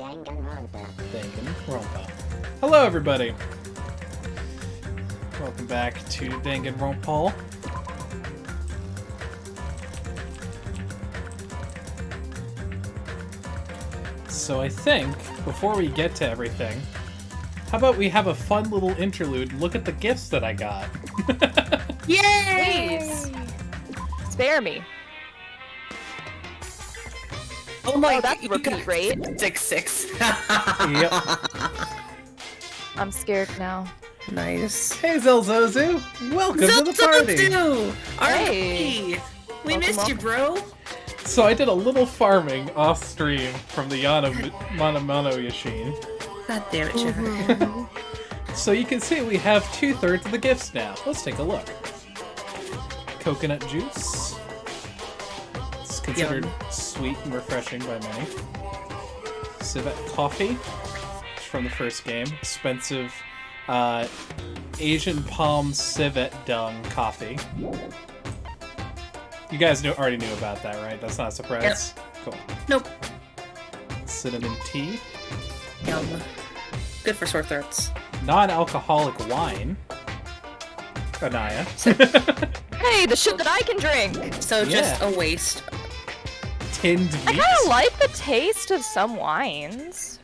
DanganRonpa. Hello, everybody. Welcome back to DanganRonpa. So I think, before we get to everything, how about we have a fun little interlude and look at the gifts that I got? Yay! Please. Spare me. Oh my, that's repeat rate. 6-6. Yep. I'm scared now. Nice. Hey, Zelzozu! Welcome to the party! Zelzozu! Hey. RP! We missed you, bro. So I did a little farming off stream from the Mono Yashin. God damn it, Trevor. So you can see we have 2/3 of the gifts now. Let's take a look. Coconut juice. It's considered sweet and refreshing by many. Civet coffee. It's from the first game. Expensive Asian palm civet dung coffee. You guys already knew about that, right? That's not a surprise? Yep. Cool. Nope. Cinnamon tea. Yum. Good for sore throats. Non-alcoholic wine. Anaya. Hey, the shit that I can drink! So just Yeah. a waste. Tinned I meat. kinda like the taste of some wines.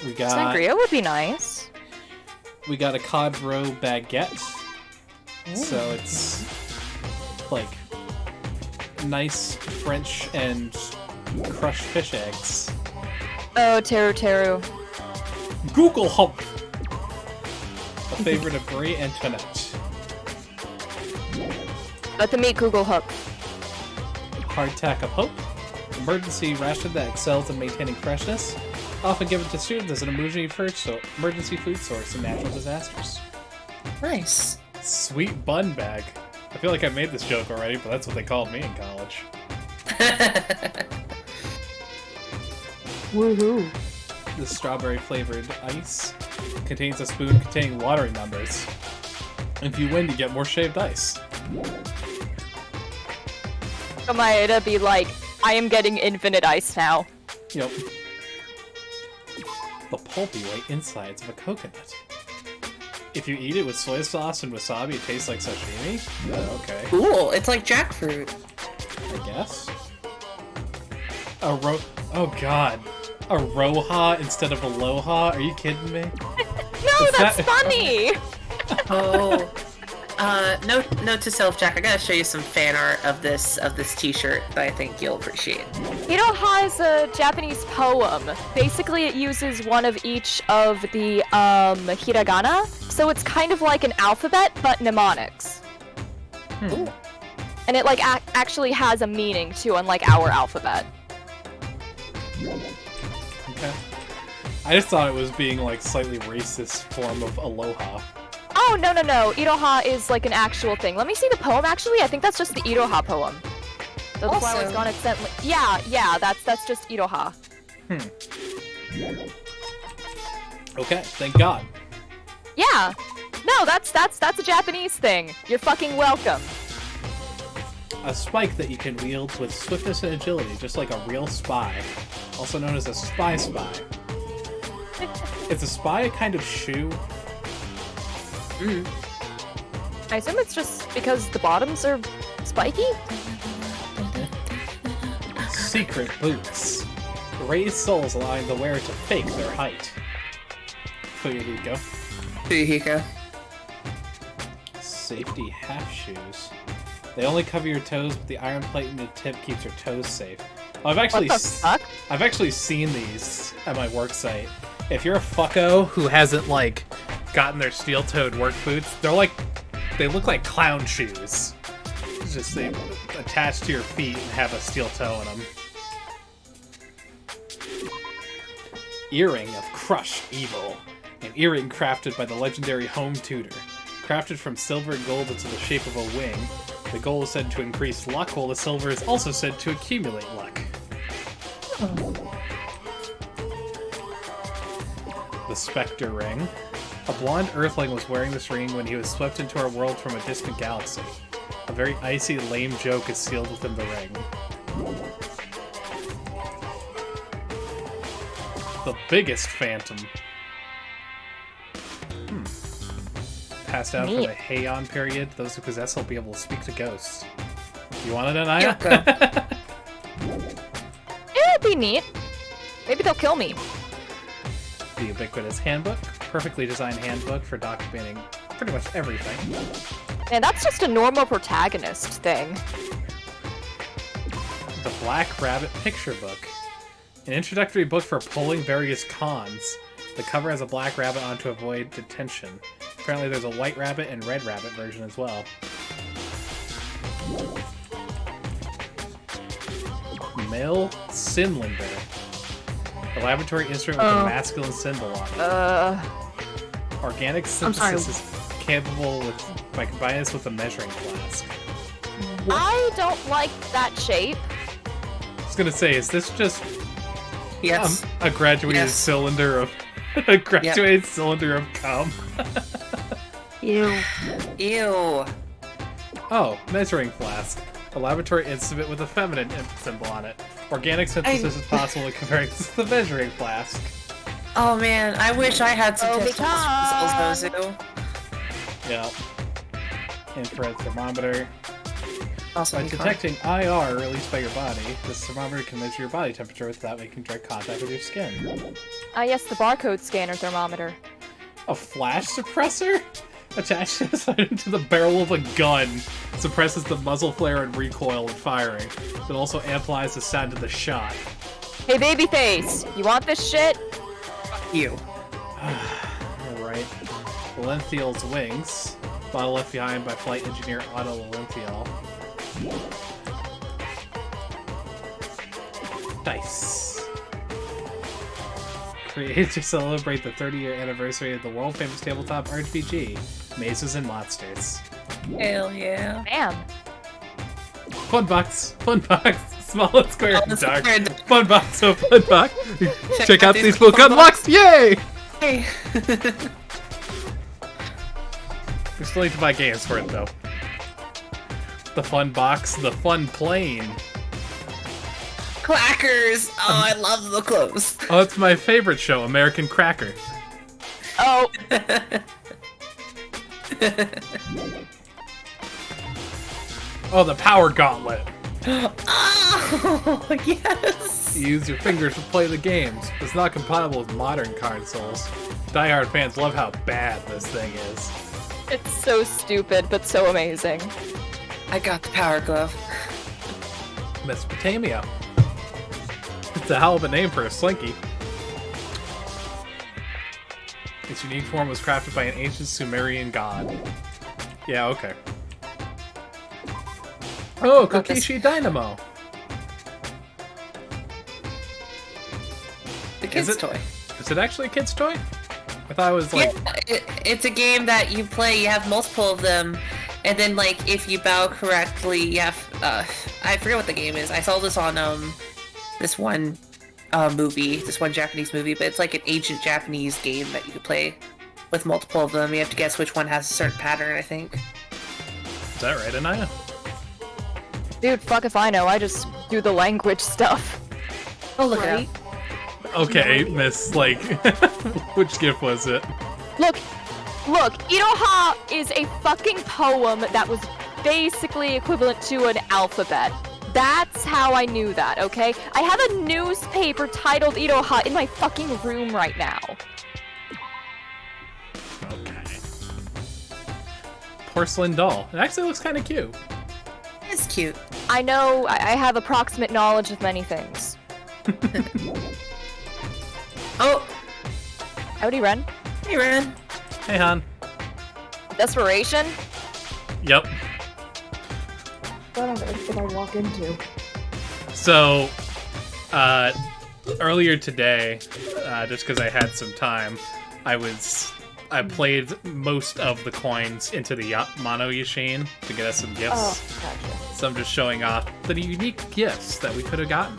We got Sangria would be nice. we got a cod roe baguette. So it's like nice French and crushed fish eggs. Oh, Teru Teru. Google hump. A favorite of Marie Antoinette. Let the meat Google hook. Hardtack of hope. Emergency ration that excels in maintaining freshness. Often given to students as an emergency food source in natural disasters. Nice. Sweet bun bag. I feel like I made this joke already, but that's what they called me in college. Woohoo. The strawberry flavored ice contains a spoon containing lottery numbers. If you win, you get more shaved ice. Maeda be like, I am getting infinite ice now. Yep. The pulpy white insides of a coconut. If you eat it with soy sauce and wasabi, it tastes like sashimi? Okay. Cool. It's like jackfruit. I guess. Oh god. A roha instead of aloha? Are you kidding me? No, Is that's that- funny! Oh. Note to self, Jack. I gotta show you some fan art of this T-shirt that I think you'll appreciate. Iroha is a Japanese poem. Basically, it uses one of each of the hiragana, so it's kind of like an alphabet, but mnemonics. Hmm. And it like actually has a meaning too, unlike our alphabet. Okay. I just thought it was being like slightly racist form of aloha. Oh no. Iroha is like an actual thing. Let me see the poem. Actually, I think that's just the Iroha poem. So the flower's Awesome. gone. It's sent. Yeah. That's just Iroha. Okay, thank God. Yeah. No, that's a Japanese thing. You're fucking welcome. A spike that you can wield with swiftness and agility, just like a real spy. Also known as a spy. Is a spy a kind of shoe? I assume it's just because the bottoms are spiky? Secret boots. Raised soles allowing the wearer to fake their height. Fuyuriko. Hika. Safety half shoes. They only cover your toes, but the iron plate in the tip keeps your toes safe. Oh, I've actually What the fuck? I've actually seen these at my work site. If you're a fucko who hasn't like gotten their steel-toed work boots, they look like clown shoes. It's just they attach to your feet and have a steel toe in them. Earring of Crushed Evil. An earring crafted by the legendary Home Tutor. Crafted from silver and gold into the shape of a wing. The gold is said to increase luck, while the silver is also said to accumulate luck. The Spectre Ring. A blonde Earthling was wearing this ring when he was swept into our world from a distant galaxy. A very icy, lame joke is sealed within the ring. The biggest phantom. Passed out from Neat. the Heian period. Those who possess will be able to speak to ghosts. You want it, Anaya? Yeah, It'd be neat. Maybe they'll kill me. The Ubiquitous Handbook. Perfectly designed handbook for documenting pretty much everything. Man, that's just a normal protagonist thing. The Black Rabbit Picture Book. An introductory book for pulling various cons. The cover has a black rabbit on to avoid detention. Apparently there's a white rabbit and red rabbit version as well. Male Cylinder. A laboratory instrument with a masculine symbol on it. Organic synthesis is capable by combining this with a measuring flask. I don't like that shape. I was gonna say, is this just Yes. a graduated cylinder of cylinder of cum? Ew. Ew. Oh, measuring flask. A laboratory instrument with a feminine symbol on it. Organic synthesis is possible in comparison to the measuring flask. Oh man, I wish I had some Obi-Wan. testicles, Zozu. Yeah. Infrared thermometer. Also, By Obi-Wan. detecting IR released by your body, this thermometer can measure your body temperature without making direct contact with your skin. Yes, the barcode scanner thermometer. A flash suppressor? Attached to the side into the barrel of a gun. Suppresses the muzzle flare and recoil when firing. It also amplifies the sound of the shot. Hey, babyface, you want this shit? You. Alright. Lenthiel's wings. Bottle left behind by flight engineer Otto Lenthiel. Dice. Created to celebrate the 30-year anniversary of the world-famous tabletop RPG, Mazes and Monsters. Hell yeah. Damn. Fun box, small and square and dark. Square. Fun box, oh fun box. Check out these book unlocks, yay! Hey. We still need to buy games for it though. The fun box, the fun plane. Clackers! Oh, I love the clothes. Oh, it's my favorite show, American Cracker. Oh, Oh, the Power Gauntlet. Oh, yes! You use your fingers to play the games. It's not compatible with modern consoles. Die-hard fans love how bad this thing is. it's so stupid, but so amazing. I got the power glove. Mesopotamia. It's a hell of a name for a slinky. Its unique form was crafted by an ancient Sumerian god. Yeah, okay. Oh, Kokishi Dynamo! The kid's Is it- toy. Is it actually a kid's toy? I thought it was like... Yeah, it's a game that you play, you have multiple of them, and then, like, if you bow correctly, you have, I forget what the game is. I saw this on, this one, movie, this one Japanese movie, but it's like an ancient Japanese game that you could play with multiple of them. You have to guess which one has a certain pattern, I think. Is that right, Anaya? Dude, fuck if I know, I just do the language stuff. Oh, look Right? at Okay, Miss, like... which gift was it? Look, Iroha is a fucking poem that was basically equivalent to an alphabet. That's how I knew that, okay? I have a newspaper titled Iroha in my fucking room right now. Okay. Porcelain doll. It actually looks kind of cute. It's cute. I know I have approximate knowledge of many things. Oh, Howdy, Ren. hey, Ren. Hey, hon. Desperation? Yep. What on earth did I walk into? So, earlier today, just because I had some time, I played most of the coins into the Mono Yashin to get us some gifts. Oh, gotcha. So I'm just showing off the unique gifts that we could have gotten.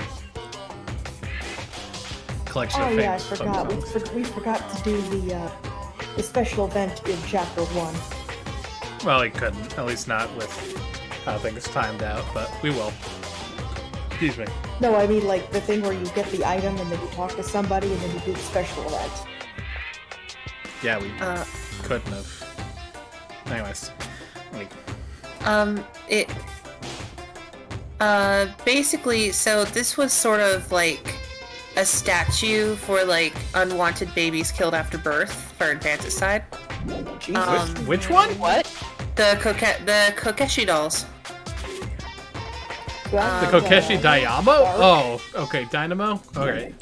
Collection Oh of yeah, I famous forgot. folk songs. We forgot to do the special event in Chapter 1. Well, I couldn't. At least not with how things timed out, but we will. Excuse me. No, I mean like the thing where you get the item and then you talk to somebody and then you do the special event. Yeah, we couldn't have. Anyways, like, it basically, so this was sort of like a statue for like unwanted babies killed after birth for infanticide. Jesus. which one? What? The Kokeshi dolls. The Well, Kokeshi Dayamo? Dark. Oh, okay, Dynamo? Okay.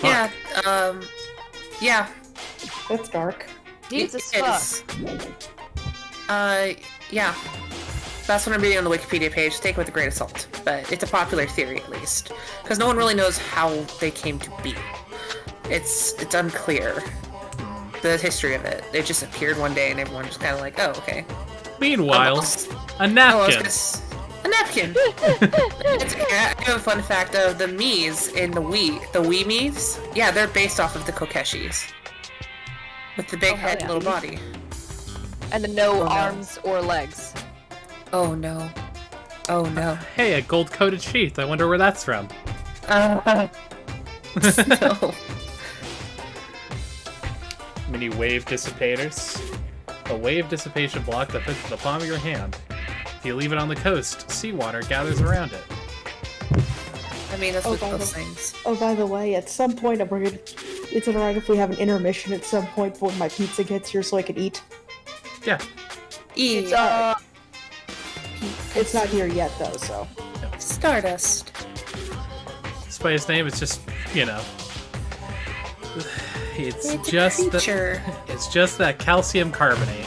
Yeah, yeah. That's dark. Jesus It fuck. is. Yeah. That's what I'm reading on the Wikipedia page. Take it with a grain of salt. But it's a popular theory, at least. Because no one really knows how they came to be. It's unclear, the history of it. It just appeared one day and everyone just kind of like, oh, okay. Meanwhile, Almost. a Oh, napkin. a napkin! I have a fun fact of the Miis in the Wii Miis. Yeah, they're based off of the Kokeshis. With the big Oh, hell head, yeah. little body. And the no Oh, no. arms or legs. Oh no. Oh no. Hey, a gold-coated sheath. I wonder where that's from. No. Mini wave dissipators. A wave dissipation block that fits in the palm of your hand. If you leave it on the coast, seawater gathers around it. I mean, that's Oh, with by those the- things. Oh, by the way, at some point it's alright if we have an intermission at some point when my pizza gets here so I can eat. Yeah. It's It's not here yet though, so. Stardust. Despite his name, it's just, you know. It's It's just a creature. it's just that calcium carbonate.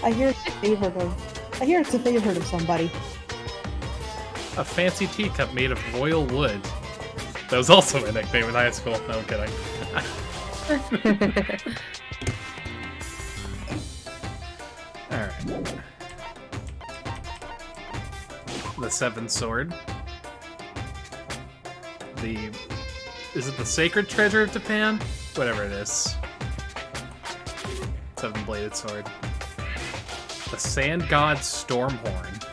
I hear it's a favorite of somebody. A fancy teacup made of royal wood. That was also my nickname in high school. No, I'm kidding. Alright. The Seven Sword. Is it the Sacred Treasure of Japan? Whatever it is. Seven-bladed sword. The Sand God Stormhorn.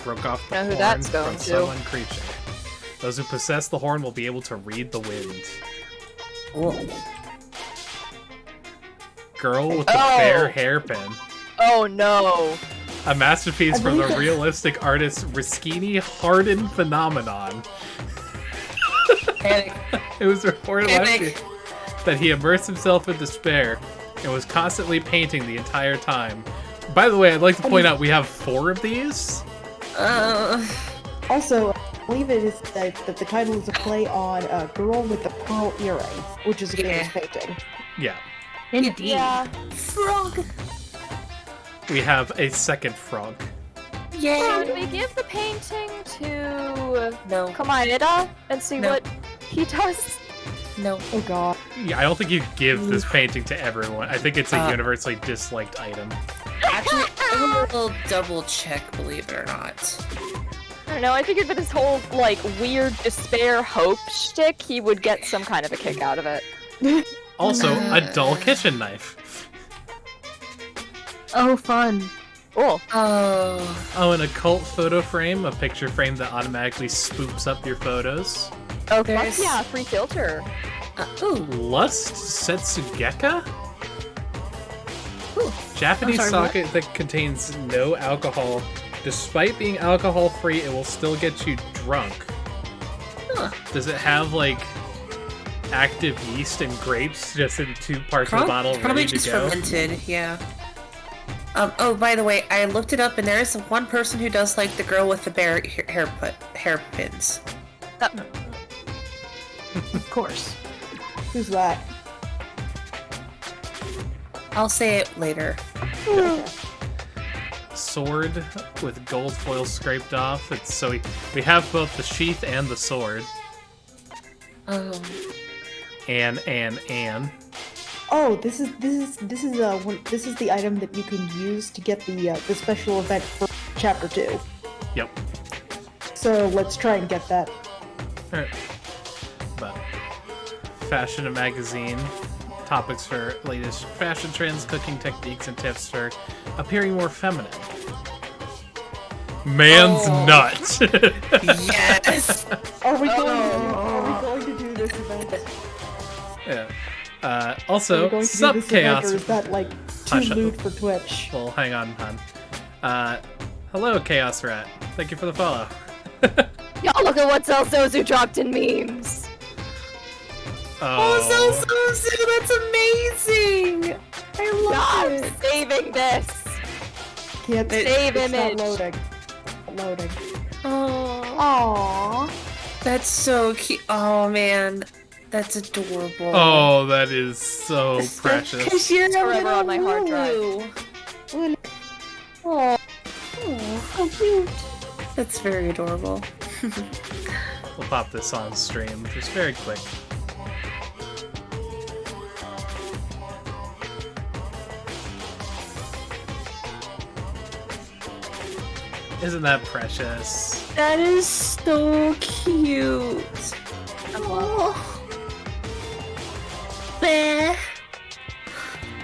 Broke off the Know who horn that's from going to. someone creature. Those who possess the horn will be able to read the wind. Girl with the fair hairpin. Oh no. A masterpiece I from the believe that- realistic artist Riskini Hardin Phenomenon. Panic. It was reported last Panic. year that he immersed himself in despair and was constantly painting the entire time. By the way, I'd like to point out we have 4 of these. Also, I believe it is that the title is a play on Girl with the Pearl Earring, which is a famous painting. Yeah. Indeed. Yeah. Frog. We have a second frog. Should Yay. we give the painting to No. Kamaeda and see No. what he does? No. Oh god. Yeah, I don't think you give this painting to everyone. I think it's a Uh. universally disliked item. Actually, I will double check, believe it or not. I don't know, I figured with his whole, like, weird despair hope shtick, he would get some kind of a kick out of it. Also, a dull kitchen knife. Oh, fun. Cool. Oh. Oh, an occult photo frame, a picture frame that automatically spoops up your photos. Oh, fuck There's- yeah, free filter. Ooh. Lust Setsugeka? Ooh. Japanese I'm sorry, what? sake that contains no alcohol. Despite being alcohol free, it will still get you drunk. Huh. Does it have like active yeast and grapes just in 2 parts of the bottle Probably ready just to go? fermented, yeah. Oh, by the way, I looked it up, and there is one person who does like the girl with the bare hairpins. Of course. Who's that? I'll say it later. Sword with gold foil scraped off. It's so we have both the sheath and the sword. Oh. And Oh, this is the item that you can use to get the special event for chapter 2. yep. So let's try and get that. Alright. But fashion and magazine. Topics for latest fashion trends, cooking techniques, and tips for appearing more feminine. Man's Oh. nut. Yes. Are we going to do this event? Yeah. Are we Also, going to do sup, this event, Chaos. or is that like too Hush up. lewd for Twitch? Well, hang on, hon. Hello, Chaos Rat. Thank you for the follow. Y'all look at what Zelzozu dropped in memes. Oh, so amazing. I love I'm it. saving this. Can't Save it's not image. loading. Oh, Aww. that's so cute. Oh man, that's adorable. Oh, that is so precious. Because you're Forever on my hard drive. Lulu. Oh, How cute. That's very adorable. We'll pop this on stream just very quick. Isn't that precious? That is so cute. Oh. Bleh.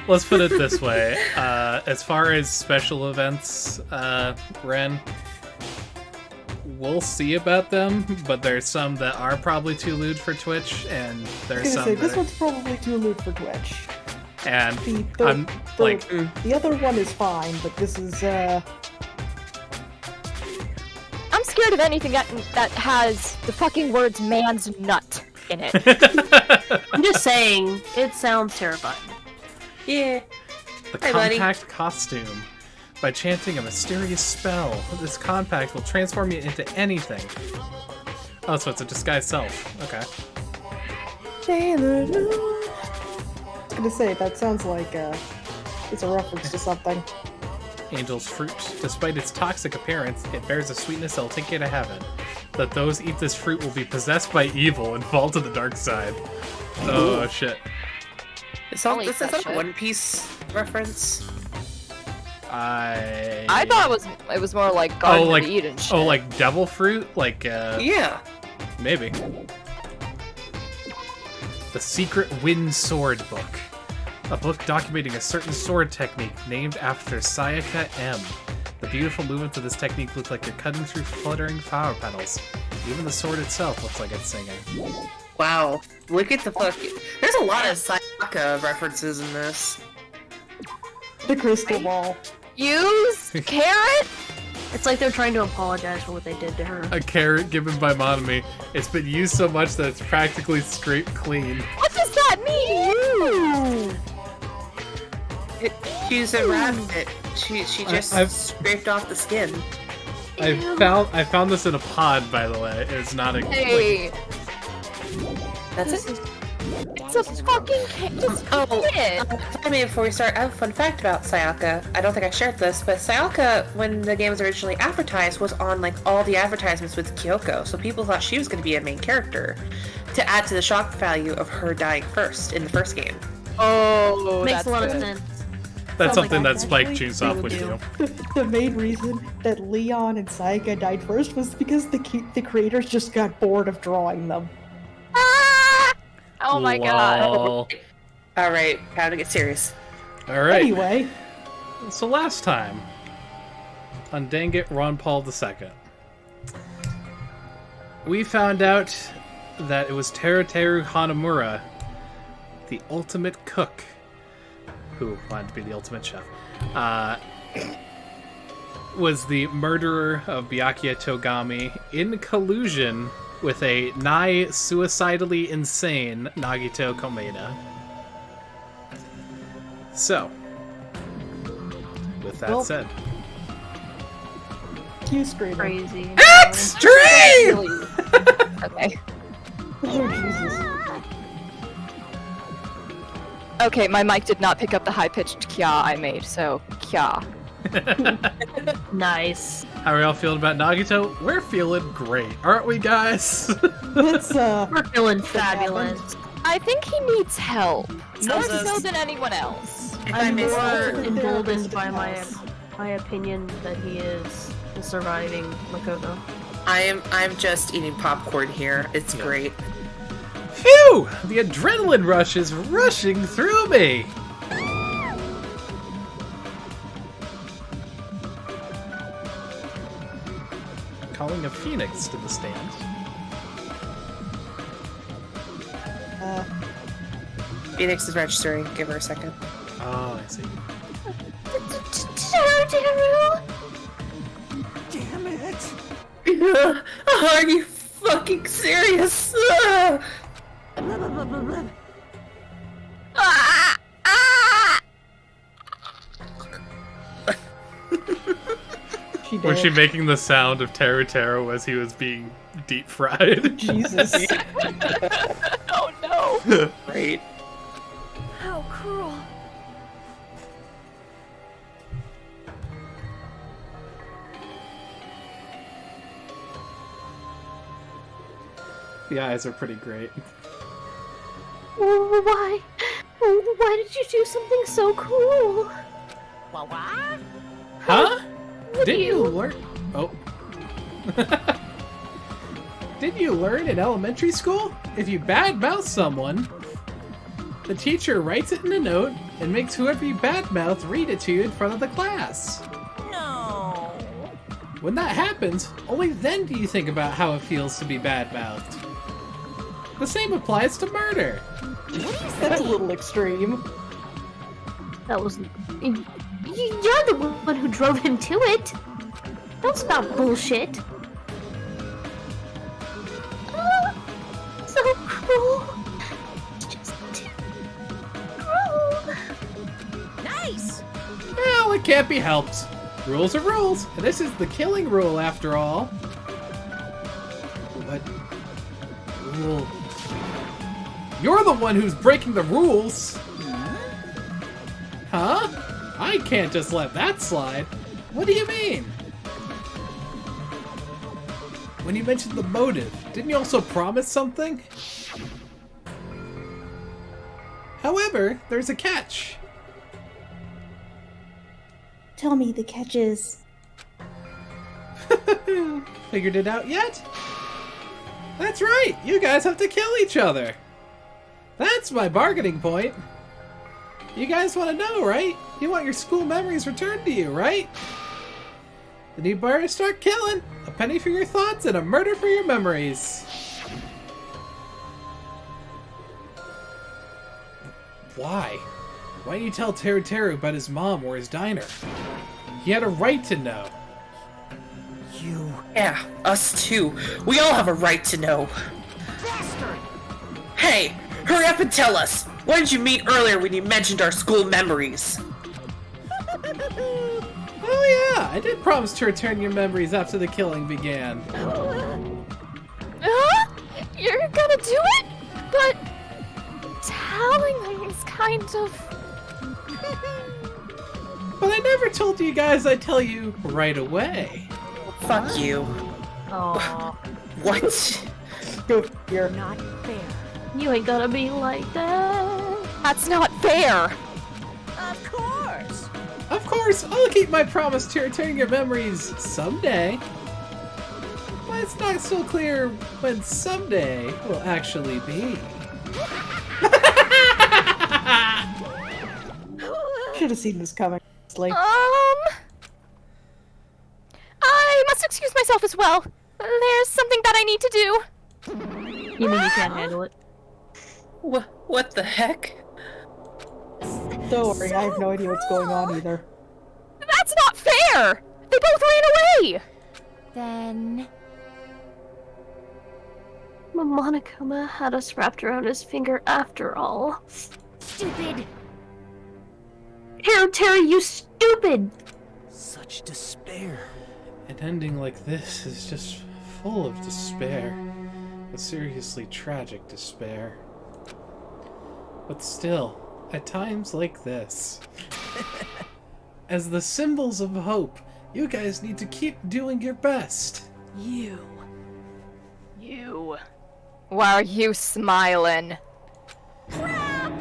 Let's put it this way. As far as special events, Ren, we'll see about them, but there's some that are probably too lewd for Twitch, and I was there's gonna some say, that this one's probably too lewd for Twitch. and The like the other one is fine, but this is I'm scared of anything that has the fucking words "man's nut" in it. I'm just saying, it sounds terrifying. Yeah. the Hey, buddy. compact costume. By chanting a mysterious spell, this compact will transform you into anything. Oh, so it's a disguised self. Okay. I was gonna say, that sounds like it's a reference to something. Angel's fruit. Despite its toxic appearance, it bears a sweetness that will take you to heaven. That those eat this fruit will be possessed by evil and fall to the dark side. Oh shit. I'll eat This is that like a shit. One Piece reference. I thought it was more like Garden like of Eden shit. oh, like devil fruit, like Yeah. maybe. The Secret Wind Sword Book. A book documenting a certain sword technique named after Sayaka M. The beautiful movements of this technique look like you're cutting through fluttering flower petals. Even the sword itself looks like it's singing. Wow. Look at the fuck. There's a lot of Sayaka references in this. The crystal ball. Use carrot. It's like they're trying to apologize for what they did to her. A carrot given by Monami. It's been used so much that it's practically scraped clean. What does that mean? She's a rabbit. She just I've- scraped off the skin. I found this in a pod, by the way. It's not a Hey, That's it. it's a fucking just Oh, it. I mean, before we start, I have a fun fact about Sayaka. I don't think I shared this, but Sayaka, when the game was originally advertised, was on like all the advertisements with Kyoko, so people thought she was going to be a main character to add to the shock value of her dying first in the first game. Oh, Makes that's a lot of good. sense. That's Sounds something like that Spike actually Chunsoft they would would do. The main reason that Leon and Sayaka died first was because the creators just got bored of drawing them. Ah! Oh my god. Lol. All right, time to get serious. All right. Anyway, So last time on DanganRonpa Start, we found out that it was Teruteru Hanamura, the ultimate cook, who wanted to be the ultimate chef, was the murderer of Byakuya Togami in collusion with a nigh suicidally insane Nagito Komeda. So, with that Well- said, cue screaming. Crazy. extreme. Okay. Oh Jesus. Okay, my mic did not pick up the high-pitched kya I made, so kya. Nice. How are y'all feeling about Nagito? We're feeling great, aren't we, guys? Let's We're feeling fabulous. I think he needs help. More Sounds- so than anyone else. I'm may more say- emboldened by Therapist my opinion that he is the surviving Makoto. I'm just eating popcorn here. It's Yeah. great. Phew! The adrenaline rush is rushing through me! calling a phoenix to the stand. Phoenix is registering. Give her a second. Oh, I see. Damn it! Are you fucking serious? She did. Was she making the sound of Taro as he was being deep fried? Jesus. Oh no! Great. How cruel. The eyes are pretty great. Why? Why did you do something so cruel? Huh? Would Did you learn? Oh. Did you learn in elementary school? If you badmouth someone, the teacher writes it in a note and makes whoever you badmouth read it to you in front of the class. No. When that happens, only then do you think about how it feels to be badmouthed. The same applies to murder. That's a little extreme. That was. You're the one who drove him to it. Don't spout bullshit. So cruel. Just cruel. Nice. Well, it can't be helped. Rules are rules, and this is the killing rule after all. What rule? You're the one who's breaking the rules! Huh? I can't just let that slide. What do you mean? When you mentioned the motive, didn't you also promise something? However, there's a catch. Tell me the catch is. Figured it out yet? That's right, you guys have to kill each other. That's my bargaining point. You guys want to know, right? You want your school memories returned to you, right? Then you better start killing. A penny for your thoughts and a murder for your memories. Why? Why didn't you tell Teru about his mom or his diner? He had a right to know. You Yeah, us too. We all have a right to know. bastard! Hey, hurry up and tell us. What did you mean earlier when you mentioned our school memories? Oh yeah, I did promise to return your memories after the killing began. Huh? You're gonna do it? But telling me is kind of. But I never told you guys I'd tell you right away. Fuck you. Aw. What? Go here. Not fair. You ain't gonna be like that. That's not fair! Of course. Of course, I'll keep my promise to return your memories someday. But it's not so clear when someday will actually be. Should have seen this coming. Like, I must excuse myself as well. There's something that I need to do. You mean you can't handle it? What the heck? don't worry, I have no idea what's going on either. That's not fair! They both ran away! Then... Monokuma had us wrapped around his finger after all. Stupid. Terry, you stupid! Such despair. An ending like this is just full of despair. A seriously tragic despair. But still, at times like this, as the symbols of hope, you guys need to keep doing your best. You. Why are you smiling? Crap!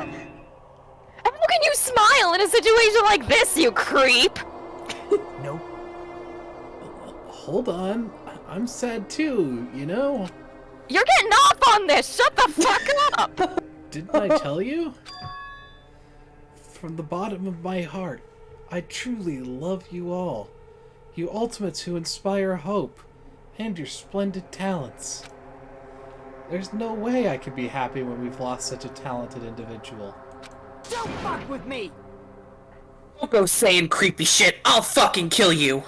How can you smile in a situation like this, you creep? Nope. Hold on, I'm sad too, you know? You're getting off on this! Shut the fuck up! Didn't I tell you? From the bottom of my heart, I truly love you all. You ultimates who inspire hope. and your splendid talents. There's no way I could be happy when we've lost such a talented individual. Don't fuck with me! Don't go saying creepy shit. I'll fucking kill you.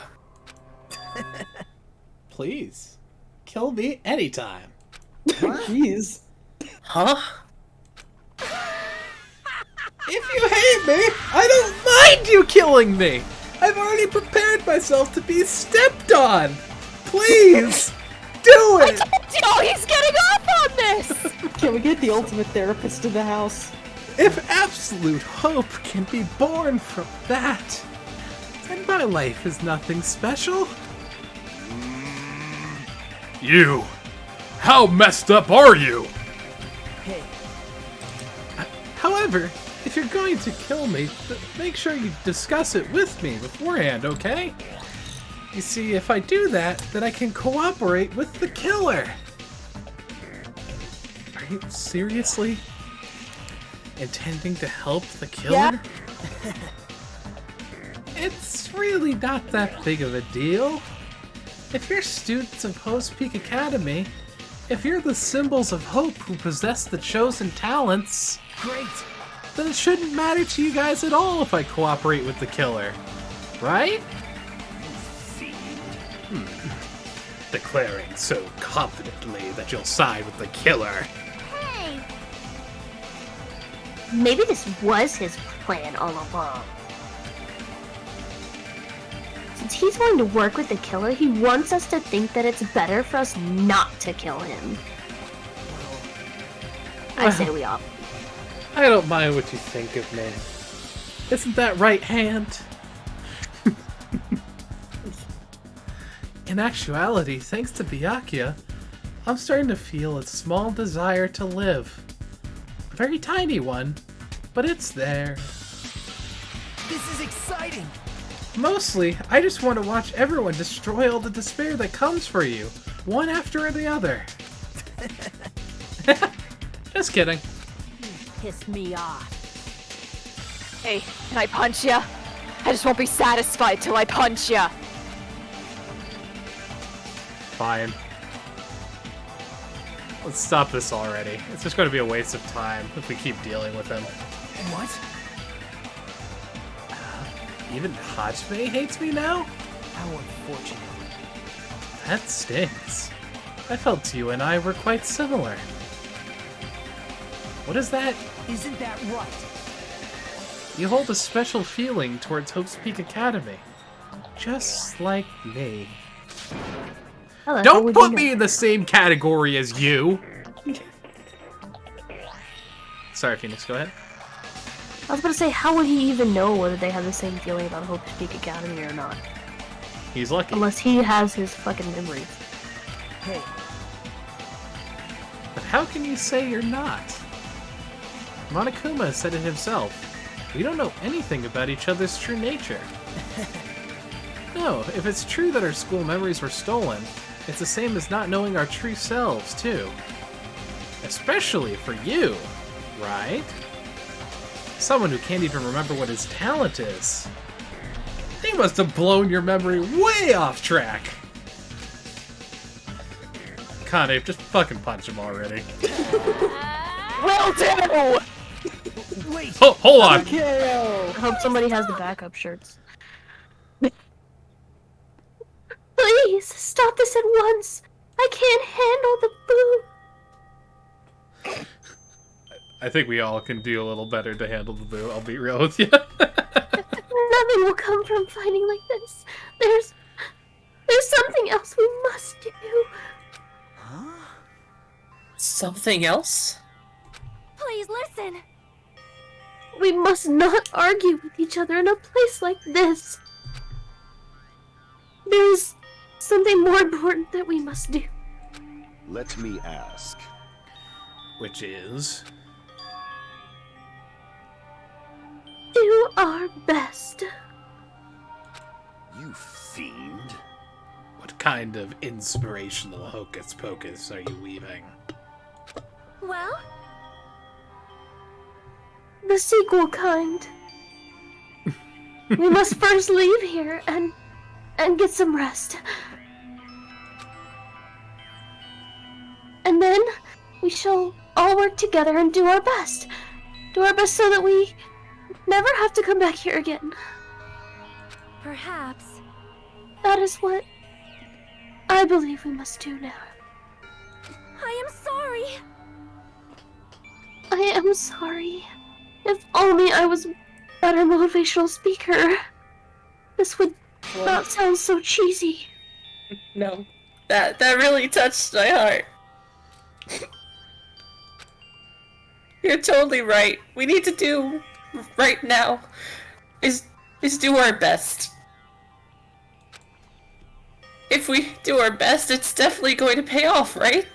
Please, kill me anytime. Jeez. Huh? If you hate me, I don't mind you killing me! I've already prepared myself to be stepped on! Please! Do it! Oh, he's getting off on this! Can we get the ultimate therapist in the house? If absolute hope can be born from that, then my life is nothing special. You! How messed up are you? Hey, However, if you're going to kill me, make sure you discuss it with me beforehand, okay? You see, if I do that, then I can cooperate with the killer. Are you seriously intending to help the killer? Yeah. It's really not that big of a deal. If you're students of Host Peak Academy, if you're the symbols of hope who possess the chosen talents, great! then it shouldn't matter to you guys at all if I cooperate with the killer. Right? Declaring so confidently that you'll side with the killer. Hey! Maybe this was his plan all along. Since he's going to work with the killer, he wants us to think that it's better for us not to kill him. I say we all. I don't mind what you think of me. Isn't that right, Hand? In actuality, thanks to Byakuya, I'm starting to feel a small desire to live. A very tiny one, but it's there. This is exciting! Mostly, I just want to watch everyone destroy all the despair that comes for you, one after the other. Just kidding. Piss me off. Hey, can I punch ya? I just won't be satisfied till I punch ya. Fine. Let's stop this already. It's just going to be a waste of time if we keep dealing with him. What? Even Hajime hates me now? How unfortunate. That stings. I felt you and I were quite similar. What is that? Isn't that right? You hold a special feeling towards Hope's Peak Academy. Just like me. Hello, how Don't would put you me know? in the same category as you! Sorry, Phoenix, go ahead. I was about to say, how would he even know whether they have the same feeling about Hope Peak Academy or not? He's lucky. Unless he has his fucking memories. Hey, But how can you say you're not? Monokuma said it himself. We don't know anything about each other's true nature. No, if it's true that our school memories were stolen, it's the same as not knowing our true selves, too. Especially for you, right? Someone who can't even remember what his talent is. They must have blown your memory way off track. Kane, just fucking punch him already. Will do! wait! Oh, hold on! KO! I hope somebody has the backup shirts. Please, stop this at once! I can't handle the boo! I think we all can do a little better to handle the boo, I'll be real with you. Nothing will come from fighting like this. There's something else we must do. Something else? Please listen. We must not argue with each other in a place like this. There is something more important that we must do. Let me ask. Which is... Do our best. You fiend. What kind of inspirational hocus pocus are you weaving? Well? The sequel kind. We must first leave here and get some rest. And then we shall all work together and do our best. Do our best so that we never have to come back here again. Perhaps. That is what I believe we must do now. I am sorry. I am sorry. If only I was a better motivational speaker. This would not sound so cheesy. No. That really touched my heart. You're totally right. We need to do right now is do our best. If we do our best, it's definitely going to pay off, right?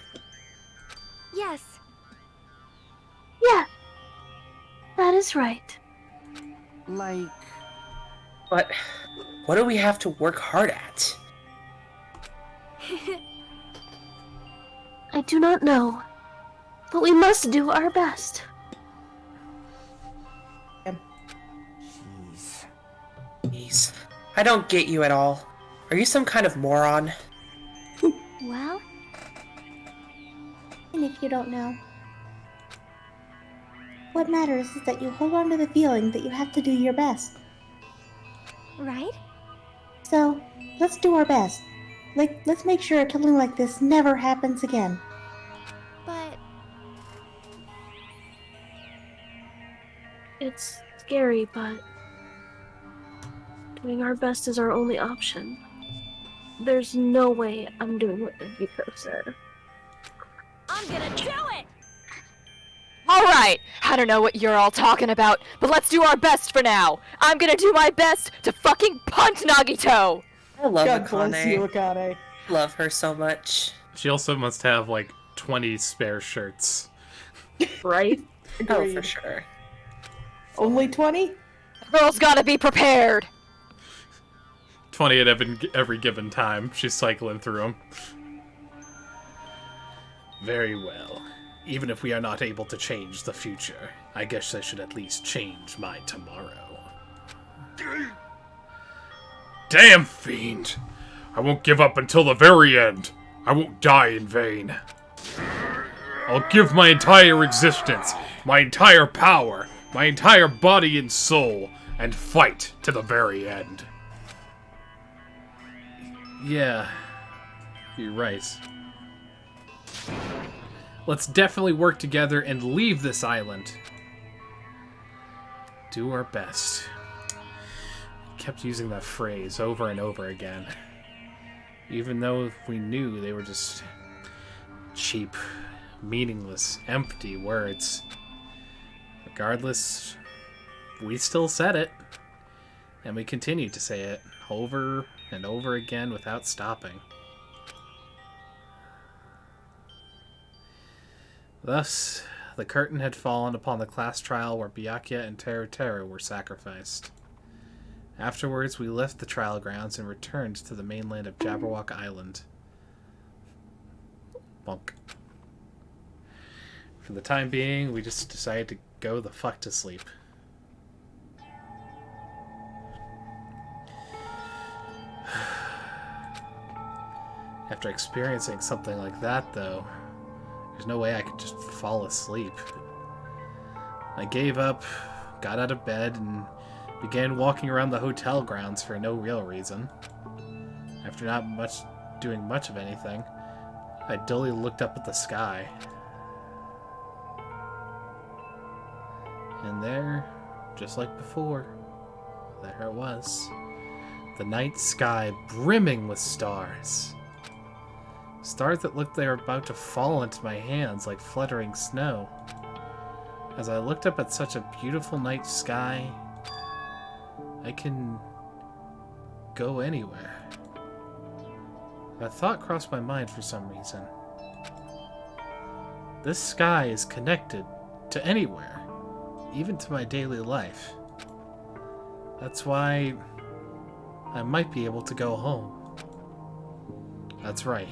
Yes. Yeah. That is right. Like... But what do we have to work hard at? I do not know. But we must do our best. Jeez. I don't get you at all. Are you some kind of moron? Well, And if you don't know, what matters is that you hold on to the feeling that you have to do your best. right? So, let's do our best. Let's make sure something like this never happens again. But It's scary, but doing our best is our only option. There's no way I'm doing what Nico said. I'm gonna do it! Alright! I don't know what you're all talking about, but let's do our best for now! I'm gonna do my best to fucking punch Nagito! I love God bless you, Akane. Akane. Love her so much. She also must have like 20 spare shirts. Right? Oh, Agreed. for sure. Only 20? Girl's gotta be prepared! 20 at every given time. She's cycling through them. Very well. Even if we are not able to change the future, I guess I should at least change my tomorrow. Damn fiend! I won't give up until the very end. I won't die in vain. I'll give my entire existence, my entire power, my entire body and soul, and fight to the very end. Yeah, you're right. Let's definitely work together and leave this island. Do our best. Kept using that phrase over and over again. Even though we knew they were just cheap, meaningless, empty words. Regardless, we still said it. And we continued to say it over and over again without stopping. Thus, the curtain had fallen upon the class trial where Byakuya and Teru were sacrificed. Afterwards, we left the trial grounds and returned to the mainland of Jabberwock Island. Bonk. For the time being, we just decided to go the fuck to sleep. After experiencing something like that, though, there's no way I could just fall asleep. I gave up, got out of bed, and began walking around the hotel grounds for no real reason. After not doing much of anything, I dully looked up at the sky. And there, just like before, there it was. The night sky brimming with stars. Stars that looked they were about to fall into my hands like fluttering snow. As I looked up at such a beautiful night sky, I can go anywhere. That thought crossed my mind for some reason. This sky is connected to anywhere, even to my daily life. That's why I might be able to go home. That's right.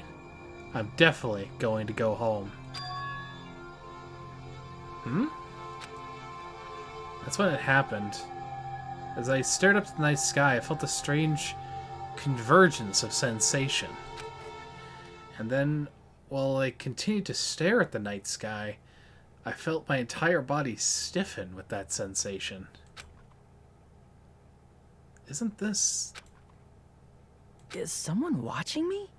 I'm definitely going to go home. That's when it happened. As I stared up at the night sky, I felt a strange convergence of sensation. And then while I continued to stare at the night sky, I felt my entire body stiffen with that sensation. Isn't this... Is someone watching me?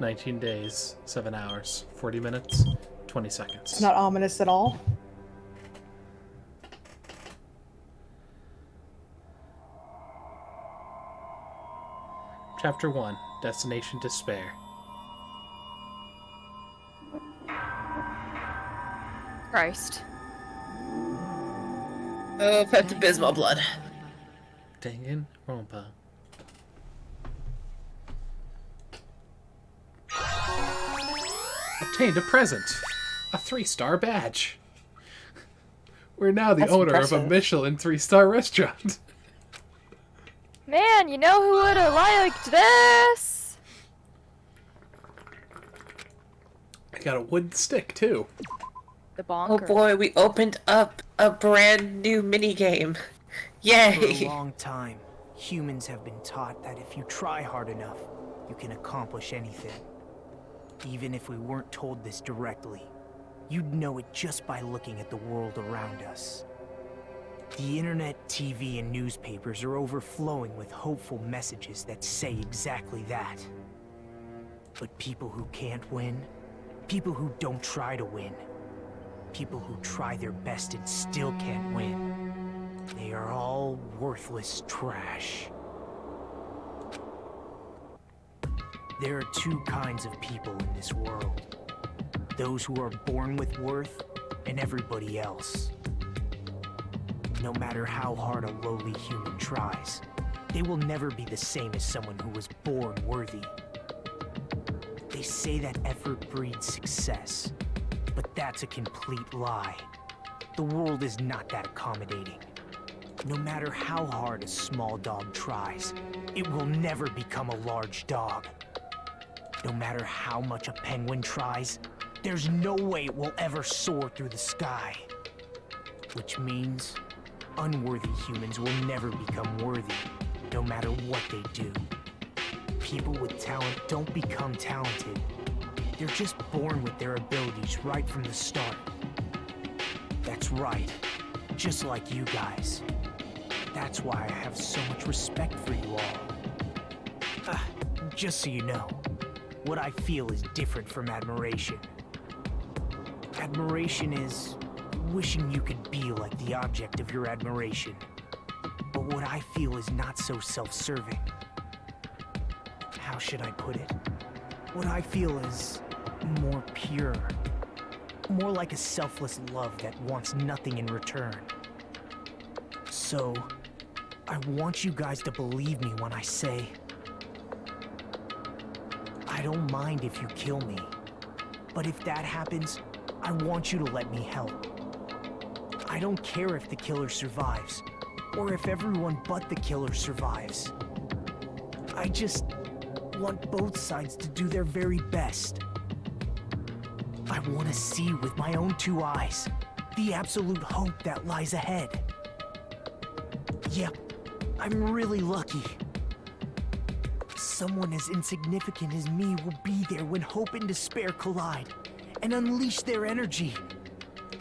"19 days, 7 hours, 40 minutes, 20 seconds. It's not ominous at all. Chapter 1, Destination Despair. Christ. Oh, Pepto-Bismol blood. DanganRonpa. Obtained a present. A 3-star badge. We're now the That's owner of impressive. a Michelin 3-star restaurant. Man, you know who would have liked this? I got a wooden stick, too. The Oh bonker. boy, we opened up a brand new minigame. For Yay! a long time, humans have been taught that if you try hard enough, you can accomplish anything. Even if we weren't told this directly, you'd know it just by looking at the world around us. The internet, TV, and newspapers are overflowing with hopeful messages that say exactly that. But people who can't win, people who don't try to win, people who try their best and still can't win, they are all worthless trash. There are two kinds of people in this world. Those who are born with worth, and everybody else. No matter how hard a lowly human tries, they will never be the same as someone who was born worthy. They say that effort breeds success, but that's a complete lie. The world is not that accommodating. No matter how hard a small dog tries, it will never become a large dog. No matter how much a penguin tries, there's no way it will ever soar through the sky. Which means unworthy humans will never become worthy, no matter what they do. People with talent don't become talented. They're just born with their abilities right from the start. That's right, just like you guys. That's why I have so much respect for you all. Just so you know, what I feel is different from admiration. Admiration is wishing you could be like the object of your admiration. But what I feel is not so self-serving. How should I put it? What I feel is more pure. More like a selfless love that wants nothing in return. So, I want you guys to believe me when I say, I don't mind if you kill me. But if that happens, I want you to let me help. I don't care if the killer survives, or if everyone but the killer survives. I just want both sides to do their very best. I want to see with my own two eyes the absolute hope that lies ahead. Yep, I'm really lucky. Someone as insignificant as me will be there when hope and despair collide and unleash their energy.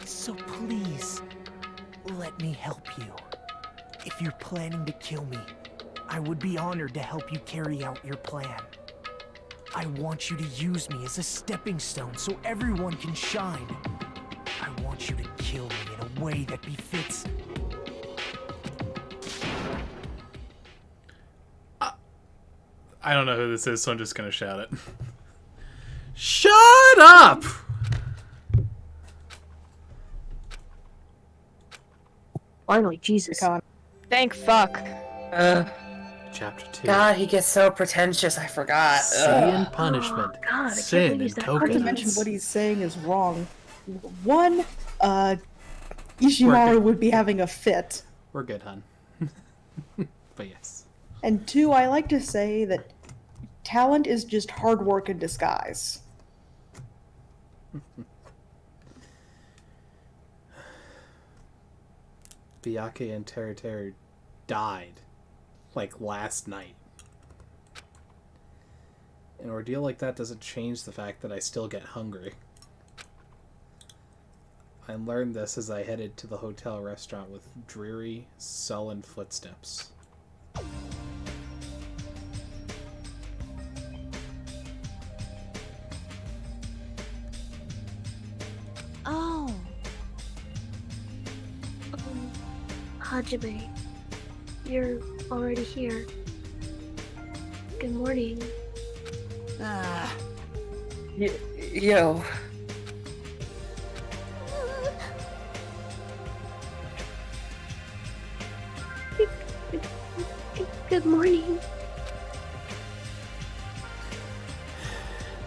So please, let me help you. If you're planning to kill me, I would be honored to help you carry out your plan. I want you to use me as a stepping stone so everyone can shine. I want you to kill me in a way that befits. I don't know who this is, so I'm just gonna shout it. Shut up! Finally, Jesus. Thank fuck. Chapter 2. God, he gets so pretentious, I forgot. Sin and punishment. Oh, God, I can't Sin believe and he's that Not to tokens. mention what he's saying is wrong. One, Ishimaru would be having a fit. We're good, hun. But yes. And two, I like to say that talent is just hard work in disguise. Byakuya and Teruteru died, like, last night. An ordeal like that doesn't change the fact that I still get hungry. I learned this as I headed to the hotel restaurant with dreary, sullen footsteps. Oh. Hajime, you're already here. Good morning. Yo. Good morning.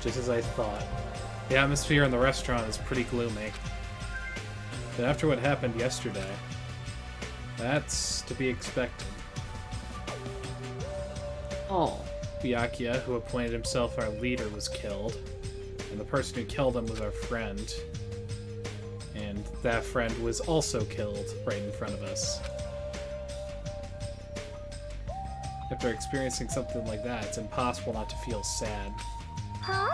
Just as I thought. The atmosphere in the restaurant is pretty gloomy. But after what happened yesterday, that's to be expected. Oh. Byakuya, who appointed himself our leader, was killed. And the person who killed him was our friend. And that friend was also killed right in front of us. After experiencing something like that, it's impossible not to feel sad. Huh?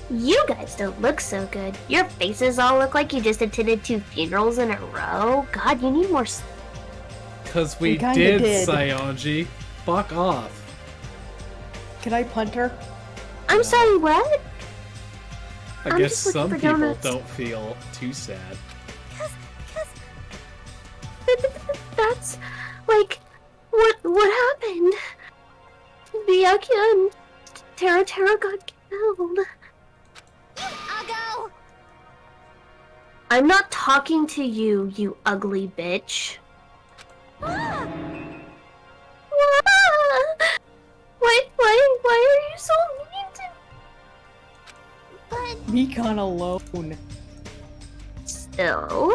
You guys don't look so good. Your faces all look like you just attended 2 funerals in a row. God, you need more. Cause we kinda did, did. Sayonji. Fuck off. Can I punt her? I'm sorry, what? I I'm guess just looking some for people donuts. don't feel too sad. That's like what happened? Byakuya and Teruteru got killed. I'll go. I'm not talking to you, you ugly bitch. Ah! Why are you so mean to But Mikan alone. Still,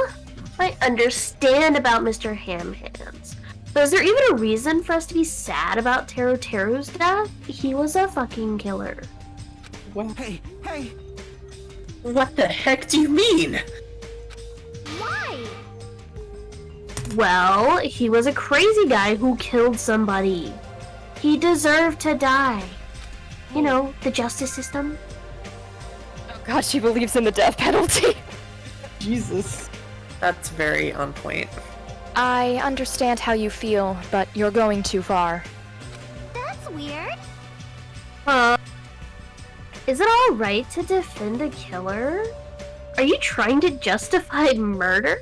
I understand about Mr. Ham Hands. But is there even a reason for us to be sad about Teruteru's death? He was a fucking killer. Well, Hey, hey! What the heck do you mean? why? Well, he was a crazy guy who killed somebody. He deserved to die. You know, the justice system. Oh god, she believes in the death penalty. Jesus. That's very on point. I understand how you feel, but you're going too far. That's weird. Is it alright to defend a killer? Are you trying to justify murder?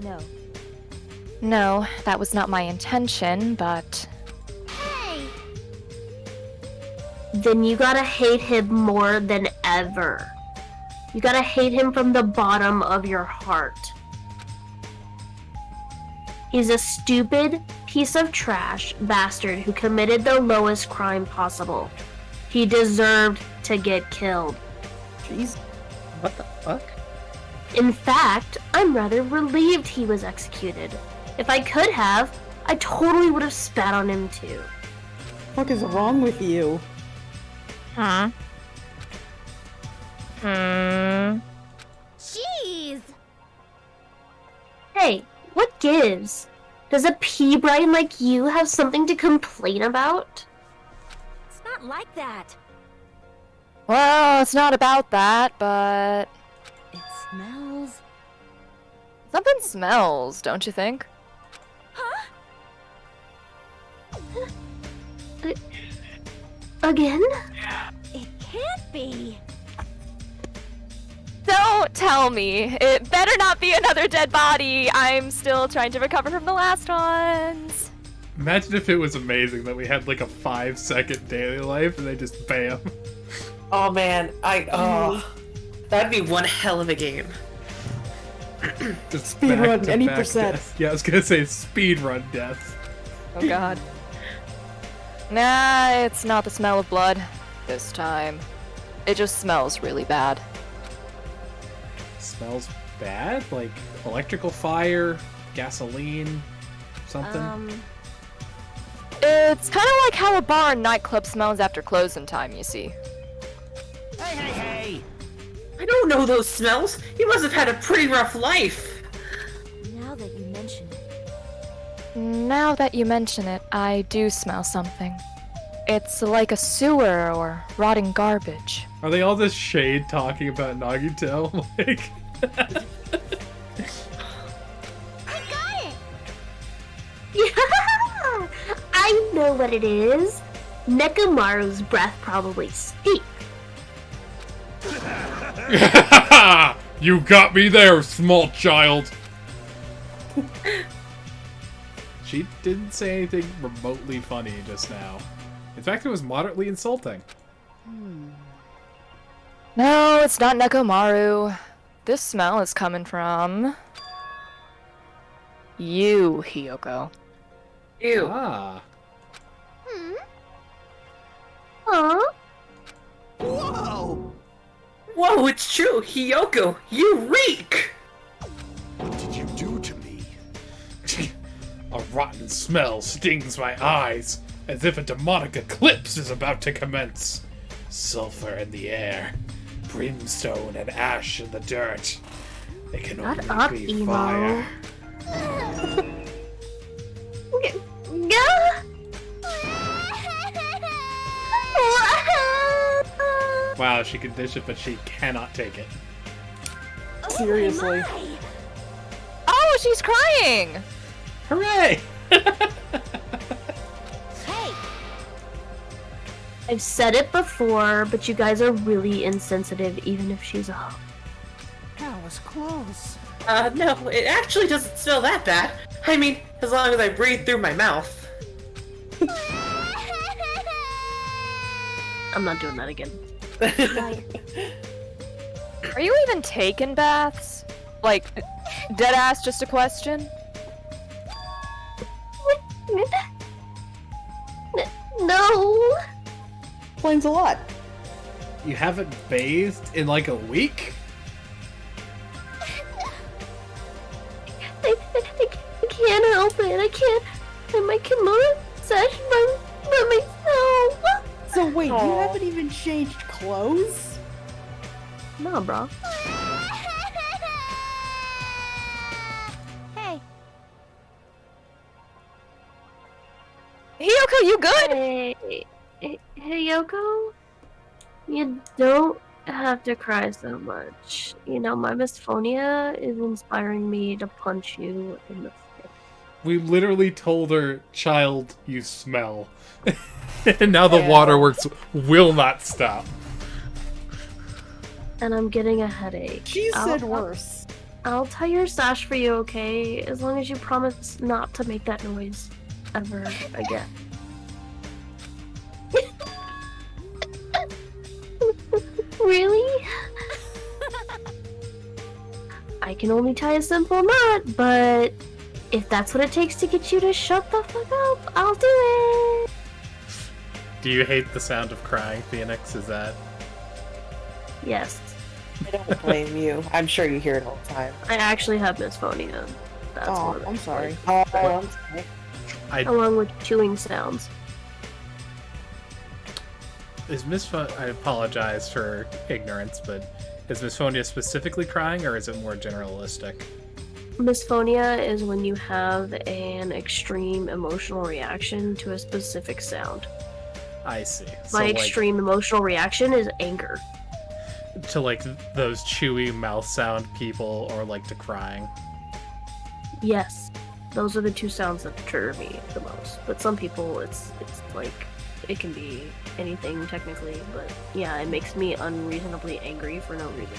No. No, that was not my intention, but... Hey. Then you gotta hate him more than ever. You gotta hate him from the bottom of your heart. He's a stupid piece of trash bastard who committed the lowest crime possible. He deserved to get killed. Jeez. What the fuck? In fact, I'm rather relieved he was executed. If I could have, I totally would have spat on him too. What is wrong with you? Huh? Jeez. Hey, what gives? Does a pea brain like you have something to complain about? It's not like that. Well, it's not about that, but... It smells. Something smells, don't you think? Huh? Again? It can't be. Don't tell me. It better not be another dead body. I'm still trying to recover from the last ones. Imagine if it was amazing that we had like a 5-second daily life and they just bam. Oh man, that'd be one hell of a game. Just Speedrun back-to-back any percent. death. Yeah, I was gonna say speedrun death. Oh god. Nah, it's not the smell of blood this time. It just smells really bad. Smells bad? Like electrical fire, gasoline, something? It's kind of like how a bar and nightclub smells after closing time, you see. Hey! I don't know those smells. He must have had a pretty rough life. Now that you mention it. Now that you mention it, I do smell something. It's like a sewer or rotting garbage. Are they all just shade talking about Nagito? Like, I got it! Yeah! I know what it is. Nekomaru's breath probably stinks. You got me there, small child. she didn't say anything remotely funny just now. In fact, it was moderately insulting. No, it's not Nekomaru. This smell is coming from... you, Hiyoko. Ew. Ah. Huh? Whoa! Whoa, it's true. Hiyoko, you reek! What did you do to me? A rotten smell stings my eyes, as if a demonic eclipse is about to commence. Sulfur in the air, brimstone and ash in the dirt. It can Shut only up, be emo. fire. Gah! Wow, she can dish it, but she cannot take it. Seriously. Oh, she's crying! Hooray! Hey! I've said it before, but you guys are really insensitive, even if she's a hoe. That was close. No, it actually doesn't smell that bad. I mean, as long as I breathe through my mouth. I'm not doing that again. Are you even taking baths? Like, deadass, just a question? No! Explains a lot. You haven't bathed in like a week? I can't help it. I can't. I cannot sesh by myself. So wait, you Aw. haven't even changed clothes? Nah, bro. Hey! Hiyoko, you good? Hey, Yoko? You don't have to cry so much. You know, my misphonia is inspiring me to punch you in the face. We literally told her, child, you smell. And now the waterworks will not stop. And I'm getting a headache. She said worse. I'll tie your sash for you, okay? As long as you promise not to make that noise ever again. Really? I can only tie a simple knot, but if that's what it takes to get you to shut the fuck up, I'll do it. Do you hate the sound of crying, Phoenix? Is that... Yes, I don't blame you. I'm sure you hear it all the time. I actually have misphonia. That's Oh, one of I'm it. sorry. Oh, I'm sorry. Along with chewing sounds. Is I apologize for ignorance, but is misphonia specifically crying, or is it more generalistic? Misphonia is when you have an extreme emotional reaction to a specific sound. I see. My like, extreme emotional reaction is anger. to like those chewy mouth sound people, or like to crying. Yes, those are the two sounds that trigger me the most. But some people, it's like it can be anything technically. But yeah, it makes me unreasonably angry for no reason.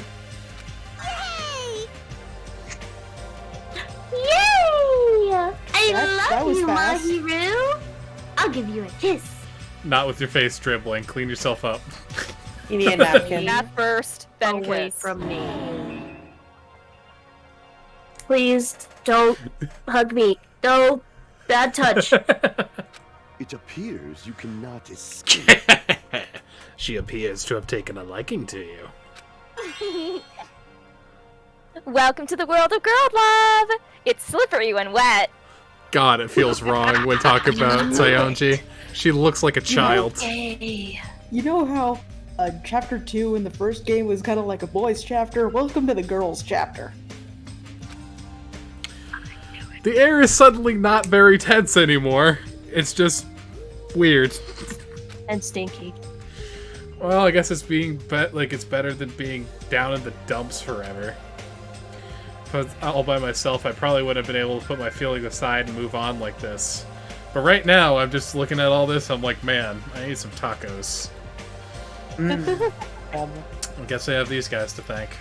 Yay! I That love was you, fast. Mahiru. I'll give you a kiss. Not with your face dribbling. Clean yourself up. You need a napkin. Bath first, then Away kiss. from me. Please don't hug me. No, bad touch. It appears you cannot escape. She appears to have taken a liking to you. Welcome to the world of girl love! It's slippery when wet. God, it feels wrong when talking about Sayonji. She looks like a child. Hey. You know how chapter 2 in the first game was kind of like a boys chapter? Welcome to the girls chapter. The air is suddenly not very tense anymore. It's just weird. And stinky. Well, I guess it's it's better than being down in the dumps forever. If I was all by myself, I probably would have been able to put my feelings aside and move on like this. But right now, I'm just looking at all this, I'm like, man, I need some tacos. I guess I have these guys to thank.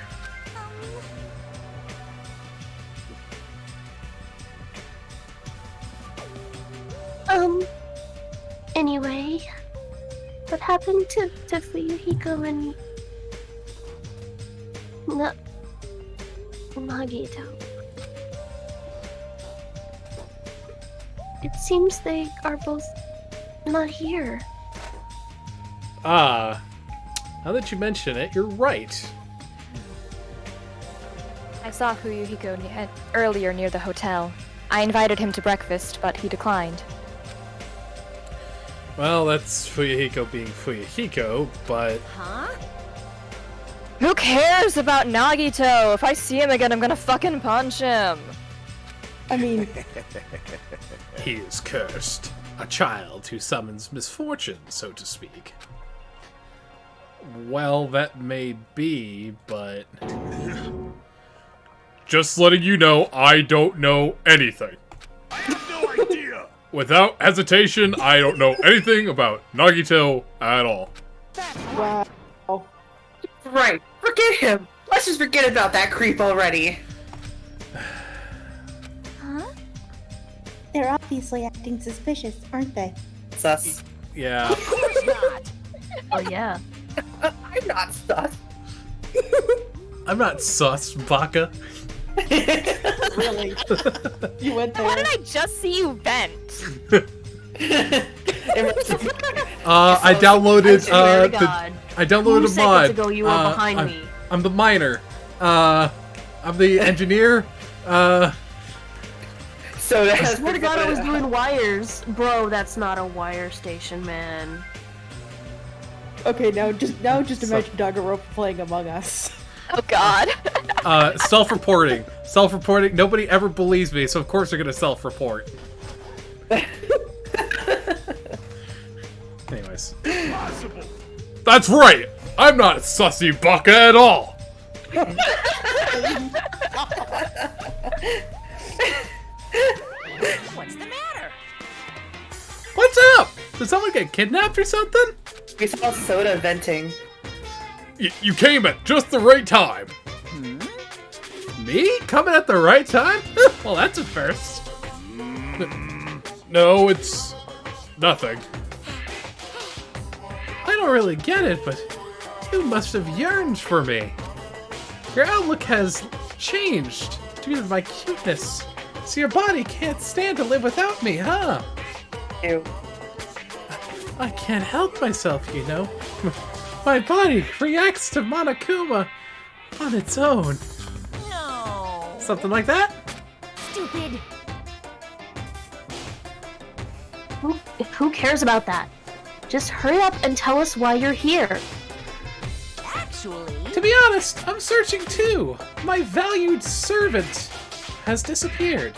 Anyway, what happened to Fuyuhiko and Nagito? It seems they are both not here. Ah, now that you mention it, you're right. I saw Fuyuhiko earlier near the hotel. I invited him to breakfast, but he declined. Well, that's Fuyuhiko being Fuyuhiko, but... Huh? Who cares about Nagito? If I see him again, I'm gonna fucking punch him. I mean... He is cursed. A child who summons misfortune, so to speak. Well, that may be, but... Just letting you know, I don't know anything. I have no idea. Without hesitation, I don't know anything about Nagito at all. Wow. Right. Forget him. Let's just forget about that creep already. Huh? They're obviously acting suspicious, aren't they? Sus. Yeah. Of course not. Oh yeah. I'm not sus. I'm not sus, Baka. Really? You went there. Why did I just see you vent? I downloaded, swear to God. I downloaded 2 a seconds mod. ago you were behind me. I'm the miner. I'm the engineer. So I swear to God I was doing wires. Bro, that's not a wire station, man. Okay, now just imagine DanganRonpa playing Among Us. Oh God. Self-reporting. Self-reporting. Nobody ever believes me, so of course they're gonna self-report. Anyways. Impossible. That's right! I'm not a sussy Baka at all! What's the matter? What's up? Did someone get kidnapped or something? We saw Soda venting. You came at just the right time. Me? Coming at the right time? Well, that's a first. No, it's nothing. I don't really get it, but you must have yearned for me. Your outlook has changed due to my cuteness. So your body can't stand to live without me, huh? Ew. I can't help myself, you know. My body reacts to Monokuma on its own. No. Something like that? Stupid. Who cares about that? Just hurry up and tell us why you're here. Actually... To be honest, I'm searching too. My valued servant has disappeared.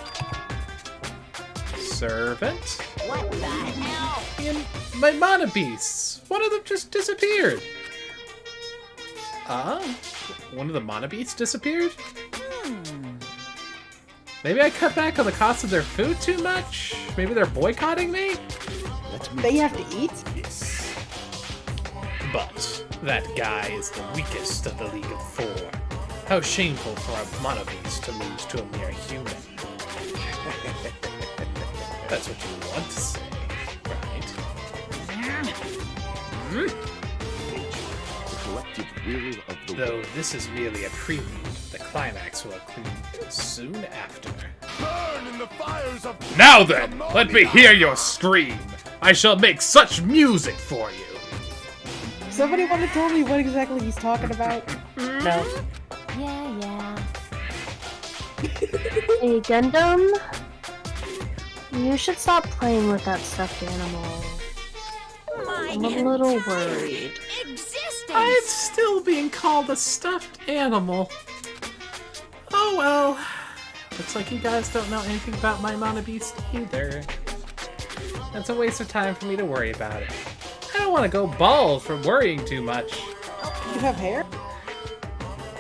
Servant? What the hell? And my mana beasts. One of them just disappeared. One of the mana beasts disappeared? Maybe I cut back on the cost of their food too much? Maybe they're boycotting me? They have to eat? Yes. But that guy is the weakest of the League of Four. How shameful for a mana beast to lose to a mere human. That's what you want to say, right? The collective will of the Though this is merely a prelude, the climax will occur soon after. burn in the fires of Now then, let me hear your scream. I shall make such music for you. Somebody want to tell me what exactly he's talking about? No. Yeah. Hey, Gundam? You should stop playing with that stuffed animal. I'm a little worried. I'm still being called a stuffed animal. Oh well. Looks like you guys don't know anything about my Mana Beast either. That's a waste of time for me to worry about it. I don't want to go bald from worrying too much. You have hair?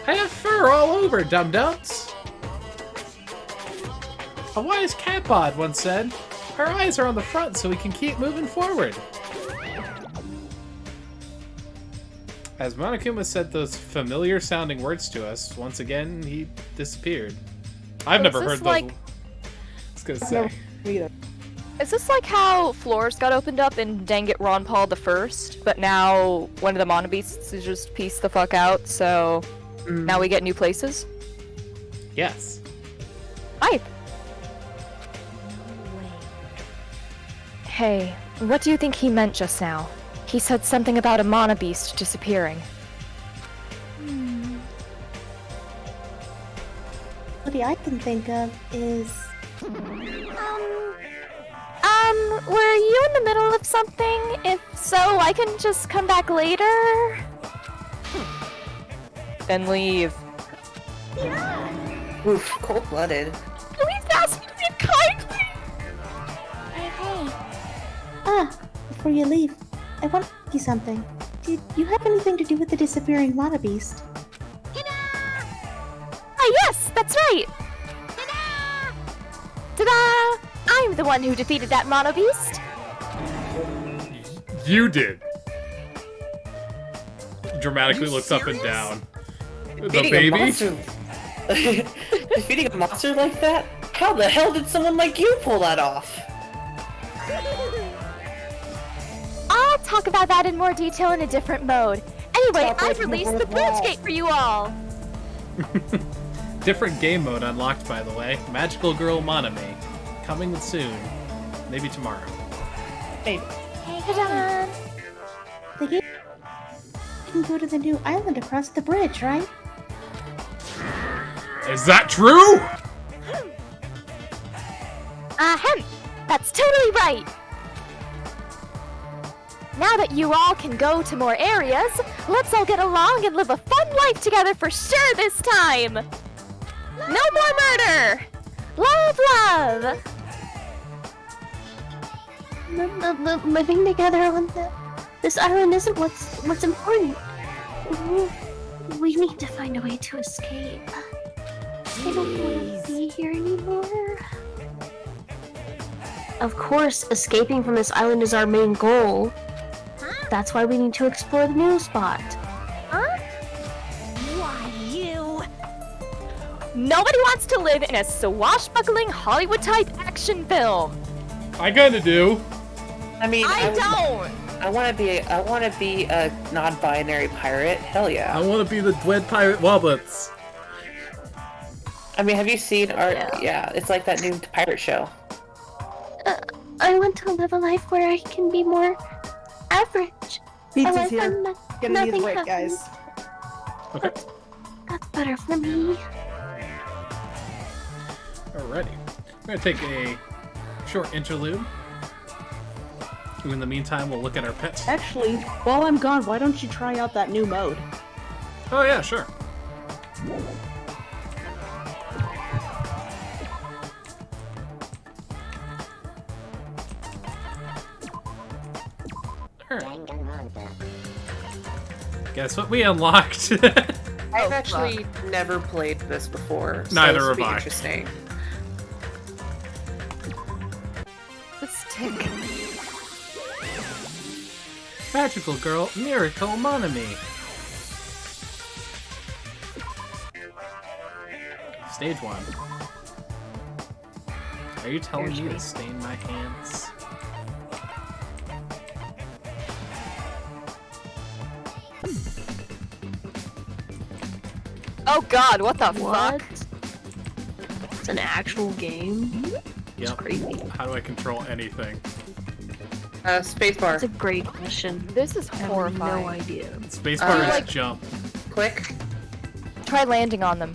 I have fur all over, dum-dums. A wise catbod once said, our eyes are on the front so we can keep moving forward. As Monokuma said those familiar-sounding words to us, once again, he disappeared. I've never heard those. I was gonna say. Either. Is this like how floors got opened up in DanganRonpa the First, but now one of the Mana Beasts is just pieced the fuck out, so now we get new places? Yes. Hype! Hey, what do you think he meant just now? He said something about a Mana Beast disappearing. What I can think of is... Were you in the middle of something? If so, I can just come back later? Then leave. Oof, cold-blooded. Please ask me to leave kindly! Before you leave, I want to ask you something. Did you have anything to do with the disappearing Mana Beast? Ah, yes, that's right! Ta-da! I'm the one who defeated that Mana Beast! You did. Dramatically You looks up and serious? down. The Defeating baby? a monster... Defeating a monster like that? How the hell did someone like you pull that off? I'll talk about that in more detail in a different mode. Anyway, I've released the Bridge Gate for you all! Different game mode unlocked, by the way. Magical Girl Monami. Coming soon. Maybe tomorrow. Hey. Ta-da! The game... You can go to the new island across the bridge, right? Is that true? Ahem! That's totally right! Now that you all can go to more areas, let's all get along and live a fun life together for sure this time! No more murder! Love, love! Living together on this island isn't what's important. We need to find a way to escape. I don't want to be here anymore. Of course, escaping from this island is our main goal. That's why we need to explore the new spot. Huh? Why, you? Nobody wants to live in a swashbuckling Hollywood-type action film! I kinda do. I mean, I don't! I want to be a non-binary pirate. Hell yeah. I wanna be the Dwed Pirate Woblets. I mean, have you seen our? Yeah, it's like that new pirate show. I want to live a life where I can be more average. Pizza's here. Gonna need a nothing break, happens. guys. Okay. That's better for me. Alrighty. We're gonna take a short interlude. In the meantime, we'll look at our pets. Actually, while I'm gone, why don't you try out that new mode? Oh yeah, sure. Guess what we unlocked? I've actually never played this before. So Neither this would have be I. Interesting. The stick. Magical Girl Miracle Monami. Stage 1. Are you telling me to stain my hands? Oh god, what the What? fuck? It's an actual game? Yep. Creepy. How do I control anything? Spacebar. That's a great question. This is I have horrifying. no idea. Spacebar is like- jump. Quick. Try landing on them.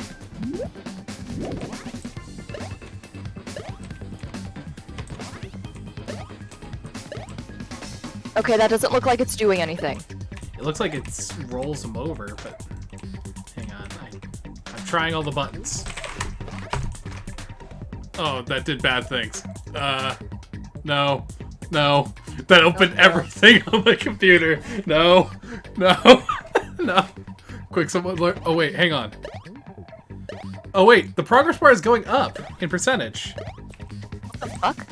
Okay, that doesn't look like it's doing anything. It looks like it rolls them over, but hang on. I'm trying all the buttons. Oh, that did bad things. No. No. That opened everything on the computer. No. No. No. Quick, someone learn. Oh, wait, hang on. Oh, wait, the progress bar is going up in percentage. What the fuck?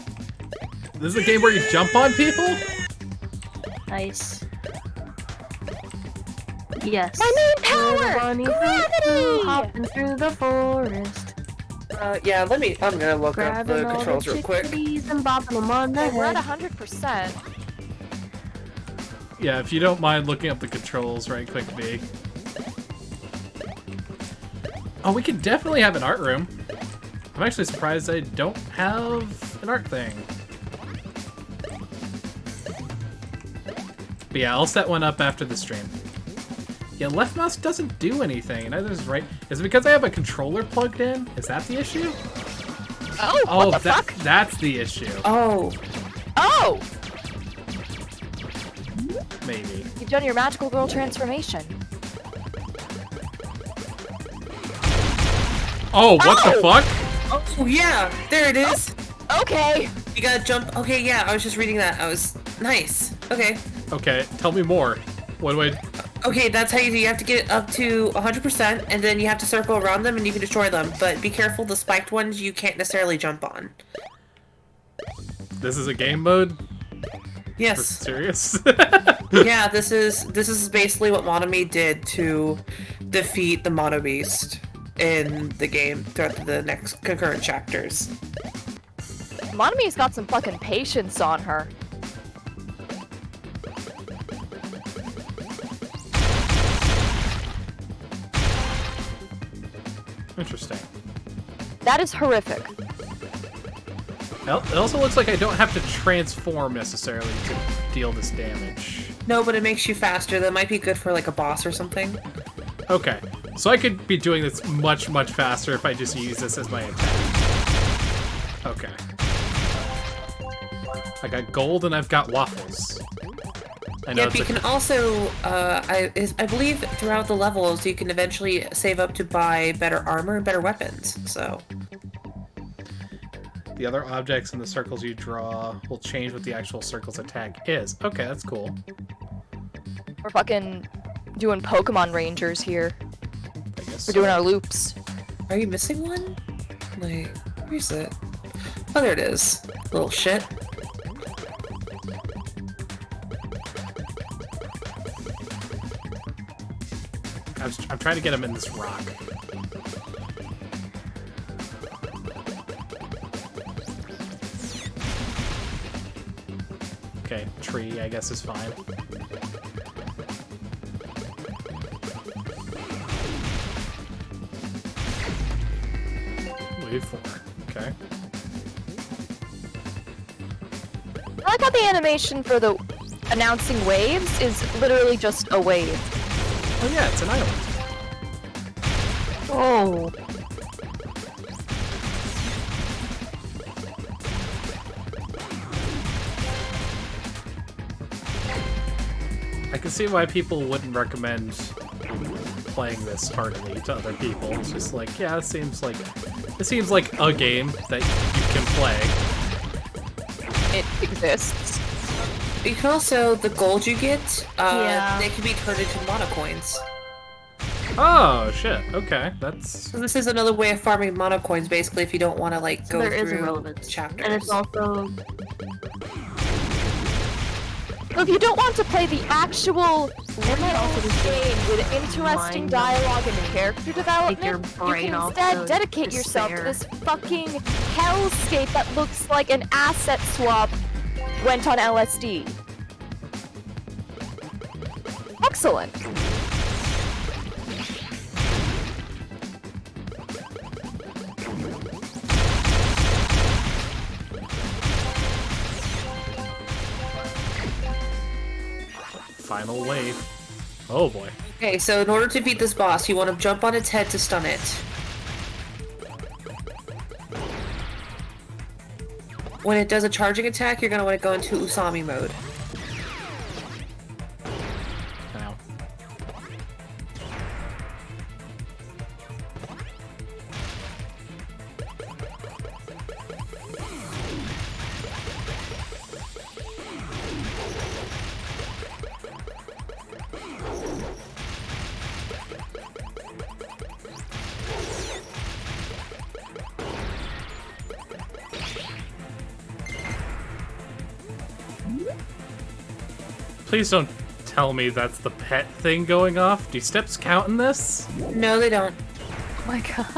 This is a game where you jump on people? Nice. Yes. My main power! Bunny Gravity! hopping through the forest. Yeah, I'm gonna look up Grabbing the all controls real quick. chickadees and bopping them on the Okay, we're at head. 100%. Yeah, if you don't mind looking up the controls right quick, V. Oh, we could definitely have an art room. I'm actually surprised I don't have an art thing. But yeah, I'll set one up after the stream. Yeah, left mouse doesn't do anything, neither does right. Is it because I have a controller plugged in? Is that the issue? Oh, what the fuck? That's the issue. Oh. Oh! Maybe. You've done your magical girl transformation. Oh, what the fuck? Oh, yeah, there it is. Okay. You gotta jump. Okay, yeah, I was just reading that. I was nice. Okay. Okay, tell me more. What do I... Okay, that's how you do. You have to get up to 100%, and then you have to circle around them, and you can destroy them. But be careful, the spiked ones you can't necessarily jump on. This is a game mode? Yes. Serious? Yeah, this is basically what Monomi did to defeat the Mono Beast in the game throughout the next concurrent chapters. Monomi's got some fucking patience on her. Interesting. That is horrific. Well, it also looks like I don't have to transform necessarily to deal this damage. No, but it makes you faster. That might be good for like a boss or something. Okay, so I could be doing this much, much faster if I just use this as my attack. Okay. I got gold and I've got waffles. I know Yep, you can also, I believe throughout the levels, you can eventually save up to buy better armor and better weapons, so... The other objects in the circles you draw will change what the actual circle's attack is. Okay, that's cool. We're fucking doing Pokemon Rangers here. I guess We're doing our loops. Are you missing one? Like, where's it? Oh, there it is. Little shit. I'm trying to get him in this rock. Okay, tree, I guess, is fine. Wave 4, okay. I like how the animation for the announcing waves is literally just a wave. Oh yeah, it's an island. Oh. I can see why people wouldn't recommend playing this heartily to other people. It's just like, yeah, it seems like a game that you can play. It exists. You can also, the gold you get, Yeah. they can be turned into mono coins. Oh shit! Okay, that's. So this is another way of farming mono coins, basically, if you don't want to like go There is a through relevance. chapters. And it's also If you don't want to play the actual might also just game with interesting mind dialogue and character development, your you brain can off instead the dedicate yourself to despair. this fucking hellscape that looks like an asset swap went on LSD. Excellent. Final wave. Oh boy. Okay, so in order to beat this boss, you want to jump on its head to stun it. When it does a charging attack, you're going to want to go into Usami mode. Please don't tell me that's the pet thing going off. Do steps count in this? No, they don't. Oh my god.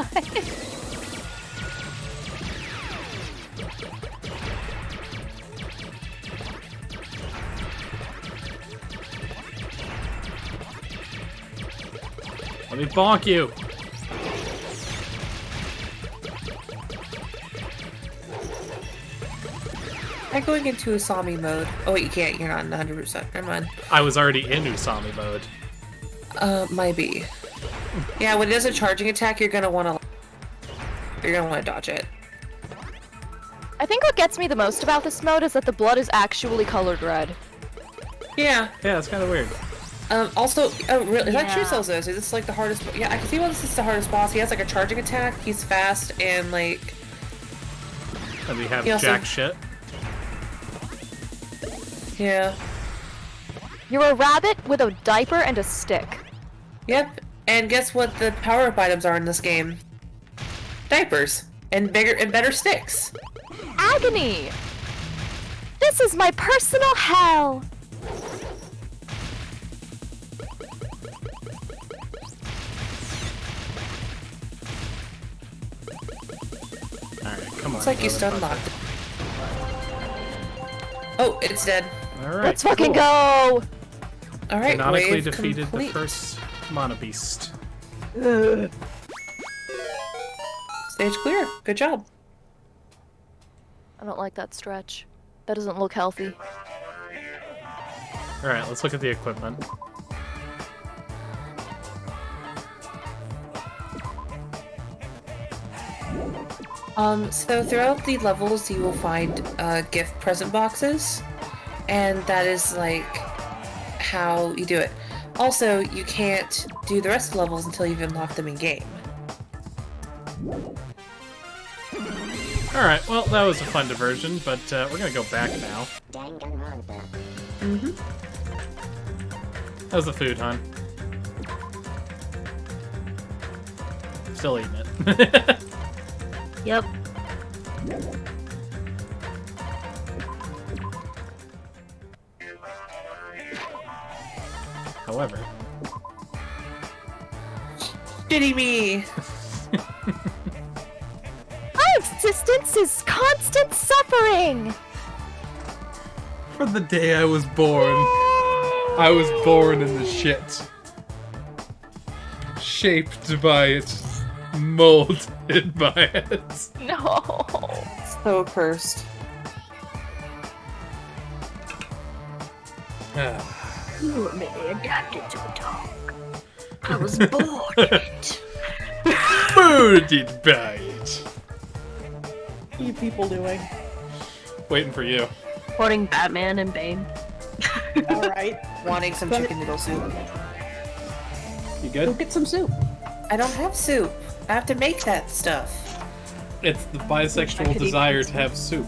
Let me bonk you. I'm going into Usami mode. Oh wait, you can't. You're not in 100%. Never mind. I was already in Usami mode. Might be. Yeah, when it does a charging attack, you're gonna wanna dodge it. I think what gets me the most about this mode is that the blood is actually colored red. Yeah. Yeah, it's kind of weird. Also, oh, really? Is that true, Yeah. Celso? Is this like the hardest? Yeah, I can see why this is the hardest boss. He has like a charging attack. He's fast and like. And we have He also- jack shit. Yeah. You're a rabbit with a diaper and a stick. Yep. And guess what the power-up items are in this game? Diapers and bigger and better sticks. Agony! This is my personal hell! Alright, come on. Looks like you stun locked. Oh, it's dead. Alright. Let's fucking cool. go! Alright, Canonically wave defeated complete. the first Mana Beast. Stage clear. Good job. I don't like that stretch. That doesn't look healthy. Alright, let's look at the equipment. So throughout the levels you will find gift present boxes, and that is like how you do it. Also, you can't do the rest of the levels until you've unlocked them in game. Alright, well, that was a fun diversion, but we're gonna go back now. Mm-hmm. How's the food, hon? Still eating it. Yep. However, Shitty me! My existence is constant suffering! from the day I was born, I was born in the shit. Shaped by it, molded by it. No. So cursed. You were merely adapted to the dog. I was born in it. Molded by it. What are you people doing? Waiting for you. Quoting Batman and Bane. Alright. Wanting some chicken noodle soup. You Go good? get some soup. I don't have soup. I have to make that stuff. It's the I bisexual could eat desire pizza. to have soup.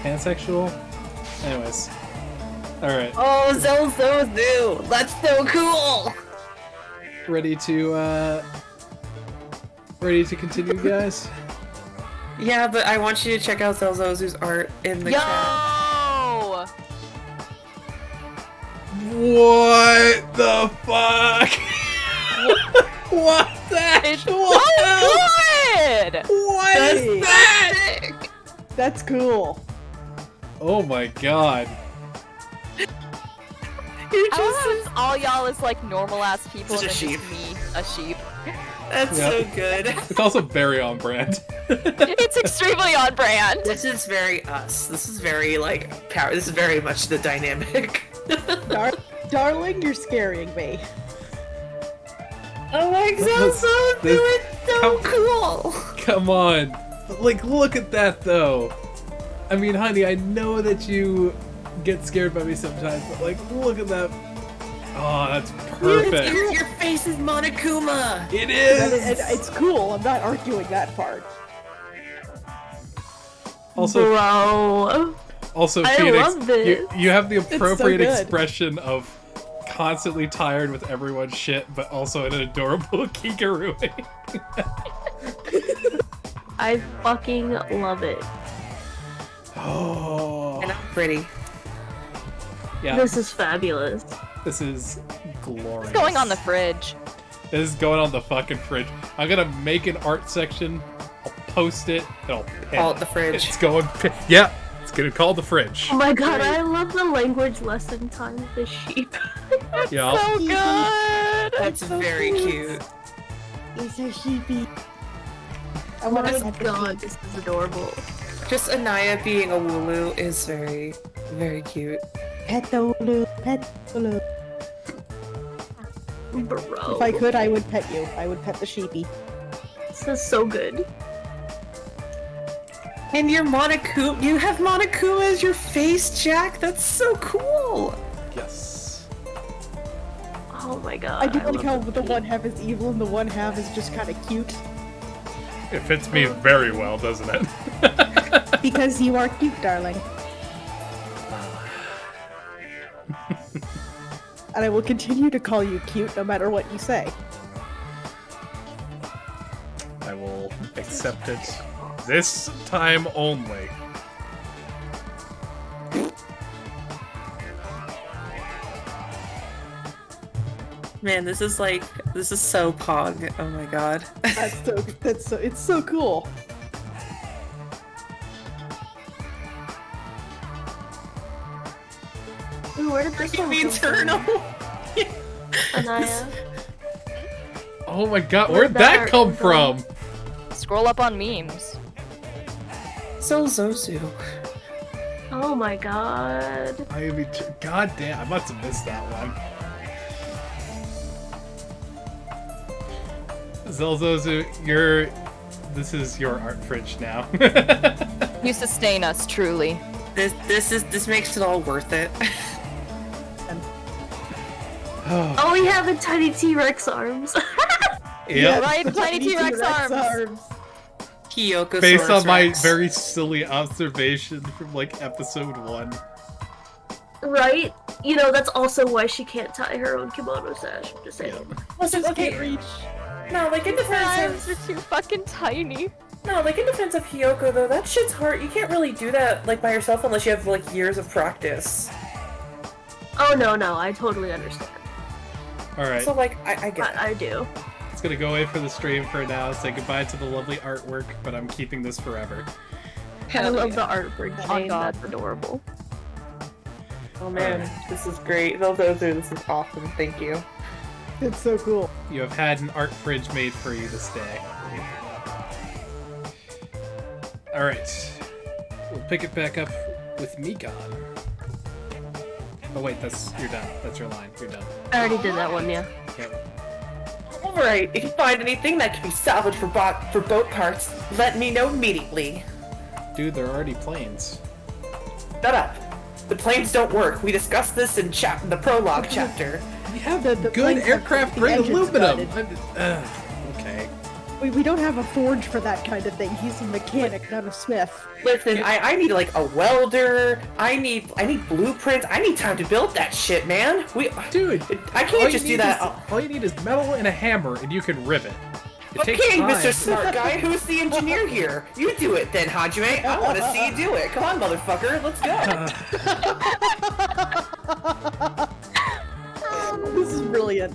Pansexual? Anyways. Alright. Oh, so new! That's so cool! Ready to continue, guys? Yeah, but I want you to check out Zelzo's art in the Yo! chat. What the fuck? What the It's what? so good! What is that? That's cool. Oh my god. You're I love how all y'all is like normal ass people Just and a then just me, a sheep. That's Yep. so good. It's also very on brand. It's extremely on brand. This is very us. This is very like power. This is very much the dynamic. Darling, you're scaring me. Oh my This- Zelzo, this- it's so cool. Come on. Like, look at that, though. I mean, honey, I know that you get scared by me sometimes, but, like, look at that. Oh, that's perfect. Your face is Monokuma. It It's cool. I'm not arguing that part. Also, Bro. I Phoenix, love this. you have the appropriate good. expression of constantly tired with everyone's shit, but also an adorable Kikarui. I fucking love it. Oh. And I'm pretty. Yeah. This is fabulous. This is glorious. It's going on the fridge. This is going on the fucking fridge. I'm gonna make an art section. I'll post it. And I'll pin Call it the fridge. It's going. Yeah, it's gonna call the fridge. Oh my god, I love the language lesson time with the sheep. Yeah. So good. That's very cute. He's so sheepy. I Oh want my to god, this is adorable. Just Anaya being a Wooloo is very, very cute. pet the Ulu, pet the Ulu. Bro. If I could, I would pet you. I would pet the sheepy. This is so good. And your Monokuma, you have Monokuma as your face, Jack? That's so cool! Yes. Oh my god. I do like love how this the game. one half is evil and the one half is just kind of cute. It fits me very well, doesn't it? Because you are cute, darling. And I will continue to call you cute no matter what you say. I will accept it this time only. Man, this is so Pog. Oh my god. It's so cool. Ooh, where did this one The come from? Eternal! Anaya. Oh my god, Where'd where'd that that come come from? Scroll up on memes. So Zozu. Oh my god. I mean, god damn, I must have missed that one. Zelzozu, this is your art fridge now. You sustain us, truly. This makes it all worth it. Oh, we have the tiny T-Rex arms. Yeah, Right? Tiny T-Rex arms. Kyoko based on my Rex. very silly observation from like episode 1. Right? You know, that's also why she can't tie her own kimono sash. I'm just saying. Okay. No, like in defense Arms are too fucking tiny. of Hiyoko though, that shit's hard. You can't really do that like by yourself unless you have like years of practice. Oh no, I totally understand. Alright, So like I get it. I do. it's gonna go away for the stream for now. Say goodbye to the lovely artwork, but I'm keeping this forever. I love the art for Jane. God. That's adorable. Oh man, this is great. This is awesome. Thank you. It's so cool. You have had an art fridge made for you this day. Alright, we'll pick it back up with me gone. Oh wait, you're done. That's your line. You're done. I already did that one, yeah. Yep. Alright, if you find anything that can be salvaged for boat parts, let me know immediately. Dude, there are already planes. Shut up. The planes don't work. We discussed this in the prologue chapter. We have The good planes have aircraft the grade engines aluminum. gutted. Okay. We don't have a forge for that kind of thing. He's a mechanic, not a smith. Listen, I need like a welder. I need blueprints. I need time to build that shit, man. Dude, I all can't you just do need that. All you need is metal and a hammer, and you can rivet. It takes Okay, time. Mr. Smart Guy, who's the engineer here? You do it then, Hajime. I want to see you do it. Come on, motherfucker, let's go. This is brilliant.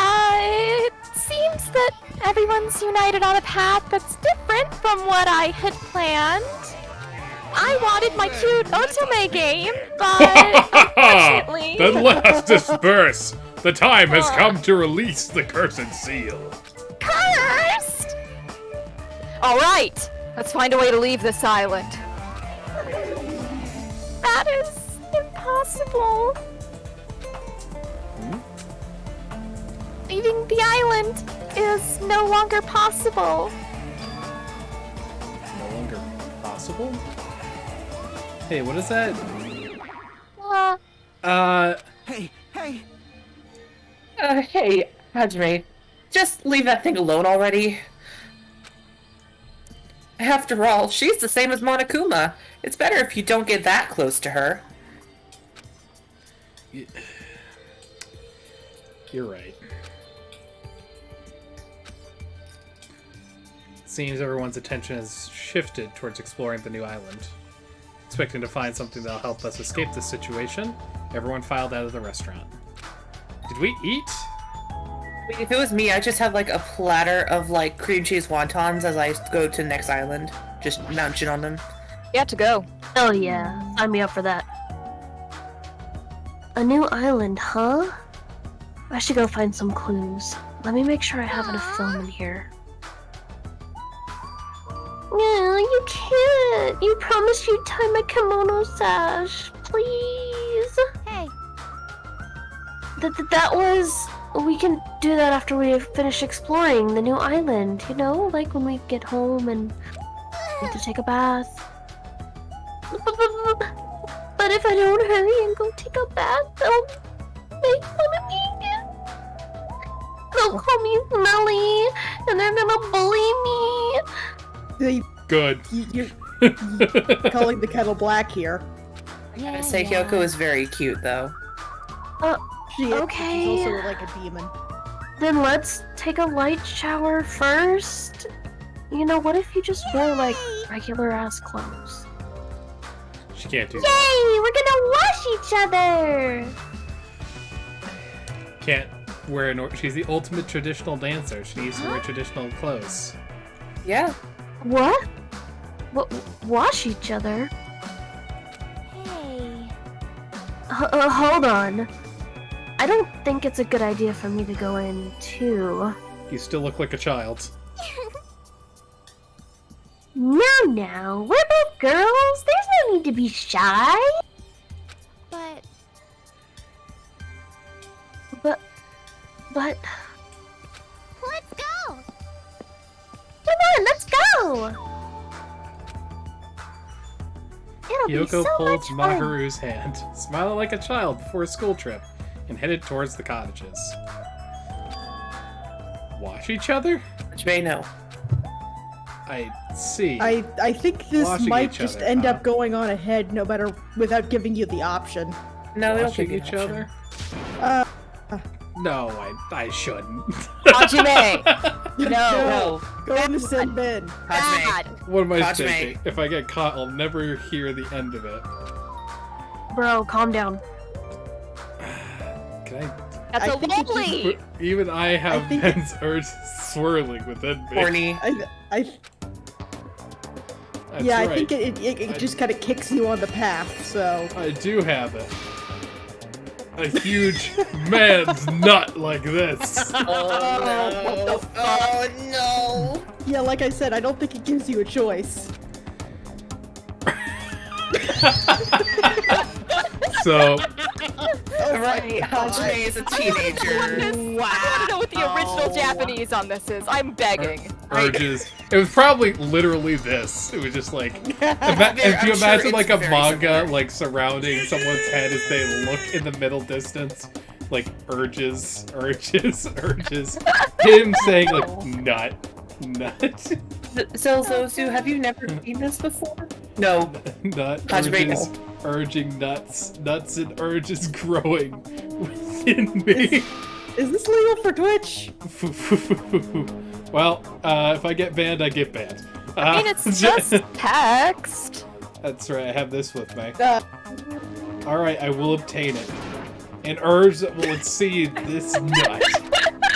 It seems that everyone's united on a path that's different from what I had planned. I wanted my cute Otome game, but unfortunately... Then let us disperse. The time has come to release the cursed seal. Cursed! Alright, let's find a way to leave this island. That is impossible. Leaving the island is no longer possible. No longer possible? Hey, what is that? Hey! Hey, Hajime, just leave that thing alone already. After all, she's the same as Monokuma. It's better if you don't get that close to her. You're right. Seems everyone's attention has shifted towards exploring the new island. expecting to find something that'll help us escape this situation. Everyone filed out of the restaurant. Did we eat? If it was me, I'd just have like a platter of like cream cheese wontons as I go to the next island. Just munching on them. Yeah, to go. Oh yeah, sign me up for that. A new island, huh? I should go find some clues. Let me make sure I have enough film in here. No, you can't. You promised you'd tie my kimono sash. Please. Hey. That was... We can do that after we finish exploring the new island, you know? Like when we get home and need to take a bath. But if I don't hurry and go take a bath, they'll make fun of me. They'll call me smelly, and they're gonna bully me. Good. You're calling the kettle black here. I say Hyoko is very cute though. She is, Okay. She's also like a demon. Then let's take a light shower first. You know, what if you just wore like regular ass clothes? She can't do that. Yay! We're gonna wash each other! Can't wear she's the ultimate traditional dancer. She needs to wear traditional clothes. Yeah. What? Wash each other? Hey. Hold on. I don't think it's a good idea for me to go in too. You still look like a child. No, we're both girls. There's no need to be shy. But But let's go. come on, let's go. It'll be Hyoko so pulled much fun. Maharu's hand, smiling like a child before a school trip, and headed towards the cottages. Wash each other? Which may know. I see. I think this Washing might each just other, end huh? up going on ahead, no matter without giving you the option. No, it'll Washing give you each an option. other? Uh, No, I shouldn't. Hajime! No. Go in the sin bin. Hajime. Bad. What am I Hajime. thinking? If I get caught, I'll never hear the end of it. Bro, calm down. Can I? That's I a think it's lovely! Even I have think Ben's urge swirling within me. Horny. That's Yeah, I right. think it just kind of kicks you on the path, so... I do have it. A huge man's nut like this. Oh no. Oh no. Yeah, like I said, I don't think it gives you a choice. So, Right. Hajime is a teenager. I want to know what the original Japanese on this is. I'm begging. urges. It was probably literally this. It was just like, if you imagine like a manga like surrounding someone's head as they look in the middle distance, like urges. Him saying like nut. So Zosu, have you never seen this before? No. Nut. Hajime, Urges. Urging nuts. Nuts and urges growing within me. Is this legal for Twitch? Well, if I get banned, I get banned. I mean, it's just text. That's right, I have this with me. Alright, I will obtain it. An urge that will exceed this nut.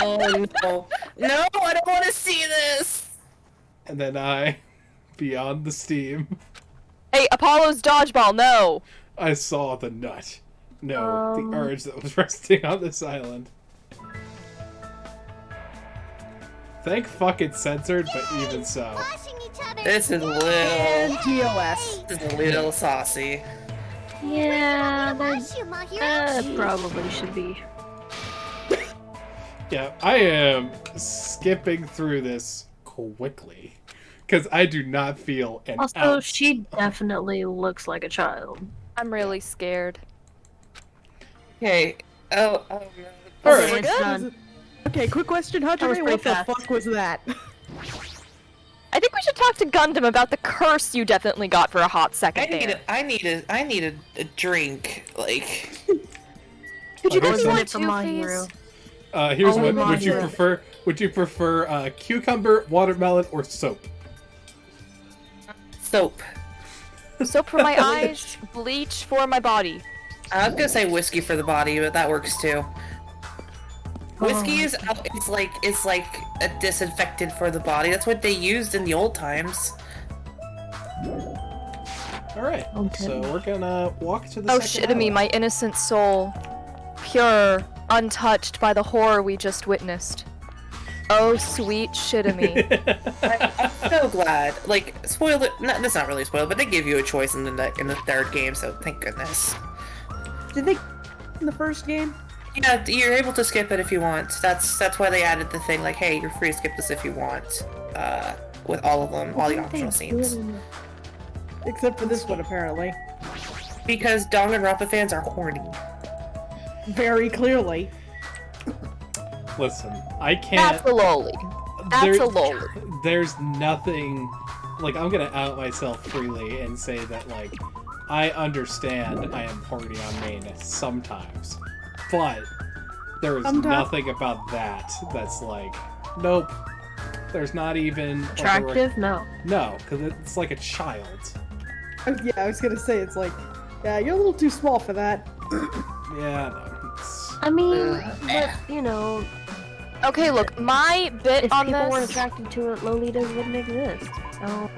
Oh no. No, I don't want to see this! And then I, beyond the steam, Hey, Apollo's dodgeball, no! I saw the nut. No, the urge that was resting on this island. Thank fuck it's censored, but even so. Washing each other. This is a little... TOS. This is a little saucy. Yeah, Wash you, Mahiro. that probably should be. Yeah, I am skipping through this quickly. Because I do not feel an Also, ounce. she definitely looks like a child. I'm really scared. Okay. Oh no. Alright. Okay, it's done. Okay, quick question, was Hajime, pretty what the fast. fuck was that? I think we should talk to Gundam about the curse you definitely got for a hot second there. I need a drink. Like, Could you Okay, give me so- one It from too, My please? Hero. Here's Oh what my would you God. prefer? Would you prefer cucumber, watermelon, or soap? soap. Soap for my eyes, bleach for my body. I was gonna say whiskey for the body, but that works too. Whiskey is like a disinfectant for the body. That's what they used in the old times. Alright, so we're gonna walk to the Oh second shit of me, island. my innocent soul. Pure, untouched by the horror we just witnessed. Oh sweet shit of me. I'm so glad. Like, spoiled. That's not really spoiled, but they give you a choice in the third game, so thank goodness. Did they in the first game? Yeah, you're able to skip it if you want. That's why they added the thing like, hey, you're free to skip this if you want. With all of them, all the optional scenes. Except for this one, apparently. Because Danganronpa fans are horny. Very clearly. Listen, I can't... That's a lolly. That's a lolly. There's nothing... Like, I'm gonna out myself freely and say that, like, I understand I am horny on main sometimes. But there is nothing about that that's like, nope. There's not even... Attractive? No. No, because it's like a child. Yeah, I was gonna say, it's like, yeah, you're a little too small for that. Yeah, no, it's... I mean, but, you know, Okay, look, my bit if on people this... weren't attracted to it, Lolitas wouldn't exist. So...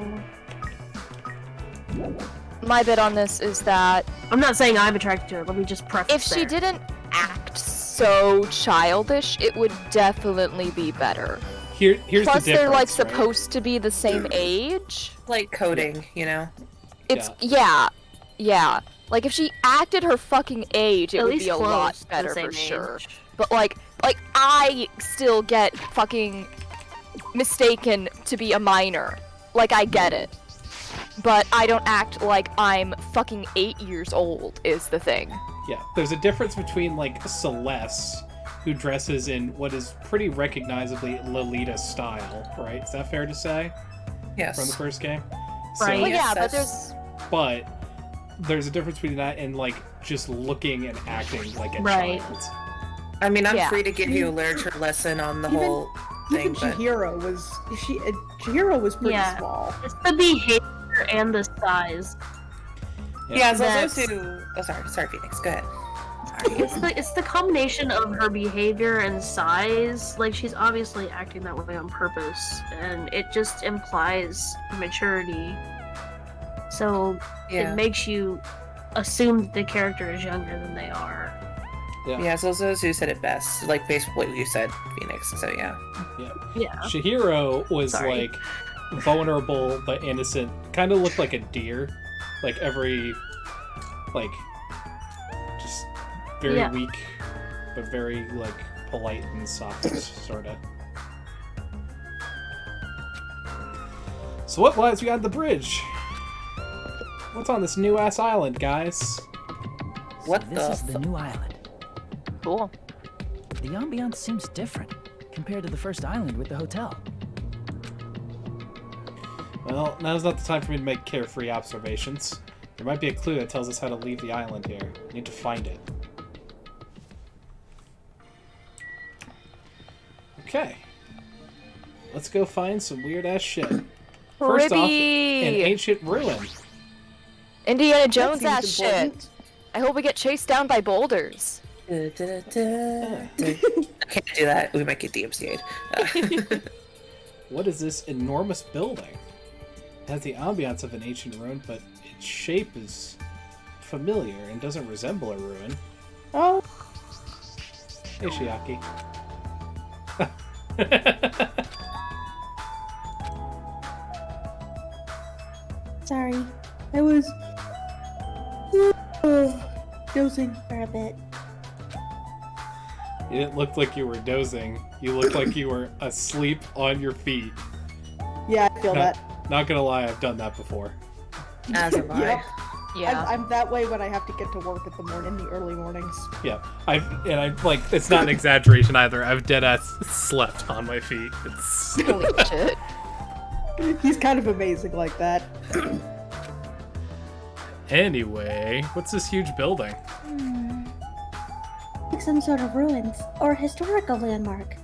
My bit on this is that... I'm not saying I'm attracted to it, let me just preface if she didn't act so childish, it would definitely be better. Here's Plus, the difference, they're, like, right? supposed to be the same age. Like coding, you know? It's... Yeah. Like, if she acted her fucking age, it At would least be a close lot to the better same for sure. age. But, like, I still get fucking mistaken to be a minor. Like, I get it. But I don't act like I'm fucking 8 years old, is the thing. Yeah, there's a difference between, like, Celeste, who dresses in what is pretty recognizably Lolita style, right? Is that fair to say? Yes. From the first game? Right. Well, Yes, yeah, but that's- there's a difference between that and, like, just looking and acting like a Right. child. I mean, I'm Yeah. free to give you a literature lesson on the Even- whole thing, Even but... Chihiro was... Chihiro was pretty Yeah. small. It's the behavior and the size. Yeah, so That's- those two... Oh, sorry, Phoenix, go ahead. It's the combination of her behavior and size. Like, she's obviously acting that way on purpose, and it just implies maturity. So Yeah. it makes you assume that the character is younger than they are. Yeah, so those who said it best. Like, basically what you said, Phoenix, so yeah. Yeah. Chihiro was, Sorry. like, vulnerable but innocent. Kind of looked like a deer. Like, every... Like... Just very Yeah. weak, but very, like, polite and soft, sorta. So what lies beyond the bridge? What's on this new-ass island, guys? What This the is the new island. Cool. The ambiance seems different compared to the first island with the hotel. Well, now's not the time for me to make carefree observations. There might be a clue that tells us how to leave the island here. I need to find it. Okay. Let's go find some weird-ass shit. First off, an Ribby! ancient ruin. Indiana That Jones seems ass shit. important. I hope we get chased down by boulders. I can't do that. We might get DMCA'd. What is this enormous building? It has the ambiance of an ancient ruin, but its shape is familiar and doesn't resemble a ruin. Oh, Hey, Shiaki. Sorry. I was dozing for a bit. You didn't look like you were dozing. You looked like you were asleep on your feet. yeah, I feel that. Not gonna lie, I've done that before. As am I. Yep. Yeah. I'm that way when I have to get to work in the early mornings. Yeah, I've like, it's not an exaggeration either. I've deadass slept on my feet. It's Holy shit. He's kind of amazing like that. anyway. What's this huge building? Like some sort of ruins or historical landmark.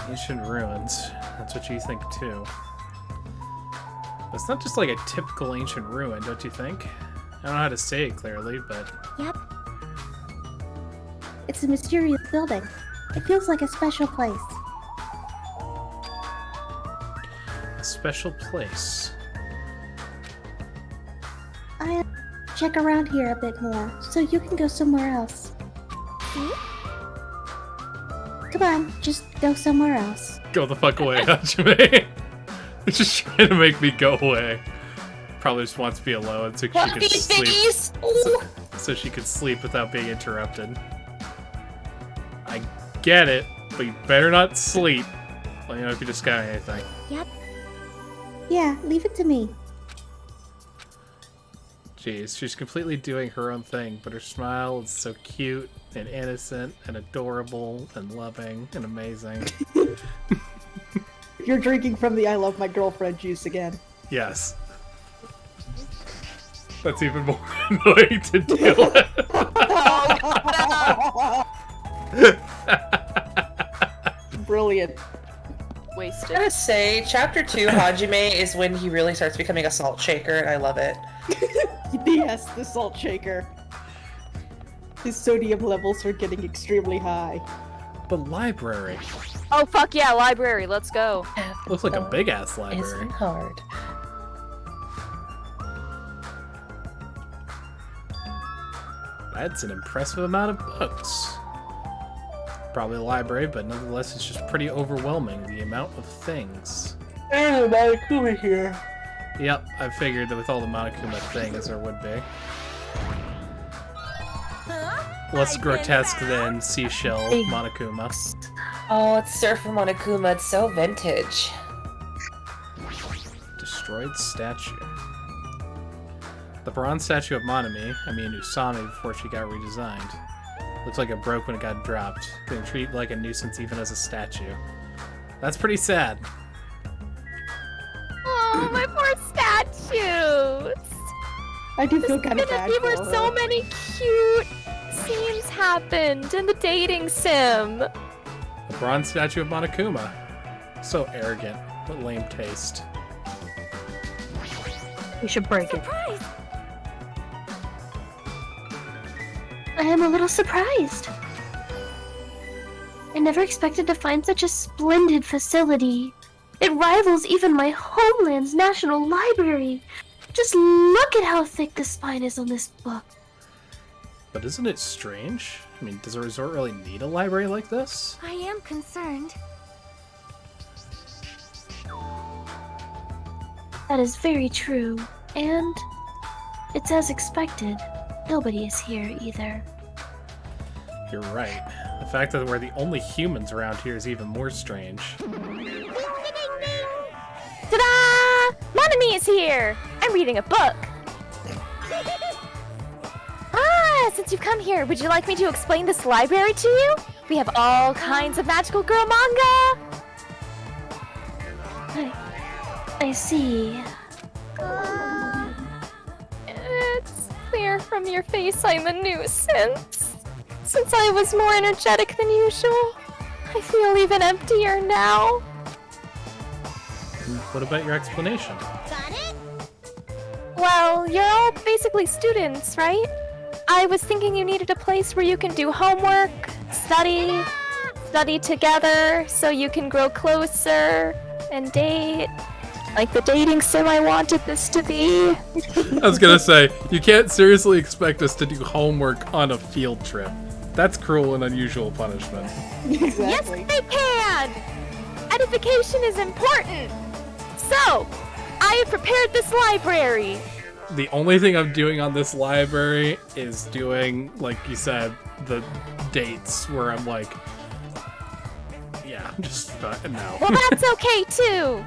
Ancient ruins. That's what you think too. It's not just like a typical ancient ruin, don't you think? I don't know how to say it clearly, but... Yep. It's a mysterious building. It feels like a special place. A special place. I'll check around here a bit more, so you can go somewhere else. Come on, just go somewhere else. Go the fuck away, Hajime. It's just trying to make me go away. Probably just wants to be alone so she can sleep. So she could sleep without being interrupted. I get it, but you better not sleep. Let me know if you discover anything. Yep. Yeah, leave it to me. Jeez, she's completely doing her own thing, but her smile is so cute and innocent and adorable and loving and amazing. You're drinking from the I love my girlfriend juice again. Yes. That's even more annoying to deal with. Brilliant. Wasted. I gotta say, chapter 2 Hajime is when he really starts becoming a salt shaker, and I love it. Yes, the salt shaker. His sodium levels are getting extremely high. The library. Oh fuck yeah, library, let's go. Looks like a big ass library. Isn't hard. That's an impressive amount of books. Probably a library, but nonetheless it's just pretty overwhelming, the amount of things. There's a Monokuma here. Yep, I figured that with all the Monokuma things there would be. Less grotesque than seashell Monokuma. Oh, it's Surfer Monokuma. It's so vintage. Destroyed statue. The bronze statue of Usami before she got redesigned. Looks like it broke when it got dropped, being treated like a nuisance even as a statue. That's pretty sad. Oh, my poor statues! I do feel kind of bad There for were her. so many cute scenes happened in the dating sim. The bronze statue of Monokuma. So arrogant. What lame taste. You should break it. I am a little surprised. I never expected to find such a splendid facility. It rivals even my homeland's national library. Just look at how thick the spine is on this book. But isn't it strange? I mean, does a resort really need a library like this? I am concerned. That is very true. And it's as expected. Nobody is here either. You're right. The fact that we're the only humans around here is even more strange. Ta-da! Monami is here! I'm reading a book. Since you've come here, would you like me to explain this library to you? We have all kinds of magical girl manga! I see. It's clear from your face I'm a nuisance. Since I was more energetic than usual, I feel even emptier now. What about your explanation? Got it? Well, you're all basically students, right? I was thinking you needed a place where you can do homework, study together, so you can grow closer and date. Like the dating sim I wanted this to be. I was gonna say, you can't seriously expect us to do homework on a field trip. That's cruel and unusual punishment. Exactly. Yes, they can! Edification is important! So, I have prepared this library. The only thing I'm doing on this library is doing, like you said, the dates where I'm like, yeah, just no. Well, that's okay too.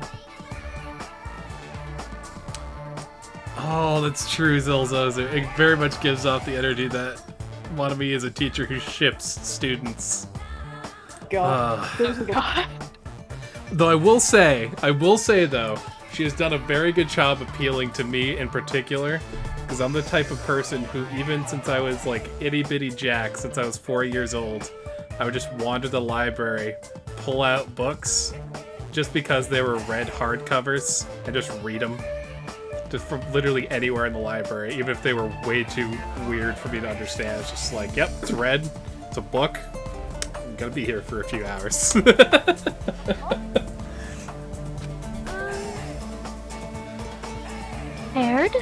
Oh, that's true, Zilzozu. It very much gives off the energy that Monami is a teacher who ships students. God. Though I will say though, she has done a very good job appealing to me in particular, because I'm the type of person who, even since I was like itty bitty Jack, since I was 4 years old, I would just wander the library, pull out books, just because they were red hardcovers, and just read them. just from literally anywhere in the library, even if they were way too weird for me to understand. It's just like, yep, it's red, it's a book. I'm gonna be here for a few hours. Paired?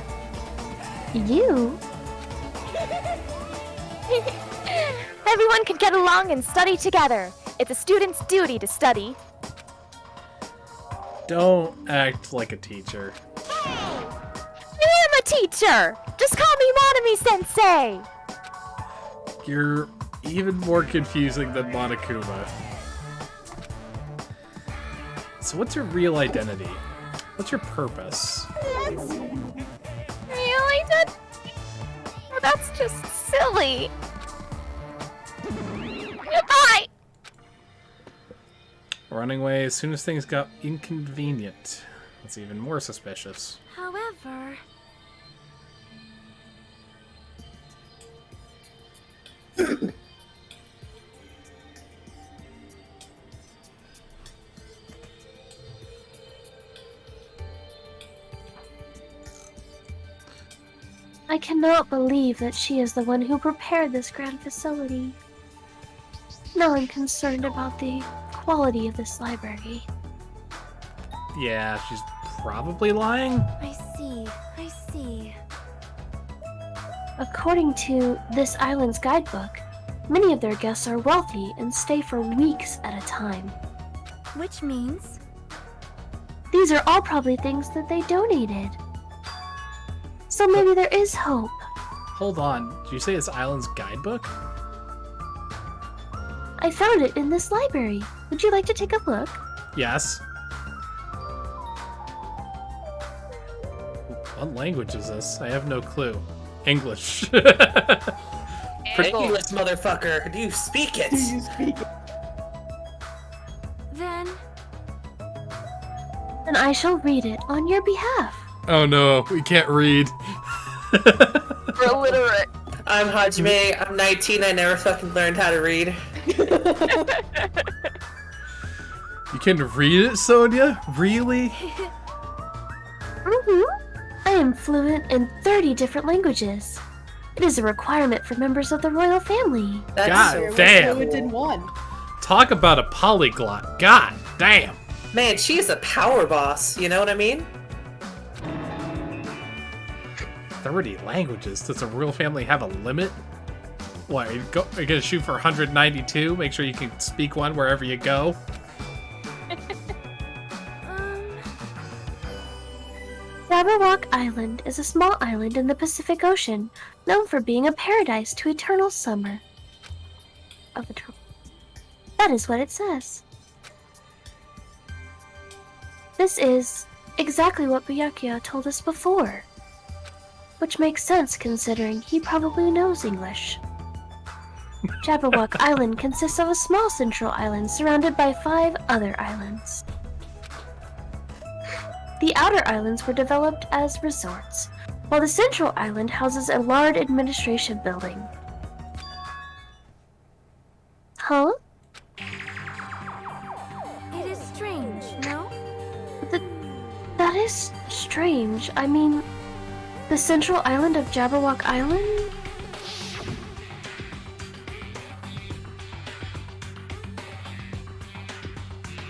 You? Everyone can get along and study together. It's a student's duty to study. Don't act like a teacher. I am a teacher! Just call me Monami-sensei! You're even more confusing than Monokuma. So what's your real identity? What's your purpose? Really? That's just silly. Goodbye! Running away as soon as things got inconvenient. That's even more suspicious. However... I cannot believe that she is the one who prepared this grand facility. Now I'm concerned about the quality of this library. Yeah, she's probably lying. I see. According to this island's guidebook, many of their guests are wealthy and stay for weeks at a time. Which means... These are all probably things that they donated. So maybe there is hope. Hold on, did you say it's Island's guidebook? I found it in this library. Would you like to take a look? Yes. What language is this? I have no clue. English. English, motherfucker. Do you speak it? Then... Then I shall read it on your behalf. Oh no, we can't read. We're illiterate. I'm Hajime. I'm 19. I never fucking learned how to read. You can read it, Sonia? Really? I am fluent in 30 different languages. It is a requirement for members of the royal family. God damn. Fluent in one. Talk about a polyglot. God damn. Man, she's a power boss. You know what I mean? 30 languages. Does a royal family have a limit? What, you're gonna shoot for 192? Make sure you can speak one wherever you go? Jabberwock Island is a small island in the Pacific Ocean, known for being a paradise to eternal summer. That is what it says. This is exactly what Byakuya told us before. Which makes sense considering he probably knows English. Jabberwock Island consists of a small central island surrounded by 5 other islands. The outer islands were developed as resorts, while the central island houses a large administration building. Huh? It is strange, no? That is strange. I mean, the central island of Jabberwock Island?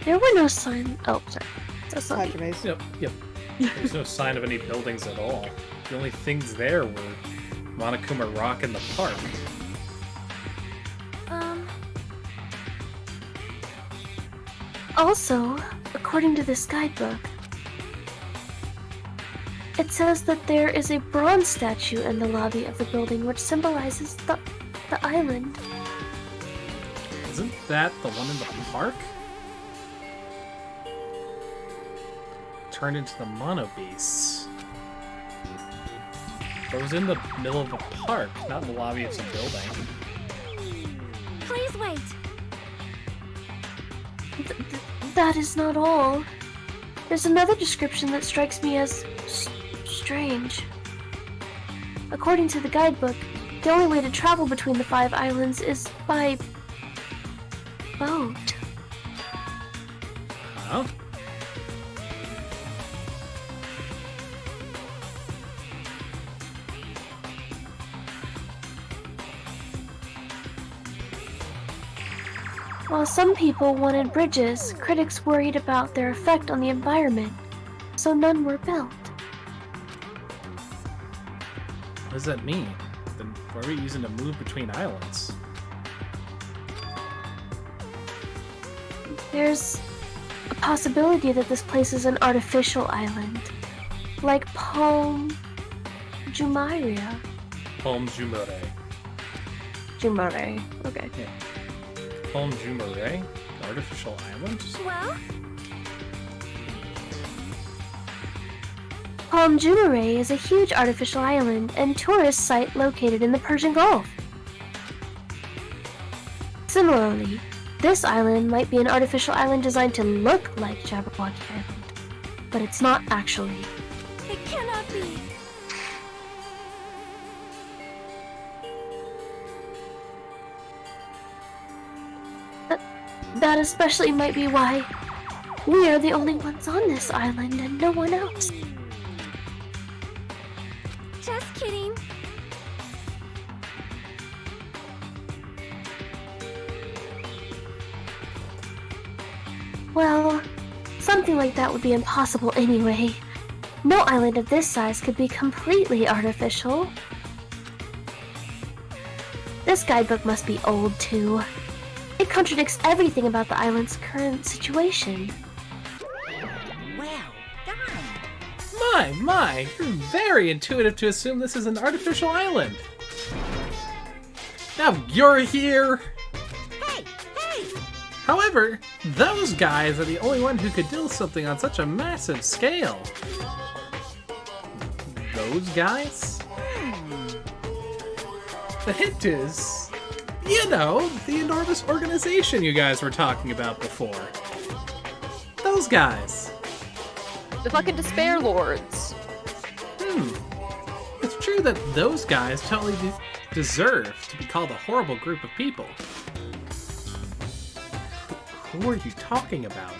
There were no signs. Oh, sorry. That's not me. Yep. There's no sign of any buildings at all. The only things there were Monokuma Rock and the park. Also, according to this guidebook, it says that there is a bronze statue in the lobby of the building which symbolizes the island. Isn't that the one in the park? Turned into the Mono Beasts. It was in the middle of a park, not in the lobby of some building. Please wait. That is not all. There's another description that strikes me as strange. According to the guidebook, the only way to travel between the 5 islands is by boat. Huh? While some people wanted bridges, critics worried about their effect on the environment, so none were built. What does that mean? Then what are we using to move between islands? There's a possibility that this place is an artificial island, like Palm Jumeirah. Palm Jumeirah. Jumeirah, okay. Yeah. Palm Jumeirah? Artificial island? Well, Palm Jumeirah is a huge artificial island and tourist site located in the Persian Gulf. Similarly, this island might be an artificial island designed to look like Jabberwocky Island, but it's not actually. it cannot be. That especially might be why we are the only ones on this island and no one else. Just kidding. Well, something like that would be impossible anyway. No island of this size could be completely artificial. This guidebook must be old too. It contradicts everything about the island's current situation. Well done. My, you're very intuitive to assume this is an artificial island. Now you're here! Hey! However, those guys are the only one who could do something on such a massive scale. Those guys? The hint is, you know, the enormous organization you guys were talking about before. Those guys. The fucking Despair Lords. It's true that those guys totally deserve to be called a horrible group of people. Who are you talking about?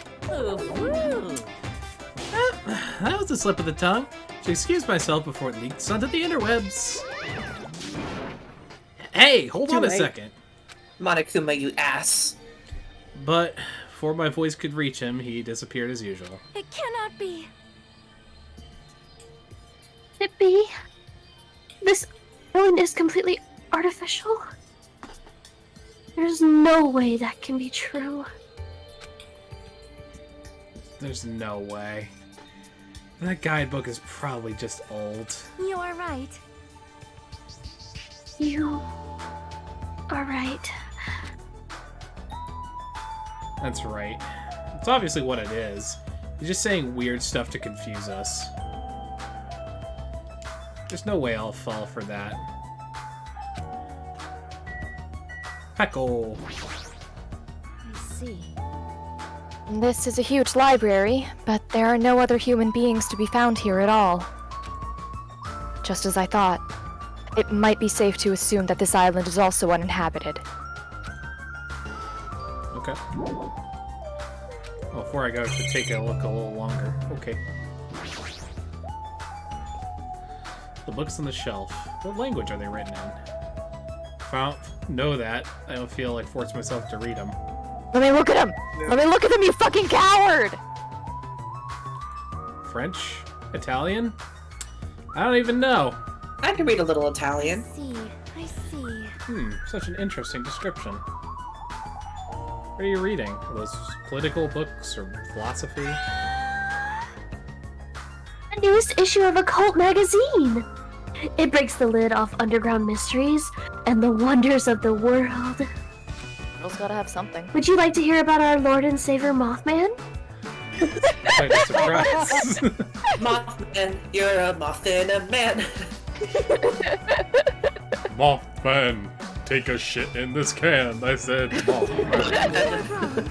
That was a slip of the tongue. To excuse myself before it leaks onto the interwebs. Hey, hold on a second. Monokuma, you ass. But before my voice could reach him, he disappeared as usual. It cannot be. Could it be? This island is completely artificial? There's no way that can be true. There's no way. That guidebook is probably just old. You are right. You are right. That's right. It's obviously what it is. He's just saying weird stuff to confuse us. There's no way I'll fall for that. Peckle. I see. This is a huge library, but there are no other human beings to be found here at all. Just as I thought. It might be safe to assume that this island is also uninhabited. Okay. Well, before I go, I should take a look a little longer. Okay. The books on the shelf. What language are they written in? If I don't know that, I don't feel like forcing myself to read them. Let me look at him! Let me look at him, you fucking coward! French? Italian? I don't even know. I can read a little Italian. I see. Such an interesting description. What are you reading? Are those political books or philosophy? The newest issue of Occult magazine! It breaks the lid off underground mysteries and the wonders of the world. Girl's gotta have something. Would you like to hear about our Lord and Savior Mothman? Quite a surprise. Mothman, you're a moth and a man. Mothman, take a shit in this can. I said Mothman.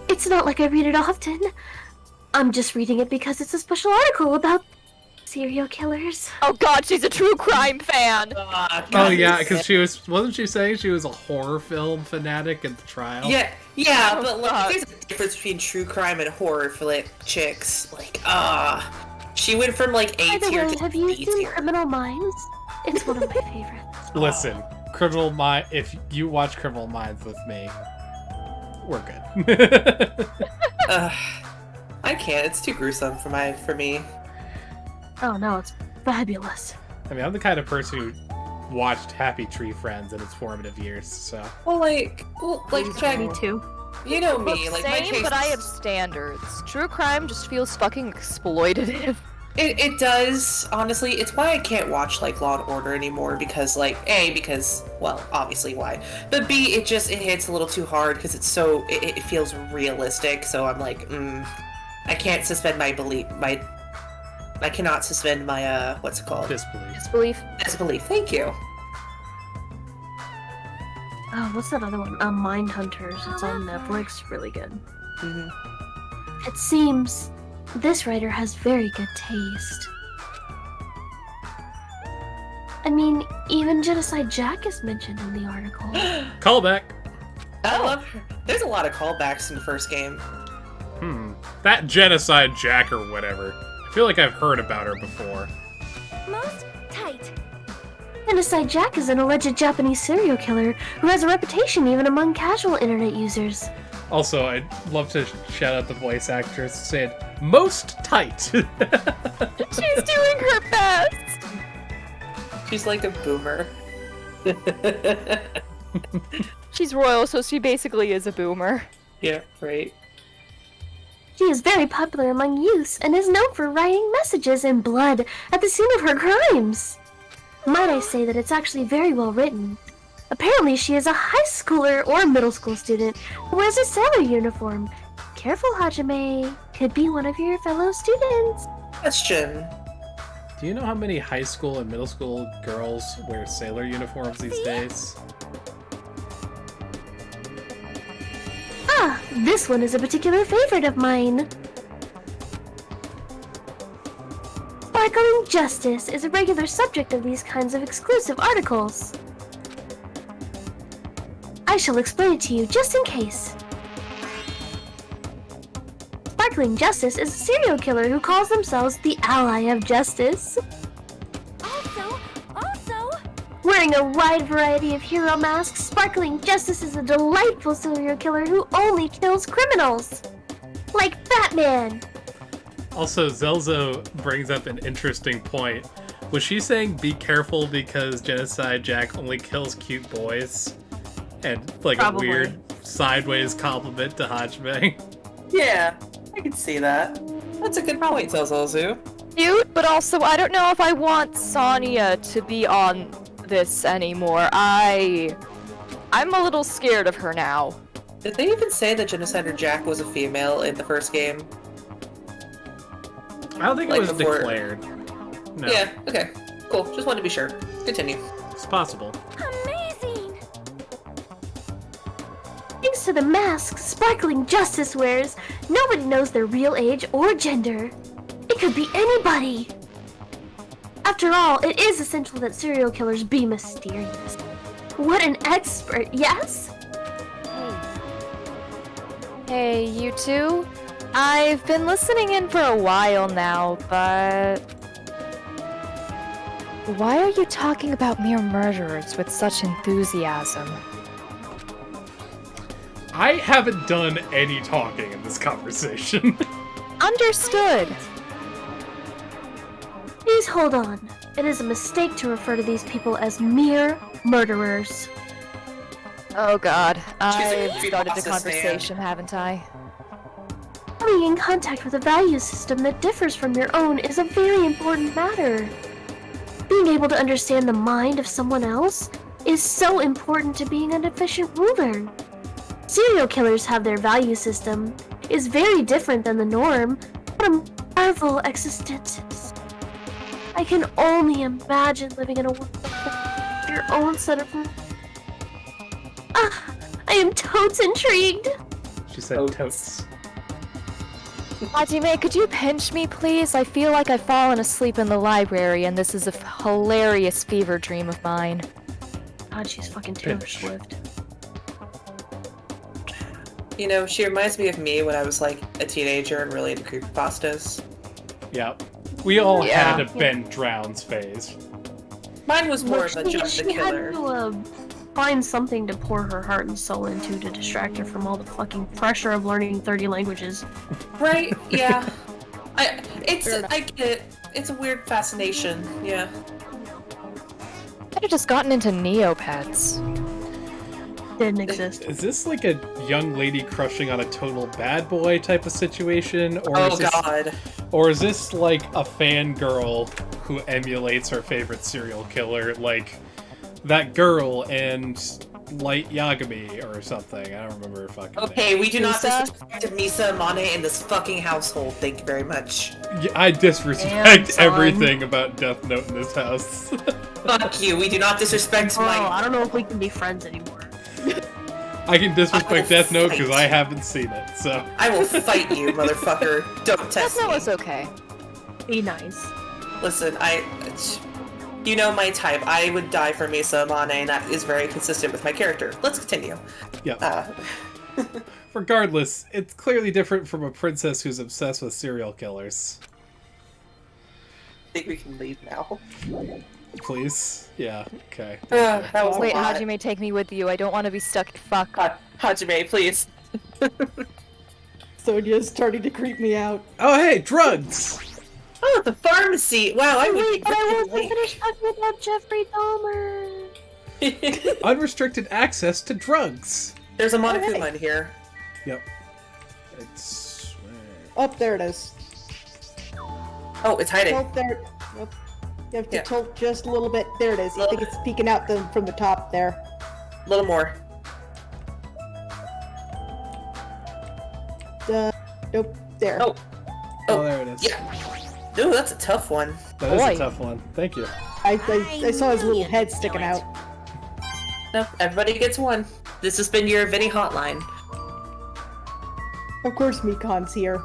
It's not like I read it often. I'm just reading it because it's a special article about serial killers. Oh god, she's a true crime fan! Oh yeah, because wasn't she saying she was a horror film fanatic at the trial? Yeah, but like, there's a difference between true crime and horror flick chicks. Like, she went from like A By the tier way, to have you B seen tier. Criminal Minds? It's one of my favorites. Listen, if you watch Criminal Minds with me, we're good. I can't. It's too gruesome for me. Oh no, it's fabulous. I mean, I'm the kind of person who watched Happy Tree Friends in its formative years, so. Well, Jack, Me too. you know me. Look, Like my same, taste. but I have standards. True crime just feels fucking exploitative. It does, honestly. It's why I can't watch like Law and Order anymore because well, obviously why, but B, it hits a little too hard because it feels realistic. So I'm like, I can't suspend my belief. I cannot suspend my what's it called? Disbelief. Disbelief. Thank you. Oh, what's that other one? Mindhunters. It's on Netflix. Really good. It seems this writer has very good taste. I mean, even Genocide Jack is mentioned in the article. Callback. I love her. There's a lot of callbacks in the first game. That Genocide Jack or whatever. I feel like I've heard about her before. Most tight. Genocide Jack is an alleged Japanese serial killer who has a reputation even among casual internet users. Also, I'd love to shout out the voice actress saying, most tight. She's doing her best. She's like a boomer. She's royal, so she basically is a boomer. Yeah, right. She is very popular among youths and is known for writing messages in blood at the scene of her crimes. Might I say that it's actually very well written. Apparently she is a high schooler or middle school student who wears a sailor uniform. Careful, Hajime. Could be one of your fellow students. Question. Do you know how many high school and middle school girls wear sailor uniforms these days? Ah, this one is a particular favorite of mine. Sparkling justice is a regular subject of these kinds of exclusive articles. I shall explain it to you just in case. Sparkling Justice is a serial killer who calls themselves the Ally of Justice. Also. Wearing a wide variety of hero masks, Sparkling Justice is a delightful serial killer who only kills criminals. Like Batman. Also, Zelzo brings up an interesting point. Was she saying be careful because Genocide Jack only kills cute boys? And like Probably. a weird sideways compliment to Hajime? Yeah, I can see that. That's a good point, Zozozu. Cute, but also I don't know if I want Sonya to be on this anymore. I'm a little scared of her now. Did they even say that Genocider Jack was a female in the first game? I don't think it Like was before- declared. No. Yeah, okay. Cool, just wanted to be sure. Continue. It's possible. Amazing. Thanks to the masks Sparkling Justice wears, nobody knows their real age or gender. It could be anybody. After all, it is essential that serial killers be mysterious. What an expert, yes? Hey, you two? I've been listening in for a while now, but... why are you talking about mere murderers with such enthusiasm? I haven't done any talking in this conversation. Understood! Please hold on. It is a mistake to refer to these people as mere murderers. Oh god, I've creepy started the pasta conversation, haven't I? Coming in contact with a value system that differs from your own is a very important matter. Being able to understand the mind of someone else is so important to being an efficient ruler. Serial killers have their value system, is very different than the norm, but a marvel existence. I can only imagine living in a world with your own set of rules. Ah, I am totes intrigued. She said totes. Hajime, could you pinch me, please? I feel like I've fallen asleep in the library, and this is a hilarious fever dream of mine. God, she's fucking Taylor Pinch. Swift. You know, she reminds me of me when I was like a teenager and really into creepypastas. Yeah. We all Yeah. had a Ben Drowns phase. Mine was more of a just the She had killer. to find something to pour her heart and soul into to distract her from all the fucking pressure of learning 30 languages. Right? Yeah. I get it. It's a weird fascination. Yeah. I'd have just gotten into Neopets. Didn't exist. Is this like a young lady crushing on a total bad boy type of situation, or Oh is this, god. or is this like a fangirl who emulates her favorite serial killer, like that girl and Light Yagami or something? I don't remember her fucking Okay, name. we do not Misa? disrespect Misa and Mane in this fucking household. Thank you very much. Yeah, I disrespect everything about Death Note in this house. Fuck you. We do not disrespect Oh, my. I don't know if we can be friends anymore. I can disrespect Death Note because fight. I haven't seen it, so. I will fight you, motherfucker. Don't test That me. was okay. Be nice. Listen, you know my type. I would die for Misa Mane, and that is very consistent with my character. Let's continue. Yeah. Regardless, it's clearly different from a princess who's obsessed with serial killers. I think we can leave now. Please? Yeah, okay. That was Wait, a lot. Hajime, take me with you. I don't want to be stuck. Fuck. Hajime, please. Sonia's starting to creep me out. Oh, hey, drugs! Oh, the pharmacy! Wow, I Wait, but I would wasn't finished talking about Jeffrey Dahmer. Unrestricted access to drugs. There's a Monokuma in here. Yep. It's... Oh, there it is. Oh, it's hiding. Oh, there. Nope. You have to Yeah. tilt just a little bit. There it is. I think it's peeking out from the top there. A little more. Nope. There. Oh. Oh, there it is. Yeah. Ooh, that's a tough one. That is Boy. a tough one. Thank you. I saw his little head sticking out. Nope, everybody gets one. This has been your Vinny hotline. Of course, Mikon's here.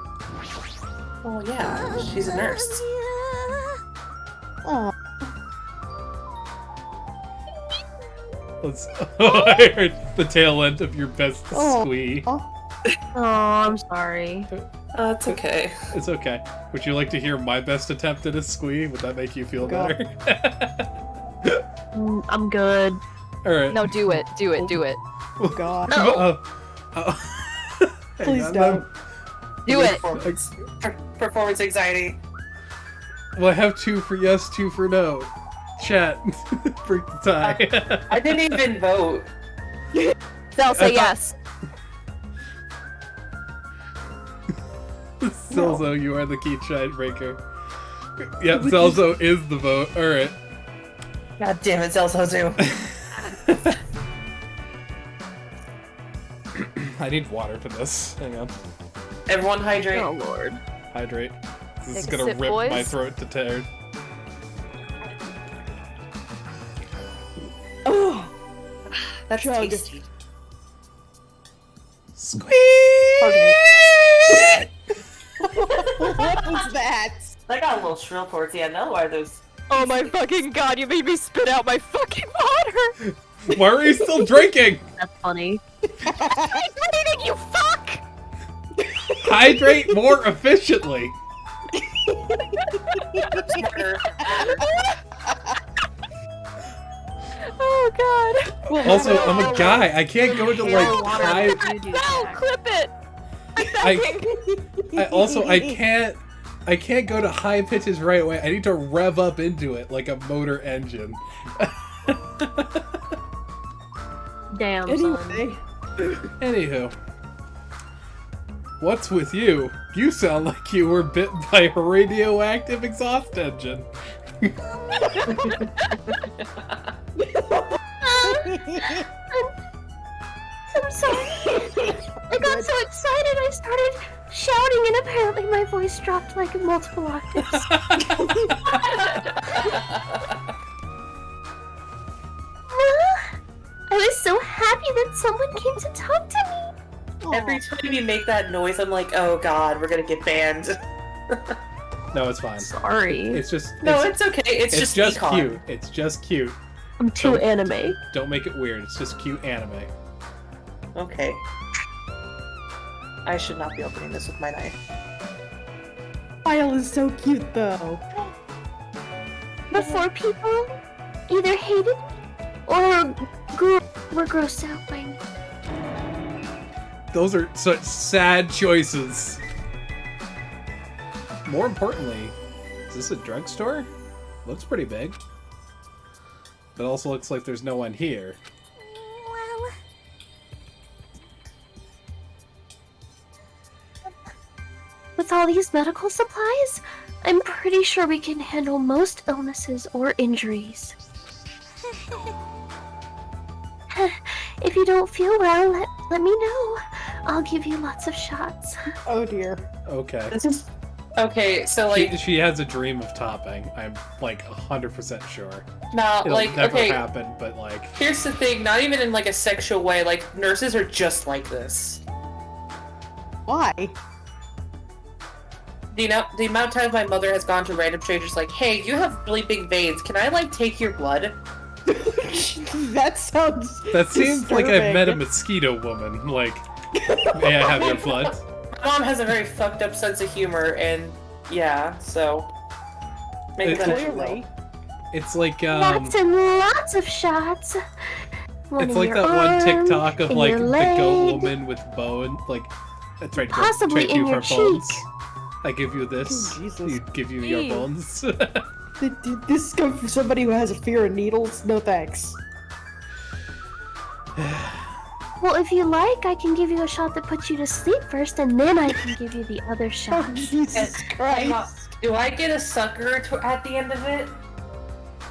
Oh yeah, she's a nurse. Aw. Let's... I heard the tail end of your best Oh. squee. Oh. Oh, I'm sorry. It's okay. It's okay. Would you like to hear my best attempt at a squee? Would that make you feel God. better? I'm good. Alright. No, do it. Do it. Do it. Oh God. No. Hang Please on, don't. Do it. Performance anxiety. Well, I have 2 for yes, 2 for no. Chat. Break the tie. I didn't even vote. They'll say yes. Zelzo, you are the key chime breaker. Yep, Zelzo is the vote. Alright. God damn it, Zelzo too. I need water for this. Hang on. Everyone hydrate. Oh lord. Hydrate. This is Take a gonna sip, rip boys. my throat to tear. Oh. That's Chug. tasty. Squeeze! What was that? That got a little shrill towards the end. Otherwise, those. Oh my fucking god, you made me spit out my fucking water! Why are you still drinking? That's funny. Hydrating, you fuck! Hydrate more efficiently. Oh god. Also, I'm a guy. I can't go into like high. No, clip it! I can't go to high pitches right away. I need to rev up into it like a motor engine. Damn, son. Anyway. Anywho, what's with you? You sound like you were bit by a radioactive exhaust engine. I'm sorry. I got so excited I started shouting and apparently my voice dropped like multiple octaves. I was so happy that someone came to talk to me. Every time you make that noise, I'm like, oh god, we're gonna get banned. No, it's fine. Sorry. It's just No, it's okay. It's just econ. cute. It's just cute. I'm too anime. Don't make it weird. It's just cute anime. Okay. I should not be opening this with my knife. Kyle is so cute though. Before people, either hated or were grossed out by me. Those are such sad choices. More importantly, is this a drugstore? Looks pretty big. But also looks like there's no one here. Well, With all these medical supplies, I'm pretty sure we can handle most illnesses or injuries. If you don't feel well, let me know. I'll give you lots of shots. Oh dear. Okay. This is okay. So like, She has a dream of topping. I'm like 100% sure. nah, It'll like never okay. happen, but like, Here's the thing. Not even in like a sexual way. Like nurses are just like this. Why? Do you know the amount of times my mother has gone to random strangers like, "Hey, you have really big veins. Can I like take your blood?" That sounds. that seems like I've met a disturbing. mosquito woman. Like, may I have your blood? My mom has a very fucked up sense of humor, and yeah, so maybe It's that I should Clearly. know. It's like Lots and lots of shots. One it's in like your that one arm, TikTok of in like your the leg, goat woman with bone, like trying to possibly trade you in your for bones. cheek. I give you this. Oh, Jesus. You give you your Ew. bones. Did this come from somebody who has a fear of needles? No thanks. Well, if you like, I can give you a shot that puts you to sleep first, and then I can give you the other Oh, shot. Jesus Hang on. Christ. Do I get a sucker at the end of it?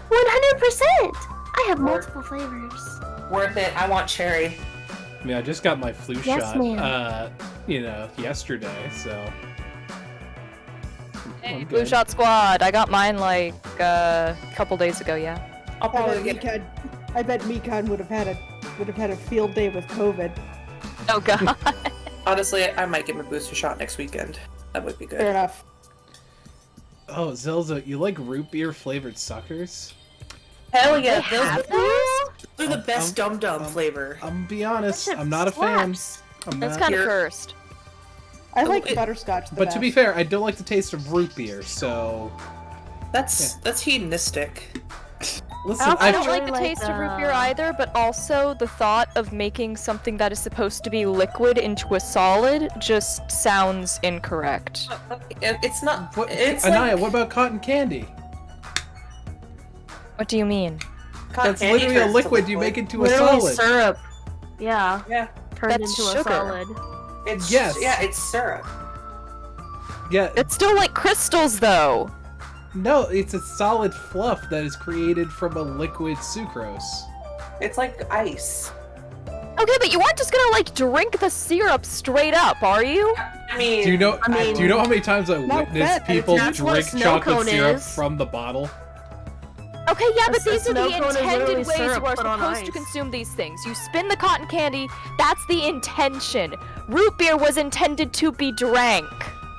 100%! I have multiple flavors. Worth it. I want cherry. I mean, I just got my flu Yes, shot, ma'am. yesterday, so. Hey, I'm Blue good. Shot Squad. I got mine like a couple days ago. Yeah. I'll probably get. I bet Mikan would have had a field day with COVID. Oh god. Honestly, I might get my booster shot next weekend. That would be good. Fair enough. Oh, Zelda, you like root beer flavored suckers? Hell yeah, They have those are the best Dum Dum flavor. I'm gonna be honest, That shit I'm not a fan. slaps. I'm That's not. kind of You're- cursed. I like it- butterscotch the But best. to be fair, I don't like the taste of root beer, so That's hedonistic. listen. I I've don't like the like taste of root beer the- either, but also the thought of making something that is supposed to be liquid into a solid just sounds incorrect. It's not. What, It's Anaya, like what about cotton candy? What do you mean? cotton That's candy literally a turns to liquid you make into a Literally solid. syrup. Yeah, Yeah, turned That's into sugar. a solid. it's Yes. Yeah, it's syrup. Yeah, It's still like crystals, though. no, it's a solid fluff that is created from a liquid sucrose. It's like ice. Okay, but you aren't just gonna like drink the syrup straight up, are you? I mean, Do you know? I mean- do you know how many times I Not witnessed that, people that's what a drink snow chocolate cone syrup is. from the bottle? Okay, yeah, but A these are snow the cone is intended literally ways syrup you are put on supposed to ice. consume these things. You spin the cotton candy, that's the intention. Root beer was intended to be drank.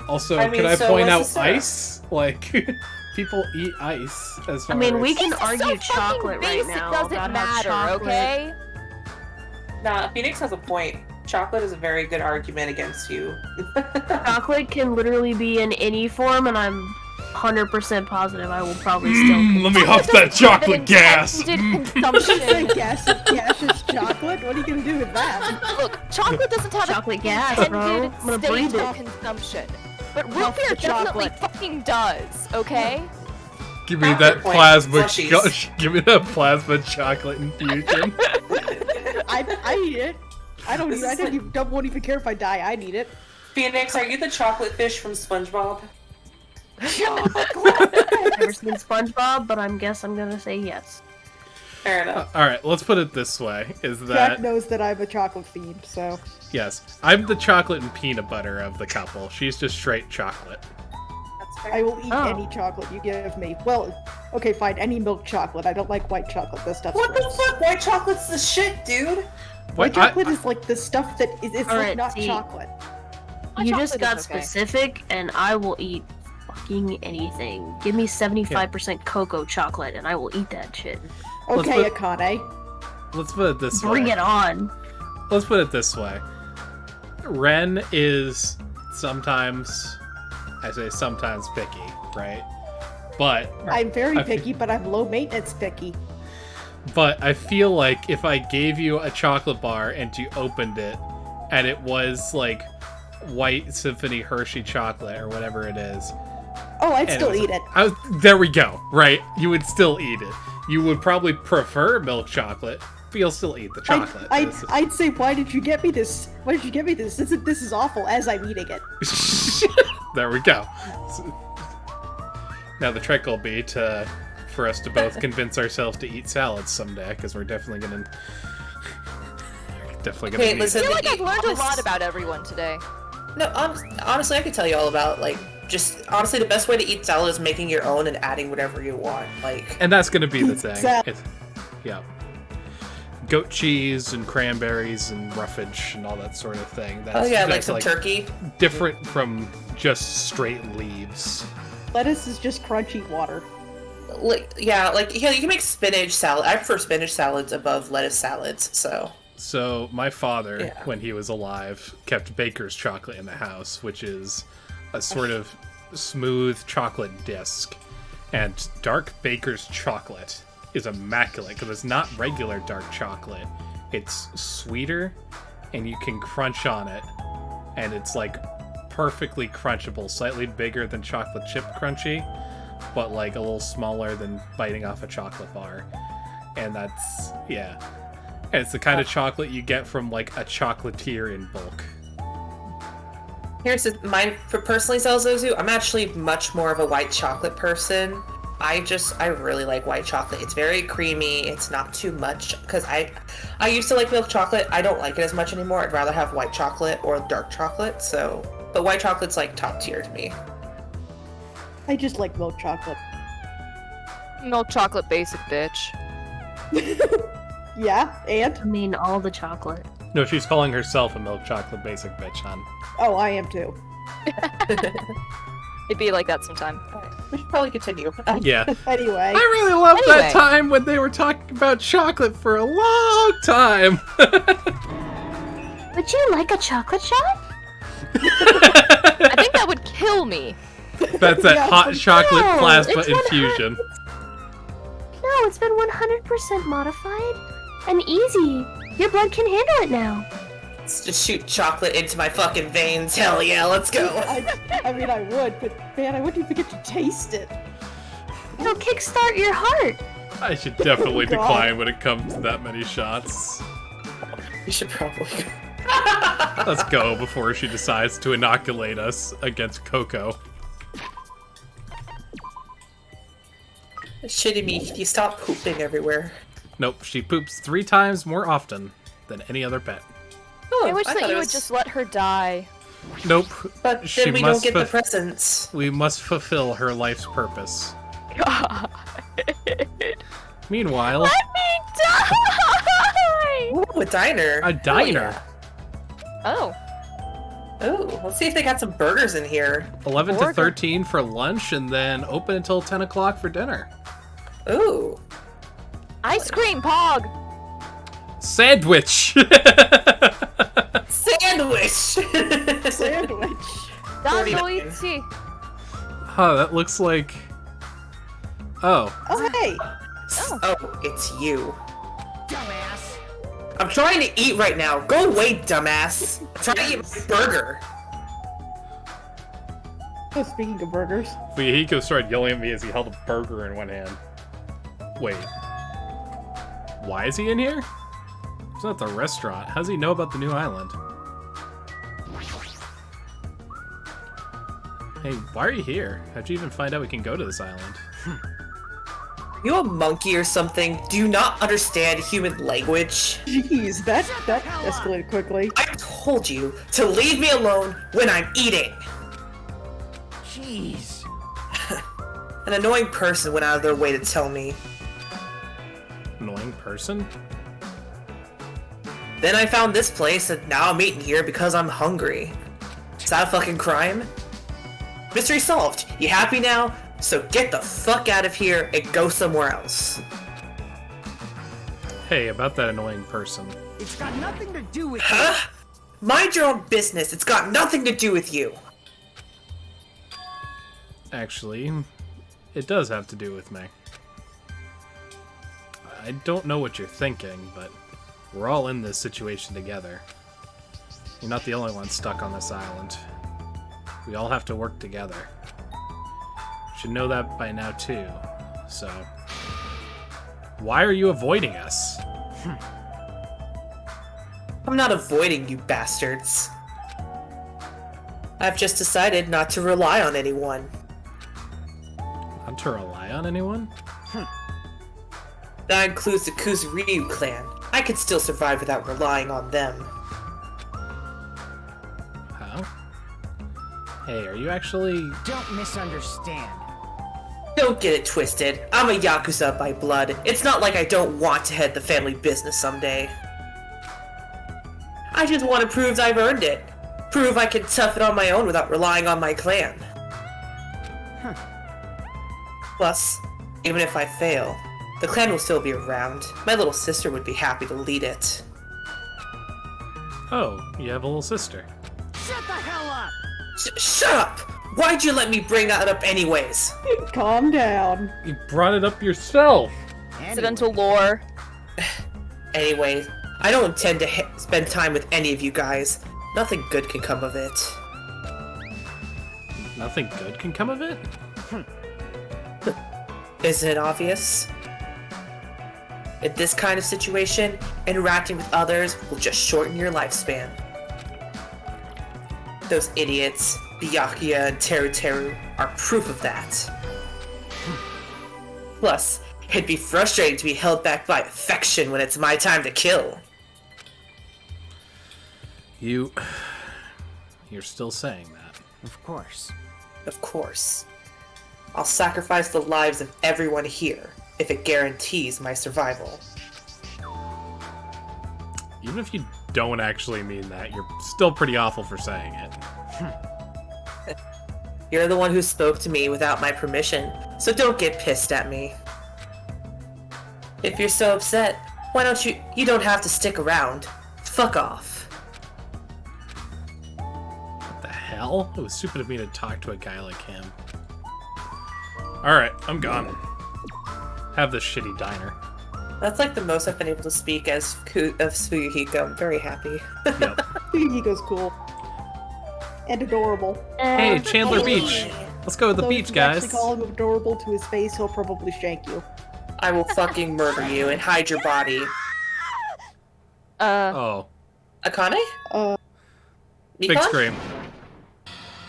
Also, I mean, can I so point was out the syrup. ice? Like, people eat ice as far I mean, we as- can This is argue so fucking chocolate right basic, now. doesn't about how matter, chocolate- okay? nah, Phoenix has a point. Chocolate is a very good argument against you. Chocolate can literally be in any form, and I'm 100% positive I will probably still. Let me huff that chocolate gas. Intended consumption. gaseous chocolate? What are you gonna do with that? Look, chocolate doesn't have Chocolate an gas, bro. intended I'm gonna state breathe of it. consumption. But root Huff beer the definitely chocolate. fucking does, okay? Give me Half that your point. plasma. Slushies. Give me that plasma chocolate infusion. I eat it. I don't. This I is don't like- even, won't even care if I die. I need it. Phoenix, are you the chocolate fish from SpongeBob? I've never seen SpongeBob, but I'm gonna say yes. Fair enough. All right, let's put it this way: is Jack that knows that I'm a chocolate fiend, so yes, I'm the chocolate and peanut butter of the couple. She's just straight chocolate. That's fair. I will eat Oh. any chocolate you give me. Well, okay, fine. Any milk chocolate. I don't like white chocolate. That stuff's What the gross. fuck? White chocolate's the shit, dude. White I- chocolate is like the stuff that is. It's Alright, like not see. chocolate. My You just chocolate got is okay. specific, and I will eat fucking anything. Give me 75% cocoa chocolate, and I will eat that shit. Let's Okay, put- Akane. Let's put it this Bring way. it on. Let's put it this way. Ren is sometimes, I say sometimes picky, right? But I'm very I fe- picky, but I'm low maintenance picky. But I feel like if I gave you a chocolate bar and you opened it, and it was like White Symphony Hershey chocolate or whatever it is. Oh, I'd still eat it. There we go, right? You would still eat it. You would probably prefer milk chocolate, but you'll still eat the chocolate. I'd say, why did you get me this? Why did you get me this? This is awful as I'm eating it. There we go. Now the trick will be for us to both convince ourselves to eat salads someday, because we're definitely gonna Okay, listen, I feel like I've learned a lot about everyone today. No, honestly, I could tell you all about, like, just, honestly, the best way to eat salad is making your own and adding whatever you want, like... And that's gonna be the thing. Yeah. Goat cheese and cranberries and roughage and all that sort of thing. That's, like some turkey. Different from just straight leaves. Lettuce is just crunchy water. You can make spinach salad. I prefer spinach salads above lettuce salads, so... So my father, when he was alive, kept baker's chocolate in the house, which is a sort of smooth chocolate disc. And dark baker's chocolate is immaculate because it's not regular dark chocolate. It's sweeter, and you can crunch on it, and it's like perfectly crunchable, slightly bigger than chocolate chip crunchy, but like a little smaller than biting off a chocolate bar. And that's, yeah. And it's the kind of chocolate you get from like a chocolatier in bulk. Here's mine for personally, Zelzozu. I'm actually much more of a white chocolate person. I really like white chocolate. It's very creamy. It's not too much, because I used to like milk chocolate. I don't like it as much anymore. I'd rather have white chocolate or dark chocolate. But white chocolate's like top tier to me. I just like milk chocolate. Milk chocolate basic bitch. Yeah, and? I mean, all the chocolate. No, she's calling herself a milk chocolate basic bitch, hon. Oh, I am too. It'd be like that sometime. We should probably continue. Yeah. Anyway. I really loved that time when they were talking about chocolate for a long time. Would you like a chocolate shot? I think that would kill me. That's that hot chocolate plasma infusion. No, it's been 100% modified. And easy. Your blood can handle it now. Let's just shoot chocolate into my fucking veins. Hell yeah, let's go. I mean, I would, but man, I wouldn't even get to taste it. It'll kickstart your heart. I should definitely decline when it comes to that many shots. You should probably go. Let's go before she decides to inoculate us against Coco. Shitty me, you stop pooping everywhere. Nope, she poops 3 times more often than any other pet. I wish that you would just let her die. Nope. But then we don't get the presents. We must fulfill her life's purpose. God. Meanwhile... Let me die! Ooh, a diner. A diner? Oh. Oh, let's see if they got some burgers in here. 11 to 13 for lunch, and then open until 10 o'clock for dinner. Ooh. Ice cream, Pog! Sandwich! Sandwich! Sandwich. Sandwich. Huh, that looks like... Oh. Oh, hey! Oh, it's you. Dumbass. I'm trying to eat right now. Go away, dumbass. I'm trying to eat my burger. Oh, speaking of burgers. Fuyahiko started yelling at me as he held a burger in one hand. Wait. Why is he in here? It's not the restaurant. How does he know about the new island? Hey, why are you here? How'd you even find out we can go to this island? You a monkey or something? Do you not understand human language? Jeez, that escalated quickly. I told you to leave me alone when I'm eating! Jeez. An annoying person went out of their way to tell me. Annoying person? Then I found this place, and now I'm eating here because I'm hungry. Is that a fucking crime? Mystery solved. You happy now? So get the fuck out of here and go somewhere else. Hey, about that annoying person. It's got nothing to do with Huh? Mind your own business. It's got nothing to do with you. Actually, it does have to do with me. I don't know what you're thinking, but we're all in this situation together. You're not the only one stuck on this island. We all have to work together. You should know that by now, too. So, why are you avoiding us? I'm not avoiding you bastards. I've just decided not to rely on anyone. Not to rely on anyone? That includes the Kuzuryu clan. I could still survive without relying on them. How? Hey, are you actually... Don't misunderstand. Don't get it twisted. I'm a Yakuza by blood. It's not like I don't want to head the family business someday. I just want to prove I've earned it. Prove I can tough it on my own without relying on my clan. Plus, even if I fail, the clan will still be around. My little sister would be happy to lead it. Oh, you have a little sister. Shut the hell up! Shut up! Why'd you let me bring that up anyways? Calm down. You brought it up yourself! Incidental lore. Anyway, I don't intend to spend time with any of you guys. Nothing good can come of it. Nothing good can come of it? Isn't it obvious? In this kind of situation, interacting with others will just shorten your lifespan. Those idiots, Byakuya and Teru are proof of that. Plus, it'd be frustrating to be held back by affection when it's my time to kill. You're still saying that. Of course. Of course. I'll sacrifice the lives of everyone here if it guarantees my survival. Even if you don't actually mean that, you're still pretty awful for saying it. You're the one who spoke to me without my permission, so don't get pissed at me. If you're so upset, why don't you don't have to stick around. Fuck off. What the hell? It was stupid of me to talk to a guy like him. Alright, I'm gone. Have this shitty diner. That's like the most I've been able to speak as of Suyuhiko. I'm very happy. Yep. Yukiko's cool. And adorable. Hey, Chandler Beach! Let's go to the beach, guys! If you actually call him adorable to his face, he'll probably shank you. I will fucking murder you and hide your body. Oh. Akane? Big Mikon? scream.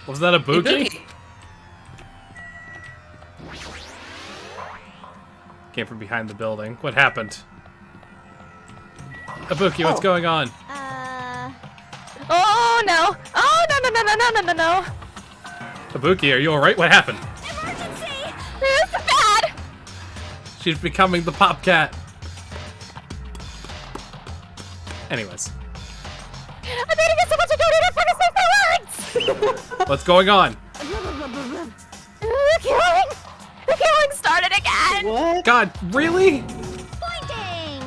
Was that a Buki? Ibuki. Came from behind the building. What happened? Ibuki, what's going on? Oh no! Oh no! Ibuki, are you alright? What happened? Emergency! This is bad! She's becoming the pop cat. Anyways. I'm eating it so much I don't even finish my words! What's going on? The killing started again! What? God, really? Pointing!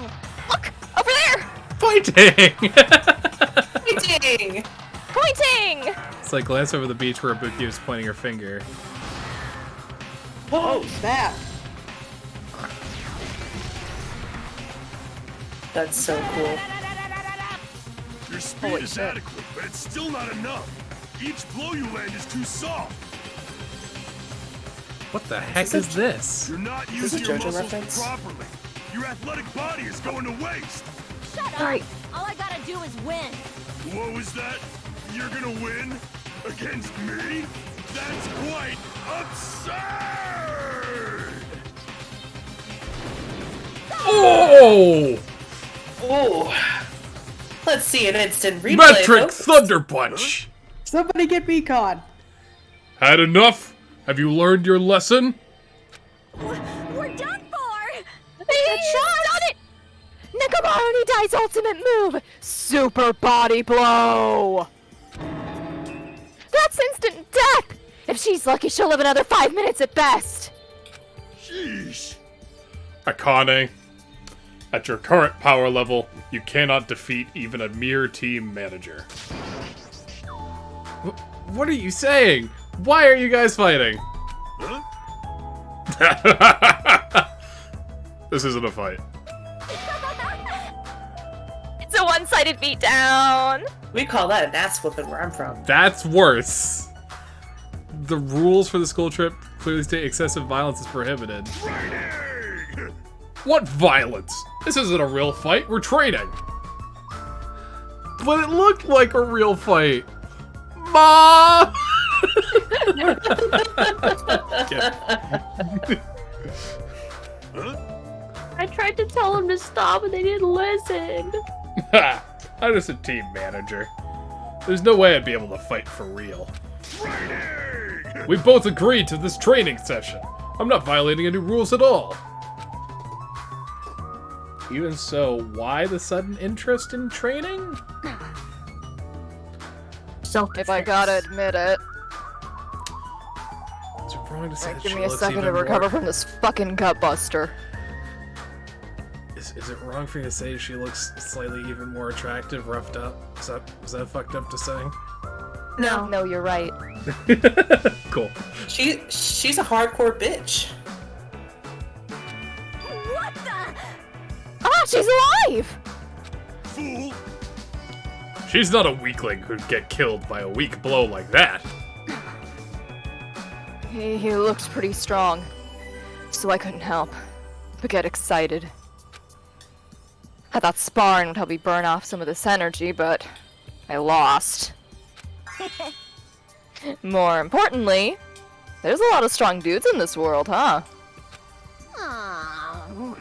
Look! Over there! Pointing! Pointing! Pointing! So I glance over the beach where Ibuki was pointing her finger. Oh, snap. That's so cool. Your speed is adequate, but it's still not enough. Each blow you land is too soft. What the heck is this? You're not Is this using a your JoJo muscles reference? properly. Your athletic body is going to waste. Shut up! Alright. All I gotta do is win. What was that? You're gonna win? Against me? That's quite absurd! Oh! Oh! Let's see an instant replay. Metric folks. Thunder Punch! Somebody get Beacon. Had enough? Have you learned your lesson? We're done for! He's done it! Nekomaru Nidai's ultimate move! Super Body Blow! That's instant death! If she's lucky, she'll live another 5 minutes at best! Sheesh. Akane, at your current power level, you cannot defeat even a mere team manager. What are you saying? Why are you guys fighting? Huh? This isn't a fight. one-sided beatdown. We call that an ass whooping where I'm from. That's worse. The rules for the school trip clearly state excessive violence is prohibited. What violence? This isn't a real fight. We're training. But it looked like a real fight. Ma! I tried to tell him to stop and they didn't listen. I'm just a team manager. There's no way I'd be able to fight for real. We both agreed to this training session. I'm not violating any rules at all. Even so, why the sudden interest in training? If I gotta admit it. Is it wrong to say that Give she me a looks second to even recover more... from this fucking gut buster. Is it wrong for you to say she looks slightly even more attractive, roughed up? Was that fucked up to say? No, you're right. Cool. She's a hardcore bitch. What the? Ah, she's alive! Fool! She's not a weakling who'd get killed by a weak blow like that. He looks pretty strong, so I couldn't help but get excited. I thought sparring would help me burn off some of this energy, but I lost. More importantly, there's a lot of strong dudes in this world, huh? Aw.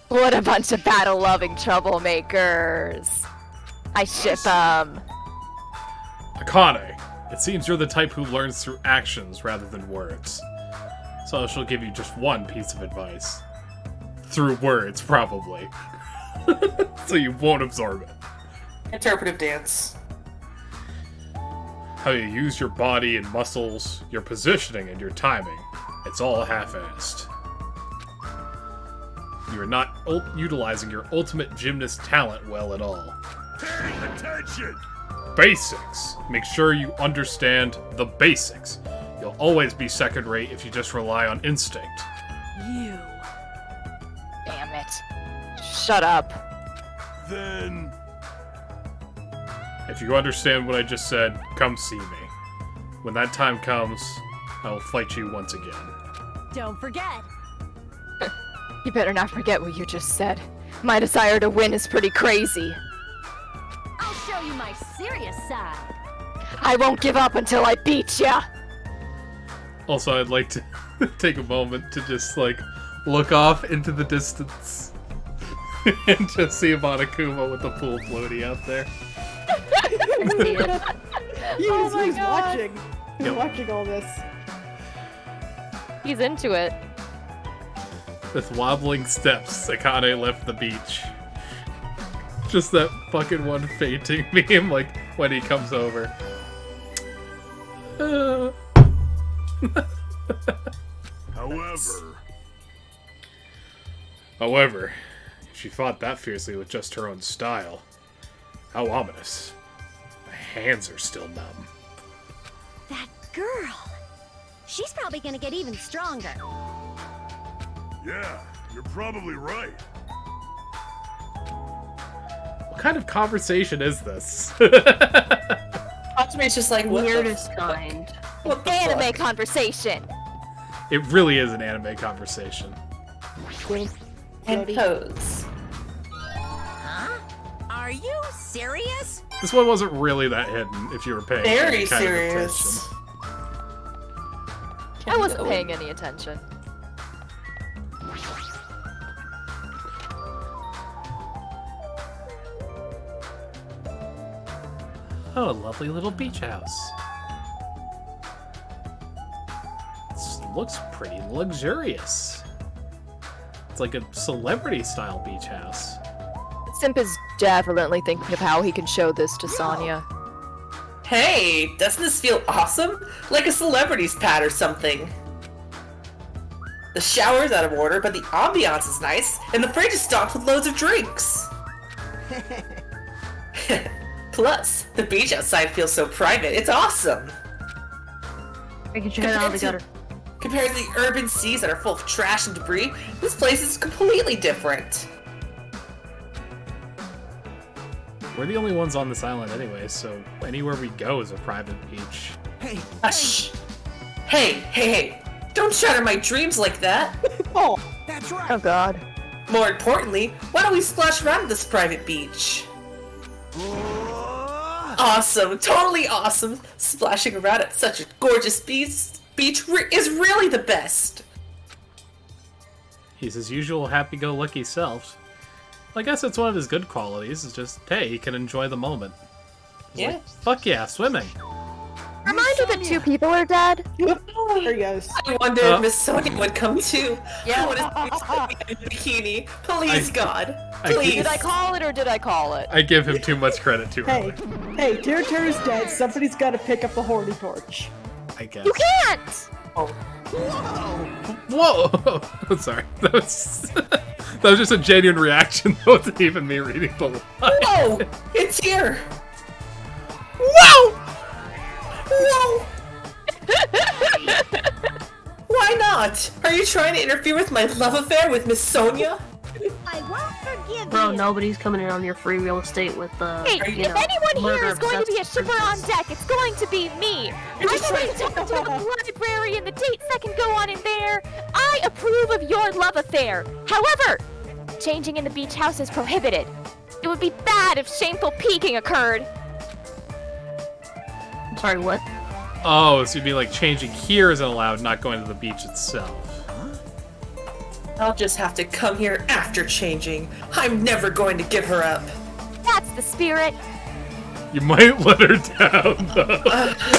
What a bunch of battle-loving troublemakers. I ship 'em. Akane, it seems you're the type who learns through actions rather than words. So she'll give you just one piece of advice. Through words, probably. So you won't absorb it. Interpretive dance. How you use your body and muscles, your positioning and your timing. It's all half-assed. You're not utilizing your ultimate gymnast talent well at all. Pay attention! Basics. Make sure you understand the basics. You'll always be second-rate if you just rely on instinct. You. Damn it. Shut up. Then... If you understand what I just said, come see me. When that time comes, I will fight you once again. Don't forget. You better not forget what you just said. My desire to win is pretty crazy. I'll show you my serious side. I won't give up until I beat ya! Also, I'd like to take a moment to just, like, look off into the distance and just see Monokuma with the pool floaty out there. He was watching. He's Yep. watching all this. He's into it. With wobbling steps, Akane left the beach. Just that fucking one fainting meme, like, when he comes over. However, she fought that fiercely with just her own style. How ominous. My hands are still numb. That girl. She's probably gonna get even stronger. Yeah, you're probably right. What kind of conversation is this? It's just like, what the Weirdest fuck? kind. What the Anime fuck? conversation. It really is an anime conversation. And pose. Huh? Are you serious? This one wasn't really that hidden if you were paying Very any kind serious. of attention. I wasn't paying any attention. Oh, a lovely little beach house. This looks pretty luxurious. It's like a celebrity-style beach house. Simp is definitely thinking of how he can show this to Sonya. Hey, doesn't this feel awesome? Like a celebrity's pad or something. The shower's out of order, but the ambiance is nice, and the fridge is stocked with loads of drinks. Plus, the beach outside feels so private, it's awesome. Making sure out of the gutter. Compared to the urban seas that are full of trash and debris, this place is completely different. We're the only ones on this island anyway, so anywhere we go is a private beach. Hey, Shh. Hey. Don't shatter my dreams like that. Oh, that's right. Oh god. More importantly, why don't we splash around this private beach? Awesome, totally awesome. Splashing around at such a gorgeous beach is really the best. He's his usual happy-go-lucky self. I guess it's one of his good qualities, it's just, hey, he can enjoy the moment. He's Yeah. like, fuck yeah, swimming. Reminder that 2 people are dead. there he goes. I wonder if Miss Sonia would come too. Yeah. I want to see in a bikini. Please, God. I- Please. Did I call it or did I call it? I give him too much credit too Hey, early. Tara's dead. Somebody's got to pick up the horny torch. I guess. You can't! Whoa! Sorry. That was just a genuine reaction. That wasn't even me reading the line. Whoa! It's here! Whoa! Whoa! Why not? Are you trying to interfere with my love affair with Miss Sonia? I won't forgive Bro, you. nobody's coming in on your free real estate with Hey, you if know, anyone here murder is of going to be a justice shipper on purposes. deck, it's going to be me. I'm going to talk to the library and the dates that can go on in there. I approve of your love affair. However, changing in the beach house is prohibited. It would be bad if shameful peeking occurred. I'm sorry, what? Oh, so you'd be like changing here isn't allowed, not going to the beach itself. I'll just have to come here after changing. I'm never going to give her up. That's the spirit. You might let her down, though.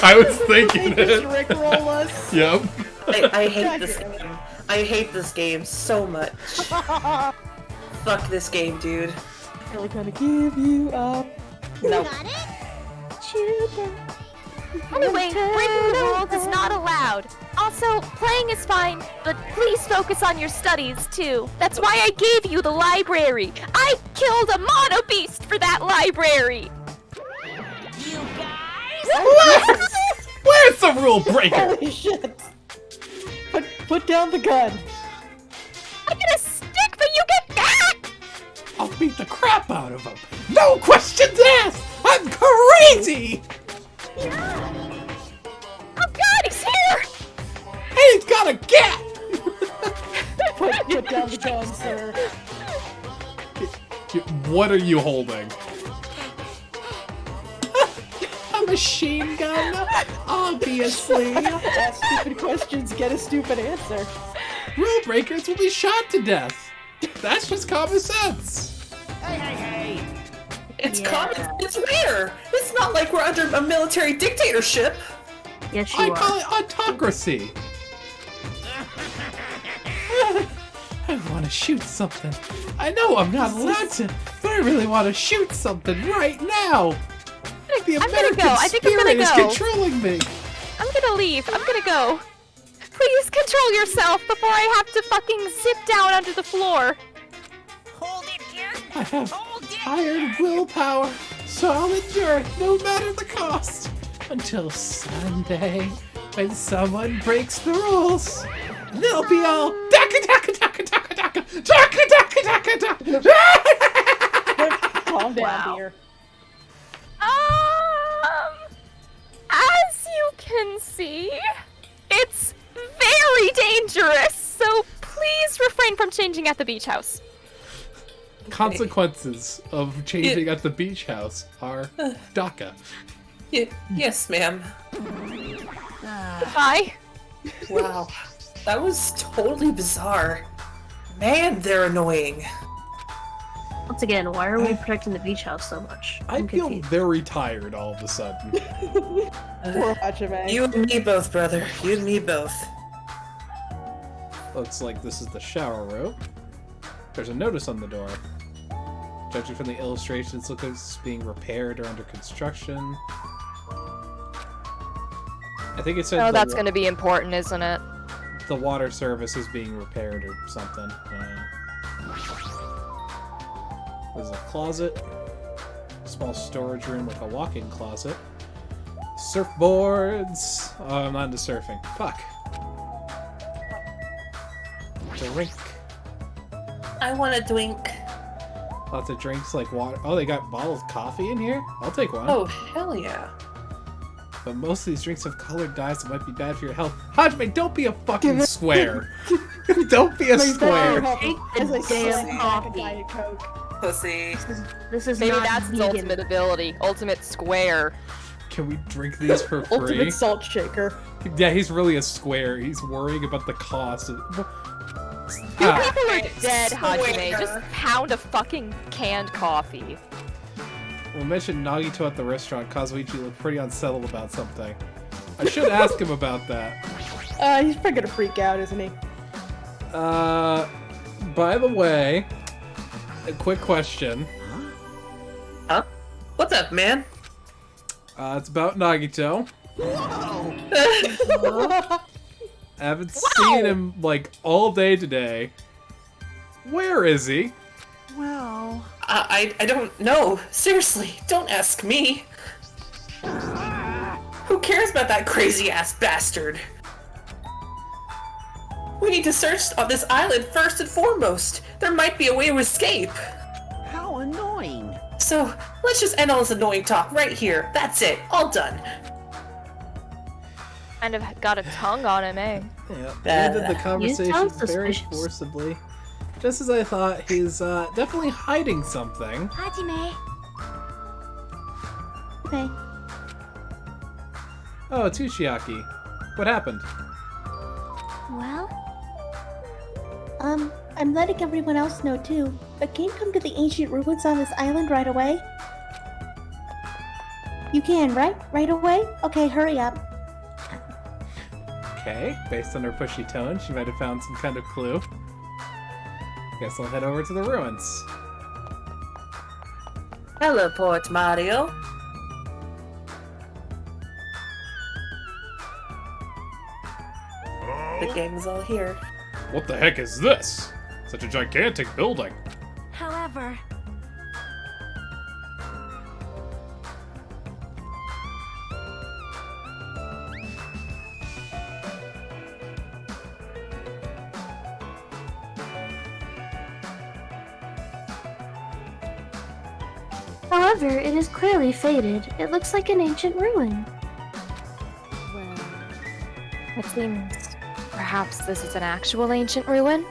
I was thinking Just it. rickroll us. Yep. I hate this game. I hate this game so much. Fuck this game, dude. We're gonna give you up. No. Got it? Anyway, breaking the rules is not allowed. Also, playing is fine, but please focus on your studies, too. That's why I gave you the library. I killed a mono beast for that library. You guys? Where's the rule breaker? Holy shit! Put down the gun. I get a stick, but you get that! I'll beat the crap out of him. No questions asked. I'm crazy. Oh god, he's here! And he's got a gat. Put down the gun, sir. What are you holding? A machine gun? Obviously. Ask stupid questions, get a stupid answer. Rule breakers will be shot to death. That's just common sense. Hey. It's common. It's rare. It's not like we're under a military dictatorship. Yes, you I are. call it autocracy. I want to shoot something. I know I'm not allowed to, but I really want to shoot something right now. The I'm gonna American go. I think I'm spirit gonna is go. controlling me. I'm gonna leave. I'm gonna go. Please control yourself before I have to fucking sit down under the floor. Hold it, kid. I have Hold it. iron willpower, so I'll endure it no matter the cost. Until Sunday, when someone breaks the rules. They'll be all daka daka daka daka daka daka daka daka daka. Calm down, Wow. dear. As you can see, it's very dangerous, so please refrain from changing at the beach house. Consequences of changing at the beach house are DACA. Yes, ma'am. Bye. Wow. That was totally bizarre. Man, they're annoying. Once again, why are we protecting the beach house so much? I I'm feel confused. very tired all of a sudden. Poor Hachime. You and me both, brother. You and me both. Looks like this is the shower room. There's a notice on the door. Judging from the illustrations, it looks like it's being repaired or under construction. I think it said Oh, that's gonna be important, isn't it? the water service is being repaired or something. There's a closet. Small storage room with a walk-in closet. Surfboards! Oh, I'm not into surfing. Fuck. Drink. I want a drink. Lots of drinks like water. Oh, they got bottled coffee in here? I'll take one. Oh, hell yeah. But most of these drinks have colored dyes that might be bad for your health. Hajime, don't be a fucking square. Don't be a square. Take the damn coffee. Pussy. This is Maybe not that's his vegan. ultimate ability. Ultimate square. Can we drink these for free? Ultimate salt shaker. Yeah, he's really a square. He's worrying about the cost of... Two people are dead, Square. Hajime. Just pound a fucking canned coffee. We mentioned Nagito at the restaurant. Kazuichi looked pretty unsettled about something. I should ask him about that. He's probably gonna freak out, isn't he? By the way, a quick question. Huh? What's up, man? It's about Nagito. I haven't seen him, like, all day today. Where is he? Well... I don't know. Seriously, don't ask me. Who cares about that crazy-ass bastard? We need to search on this island first and foremost. There might be a way to escape. How annoying. So, let's just end all this annoying talk right here. That's it. All done. Kind of got a tongue on him, eh? Yeah, he ended the conversation sounds very suspicious. forcibly. Just as I thought, he's definitely hiding something. Hajime. Okay. Oh, Tushiaki. What happened? Well, I'm letting everyone else know too, but can you come to the ancient ruins on this island right away? You can, right? Right away? Okay, hurry up. Okay, based on her pushy tone, she might have found some kind of clue. Guess I'll head over to the ruins. Teleport, Mario. The gang's all here. What the heck is this? Such a gigantic building. however, However, it is clearly faded. It looks like an ancient ruin. Well, it seems perhaps this is an actual ancient ruin.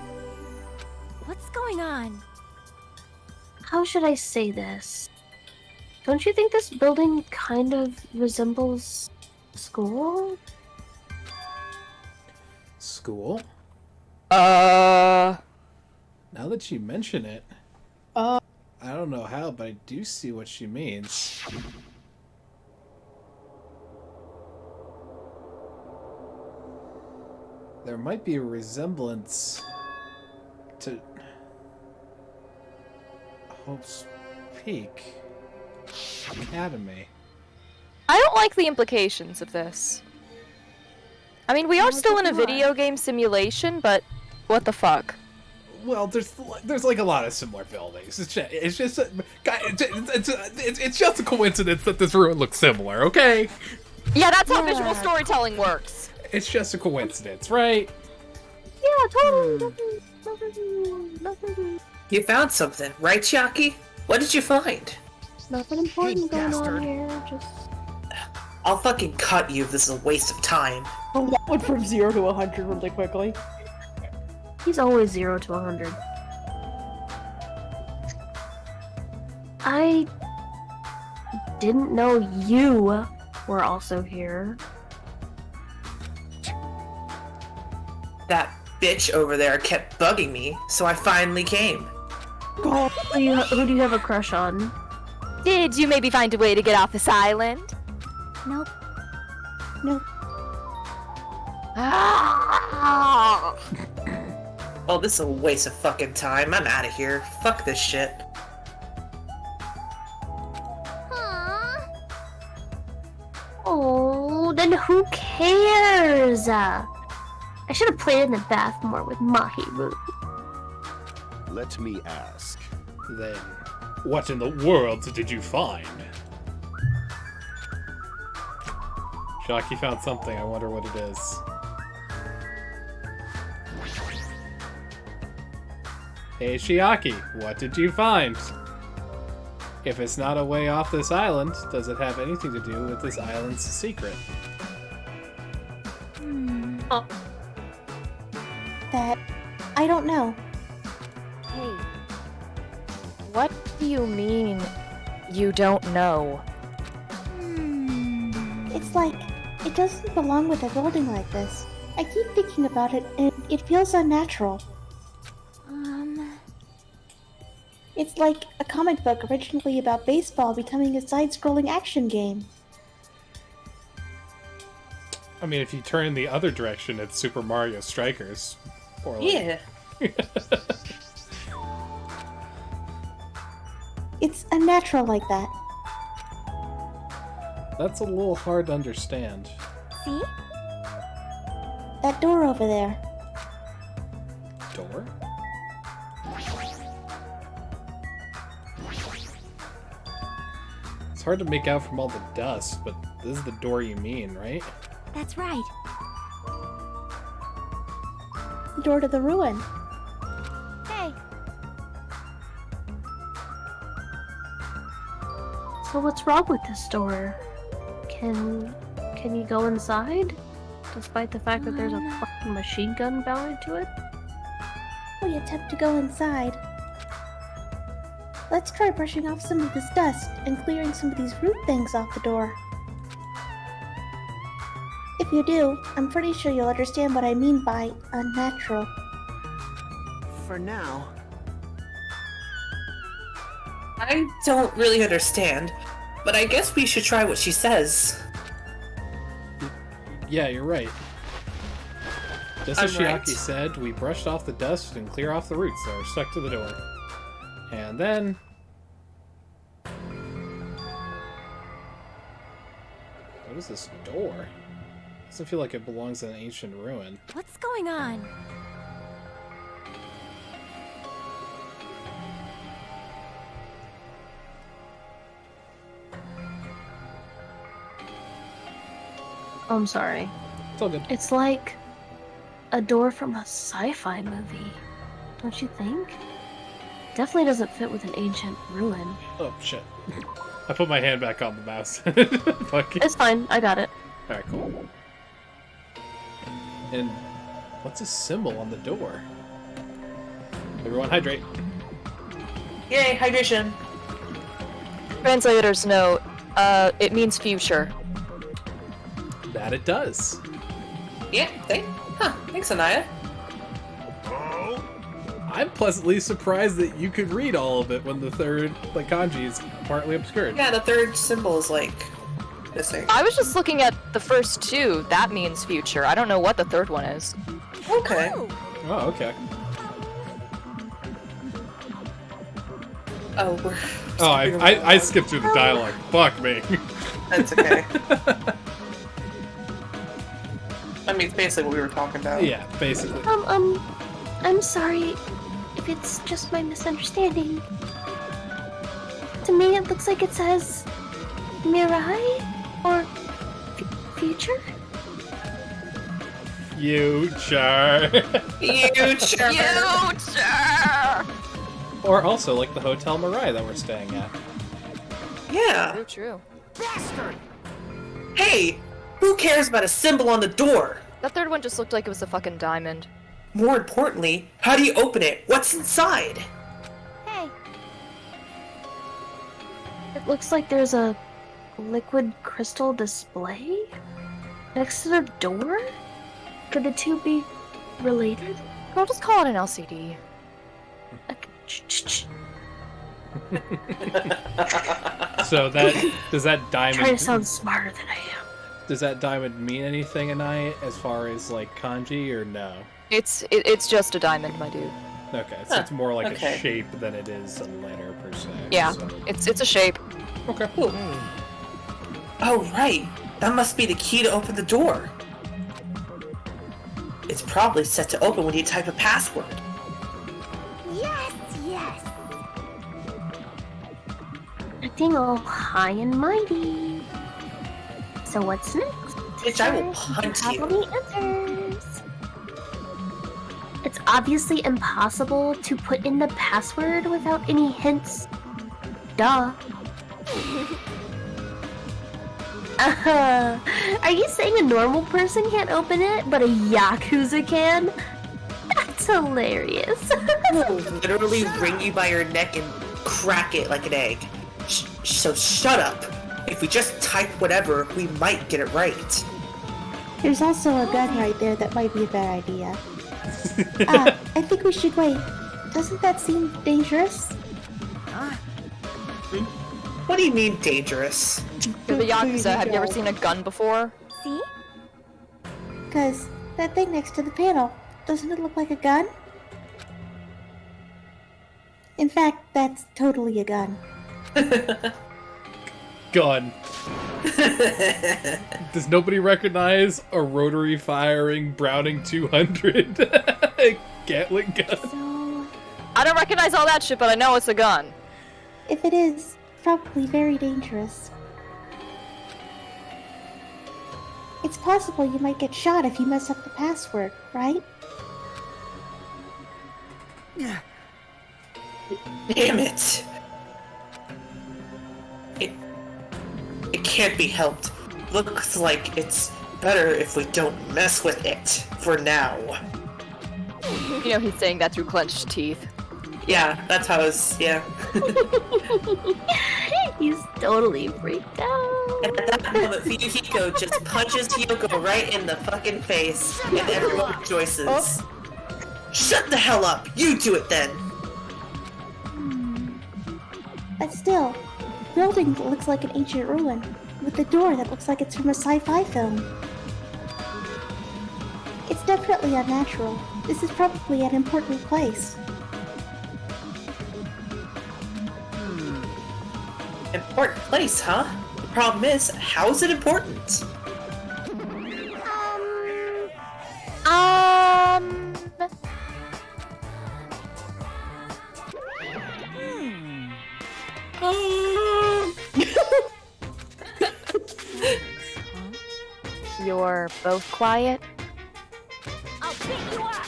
what's going on? How should I say this? Don't you think this building kind of resembles school? School? Uh. Now that you mention it, I don't know how, but I do see what she means. There might be a resemblance to Hope's Peak Academy. I don't like the implications of this. I mean, we are still in a video game simulation, but what the fuck? Well, there's like a lot of similar buildings. It's just a coincidence that this ruin looks similar, okay? Yeah, that's how visual storytelling works. It's just a coincidence, right? Yeah, totally. Nothing You found something, right, Chiaki? What did you find? important going on bastard. here. Just I'll fucking cut you if this is a waste of time. Oh, that went from 0 to 100 really quickly. He's always 0 to 100. I didn't know you were also here. That bitch over there kept bugging me, so I finally came. God. Who do you have a crush on? Did you maybe find a way to get off this island? Nope. Nope. Ah! Oh, this is a waste of fucking time. I'm out of here. Fuck this shit. Aww. Oh, then who cares? I should have played in the bath more with Mahiru. Let me ask. Then, what in the world did you find? Shocky found something. I wonder what it is. Hey Shiaki, what did you find? If it's not a way off this island, does it have anything to do with this island's secret? Oh. That I don't know. Hey, what do you mean you don't know? It's like it doesn't belong with a building like this. I keep thinking about it, and it feels unnatural. It's like a comic book originally about baseball becoming a side-scrolling action game. I mean, if you turn the other direction, it's Super Mario Strikers. Or like... Yeah. It's unnatural like that. That's a little hard to understand. See? That door over there. Door? It's hard to make out from all the dust, but this is the door you mean, right? That's right. Door to the ruin. Hey, So what's wrong with this door? Can you go inside? Despite the fact that there's a fucking machine gun mounted to it? We attempt to go inside. Let's try brushing off some of this dust and clearing some of these root things off the door. If you do, I'm pretty sure you'll understand what I mean by unnatural. For now. I don't really understand, but I guess we should try what she says. Yeah, you're right. Just as I'm right. Shiaki said, we brushed off the dust and clear off the roots that are stuck to the door. And then... What is this door? Doesn't feel like it belongs in an ancient ruin. what's going on? Oh, I'm sorry. It's all good. It's like a door from a sci-fi movie. Don't you think? Definitely doesn't fit with an ancient ruin. Oh, shit. I put my hand back on the mouse. Fuck it. It's fine, I got it. Alright, cool. And what's a symbol on the door? Everyone hydrate. Yay, hydration. Translator's note, it means future. That it does. Yeah, thanks, Anaya. Oh? I'm pleasantly surprised that you could read all of it when the third kanji is partly obscured. Yeah, the third symbol is like missing. I was just looking at the first two. That means future. I don't know what the third one is. Okay. Oh, okay. Oh, I skipped through the dialogue. Fuck me. That's okay. I mean, it's basically what we were talking about. Yeah, basically. I'm sorry if it's just my misunderstanding. To me, it looks like it says Mirai or future. Future. Future. Or also like the Hotel Mirai that we're staying at. Yeah. True. Bastard! Hey, who cares about a symbol on the door? That third one just looked like it was a fucking diamond. More importantly, how do you open it? What's inside? Hey, It looks like there's a liquid crystal display next to the door. Could the two be related? Girl, just call it an LCD. So does that diamond Trying to sound smarter than I am. Does that diamond mean anything, Anai, as far as like kanji or no? It's just a diamond, my dude. Okay, so it's more like okay. a shape than it is a letter per se. Yeah, so. it's a shape. Okay. Ooh. Oh, right. That must be the key to open the door. It's probably set to open when you type a password. yes, yes. Acting all high and mighty. So what's next? Bitch, I will Sir, punch have you. any answers? It's obviously impossible to put in the password without any hints Duh. Are you saying a normal person can't open it, but a Yakuza can? That's hilarious. We'll literally wring you by your neck and crack it like an egg. So shut up. If we just type whatever, we might get it right. There's also a gun right there that might be a bad idea. I think we should wait. Doesn't that seem dangerous? What do you mean dangerous? You're the Yakuza. Have you ever seen a gun before? See? Because that thing next to the panel, doesn't it look like a gun? In fact, that's totally a gun. Gun. Does nobody recognize a rotary firing Browning 200 Gatling gun? I don't recognize all that shit, but I know it's a gun. If it is, probably very dangerous. It's possible you might get shot if you mess up the password, right? Damn it! It can't be helped. Looks like it's better if we don't mess with it for now. You know he's saying that through clenched teeth. Yeah, that's how it's, yeah. He's totally freaked out. And at that moment, Fuyuhiko just punches Hyoko right in the fucking face, and everyone rejoices. Shut the hell up! You do it then! But still, the building looks like an ancient ruin, with a door that looks like it's from a sci-fi film. It's definitely unnatural. This is probably an important place. Important place, huh? The problem is, how is it important? You're both quiet? I'll beat you up!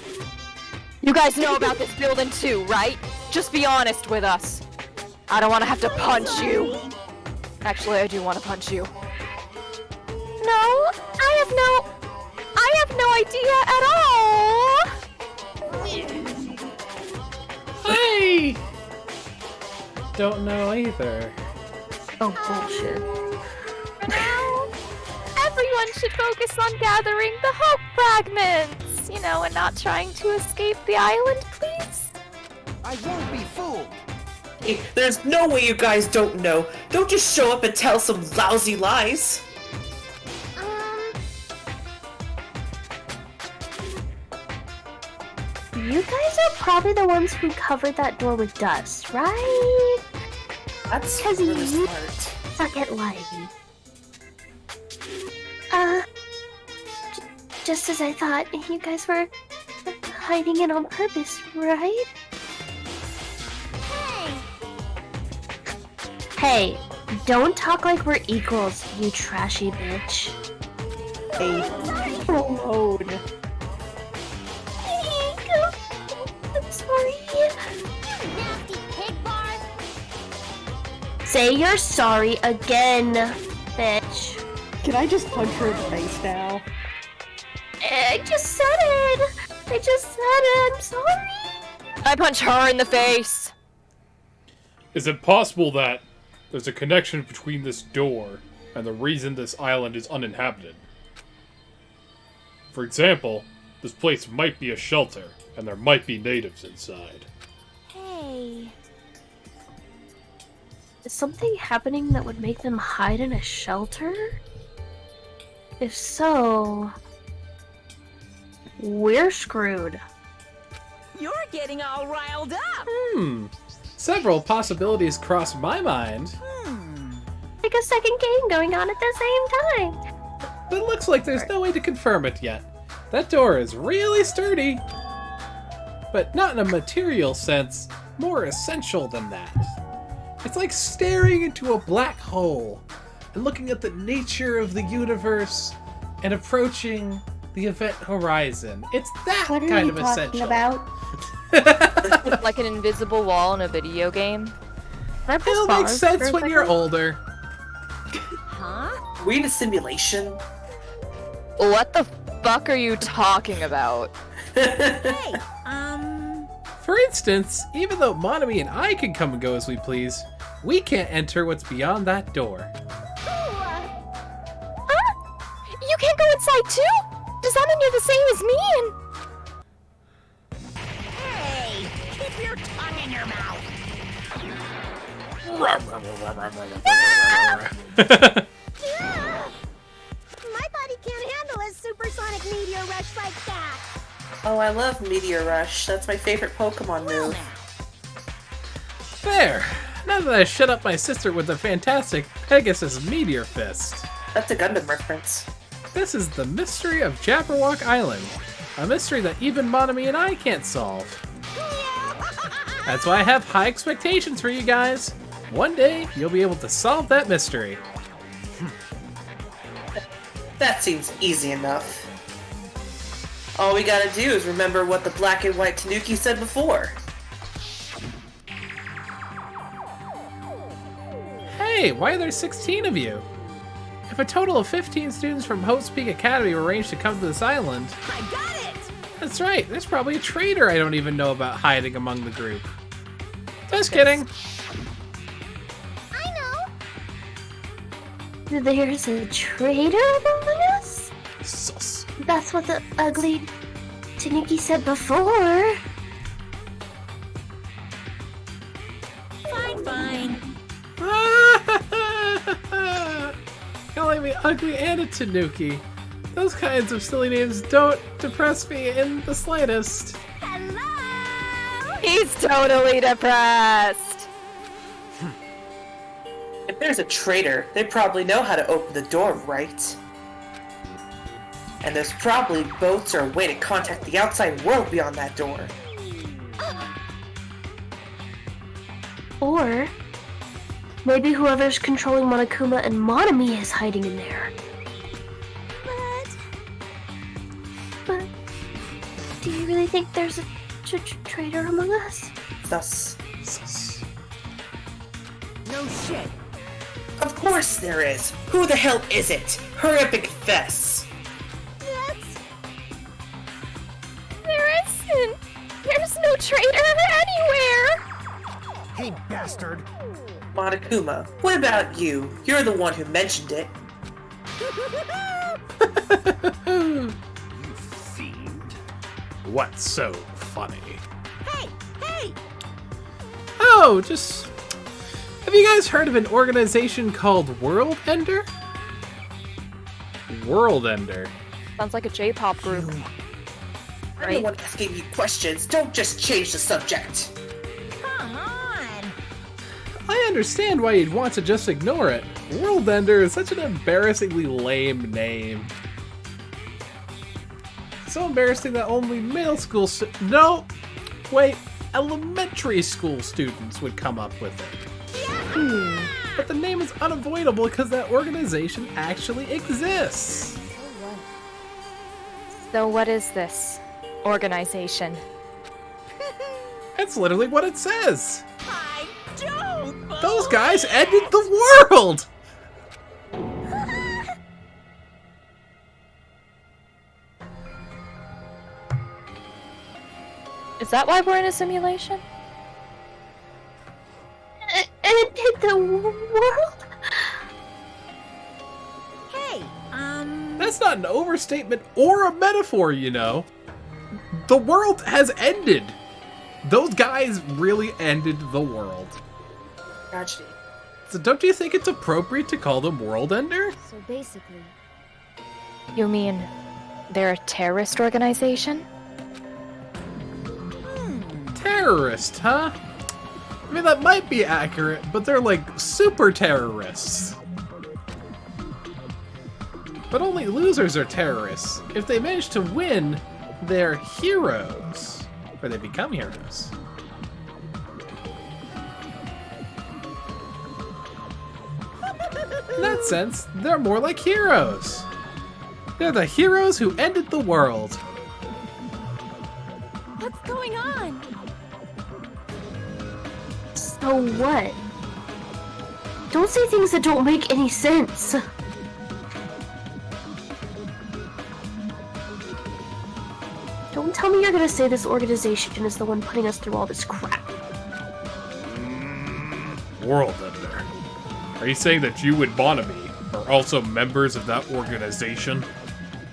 You guys know about this building too, right? Just be honest with us. I don't want to have to punch you. Actually, I do want to punch you. No, I have no idea at all. I don't know either. Oh, bullshit. Now, everyone should focus on gathering the hope fragments, you know, and not trying to escape the island, please. I won't be fooled. There's no way you guys don't know. Don't just show up and tell some lousy lies. You guys are probably the ones who covered that door with dust, right? That's because really you smart. suck at lying. Just as I thought, you guys were hiding it on purpose, right? Hey, don't talk like we're equals, you trashy bitch. Alone. I'm sorry. You nasty pig bar! Say you're sorry again, bitch. Can I just punch her in the face now? I just said it. I'm sorry. I punch her in the face. Is it possible that there's a connection between this door and the reason this island is uninhabited? For example, this place might be a shelter, and there might be natives inside. Hey. Is something happening that would make them hide in a shelter? If so, we're screwed. You're getting all riled up. Several possibilities cross my mind. Like a second game going on at the same time. But it looks like there's no way to confirm it yet. That door is really sturdy. But not in a material sense, more essential than that. It's like staring into a black hole and looking at the nature of the universe and approaching the event horizon. It's that What are kind you of talking essential. about? Like an invisible wall in a video game. It'll make sense when you're older. Huh? We in a simulation? What the fuck are you talking about? Hey, For instance, even though Monami and I can come and go as we please, we can't enter what's beyond that door. You can't go inside too? Does that mean you're the same as me? hey, keep your tongue in your mouth. My body can't handle a supersonic meteor rush like that. Oh, I love Meteor Rush. That's my favorite Pokemon move. There! Now that I shut up my sister with the fantastic Pegasus Meteor Fist. That's a Gundam reference. This is the mystery of Jabberwock Island. A mystery that even Monami and I can't solve. That's why I have high expectations for you guys. One day, you'll be able to solve that mystery. That seems easy enough. All we gotta do is remember what the black and white Tanuki said before. Hey, why are there 16 of you? If a total of 15 students from Hope's Peak Academy were arranged to come to this island... I got it! That's right, there's probably a traitor I don't even know about hiding among the group. Just kidding. I know. There's a traitor among us? Sus. That's what the ugly Tanuki said before. Fine. Calling me ugly and a Tanuki. Those kinds of silly names don't depress me in the slightest. Hello? He's totally depressed. If there's a traitor, they probably know how to open the door, right? And there's probably boats or a way to contact the outside world beyond that door. Or maybe whoever's controlling Monokuma and Monami is hiding in there. But do you really think there's a traitor among us? Thus. No shit. Of course there is! Who the hell is it? Hurry up and confess! There isn't. There's no traitor anywhere. Hey, bastard! Monokuma, what about you? You're the one who mentioned it. You fiend. What's so funny? Hey! Oh, just... Have you guys heard of an organization called World Ender? World Ender. Sounds like a J-pop group. I'm the one asking you questions. Don't just change the subject. Come on! I understand why you'd want to just ignore it. World Ender is such an embarrassingly lame name. So embarrassing that only middle school elementary school students would come up with it. But the name is unavoidable because that organization actually exists. So what is this organization? That's literally what it says. I don't. Those guys ended the world! Is that why we're in a simulation? Ended the world? Hey, That's not an overstatement or a metaphor, you know. The world has ended. Those guys really ended the world. Tragedy. So don't you think it's appropriate to call them World Ender? So basically... You mean they're a terrorist organization? Terrorist, huh? I mean, that might be accurate, but they're like super terrorists. But only losers are terrorists. If they manage to win, they're heroes. Or they become heroes. In that sense, they're more like heroes. They're the heroes who ended the world. What's going on? So what? Don't say things that don't make any sense. Don't tell me you're gonna say this organization is the one putting us through all this crap. World Ender. Are you saying that you and Bonamy are also members of that organization?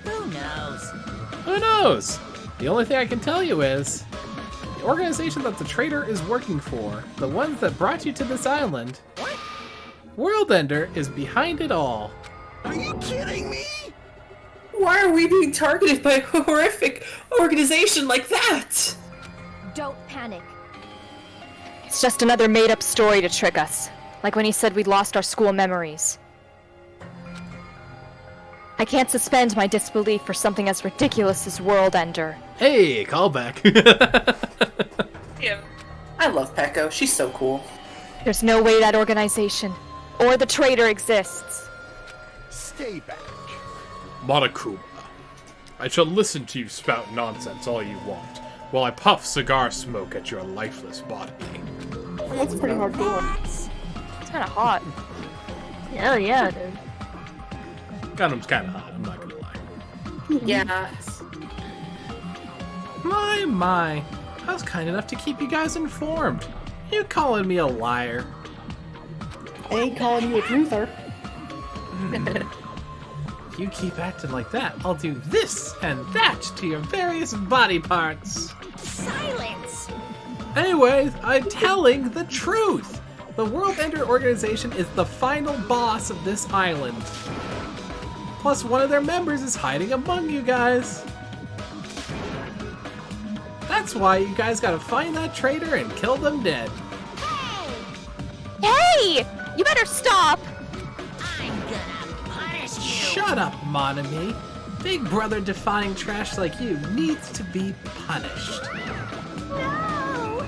Who knows? Who knows? The only thing I can tell you is, the organization that the traitor is working for, the ones that brought you to this island, World Ender is behind it all. Are you kidding me? Why are we being targeted by a horrific organization like that? Don't panic. It's just another made-up story to trick us. Like when he said we'd lost our school memories. I can't suspend my disbelief for something as ridiculous as World Ender. Hey, callback. Yeah. I love Peko. She's so cool. There's no way that organization, or the traitor exists. Stay back. Monokuma, I shall listen to you spout nonsense all you want, while I puff cigar smoke at your lifeless body. That's pretty hardcore. It's kinda hot. Hell yeah, dude. Gundam's kinda hot, I'm not gonna lie. Yeah. My. I was kind enough to keep you guys informed. You calling me a liar? I ain't calling you a truther. If you keep acting like that, I'll do this and that to your various body parts. Silence! Anyways, I'm telling the truth. The World Ender organization is the final boss of this island. Plus, one of their members is hiding among you guys. That's why you guys gotta find that traitor and kill them dead. Hey! You better stop! I'm gonna punish you! Shut up, Monami. Big brother defying trash like you needs to be punished. No!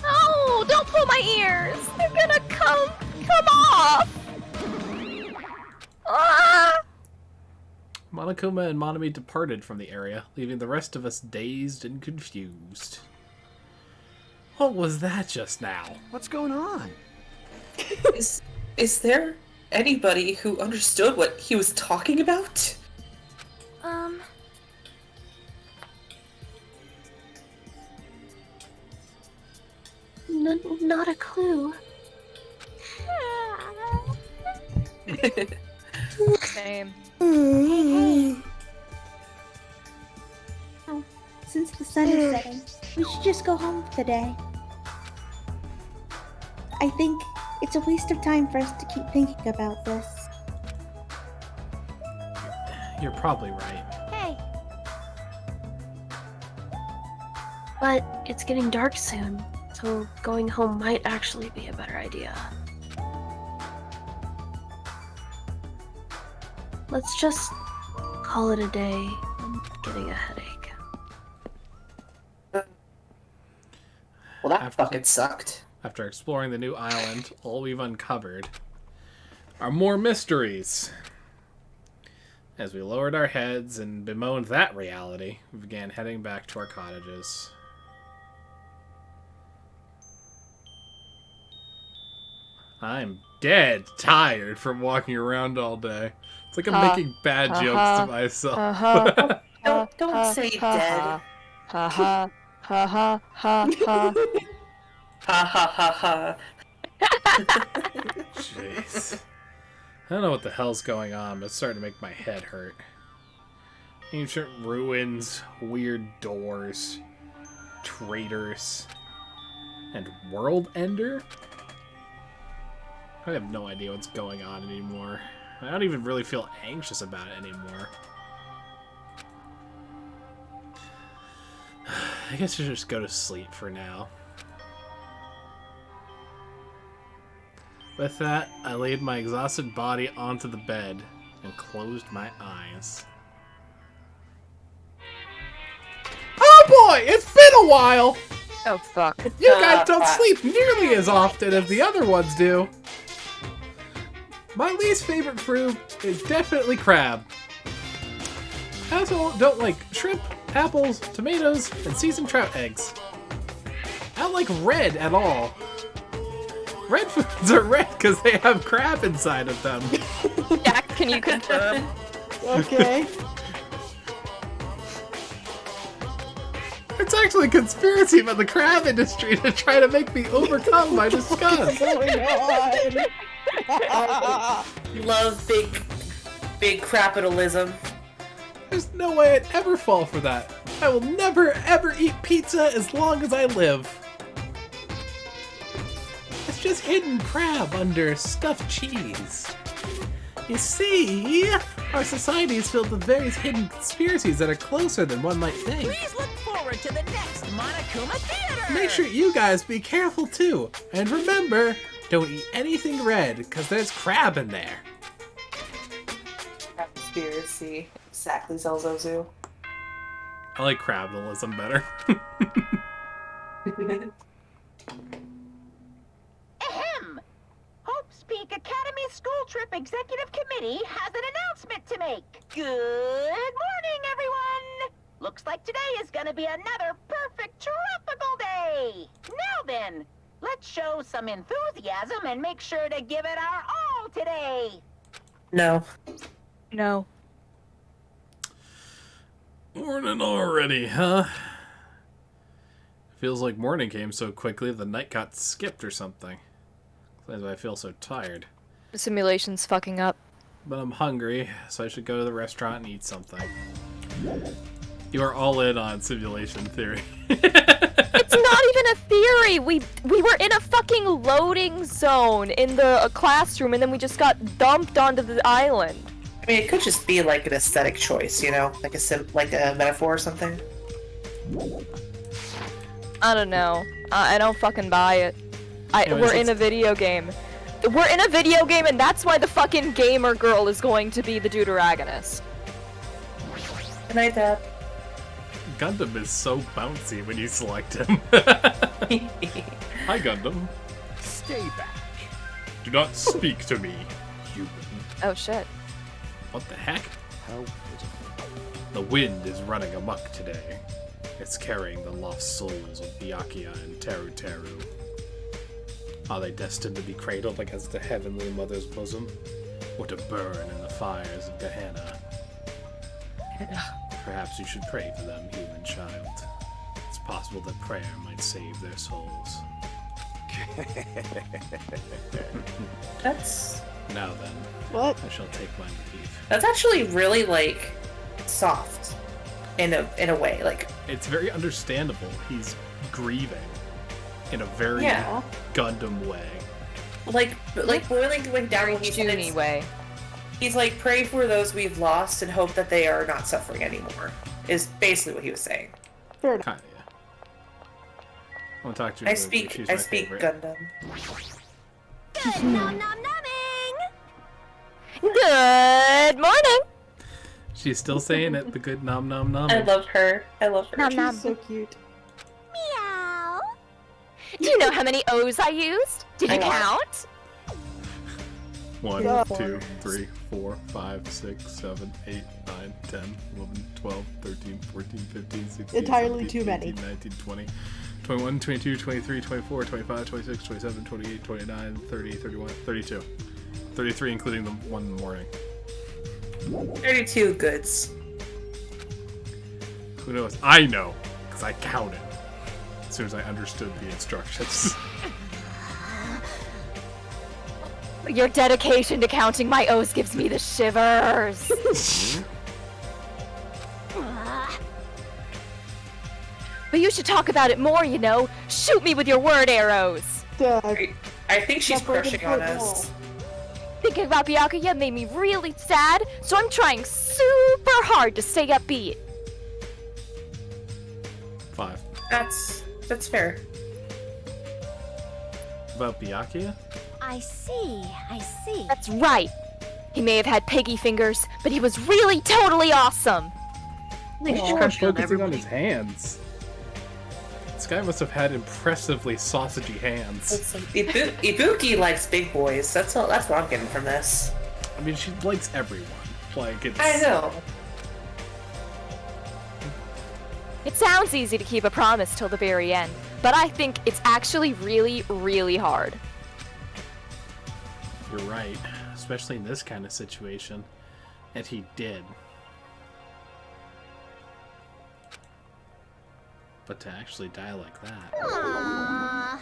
No! Don't pull my ears! They're gonna come off! Ah! Monokuma and Monami departed from the area, leaving the rest of us dazed and confused. What was that just now? What's going on? Is there anybody who understood what he was talking about? Not a clue. Same. Oh, since the sun is setting, we should just go home for the day. I think it's a waste of time for us to keep thinking about this. You're probably right. Hey, But it's getting dark soon, so going home might actually be a better idea. Let's just call it a day. I'm getting a headache. Well, that fucking sucked. After exploring the new island, all we've uncovered are more mysteries. As we lowered our heads and bemoaned that reality, we began heading back to our cottages. I'm dead tired from walking around all day. It's like I'm making bad jokes to myself. Don't say dead. Ha ha ha ha ha ha. Ha ha ha ha. Jeez. I don't know what the hell's going on, but it's starting to make my head hurt. Ancient ruins, weird doors, traitors, and World Ender? I have no idea what's going on anymore. I don't even really feel anxious about it anymore. I guess I should just go to sleep for now. With that, I laid my exhausted body onto the bed and closed my eyes. Oh boy, it's been a while! Oh fuck. You guys don't sleep nearly as often as the other ones do. My least favorite fruit is definitely crab. I also don't like shrimp, apples, tomatoes, and seasoned trout eggs. I don't like red at all. Red foods are red because they have crab inside of them. Jack, can you confirm? Okay. It's actually a conspiracy by the crab industry to try to make me overcome my disgust. Love big capitalism. There's no way I'd ever fall for that. I will never ever eat pizza as long as I live. It's just hidden crab under stuffed cheese. You see, our society is filled with various hidden conspiracies that are closer than one might think. Please look forward to the next Monokuma Theater! Make sure you guys be careful too. And remember, don't eat anything red, because there's crab in there. Conspiracy. Exactly, Zelzozu. I like crabalism better. Ahem! Hope's Peak Academy School Trip Executive Committee has an announcement to make. Good morning, everyone! Looks like today is gonna be another perfect tropical day! Now then, let's show some enthusiasm and make sure to give it our all today! No. No. Morning already, huh? Feels like morning came so quickly the night got skipped or something. That's why I feel so tired. The simulation's fucking up. But I'm hungry, so I should go to the restaurant and eat something. You are all in on simulation theory. It's not even a theory! We were in a fucking loading zone in the classroom and then we just got dumped onto the island. I mean, it could just be like an aesthetic choice, you know? Like a metaphor or something. I don't know. I don't fucking buy it. We're in a video game. We're in a video game and that's why the fucking gamer girl is going to be the deuteragonist. Good night, Dad. Gundam is so bouncy when you select him. Hi, Gundam. Stay back. Do not speak to me, human. Oh shit. What the heck? How The wind is running amok today. It's carrying the lost souls of Byakuya and Teru Teru. Are they destined to be cradled against the heavenly mother's bosom? Or to burn in the fires of Gehenna? Perhaps you should pray for them, human child. It's possible that prayer might save their souls. That's... Now then, What? I shall take my leave. That's actually really, like, soft. In a way, like... It's very understandable. He's grieving in a very Gundam way. Like boiling down when he said it's... way. He's like, pray for those we've lost and hope that they are not suffering anymore. Is basically what he was saying. Fair enough. Kinda, yeah. I want to talk to you. I speak Gundam. Good nom nom numbing! Good morning! She's still saying it, the good nom nom nom. I love her. Nom nom. She's so cute. Meow! Do you know how many O's I used? Did you count? 1, Yeah. 2, 3, 4, 5, 6, 7, 8, 9, 10, 11, 12, 13, 14, 15, 16, Entirely 17, too many. 18, 19, 20, 21, 22, 23, 24, 25, 26, 27, 28, 29, 30, 31, 32. 33 including the one in the morning. 32 goods. Who knows? I know, because I counted. As soon as I understood the instructions. Your dedication to counting my O's gives me the shivers. But you should talk about it more, you know. Shoot me with your word arrows. I think she's crushing on us. Thinking about Byakuya made me really sad, so I'm trying super hard to stay upbeat. 5. That's fair. About Byakuya? I see. That's right. He may have had piggy fingers, but he was really totally awesome. I think she's Oh, crushing on focusing on everybody. his hands. This guy must have had impressively sausagey hands. Ibuki likes big boys. That's what I'm getting from this. I mean, she likes everyone. Like, it's... I know. It sounds easy to keep a promise till the very end, but I think it's actually really, really hard. You're right, especially in this kind of situation. And he did. But to actually die like that. Aww.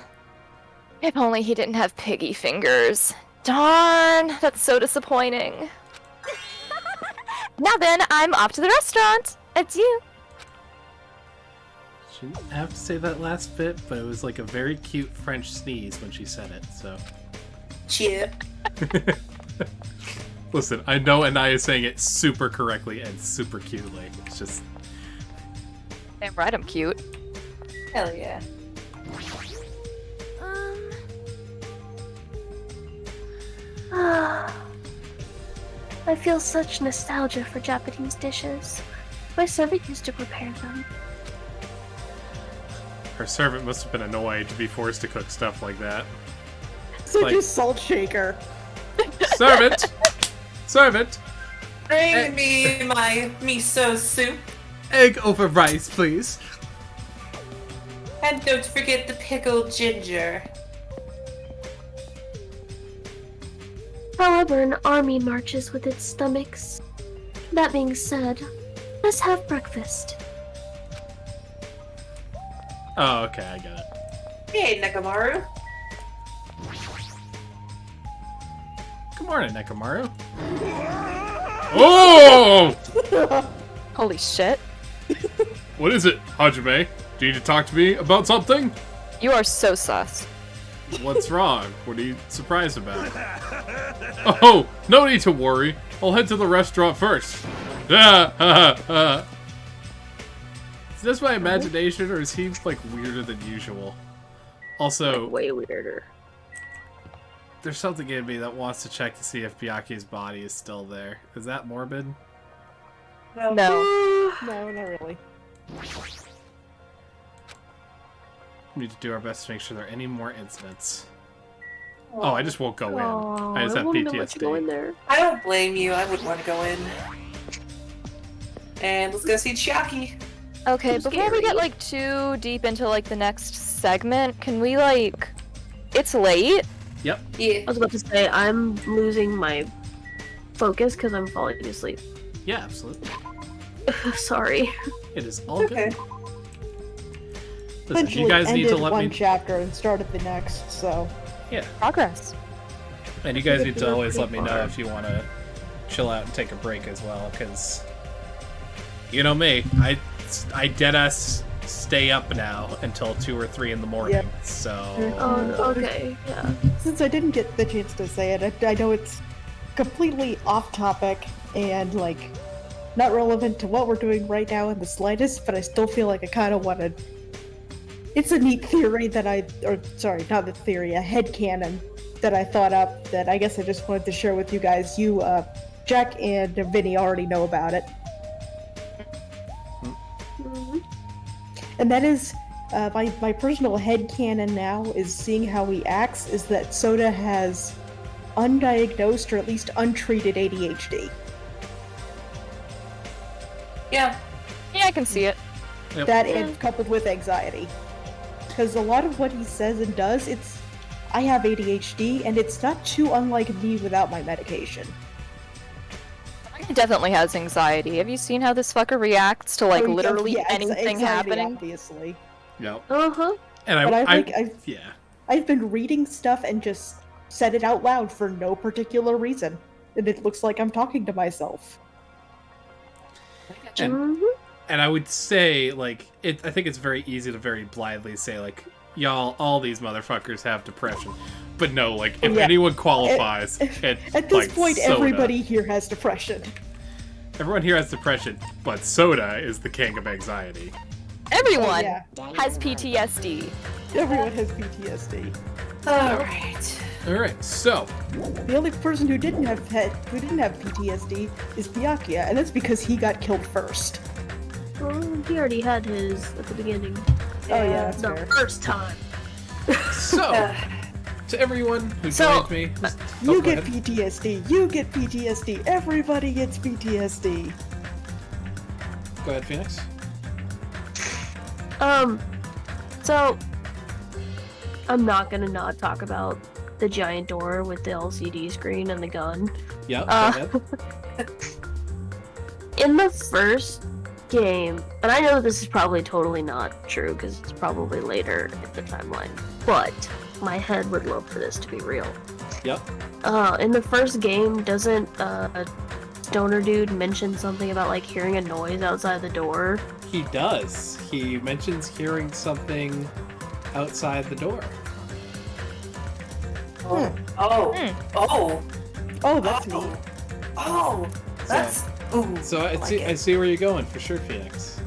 If only he didn't have piggy fingers. Darn, that's so disappointing. Now then, I'm off to the restaurant. Adieu. She didn't have to say that last bit, but it was like a very cute French sneeze when she said it, so. Cheer. Listen, I know Anaya is saying it super correctly and super cutely. It's just. Damn right, I'm cute. Hell yeah. I feel such nostalgia for Japanese dishes. My servant used to prepare them. Her servant must have been annoyed to be forced to cook stuff like that. Such Like- a salt shaker. Servant! Servant! Bring me my miso soup. Egg over rice, please. And don't forget the pickled ginger. However, an army marches with its stomachs. That being said, let's have breakfast. Oh, okay, I get it. Hey, Nekamaru. Good morning, Nekamaru. Oh! Holy shit. What is it, Hajime? Do you need to talk to me about something? You are so sus. What's wrong? What are you surprised about? Oh, no need to worry. I'll head to the restaurant first. Is this my imagination, or is he, like, weirder than usual? Also, Way weirder. there's something in me that wants to check to see if Byakuya's body is still there. Is that morbid? No. No, not really. We need to do our best to make sure there are any more incidents. Oh, I just won't go in. I just have wouldn't know what to go in PTSD. there. I don't blame you. I wouldn't want to go in. And let's go see Chiaki. Okay, Too before we get scary. like too deep into like the next segment, can we like it's late? Yep. Yeah. I was about to say, I'm losing my focus because I'm falling asleep. Yeah, absolutely. Sorry. It is all Okay. good. Listen, Essentially you guys need ended to let one me. chapter and started the next, so. Yeah, Progress. and you guys need to You're always let pretty me know far. if you want to chill out and take a break as well, because you know me, I deadass stay up now until 2 or 3 in the morning. Yep. So Oh, okay. Yeah. Since I didn't get the chance to say it, I know it's completely off topic and, like, not relevant to what we're doing right now in the slightest, but I still feel like I kind of want to. It's a neat theory that sorry, not a theory, a headcanon that I thought up that I guess I just wanted to share with you guys. You, Jack and Vinny already know about it. And that is, my personal headcanon now is seeing how he acts is that Soda has undiagnosed or at least untreated ADHD. Yeah. Yeah, I can see it. Yep. That and coupled with anxiety. Because a lot of what he says and does, I have ADHD and it's not too unlike me without my medication. He definitely has anxiety. Have you seen how this fucker reacts to like Oh, yeah, literally yeah, anything anxiety, happening? Obviously. Yep. Uh-huh. And But yeah. I've been reading stuff and just said it out loud for no particular reason. And it looks like I'm talking to myself. And I would say, like, I think it's very easy to very blithely say, like, y'all, all these motherfuckers have depression. But no, like, if Yeah. anyone qualifies, it's At this like point, Soda. everybody here has depression. Everyone here has depression, but Soda is the king of anxiety. Everyone yeah. has PTSD. Everyone has PTSD. Alright. Alright, so. The only person who didn't have PTSD is Byakuya, and that's because he got killed first. Well, he already had his at the beginning. Oh yeah, that's the fair. first time. So, to everyone who So, joined me, You go get ahead. PTSD. You get PTSD. Everybody gets PTSD. Go ahead, Phoenix. So I'm not gonna not talk about the giant door with the LCD screen and the gun. Yep. In the first game, and I know this is probably totally not true because it's probably later in the timeline, but my head would love for this to be real. Yep. In the first game, doesn't Stoner Dude mention something about like hearing a noise outside the door? He does. He mentions hearing something outside the door. Oh, that's neat. Oh, that's So I see where you're going for sure, Phoenix.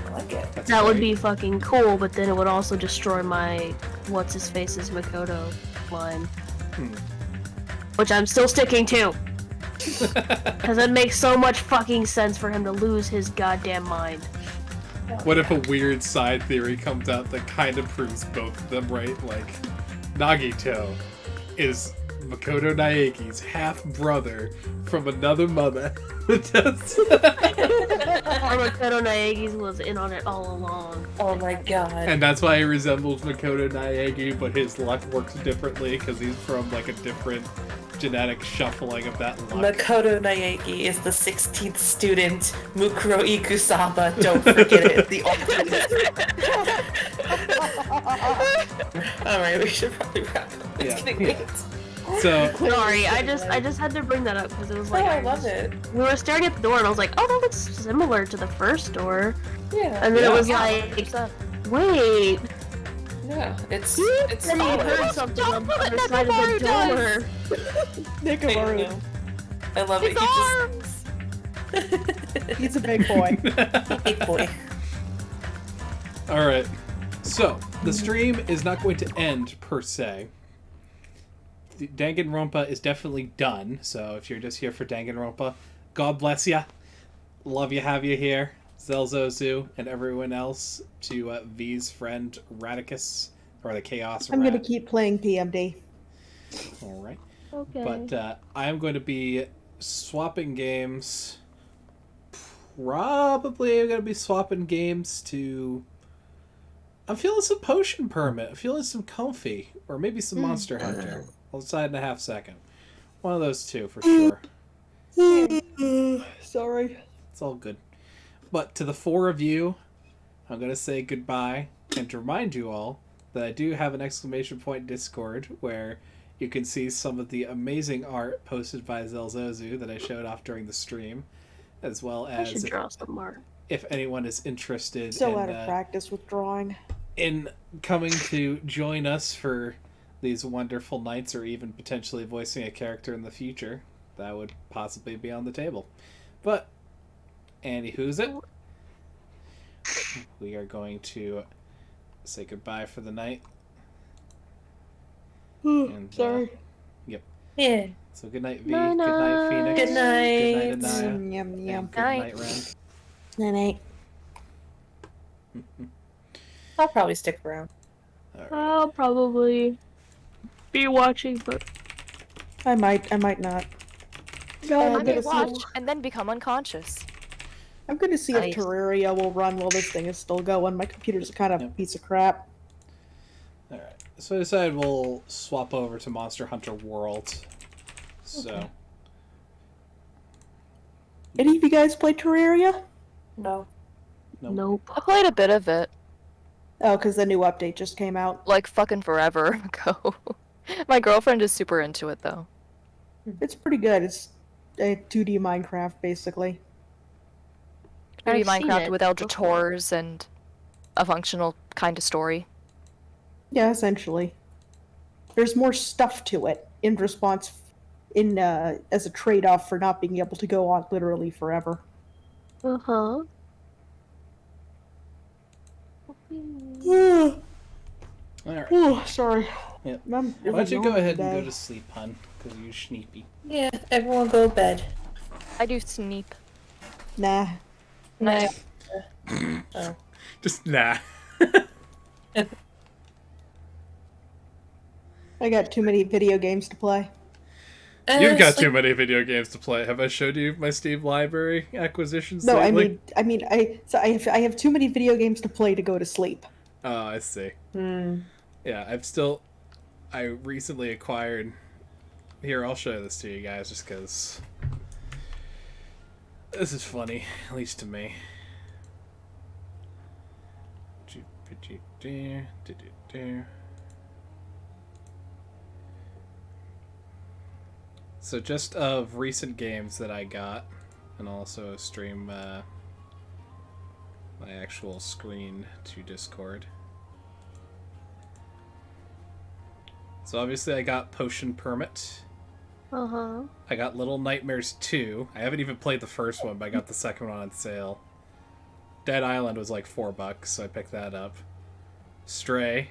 I like it. That would be fucking cool, but then it would also destroy my what's his face's Makoto line, which I'm still sticking to, because it makes so much fucking sense for him to lose his goddamn mind. What if a weird side theory comes out that kind of proves both of them right? Like, Nagito is Makoto Naeki's half-brother from another mother. Or Makoto Naeki's was in on it all along. Oh my god. And that's why he resembles Makoto Naegi, but his luck works differently because he's from like a different genetic shuffling of that luck. Makoto Naegi is the 16th student, Mukuro Ikusaba, don't forget it, the ultimate. Alright, we should probably wrap up. It's getting late. So sorry, I just had to bring that up because it was like I love it. We were staring at the door and I was like, oh, that looks similar to the first door. Yeah. And then it was like, wait. Yeah, it's then you heard something on the other side of the door. Nikomaru. I love His it. He's a big boy. Big boy. All right. So the stream is not going to end per se. Danganronpa is definitely done. So if you're just here for Danganronpa, God bless ya. Love you, have you here. Zelzozu and everyone else, to V's friend Radicus, or the Chaos I'm Rat. gonna keep playing PMD. All right. Okay. But I am going to be swapping games. Probably I'm going to be swapping games to... I'm feeling some Potion Permit. I'm feeling some Comfy. Or maybe some Monster Hunter. I'll decide in a half second. One of those two, for sure. Sorry. It's all good. But to the four of you, I'm going to say goodbye. And to remind you all that I do have an exclamation point Discord where you can see some of the amazing art posted by Zelzozu that I showed off during the stream. As well as I should draw some more. If anyone is interested So in, out of practice with drawing. in coming to join us for these wonderful nights, or even potentially voicing a character in the future, that would possibly be on the table. But, Andy, who's it? We are going to say goodbye for the night. And, sorry. Yep. Yeah. So good night, V. Good night, Phoenix. Good night. Good night, Anaya. Yum, yum. And good night, Ren. Night. I'll probably stick around. I'll probably be watching, but I might not. I may gonna see watch if- and then become unconscious. I'm gonna see Nice. if Terraria will run while this thing is still going. My computer's kind of a piece of crap. Alright. So I decided we'll swap over to Monster Hunter World. So. Okay. Any of you guys play Terraria? No. nope. I played a bit of it, Oh, because the new update just came out. like fucking forever ago. My girlfriend is super into it though. It's pretty good. It's a 2D Minecraft, basically. 3D I've seen Minecraft it with Elder before. Tours and a functional kind of story. Yeah, essentially. There's more stuff to it in response, as a trade-off for not being able to go on literally forever. Uh-huh. Alright. Oh, sorry. Yep. I'm Why don't you go really ahead and go bad. to sleep, hun? Because you're sleepy. Yeah, everyone go to bed. I do sneep. Nah. Nah. Oh. Just nah. I got too many video games to play. You've got too many video games to play. Have I showed you my Steam library acquisitions? No, lately? I have too many video games to play to go to sleep. Oh, I see. Hmm. Yeah, I'm still I recently acquired. Here, I'll show this to you guys just because this is funny, at least to me. So just of recent games that I got, and also stream my actual screen to Discord. So obviously I got Potion Permit. Uh-huh. I got Little Nightmares 2. I haven't even played the first one, but I got the second one on sale. Dead Island was like $4, so I picked that up. Stray,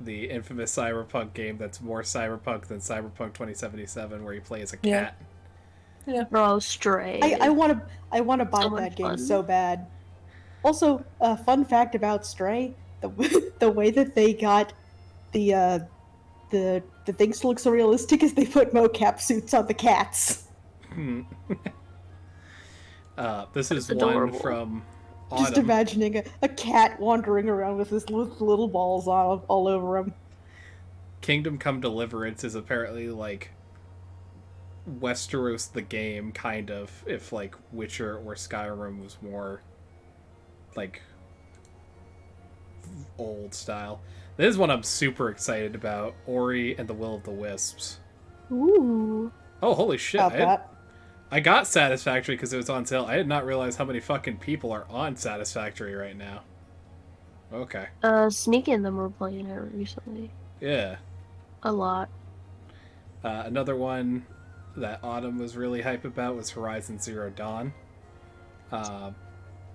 the infamous cyberpunk game that's more cyberpunk than Cyberpunk 2077, where you play as a cat. Yeah. Bro, Stray. I want to buy So much that game fun. so bad. Also, a fun fact about Stray: the way that they got the things to look so realistic is they put mocap suits on the cats. This is adorable. one from Just Autumn. imagining a cat wandering around with his little balls all over him. Kingdom Come Deliverance is apparently like Westeros the game, kind of, if like Witcher or Skyrim was more like old style. This is one I'm super excited about. Ori and the Will of the Wisps. Ooh. Oh, holy shit. About that. I got Satisfactory because it was on sale. I did not realize how many fucking people are on Satisfactory right now. Okay. Sneaky and them were playing it recently. Yeah. A lot. Another one that Autumn was really hype about was Horizon Zero Dawn.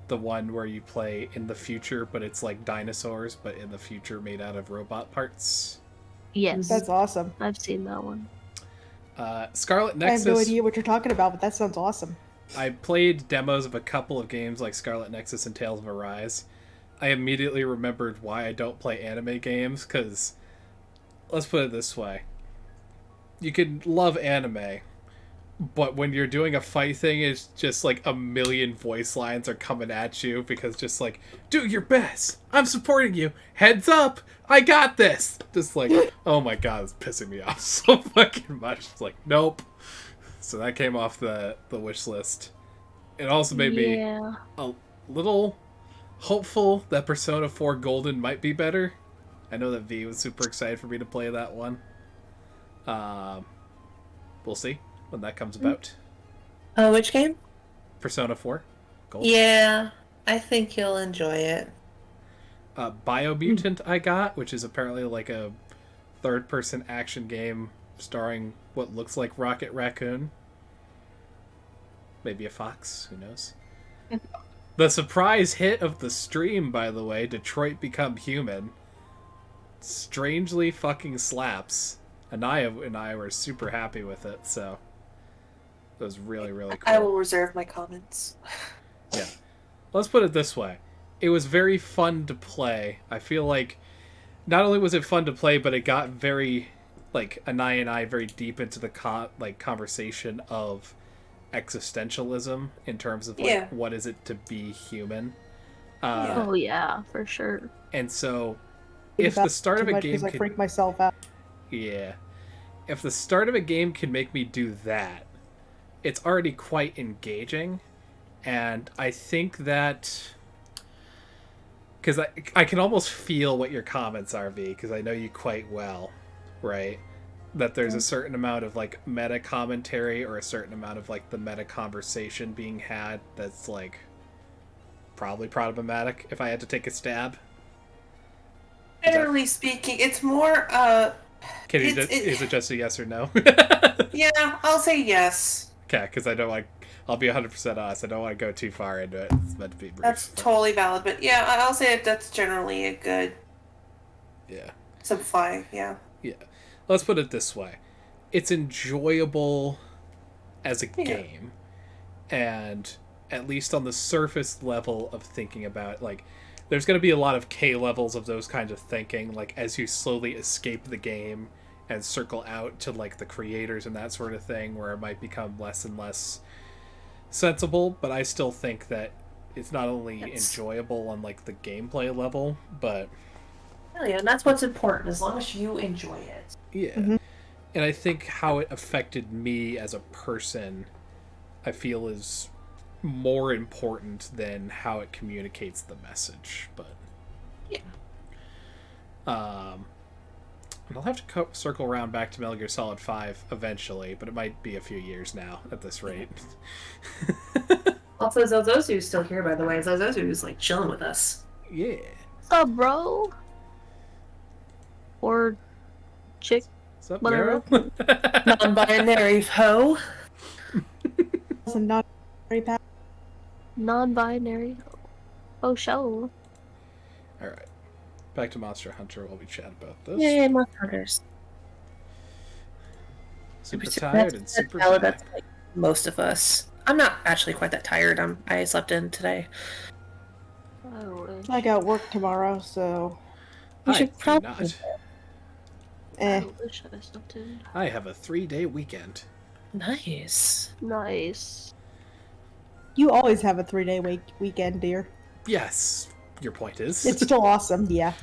The one where you play in the future, but it's like dinosaurs, but in the future made out of robot parts. Yes. That's awesome. I've seen that one. Scarlet I Nexus. have no idea what you're talking about, but that sounds awesome. I played demos of a couple of games like Scarlet Nexus and Tales of Arise. I immediately remembered why I don't play anime games, because let's put it this way. You can love anime, but when you're doing a fight thing, it's just like a million voice lines are coming at you because just like, do your best. I'm supporting you. Heads up. I got this. Just like, oh my god, it's pissing me off so fucking much. It's like, nope. So that came off the wish list. It also made me a little hopeful that Persona 4 Golden might be better. I know that V was super excited for me to play that one. We'll see when that comes about. Which game? Persona 4 Golden. Yeah, I think you'll enjoy it. Biomutant I got, which is apparently like a third-person action game starring what looks like Rocket Raccoon. Maybe a fox, who knows? The surprise hit of the stream, by the way, Detroit Become Human, strangely fucking slaps. Anaya and I were super happy with it, so it was really, really cool. I will reserve my comments. Yeah. Let's put it this way. It was very fun to play. I feel like not only was it fun to play, but it got very, like, Anaya and I very deep into the conversation of existentialism in terms of, like, what is it to be human. Oh, yeah, for sure. And so, if the start of a game I freak myself out. Yeah. If the start of a game can make me do that, it's already quite engaging. And I think that... Because I can almost feel what your comments are, V, because I know you quite well, right? That there's a certain amount of, like, meta commentary or a certain amount of, like, the meta conversation being had that's, like, probably problematic, if I had to take a stab. Generally speaking, it's more, is it just a yes or no? Yeah, I'll say yes. Okay, because I don't like... I'll be 100% honest. I don't want to go too far into it. It's meant to be brief. That's totally valid, but yeah, I'll say that's generally a good... Yeah. Simplify, yeah. Yeah. Let's put it this way. It's enjoyable as a game. And at least on the surface level of thinking about, like, there's going to be a lot of K levels of those kinds of thinking, like, as you slowly escape the game and circle out to, like, the creators and that sort of thing, where it might become less and less sensible, but I still think that it's not only enjoyable on, like, the gameplay level, but Hell yeah, and that's what's important, as long as you enjoy it. Yeah. And I think how it affected me as a person, I feel is more important than how it communicates the message. But yeah. And I'll have to circle around back to Metal Gear Solid 5 eventually, but it might be a few years now at this rate. Also, Zozosu's still here, by the way. Zozosu's like chilling with us. Yeah. What's up, bro? Or chick. What's up, whatever. Non-binary hoe. Non-binary. Oh, show. Alright. Back to Monster Hunter while we chat about this. Yay, Monster Hunters. Super tired and super valid. back. That's like most of us. I'm not actually quite that tired. I slept in today. I got work tomorrow, so. You I should do probably. not. Eh. I wish I slept in. I have a 3-day weekend. Nice. Nice. You always have a 3-day weekend, dear. Yes, your point is. It's still awesome, yeah.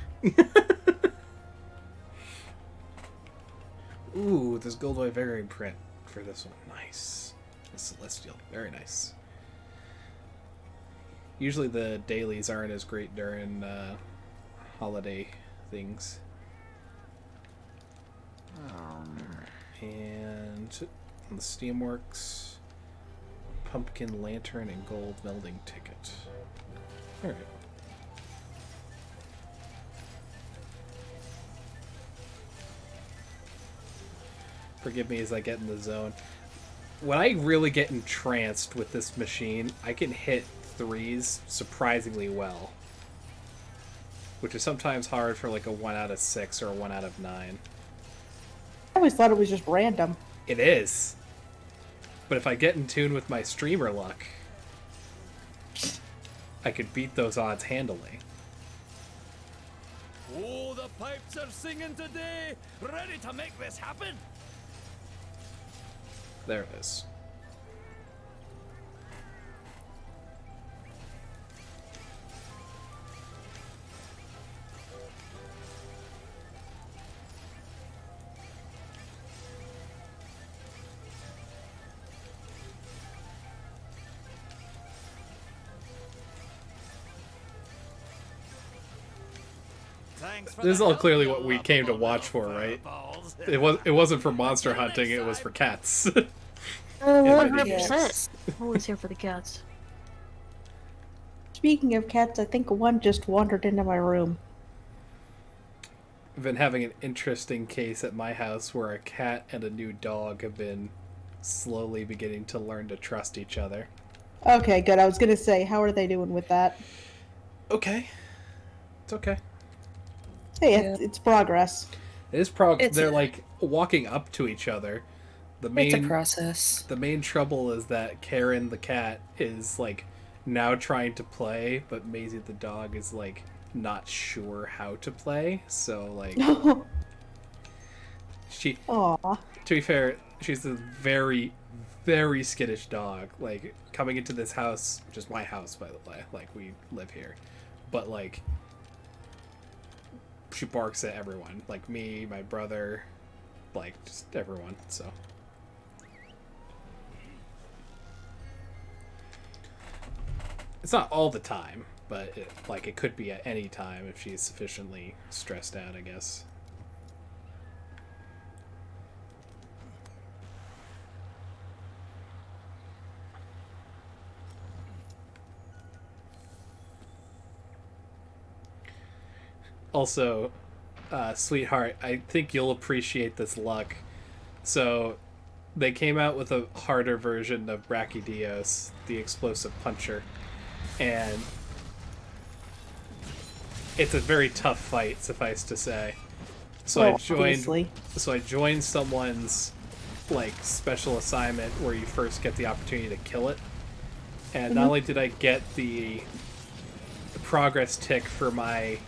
Ooh, this gold white variant print for this one. Nice. The Celestial. Very nice. Usually the dailies aren't as great during holiday things. And on the Steamworks, pumpkin lantern and gold melding ticket. Alright. Forgive me as I get in the zone. When I really get entranced with this machine, I can hit 3s surprisingly well. Which is sometimes hard for like a 1 out of 6 or a 1 out of 9. I always thought it was just random. It is. But if I get in tune with my streamer luck, I could beat those odds handily. Oh, the pipes are singing today! Ready to make this happen? There it is. This is all clearly what we came to watch for, right? It wasn't for monster hunting, it was for cats. 100%. Always here for the cats. Speaking of cats, I think one just wandered into my room. I've been having an interesting case at my house where a cat and a new dog have been slowly beginning to learn to trust each other. Okay, good. I was gonna say, how are they doing with that? Okay. It's okay. Hey, it's progress. It is they're like walking up to each other. It's a process. The main trouble is that Karen the cat is like now trying to play, but Maisie the dog is like not sure how to play. So like she Aww. To be fair, she's a very, very skittish dog. Like coming into this house, which is my house by the way, like we live here. But like she barks at everyone, like me, my brother, like just everyone. So it's not all the time, but it could be at any time if she's sufficiently stressed out, I guess. Also, sweetheart, I think you'll appreciate this luck. So, they came out with a harder version of Brachydios, the explosive puncher, and it's a very tough fight, suffice to say. So I joined someone's like special assignment where you first get the opportunity to kill it, and not only did I get the progress tick for my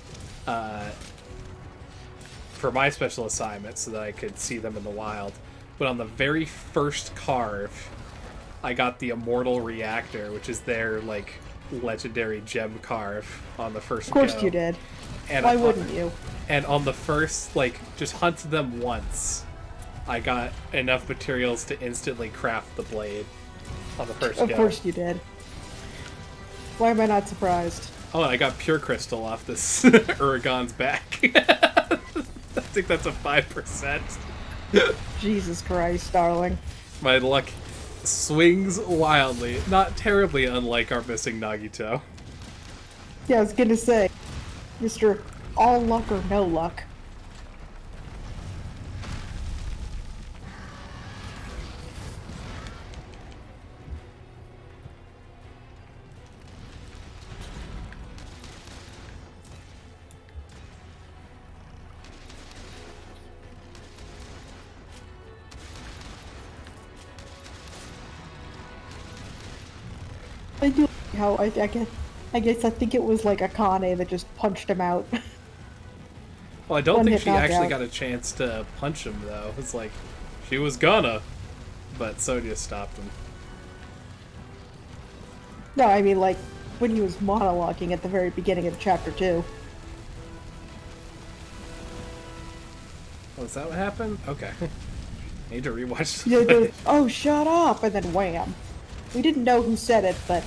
special assignment so that I could see them in the wild, but on the very first carve I got the Immortal Reactor, which is their like legendary gem carve on the first go. Of course you did. And Why wouldn't you? And on the first, like, just hunted them once, I got enough materials to instantly craft the blade on the first go. Of course you did. Why am I not surprised? Oh, and I got pure crystal off this Uragon's back. I think that's a 5%. Jesus Christ, darling. My luck swings wildly, not terribly unlike our missing Nagito. Yeah, I was gonna say, Mr. All luck or no luck. I do how I guess I think it was like Akane that just punched him out. Well, I don't One think hit she actually knockout. got a chance to punch him, though. It's like, she was gonna, but Sonya stopped him. No, I mean like when he was monologuing at the very beginning of chapter 2. Oh, is that what happened? Okay. Need to rewatch Yeah, the goes, oh, shut up, and then wham. We didn't know who said it, but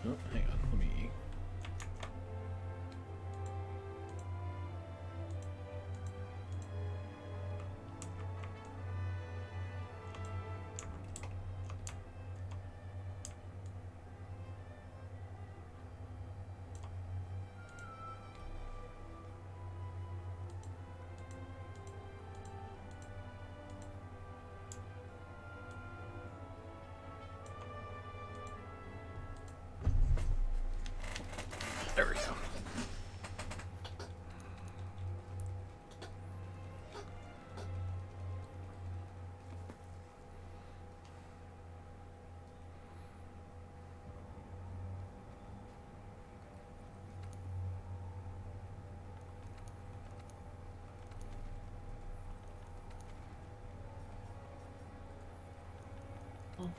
Oh, hang on, let me... There we go.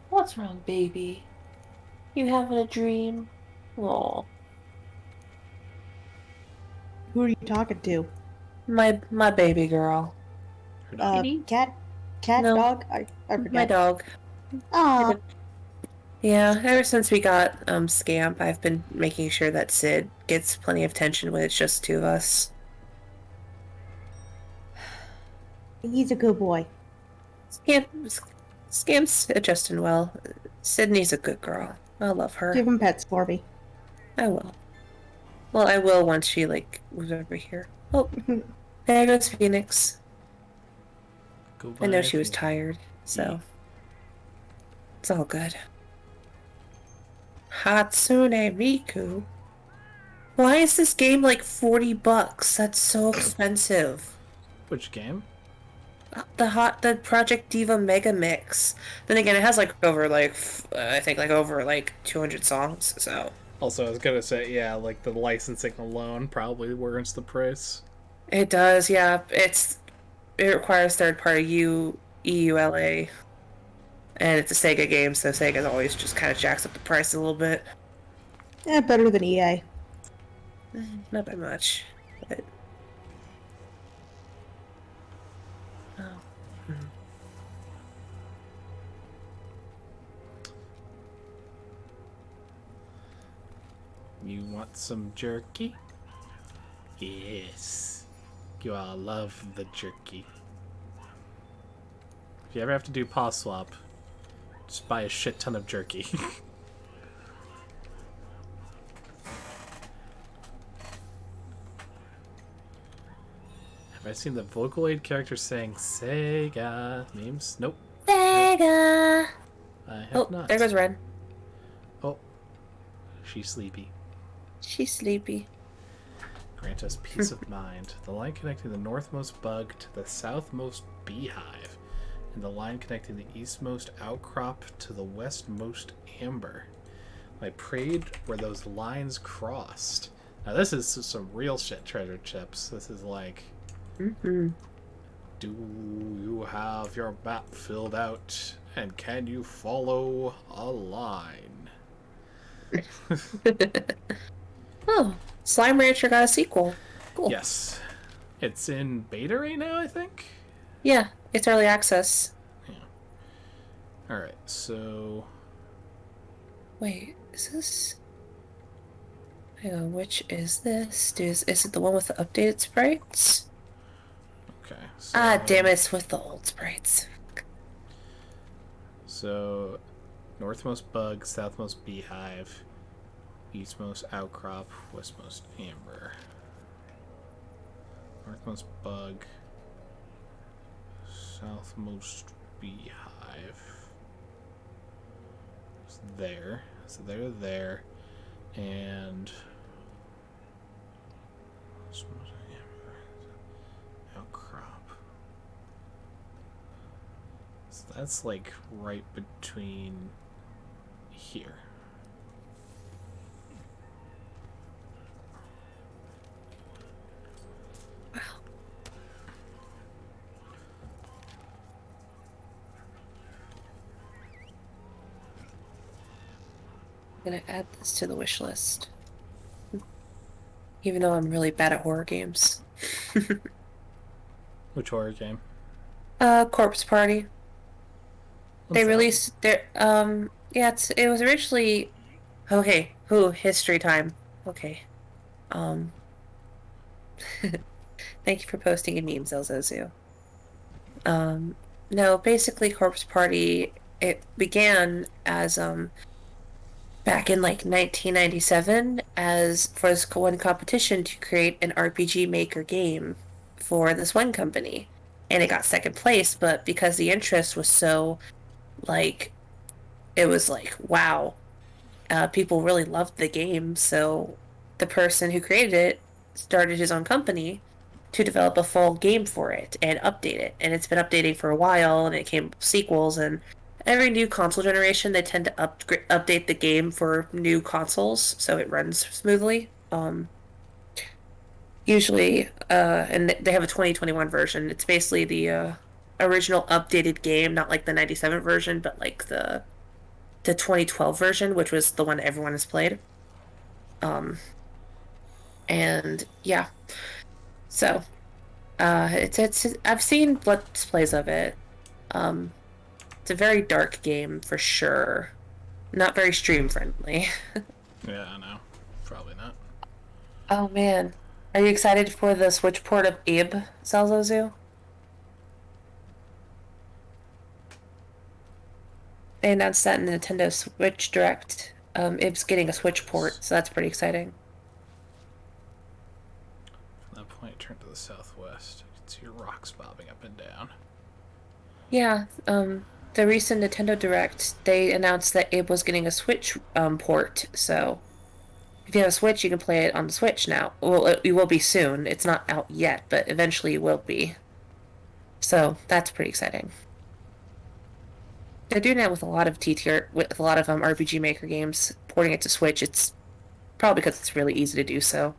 What's wrong, baby? You having a dream? Aw. who are you talking to? My baby girl. Cat? Cat, No. dog? I forget. My dog. Aw. Yeah, ever since we got Scamp, I've been making sure that Sid gets plenty of attention when it's just two of us. He's a good boy. Scamp's adjusting well. Sydney's a good girl. I love her. Give him pets for me. I will. Well, I will once she, like, moves over here. Oh, there goes Phoenix. Goodbye, I know she was Phoenix. tired, so it's all good. Hatsune Miku. Why is this game like $40? That's so expensive. Which game? The Project Diva Mega Mix. Then again, it has like over like I think like over like 200 songs. So Also, I was gonna say, yeah, like the licensing alone probably warrants the price. it does. Yeah, it requires third-party EULA, and it's a Sega game, so Sega always just kind of jacks up the price a little bit. Yeah, better than EA. Not by much, but. You want some jerky? Yes. You all love the jerky. If you ever have to do paw swap, just buy a shit ton of jerky. Have I seen the Vocaloid character saying Sega memes? Nope. Sega! I have not. There goes Red. Oh. She's sleepy. She's sleepy. Grant us peace of mind. The line connecting the northmost bug to the southmost beehive, and the line connecting the eastmost outcrop to the westmost amber. I prayed where those lines crossed. Now this is some real shit treasure chips. This is like... Mm-hmm. Do you have your map filled out? And can you follow a line? Oh, Slime Rancher got a sequel. Cool. Yes. It's in beta right now, I think? Yeah, it's early access. Yeah. Alright, so... Wait, is this... Hang on, which is this? Is it the one with the updated sprites? Okay. So, Ah, damn it, it's with the old sprites. So, northmost bug, southmost beehive, eastmost outcrop, westmost amber. Northmost bug, southmost beehive. It's there. So they're there. And westmost amber, outcrop. So that's like right between here. I'm gonna add this to the wish list. Even though I'm really bad at horror games. Which horror game? Corpse Party. They released their yeah, it was originally okay. Ooh, history time. Okay. Thank you for posting a meme, Zelzozu. No, basically Corpse Party, it began as back in like 1997 as for this one competition to create an RPG Maker game for this one company. And it got second place, but because the interest was so like it was like wow, people really loved the game, so the person who created it started his own company to develop a full game for it and update it, and it's been updating for a while, and it came with sequels, and every new console generation they tend to update the game for new consoles so it runs smoothly. Usually and they have a 2021 version. It's basically the original updated game, not like the 97 version, but like the 2012 version, which was the one everyone has played. And yeah, so it's I've seen let's plays of it. It's a very dark game for sure, not very stream friendly. Yeah, I know. Probably not. Oh man, are you excited for the Switch port of Ib, Salzozu? They announced that in the Nintendo Switch Direct. Ib's getting a Switch port, so that's pretty exciting. From that point, turn to the southwest. You can see rocks bobbing up and down. Yeah, the recent Nintendo Direct, they announced that Ib was getting a Switch port, so if you have a Switch, you can play it on the Switch now. Well, it will be soon. It's not out yet, but eventually it will be. So that's pretty exciting. They're doing that with a lot of TTR, with a lot of RPG Maker games, porting it to Switch. It's probably because it's really easy to do so.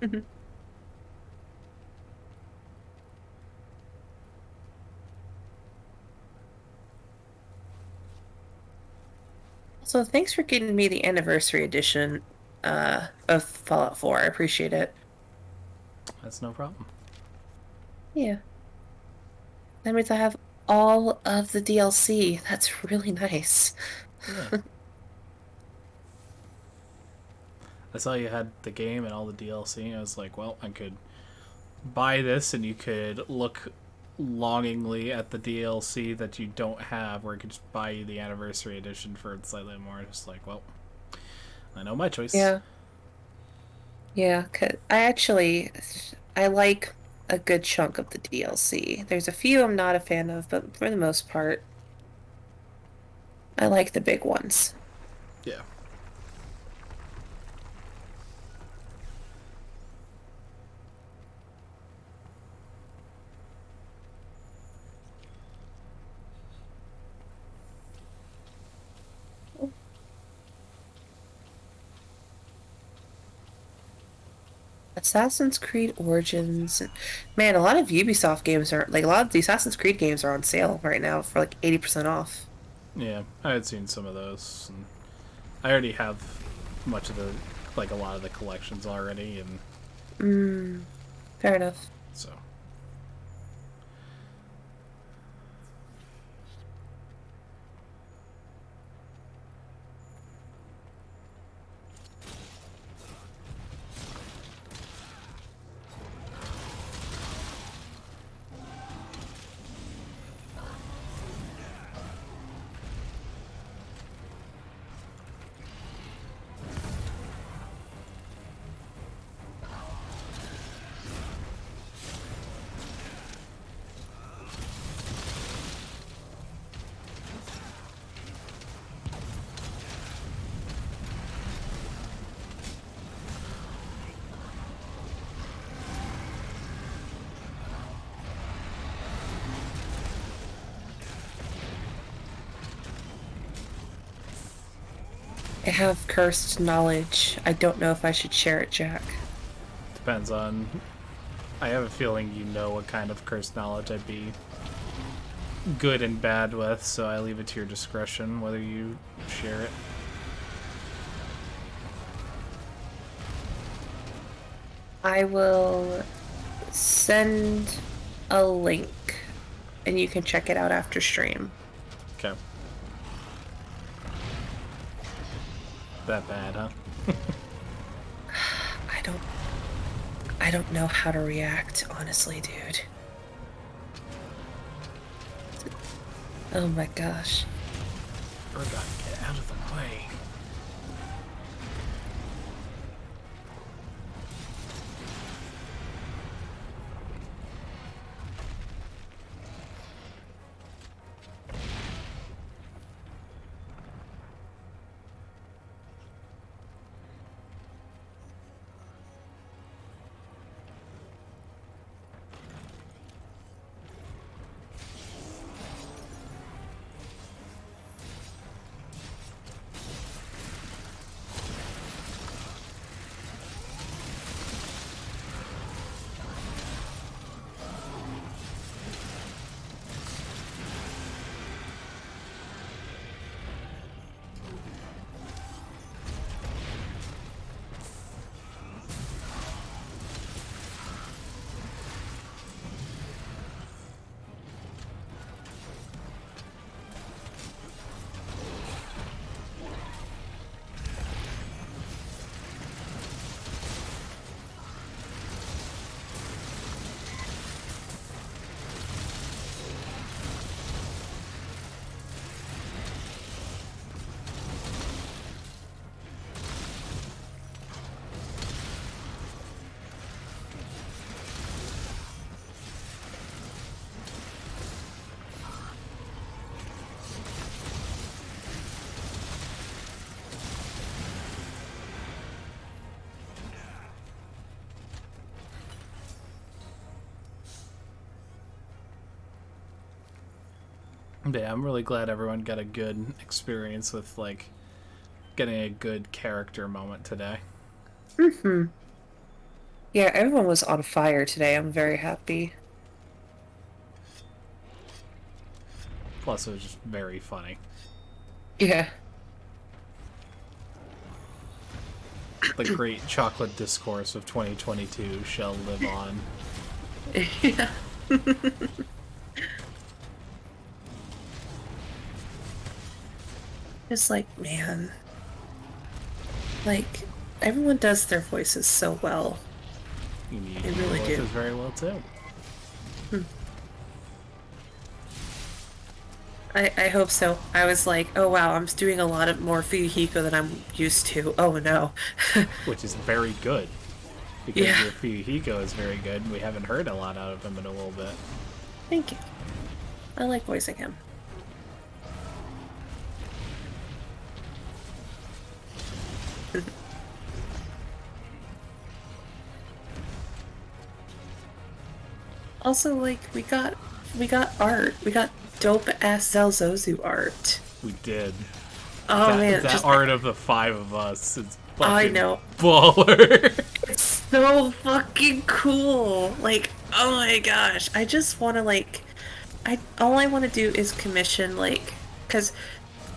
Mm-hmm. So thanks for getting me the anniversary edition of Fallout 4. I appreciate it. That's no problem. Yeah. That means I have all of the DLC. That's really nice. Yeah. I saw you had the game and all the DLC. I was like, well, I could buy this and you could look longingly at the DLC that you don't have, or I could just buy you the anniversary edition for slightly more. Just like, well, I know my choice. Yeah. Yeah, 'cause I like a good chunk of the DLC. There's a few I'm not a fan of, but for the most part, I like the big ones. Yeah. Assassin's Creed Origins. Man, a lot of Ubisoft games are, like, a lot of the Assassin's Creed games are on sale right now for like 80% off. Yeah, I had seen some of those, and I already have much of the, like, a lot of the collections already, and Fair enough. so. I have cursed knowledge. I don't know if I should share it, Jack. Depends on... I have a feeling you know what kind of cursed knowledge I'd be good and bad with, so I leave it to your discretion whether you share it. I will send a link, and you can check it out after stream. Okay. That bad, huh? I don't know how to react, honestly, dude. Oh my gosh. Urgot, get out of the way. But yeah, I'm really glad everyone got a good experience with, like, getting a good character moment today. Mm-hmm. Yeah, everyone was on fire today. I'm very happy. Plus, it was just very funny. Yeah. The great chocolate discourse of 2022 shall live on. Yeah. Just like, man. Like, everyone does their voices so well. They really do. Very well, too. I hope so. I was like, oh wow, I'm doing a lot of more Fuyuhiko than I'm used to. Oh no. Which is very good. Because Yeah. your Fuyuhiko is very good. We haven't heard a lot out of him in a little bit. Thank you. I like voicing him. Also, like, we got art. We got dope-ass Zelzozu art. We did. Oh man, that just art of the 5 of us is fucking I know. baller. It's so fucking cool. Like, oh my gosh. I just want to, like, all I want to do is commission, like, because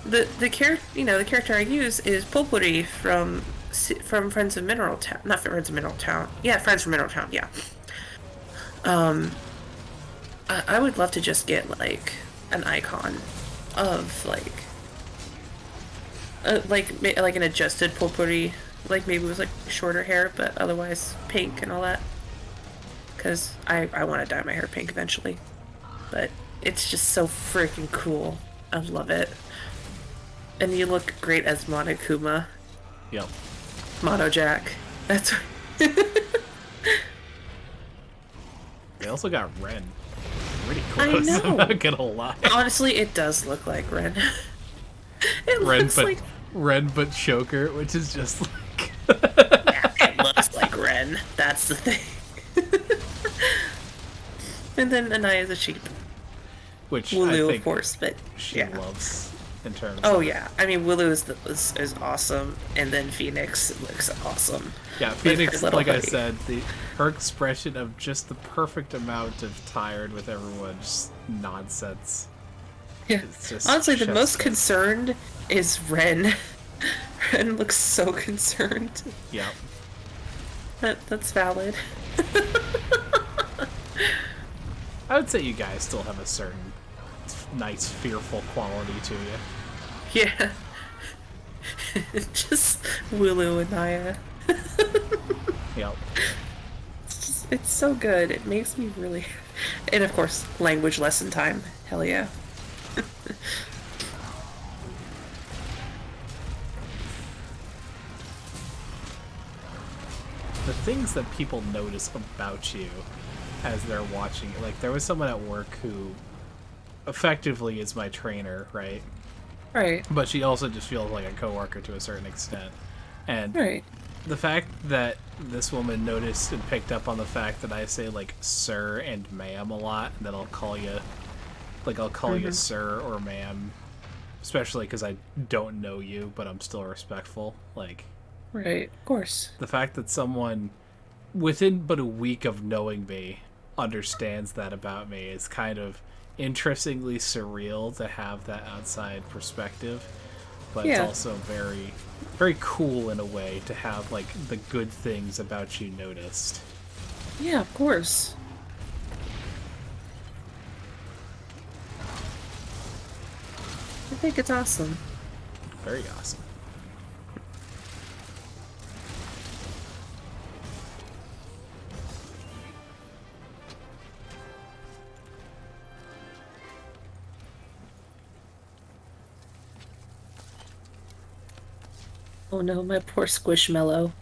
the character, you know, the character I use is Popuri from Friends of Mineral Town. Not Friends of Mineral Town. Yeah, Friends from Mineral Town. Yeah. I would love to just get, like, an icon of, like an adjusted Popuri, like maybe with, like, shorter hair, but otherwise pink and all that. Because I want to dye my hair pink eventually. But it's just so freaking cool. I love it. And you look great as Monokuma. Yep. Mono Jack. That's They also got Ren. Pretty I close. know. I'm not gonna lie. Honestly, it does look like Ren. It Ren, looks but like Ren, but choker, which is just like. it looks like Ren. That's the thing. And then Anaya's a sheep. Which Wooloo, I think of course, but she yeah. loves in terms. Oh of, yeah, I mean Wooloo is awesome, and then Phoenix looks awesome. Yeah, With Phoenix, her little like I hoodie. said, her expression of just the perfect amount of tired with everyone, just nonsense. Yeah. It's just Honestly, the chef's most kiss. concerned is Ren. Ren looks so concerned. Yeah. That's valid. I would say you guys still have a certain nice, fearful quality to you. Yeah. Just Wooloo and Naya. Yep. It's so good. It makes me really... And of course, language lesson time. Hell yeah. The things that people notice about you as they're watching, like there was someone at work who effectively is my trainer, right? Right. But she also just feels like a coworker to a certain extent. And Right. the fact that this woman noticed and picked up on the fact that I say like sir and ma'am a lot, and that I'll call you you sir or ma'am, especially because I don't know you, but I'm still respectful. Like, Right. Of course. the fact that someone within but a week of knowing me understands that about me is kind of interestingly surreal to have that outside perspective, but it's Yeah. also very, very cool in a way to have like the good things about you noticed. Yeah, of course. I think it's awesome. Very awesome. Oh no, my poor Squishmallow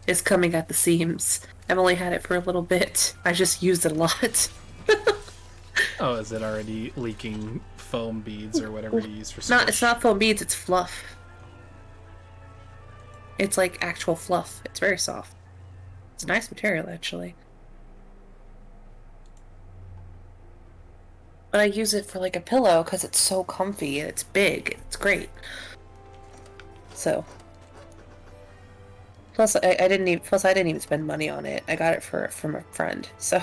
is coming at the seams. I've only had it for a little bit. I just used it a lot. Oh, is it already leaking foam beads or whatever you use for It's not foam beads, it's fluff. It's like actual fluff. It's very soft. It's a nice material, actually. But I use it for like a pillow because it's so comfy and it's big. It's great. So. Plus, I didn't even. Plus, I didn't even spend money on it. I got it from a friend. So.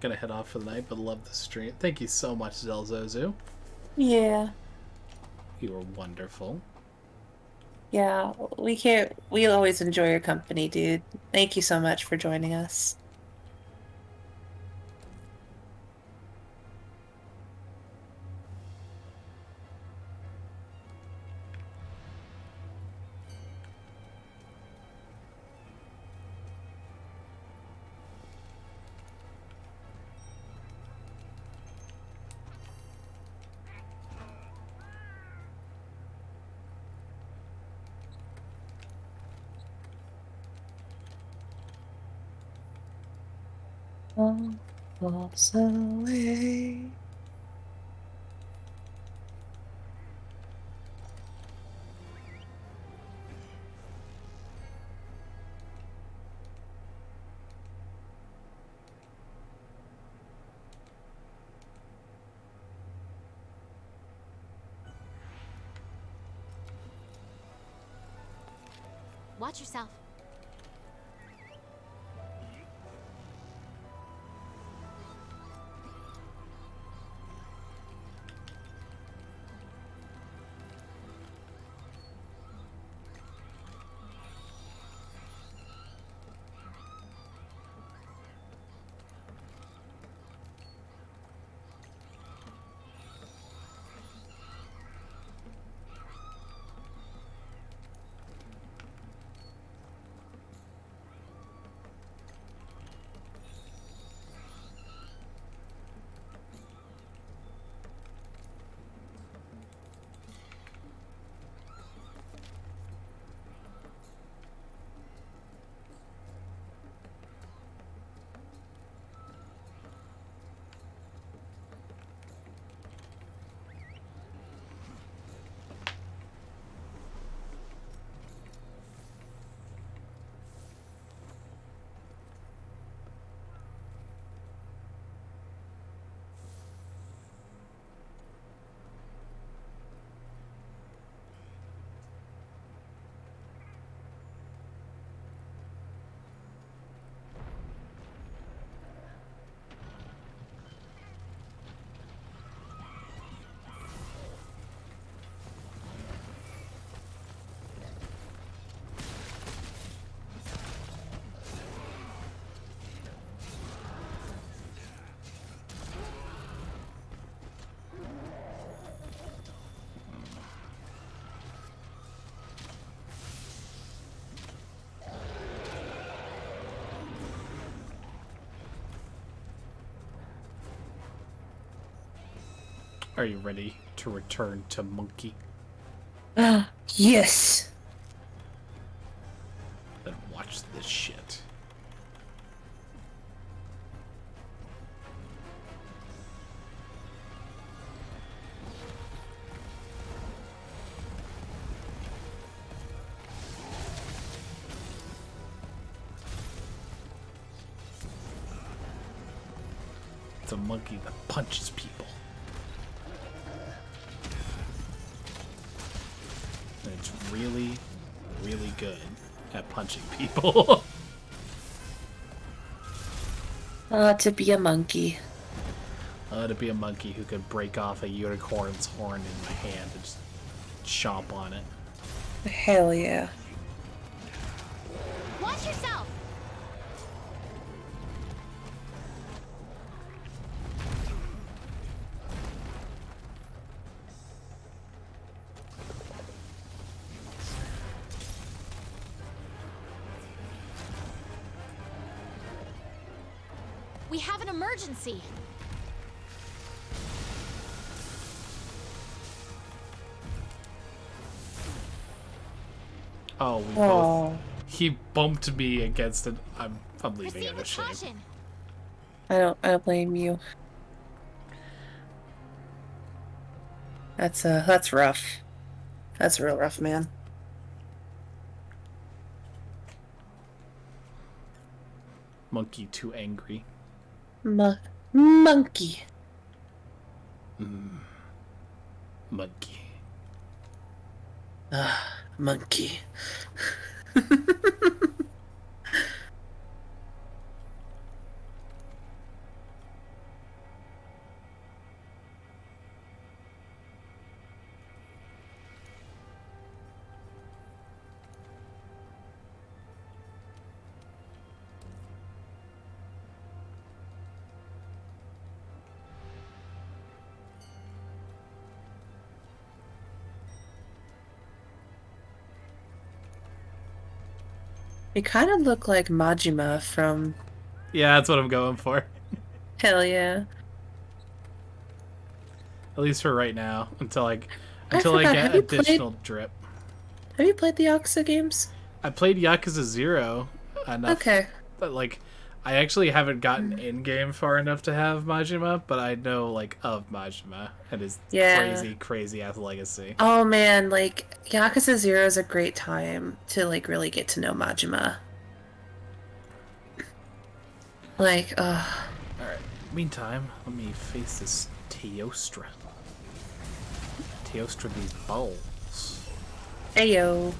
Gonna head off for the night, but love the stream. Thank you so much, Zelzozu. Yeah. You were wonderful. Yeah. We always enjoy your company, dude. Thank you so much for joining us. Walks away. Watch yourself. Are you ready to return to Monkey? Yes. Then watch this shit. It's a monkey that punches people. And it's really, really good at punching people. To be a monkey. To be a monkey who could break off a unicorn's horn in my hand and just chomp on it. Hell yeah. Watch yourself. We have an emergency. Oh, we both. He bumped me against it. I'm leaving out of shame. I don't blame you. That's rough. That's real rough, man. Monkey too angry. Monkey. Monkey. Monkey. You kind of look like Majima from... Yeah, that's what I'm going for. Hell yeah. At least for right now, until I forgot, get additional drip. Have you played the Yakuza games? I played Yakuza 0 enough. Okay. But like, I actually haven't gotten in game far enough to have Majima, but I know like of Majima and his crazy ass legacy. Oh man, like Yakuza 0 is a great time to like really get to know Majima. Like, Alright. Meantime, let me face this Teostra. Teostra these balls. Ayo.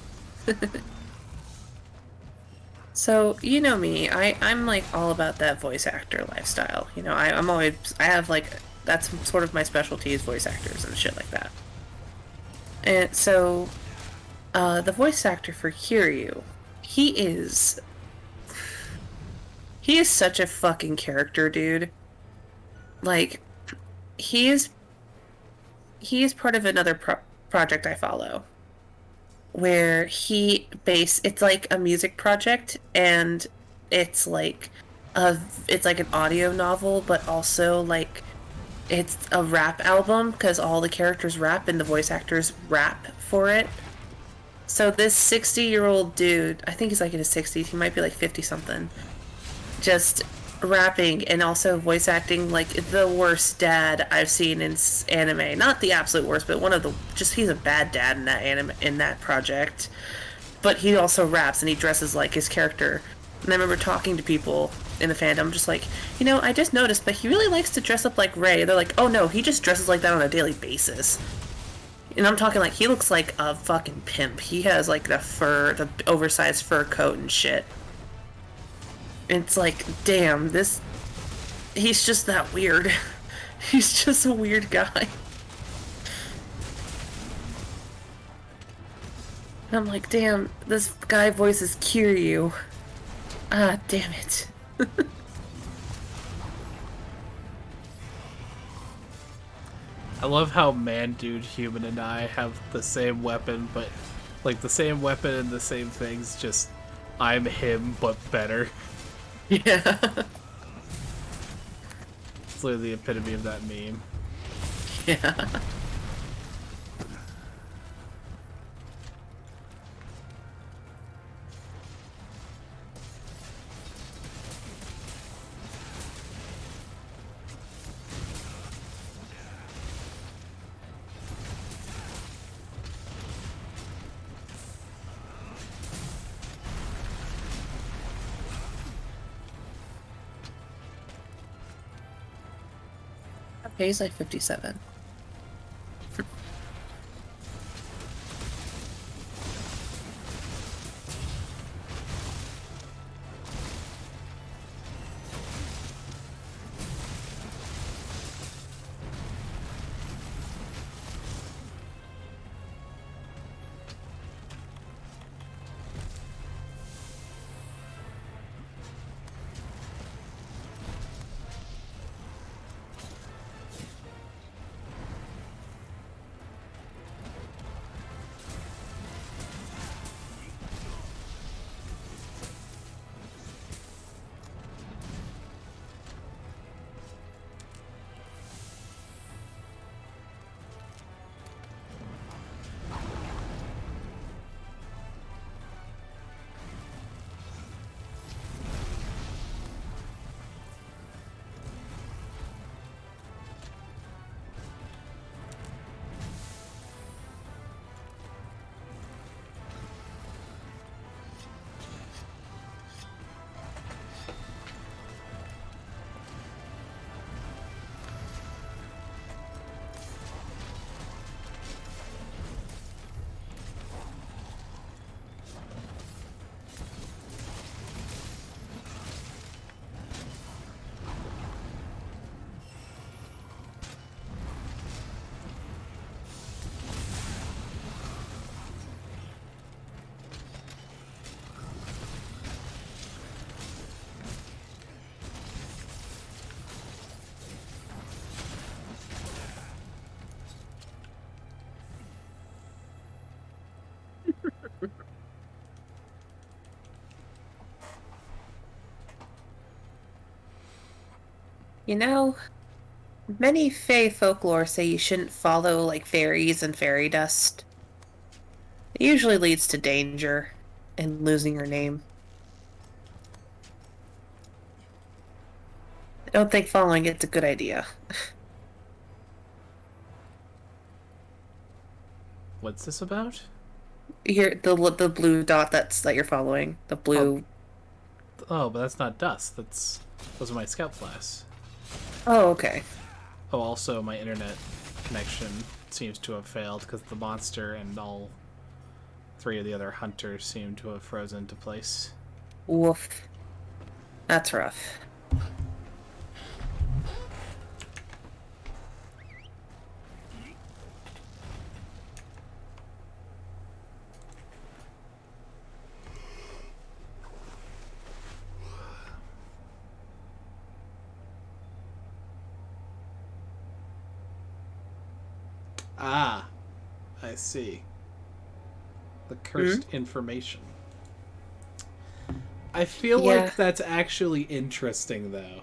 So, you know me, I'm like all about that voice actor lifestyle. You know, I have like, that's sort of my specialty is voice actors and shit like that. And so, the voice actor for Kiryu, he is such a fucking character, dude. Like, he is part of another project I follow, where it's like a music project, and it's like an audio novel, but also like it's a rap album because all the characters rap and the voice actors rap for it. So this 60-year-old dude, I think he's like in his 60s, he might be like 50 something, just rapping and also voice acting like the worst dad I've seen in anime. Not the absolute worst, but one of the he's a bad dad in that in that project. But he also raps and he dresses like his character. And I remember talking to people in the fandom, just like, you know, I just noticed, but he really likes to dress up like Ray. They're like, oh no, he just dresses like that on a daily basis. And I'm talking like he looks like a fucking pimp. He has like the oversized fur coat and shit. It's like, damn, he's just that weird. He's just a weird guy. And I'm like, damn, this guy voices Kiryu. Ah, damn it. I love how Man Dude, Human, and I have the same weapon, but like the same weapon and the same things, just I'm him, but better. Yeah. It's literally the epitome of that meme. Yeah. Okay, he's like 57. You know, many Fae folklore say you shouldn't follow, like, fairies and fairy dust. It usually leads to danger and losing your name. I don't think following it's a good idea. What's this about? The blue dot that you're following. The blue. Oh, but that's not dust. Those are my scout flasks. Oh, okay. Oh, also my internet connection seems to have failed because the monster and all 3 of the other hunters seem to have frozen into place. Woof. That's rough. Ah, I see. The cursed information. I feel like that's actually interesting, though.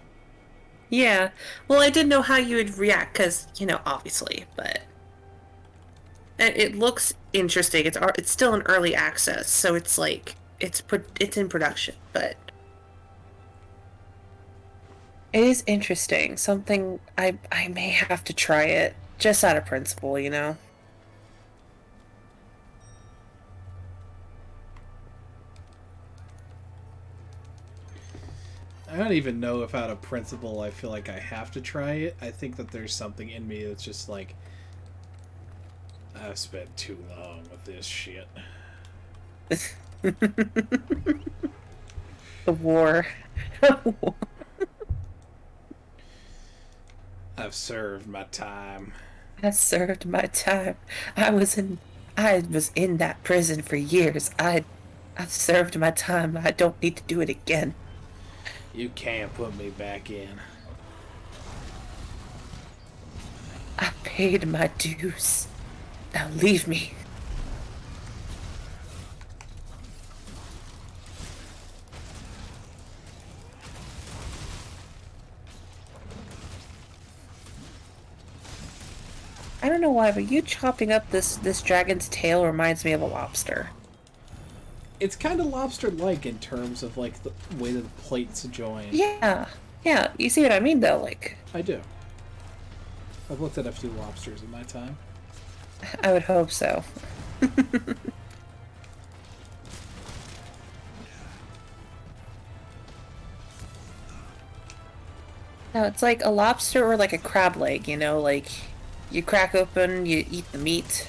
Yeah. Well, I didn't know how you would react, because, obviously, but... It looks interesting. It's still in early access, so it's like... It's in production, but... It is interesting. Something... I may have to try it, just out of principle, I don't even know if out of principle I feel like I have to try it. I think that there's something in me that's just like, I've spent too long with this shit. The war. I've served my time. I served my time. I was in that prison for years. I've served my time. I don't need to do it again. You can't put me back in. I paid my dues. Now leave me. I don't know why, but you chopping up this dragon's tail reminds me of a lobster. It's kind of lobster-like in terms of, like, the way that the plates join. Yeah. Yeah, you see what I mean, though, like... I do. I've looked at a few lobsters in my time. I would hope so. No, it's like a lobster or like a crab leg, like, you crack open, you eat the meat.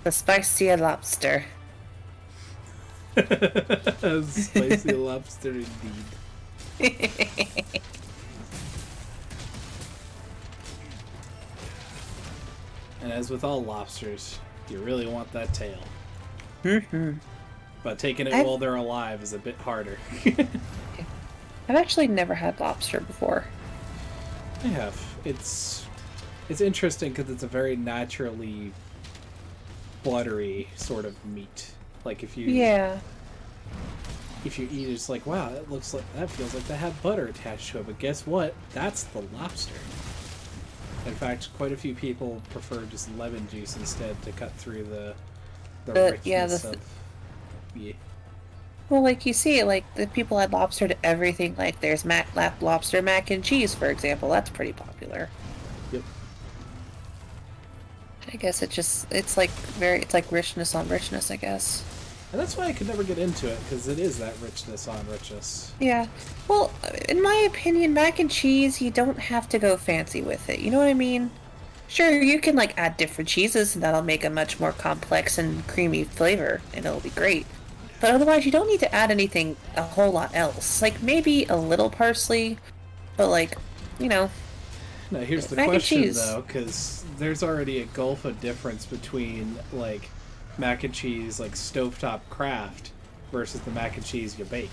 The spicy lobster. Spicy lobster indeed. And as with all lobsters, you really want that tail. Mm-hmm. But taking it while they're alive is a bit harder. I've actually never had lobster before. I have. It's interesting because it's a very naturally buttery sort of meat. Like if you if you eat it, it's like, wow, that feels like they have butter attached to it. But guess what? That's the lobster. In fact, quite a few people prefer just lemon juice instead to cut through the richness of... Yeah. Well, like you see, like the people add lobster to everything. Like there's lobster mac and cheese, for example. That's pretty popular. Yep. I guess it's like richness on richness, I guess. And that's why I could never get into it, because it is that richness on richness. Yeah. Well, in my opinion, mac and cheese, you don't have to go fancy with it. You know what I mean? Sure, you can like add different cheeses and that'll make a much more complex and creamy flavor and it'll be great. But otherwise you don't need to add anything a whole lot else. Like maybe a little parsley, but like, you know. Now here's the mac and question cheese. though, because there's already a gulf of difference between like mac and cheese like stovetop craft versus the mac and cheese you bake.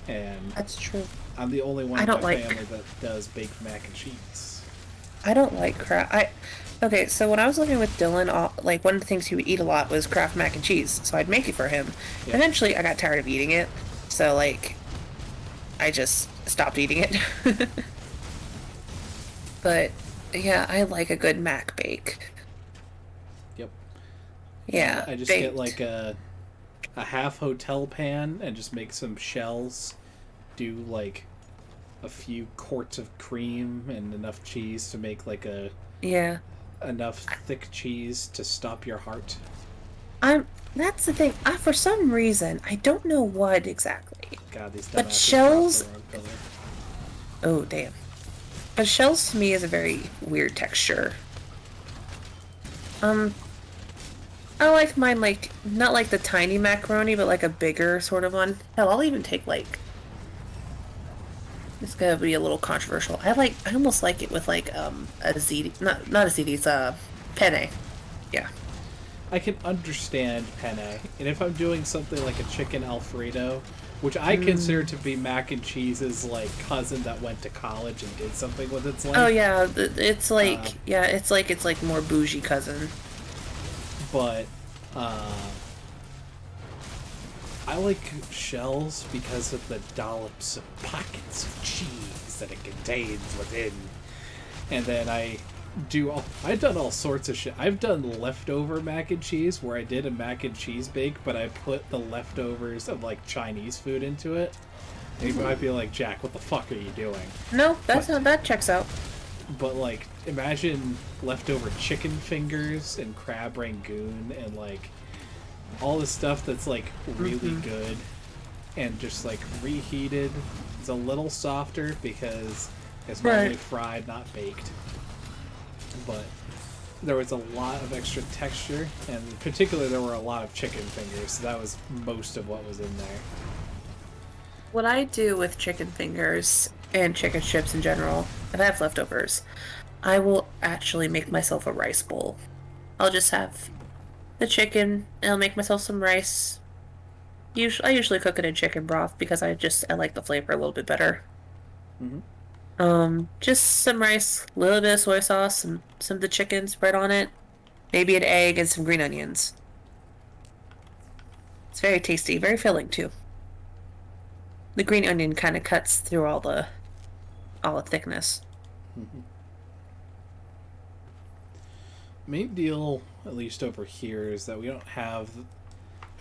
And that's true. I'm the only one I in don't my like- family that does baked mac and cheese. I don't like Kraft. Okay, so when I was living with Dylan, like one of the things he would eat a lot was Kraft mac and cheese. So I'd make it for him. Yeah. Eventually, I got tired of eating it, so like, I just stopped eating it. But yeah, I like a good mac bake. Yep. Yeah, I just baked. get like a half hotel pan and just make some shells. Do like a few quarts of cream and enough cheese to make like a enough thick cheese to stop your heart. That's the thing. For some reason, I don't know what exactly. God, these But dumbasses shells. dropped the wrong color. Oh damn. But shells to me is a very weird texture. I like mine like not like the tiny macaroni, but like a bigger sort of one. Hell, I'll even take like. It's gonna be a little controversial. I almost like it with like a ziti, not a ziti, it's a penne. Yeah. I can understand penne, and if I'm doing something like a chicken Alfredo, which I consider to be mac and cheese's like cousin that went to college and did something with its life. Oh yeah, it's like it's like more bougie cousin. But I like shells because of the dollops of pockets of cheese that it contains within. And then I've done all sorts of shit. I've done leftover mac and cheese where I did a mac and cheese bake, but I put the leftovers of like Chinese food into it. And you might be like, Jack, what the fuck are you doing? No, that checks out. But like, imagine leftover chicken fingers and crab rangoon and like all the stuff that's like really good and just like reheated. It's a little softer because it's normally fried, not baked. But there was a lot of extra texture, and in particular there were a lot of chicken fingers, so that was most of what was in there. What I do with chicken fingers and chicken strips in general, if I have leftovers, I will actually make myself a rice bowl. I'll just have the chicken, and I'll make myself some rice. I usually cook it in chicken broth because I like the flavor a little bit better. Just some rice, a little bit of soy sauce, some of the chicken spread on it, maybe an egg and some green onions. It's very tasty, very filling too. The green onion kind of cuts through all the thickness. Main deal, at least over here, is that we don't have.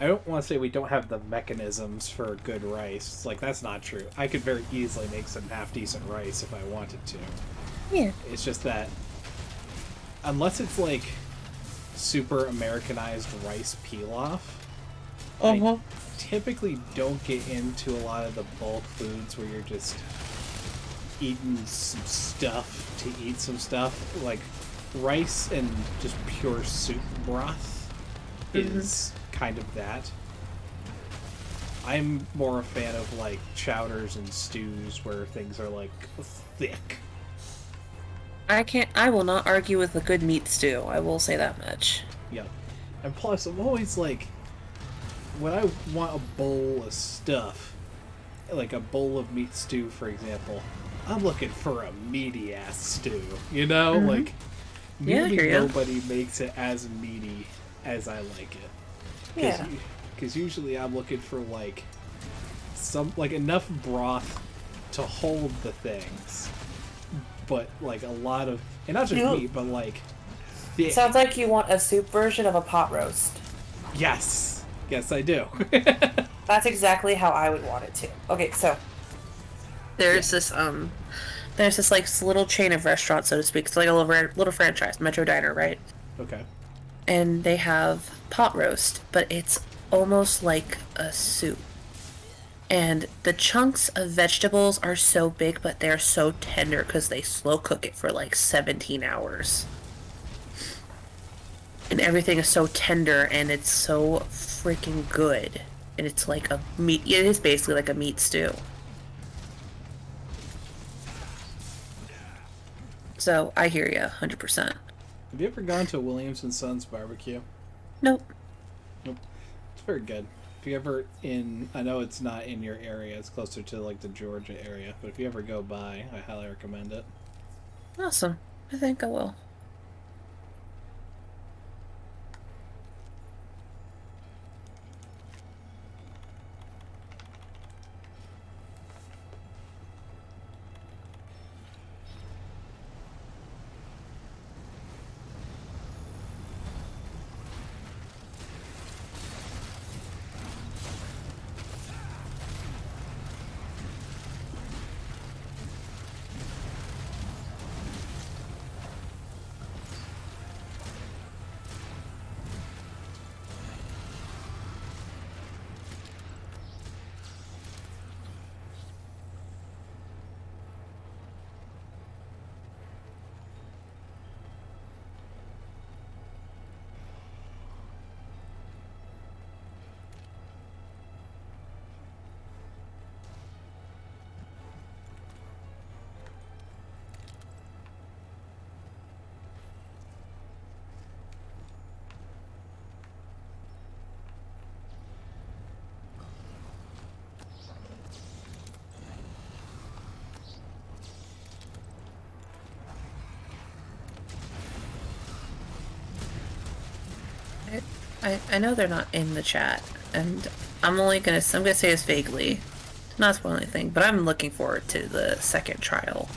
I don't want to say we don't have the mechanisms for good rice. Like, that's not true. I could very easily make some half-decent rice if I wanted to. Yeah. It's just that, unless it's like super Americanized rice pilaf, I typically don't get into a lot of the bulk foods where you're just eating some stuff to eat some stuff. Like, rice and just pure soup broth is kind of that. I'm more a fan of like chowders and stews where things are like thick. I will not argue with a good meat stew. I will say that much. Yeah. And plus, I'm always like, when I want a bowl of stuff, like a bowl of meat stew, for example, I'm looking for a meaty ass stew. You know, like maybe nobody makes it as meaty as I like it. Because usually I'm looking for like enough broth to hold the things, but like a lot of, and not just meat, but like thick. Sounds like you want a soup version of a pot roast. Yes, I do. That's exactly how I would want it to. Okay, so there's this like little chain of restaurants, so to speak. It's like a little franchise, Metro Diner, right? Okay. And they have pot roast, but it's almost like a soup. And the chunks of vegetables are so big, but they're so tender because they slow cook it for like 17 hours. and everything is so tender and it's so freaking good. And it's like a meat. It is basically like a meat stew. So I hear you 100%. Have you ever gone to Williams and Sons barbecue? Nope. Nope. It's very good. If you ever I know it's not in your area, it's closer to like the Georgia area, but if you ever go by, I highly recommend it. Awesome. I think I will. I know they're not in the chat, and I'm gonna say this vaguely, not spoil anything, but I'm looking forward to the second trial.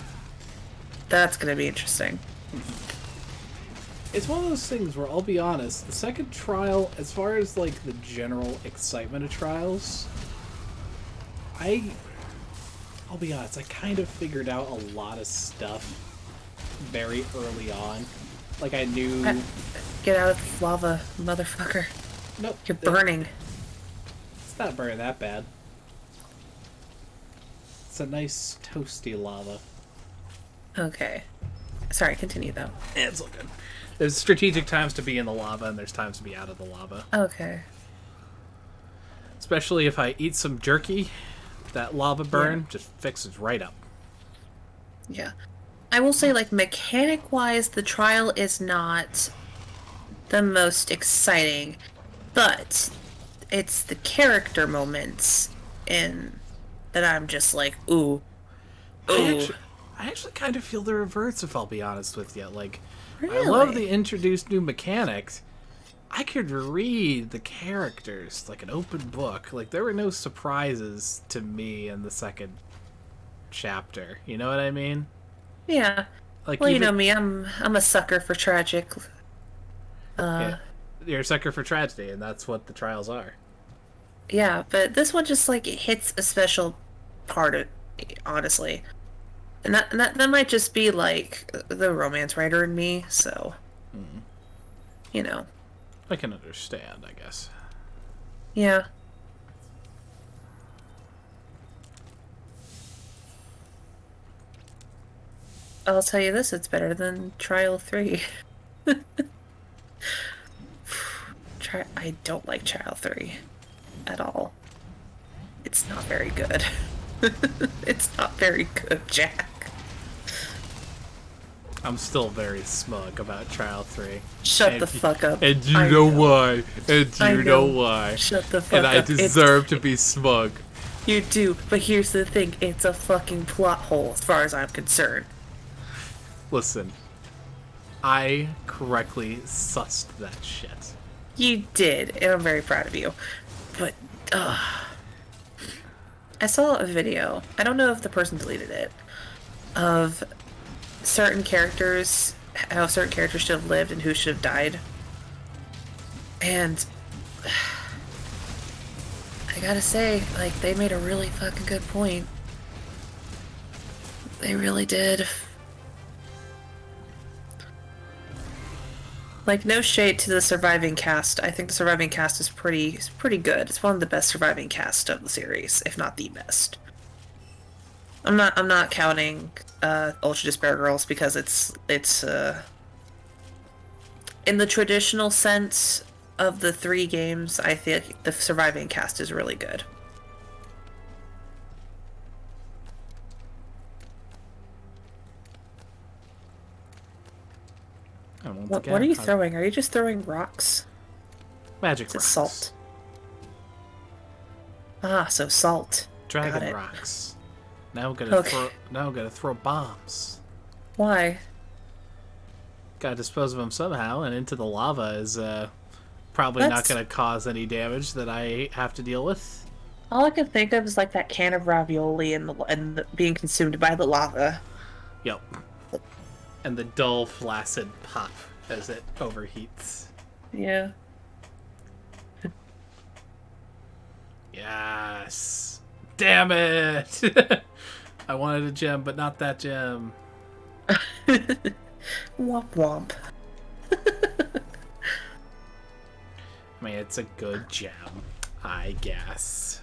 That's gonna be interesting. It's one of those things where I'll be honest, the second trial, as far as like the general excitement of trials, I'll be honest, I kind of figured out a lot of stuff very early on. Like I knew... Get out of the lava, motherfucker. Nope. You're burning. It's not burning that bad. It's a nice toasty lava. Okay. Sorry, continue though. It's all good. There's strategic times to be in the lava, and there's times to be out of the lava. Okay. Especially if I eat some jerky, that lava burn just fixes right up. Yeah. I will say, like, mechanic-wise, the trial is not the most exciting, but it's the character moments in that I'm just like, ooh. I actually kind of feel the reverse, if I'll be honest with you. Like, Really? I love the introduced new mechanics. I could read the characters like an open book. Like, there were no surprises to me in the second chapter. You know what I mean? Yeah. Like, well, you even- know me, I'm a sucker for tragic. Yeah. You're a sucker for tragedy, and that's what the trials are. Yeah, but this one just like it hits a special part of honestly. And that might just be like the romance writer in me, so you know. I can understand, I guess. Yeah. I'll tell you this, it's better than Trial 3. I don't like Trial 3 at all. It's not very good. It's not very good, Jack. I'm still very smug about Trial 3. Shut the fuck up. And you I know why. And I you know know. why. Shut the fuck and I up. It's- deserve to be smug. You do, but here's the thing, it's a fucking plot hole as far as I'm concerned. Listen, I correctly sussed that shit. You did, and I'm very proud of you. But, I saw a video, I don't know if the person deleted it, of certain characters, how certain characters should have lived and who should have died. And I gotta say, like, they made a really fucking good point. They really did. Like, no shade to the surviving cast. I think the surviving cast is pretty good. It's one of the best surviving cast of the series, if not the best. I'm not counting Ultra Despair Girls because it's in the traditional sense of the 3 games, I think the surviving cast is really good. What are you throwing? Are you just throwing rocks? Magic rocks. Salt. Ah, so salt. Dragon rocks. Now I'm gonna throw bombs. Why? Gotta dispose of them somehow, and into the lava is probably not gonna cause any damage that I have to deal with. All I can think of is like that can of ravioli and being consumed by the lava. Yep. And the dull, flaccid pop as it overheats. Yeah. Yes. Damn it! I wanted a gem, but not that gem. Womp womp. I mean, it's a good gem, I guess.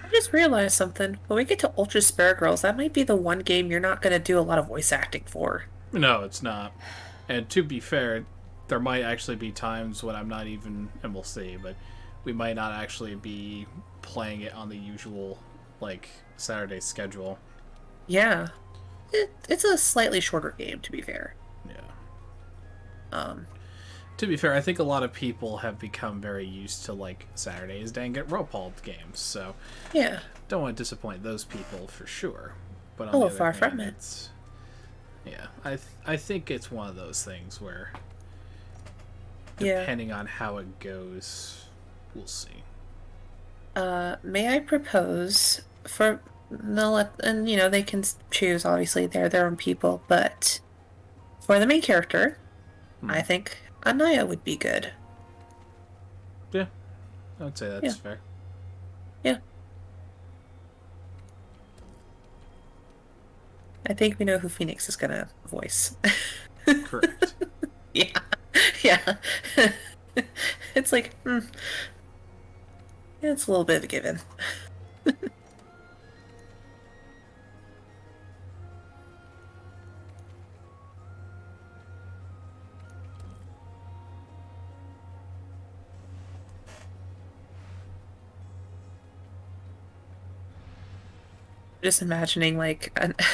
I just realized something. When we get to Ultra Spare Girls, that might be the one game you're not going to do a lot of voice acting for. No, it's not. And to be fair, there might actually be times when I'm not even, and we'll see, but we might not actually be playing it on the usual, like, Saturday schedule. Yeah. It's a slightly shorter game, to be fair. Yeah. To be fair, I think a lot of people have become very used to, like, Saturday's DanganRonpa games, so... Yeah. Don't want to disappoint those people, for sure. But on Oh, the other far hand, from it. it's... Yeah, I think it's one of those things where... Depending on how it goes, we'll see. May I propose for... And, you know, they can choose, obviously, they're their own people, but... For the main character, I think... Anaya would be good. Yeah, I would say that's fair. Yeah. I think we know who Phoenix is gonna voice. Correct. Yeah. Yeah. It's like, yeah, it's a little bit of a given. Just imagining like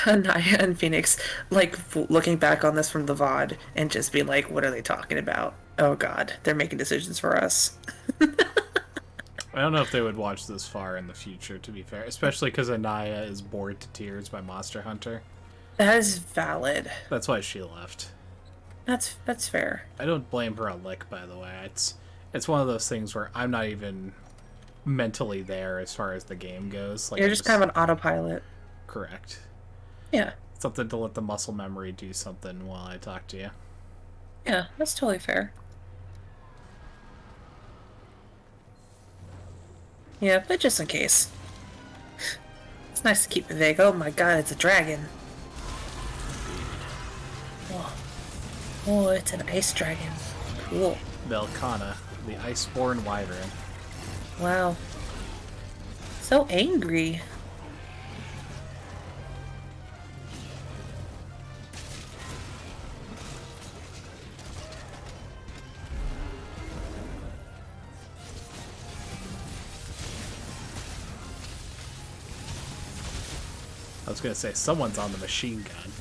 Anaya and Phoenix like looking back on this from the VOD and just being like, what are they talking about? Oh god, they're making decisions for us. I don't know if they would watch this far in the future, to be fair. Especially because Anaya is bored to tears by Monster Hunter. That is valid. That's why she left. That's fair. I don't blame her a lick, by the way. It's one of those things where I'm not even mentally there as far as the game goes. Like, You're just kind of an autopilot. Correct. Yeah. Something to let the muscle memory do something while I talk to you. Yeah, that's totally fair. Yeah, but just in case. It's nice to keep it vague. Oh my god, it's a dragon. Whoa. Oh, it's an ice dragon. Cool. Velkhana, the Iceborn Wyvern. Wow. So angry. I was gonna say, someone's on the machine gun.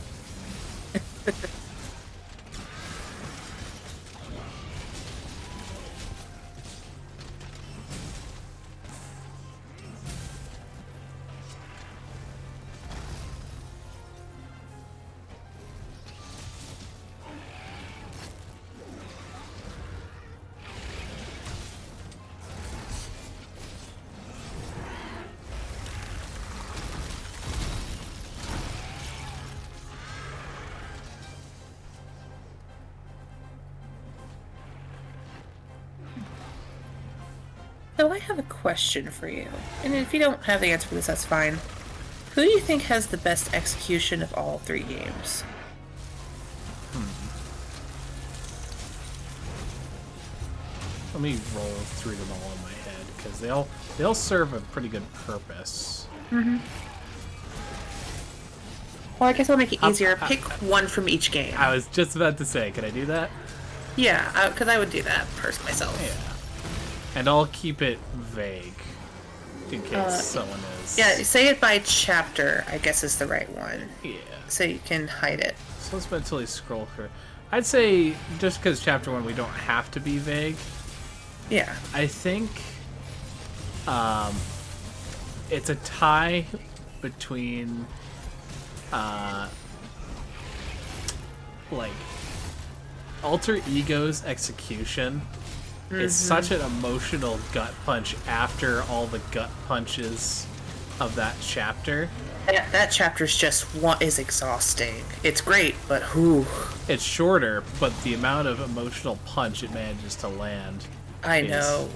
So I have a question for you. And if you don't have the answer for this, that's fine. Who do you think has the best execution of all 3 games? Let me roll through them all in my head, because they all serve a pretty good purpose. Mm-hmm. Well, I guess I'll make it easier. Pick one from each game. I was just about to say, can I do that? Yeah, because I would do that myself. Yeah. And I'll keep it vague, in case someone is... Yeah, say it by chapter, I guess is the right one. Yeah. So you can hide it. So let's mentally scroll through. I'd say, just because chapter 1, we don't have to be vague. Yeah. I think it's a tie between like Alter Ego's execution is such an emotional gut punch after all the gut punches of that chapter. That chapter's just is exhausting. It's great, but whew. It's shorter, but the amount of emotional punch it manages to land I know.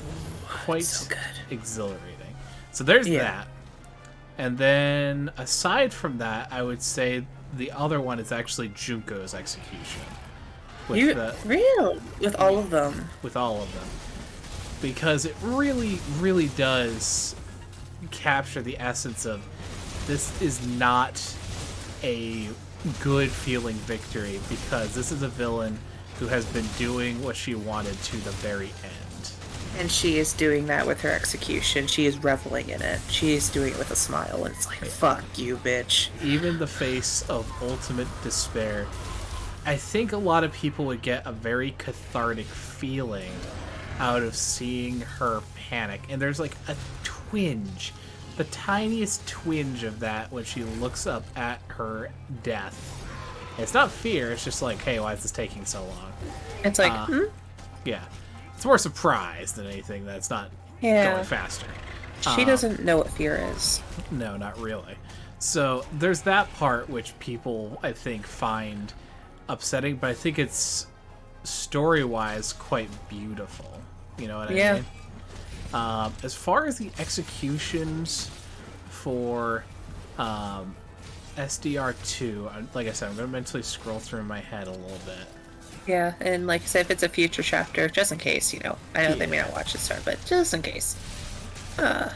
Quite so good. Exhilarating. So there's that. And then aside from that, I would say the other one is actually Junko's execution. Really? With all of them? With all of them. Because it really, really does capture the essence of this is not a good feeling victory, because this is a villain who has been doing what she wanted to the very end. And she is doing that with her execution. She is reveling in it. She is doing it with a smile, and it's like, fuck you, bitch. Even the face of ultimate despair. I think a lot of people would get a very cathartic feeling out of seeing her panic. And there's like a twinge, the tiniest twinge of that when she looks up at her death. It's not fear, it's just like, hey, why is this taking so long? It's like, Yeah. It's more surprise than anything that's not going faster. She doesn't know what fear is. No, not really. So there's that part which people, I think, find upsetting, but I think it's story-wise quite beautiful. You know what I mean? As far as the executions for SDR2, like I said, I'm going to mentally scroll through my head a little bit. Yeah, and like I said, if it's a future chapter, just in case, you know. I know they may not watch it start, but just in case. Then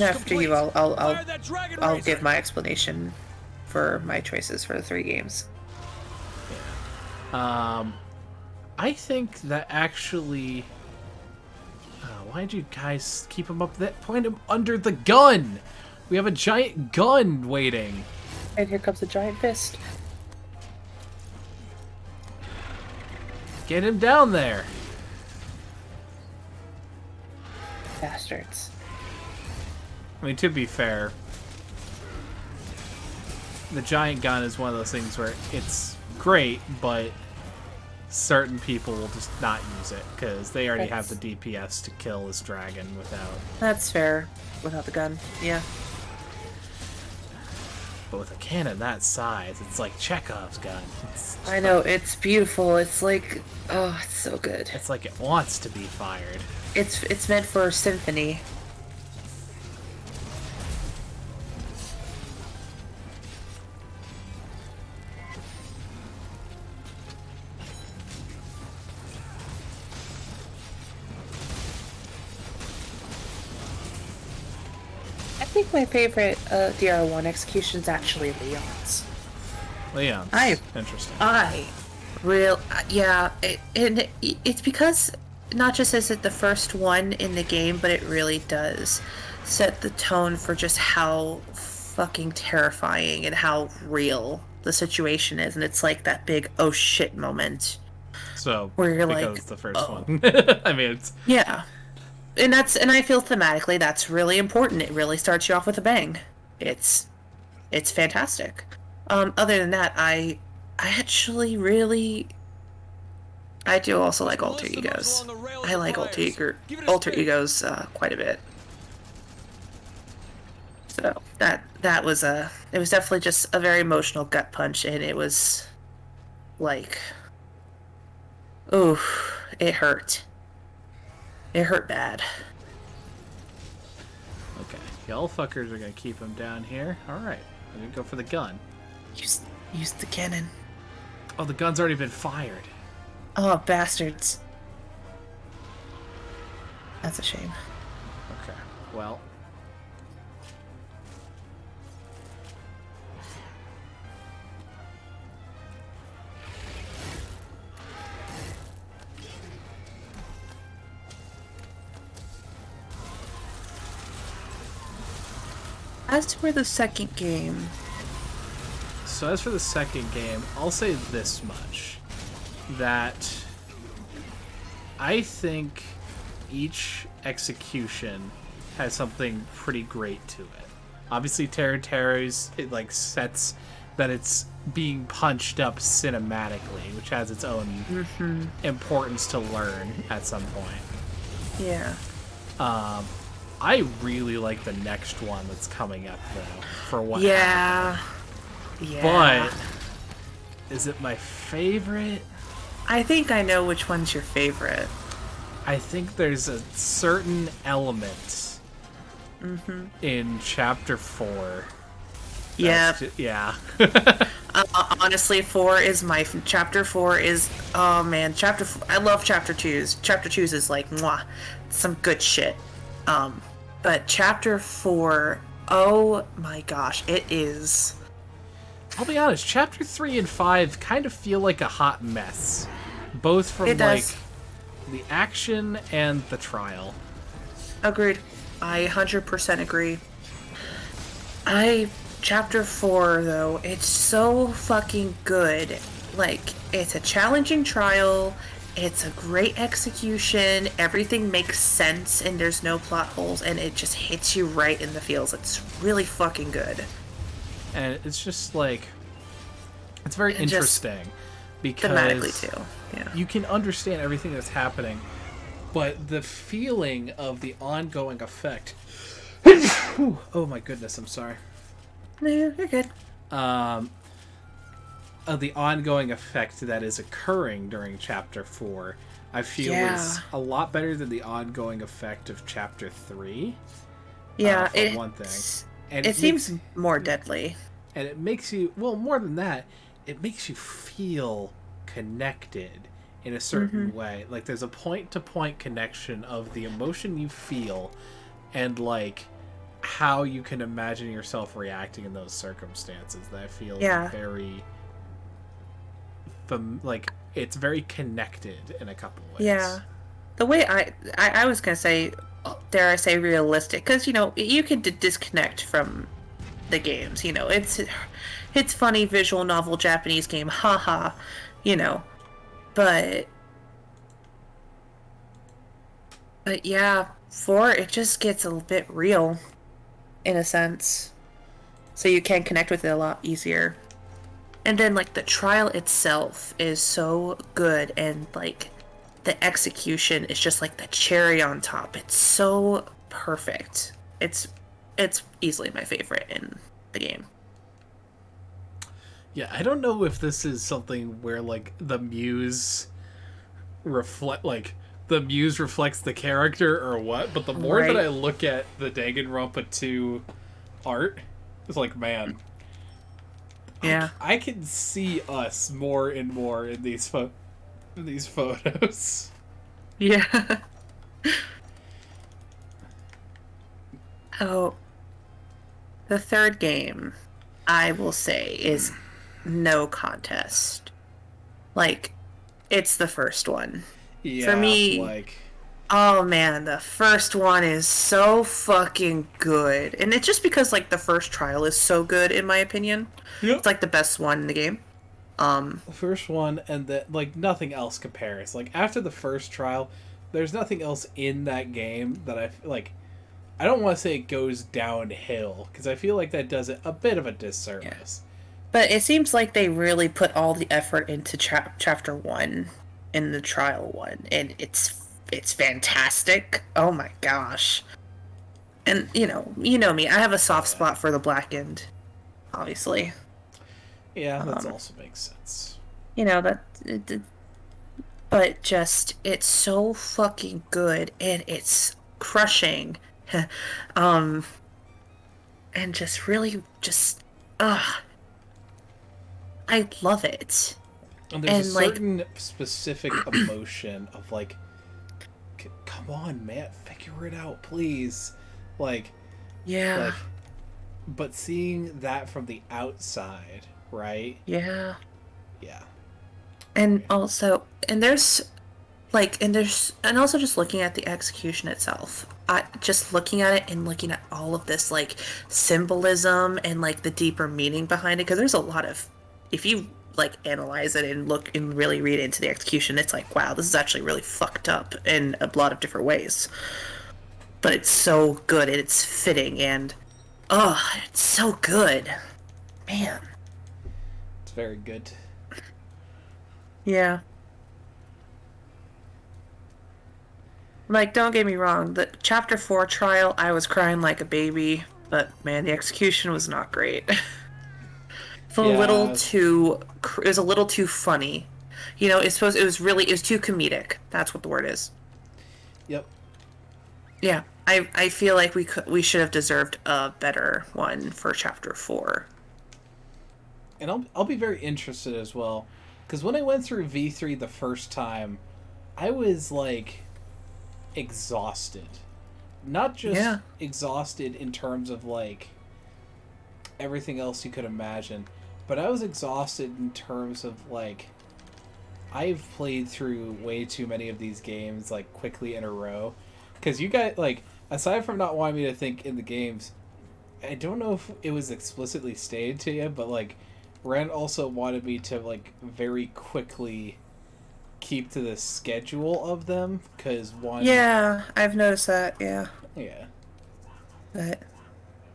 after you, I'll give my explanation for my choices for the 3 games. I think that actually... why'd you guys keep him up that? Point him under the gun! We have a giant gun waiting. And here comes a giant fist. Get him down there. Bastards. I mean, to be fair, the giant gun is one of those things where it's great, but certain people will just not use it because they already have the DPS to kill this dragon without. That's fair. Without the gun, yeah. But with a cannon that size, it's like Chekhov's gun. I know, it's beautiful. It's like, oh, it's so good. It's like it wants to be fired. It's meant for symphony. I think my favorite DR1 execution is actually Leon's. Leon's. Interesting. It's because not just is it the first one in the game, but it really does set the tone for just how fucking terrifying and how real the situation is, and it's like that big oh shit moment. So where you're like, it's the first one. I mean, it's and I feel thematically that's really important. It really starts you off with a bang. It's fantastic. Other than that, I actually really. I do also like alter egos. I like alter egos quite a bit. So that was it was definitely just a very emotional gut punch, and it was like, ooh, it hurt. It hurt bad. Okay, y'all fuckers are gonna keep him down here. Alright, I'm gonna go for the gun. Use the cannon. Oh, the gun's already been fired. Oh, bastards. That's a shame. Okay, well. As for the second game... So as for the second game, I'll say this much. That I think each execution has something pretty great to it. Obviously, Terry's, it like sets that it's being punched up cinematically, which has its own importance to learn at some point. Yeah. I really like the next one that's coming up, though, for what happened. But is it my favorite? I think I know which one's your favorite. I think there's a certain element in Chapter 4. Yeah. Yeah. Honestly, 4 is my... Chapter 4 is... Oh, man. I love Chapter 2s. Chapter 2s is like, mwah. Some good shit. But Chapter 4... Oh, my gosh. It is... I'll be honest, Chapter 3 and 5 kind of feel like a hot mess. Both from, the action and the trial. Agreed. I 100% agree. Chapter 4, though, it's so fucking good. Like, it's a challenging trial, it's a great execution, everything makes sense, and there's no plot holes, and it just hits you right in the feels. It's really fucking good. And it's just like, it's very interesting because thematically too. Yeah. You can understand everything that's happening, but the feeling of the ongoing effect. Oh my goodness, I'm sorry. No, you're good. Of the ongoing effect that is occurring during Chapter 4, I feel is a lot better than the ongoing effect of Chapter 3. Yeah, for one thing. And it seems more deadly. And it makes you, well, more than that, it makes you feel connected in a certain way. Like, there's a point-to-point connection of the emotion you feel and, like, how you can imagine yourself reacting in those circumstances. That I feel very... like, it's very connected in a couple ways. Yeah. The way I was going to say, dare I say realistic, because, you know, you can disconnect from the games, you know, it's funny visual novel Japanese game, haha, you know, but yeah, 4, it just gets a bit real in a sense, so you can connect with it a lot easier. And then, like, the trial itself is so good, and, like, the execution is just like the cherry on top. It's so perfect. It's easily my favorite in the game. Yeah, I don't know if this is something where, like, the muse reflects the character or what, but the more that I look at the Danganronpa 2 art, it's like, man, I can see us more and more in these photos. Yeah. Oh, the third game, I will say, is no contest. Like, it's the first one. Yeah, for me, oh man, the first one is so fucking good. And it's just because, like, the first trial is so good, in my opinion. Yep. It's, like, the best one in the game. The first one, and that, like, nothing else compares. Like, after the first trial, there's nothing else in that game that I don't want to say it goes downhill, because I feel like that does it a bit of a disservice. Yeah. But it seems like they really put all the effort into chapter 1 in the trial one, and it's fantastic. Oh my gosh. And you know me, I have a soft spot for the Blackened, obviously. Yeah, that also makes sense. You know, but just, it's so fucking good, and it's crushing um, and just really just, I love it. And there's a like, certain specific emotion of like, come on, man, figure it out, please. Like, yeah. But seeing that from the outside, right? Yeah. Yeah. And also, and also just looking at the execution itself. Just looking at it and looking at all of this, like, symbolism and, like, the deeper meaning behind it, because there's a lot of, if you, like, analyze it and look and really read into the execution, it's like, wow, this is actually really fucked up in a lot of different ways. But it's so good and it's fitting and, it's so good. Man. It's very good. Yeah. Like, don't get me wrong, the Chapter 4 trial, I was crying like a baby, but man, the execution was not great. It was a little too funny. You know, it was too comedic. That's what the word is. Yep. Yeah, I feel like we should have deserved a better one for Chapter 4. And I'll be very interested as well, because when I went through V3 the first time, I was like exhausted. Not just exhausted in terms of like everything else you could imagine, but I was exhausted in terms of like I've played through way too many of these games like quickly in a row, because you guys, like, aside from not wanting me to think in the games, I don't know if it was explicitly stated to you, but like Ren also wanted me to like very quickly keep to the schedule of them, because one... Yeah, I've noticed that, yeah. Yeah. But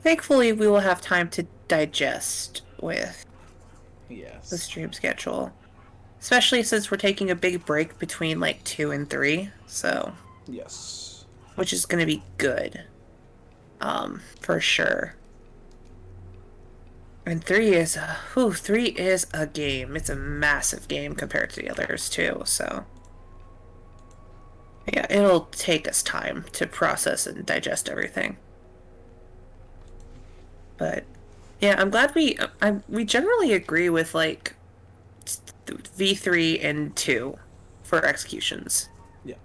thankfully we will have time to digest with the stream schedule. Especially since we're taking a big break between like 2 and 3, so... Yes. Which is gonna be good. For sure. And 3 is a game. It's a massive game compared to the others too, so yeah, it'll take us time to process and digest everything. But yeah, I'm glad we generally agree with like V3 and 2 for executions. Yeah.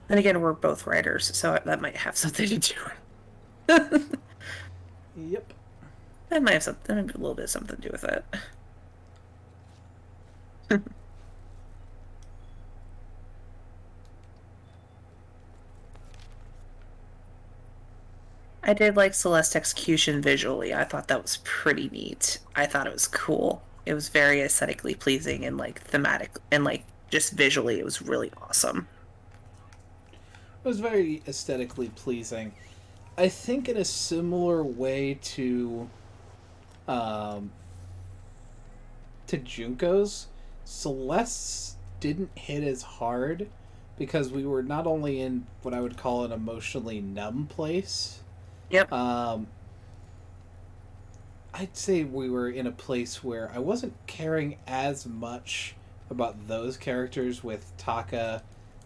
And again, we're both writers, so that might have something to do. Yep. That might have a little bit of something to do with it. I did like Celeste execution visually. I thought that was pretty neat. I thought it was cool. It was very aesthetically pleasing and like thematic and like just visually it was really awesome. It was very aesthetically pleasing. I think in a similar way to Junko's, Celeste's didn't hit as hard because we were not only in what I would call an emotionally numb place. Yep. I'd say we were in a place where I wasn't caring as much about those characters with Taka,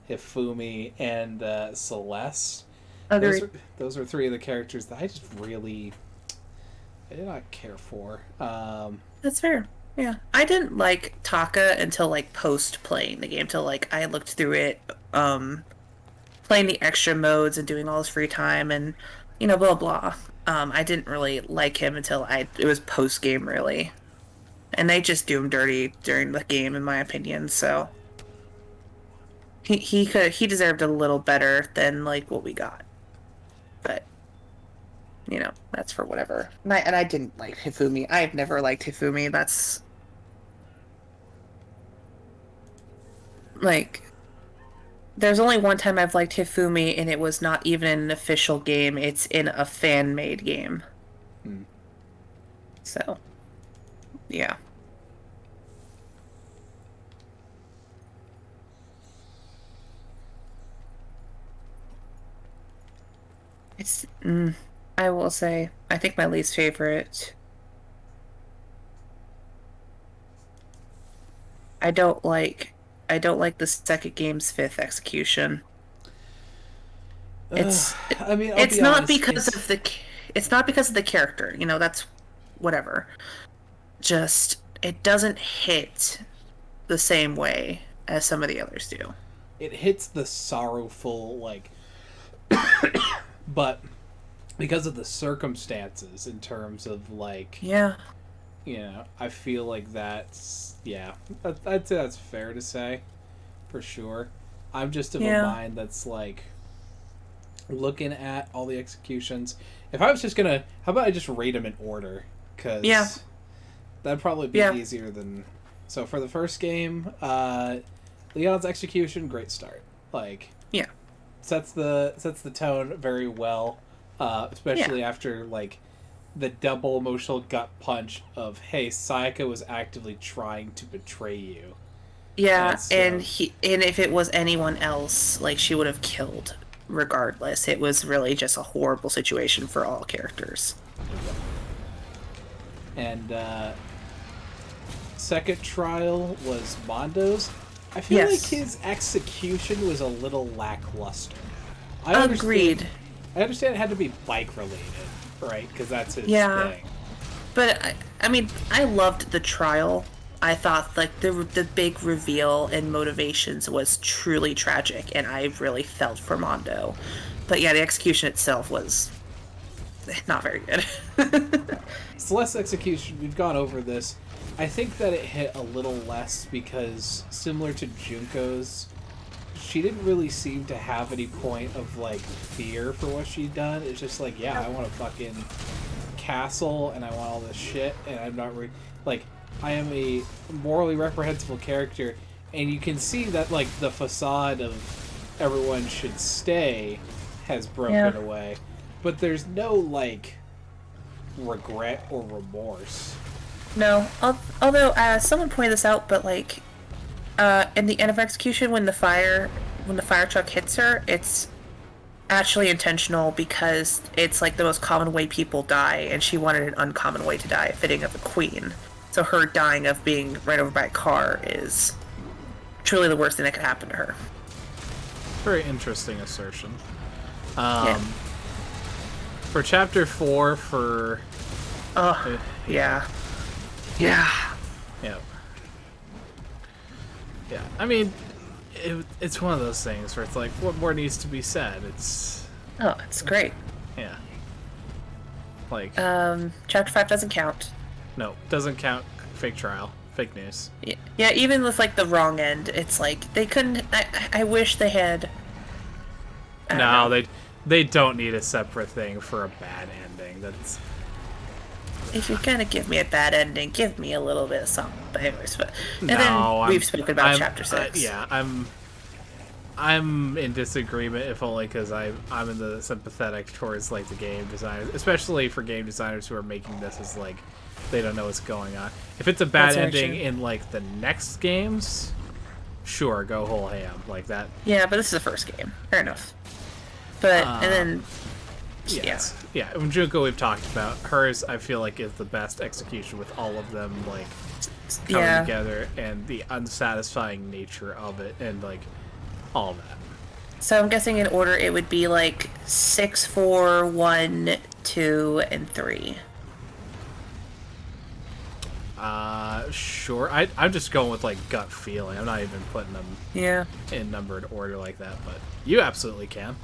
Hifumi, and Celeste. Agreed. Those are 3 of the characters that I just really I did not care for. That's fair. Yeah. I didn't like Taka until like post playing the game, till like I looked through it, playing the extra modes and doing all this free time and you know, blah blah. I didn't really like him until it was post game really. And they just do him dirty during the game in my opinion, so he deserved a little better than like what we got. But you know, that's for whatever. And I didn't like Hifumi. I've never liked Hifumi. That's like there's only one time I've liked Hifumi, and it was not even in an official game. It's in a fan-made game. So, yeah. It's, I will say, I think my least favorite. I don't like the second game's 5th execution. I mean, it's not because of the character. You know, that's whatever. Just it doesn't hit the same way as some of the others do. It hits the sorrowful, like, but because of the circumstances in terms of, like, yeah, you know, I feel like that's, yeah, I'd say that's fair to say, for sure. I'm just of a mind that's, like, looking at all the executions. If I was just gonna, how about I just rate them in order? Because that'd probably be easier than... So for the first game, Leon's execution, great start. Like, sets the tone very well, especially after, like, the double emotional gut punch of, hey, Sayaka was actively trying to betray you. Yeah, and if it was anyone else, like, she would have killed regardless. It was really just a horrible situation for all characters. And second trial was Mondo's. I feel like his execution was a little lackluster. Agreed. I understand it had to be bike related, right? Because that's his thing. But I mean, I loved the trial. I thought like the big reveal and motivations was truly tragic, and I really felt for Mondo. But yeah, the execution itself was not very good. Celeste's execution, we've gone over this. I think that it hit a little less because, similar to Junko's, she didn't really seem to have any point of, like, fear for what she'd done. It's just like, yeah, I want a fucking castle, and I want all this shit, and I'm not like, I am a morally reprehensible character, and you can see that, like, the facade of everyone should stay has broken away. But there's no, like, regret or remorse. No, although someone pointed this out, but like in the end of execution, when the fire truck hits her, it's actually intentional because it's like the most common way people die, and she wanted an uncommon way to die, fitting of a queen. So her dying of being run over by a car is truly the worst thing that could happen to her. Very interesting assertion. For chapter 4, for Yeah. I mean, it's one of those things where it's like, what more needs to be said? It's great. Yeah. Like, chapter 5 doesn't count. No, doesn't count. Fake trial, fake news. Yeah, even with like the wrong end, it's like they couldn't. I wish they had. No, they don't need a separate thing for a bad ending. That's. If you're gonna give me a bad ending, give me a little bit of something. But anyways, we've spoken about chapter 6. I'm in disagreement, if only because I'm in the sympathetic towards like the game designers, especially for game designers who are making this as like they don't know what's going on. If it's a bad ending in like the next games, sure, go whole ham like that. Yeah, but this is the first game. Fair enough. But and then. Yeah. Junko we've talked about. Hers, I feel like, is the best execution with all of them, like, coming together, and the unsatisfying nature of it, and, like, all of that. So I'm guessing in order it would be, like, 6, 4, 1, 2, and 3. Sure. I'm just going with, like, gut feeling. I'm not even putting them in numbered order like that, but you absolutely can.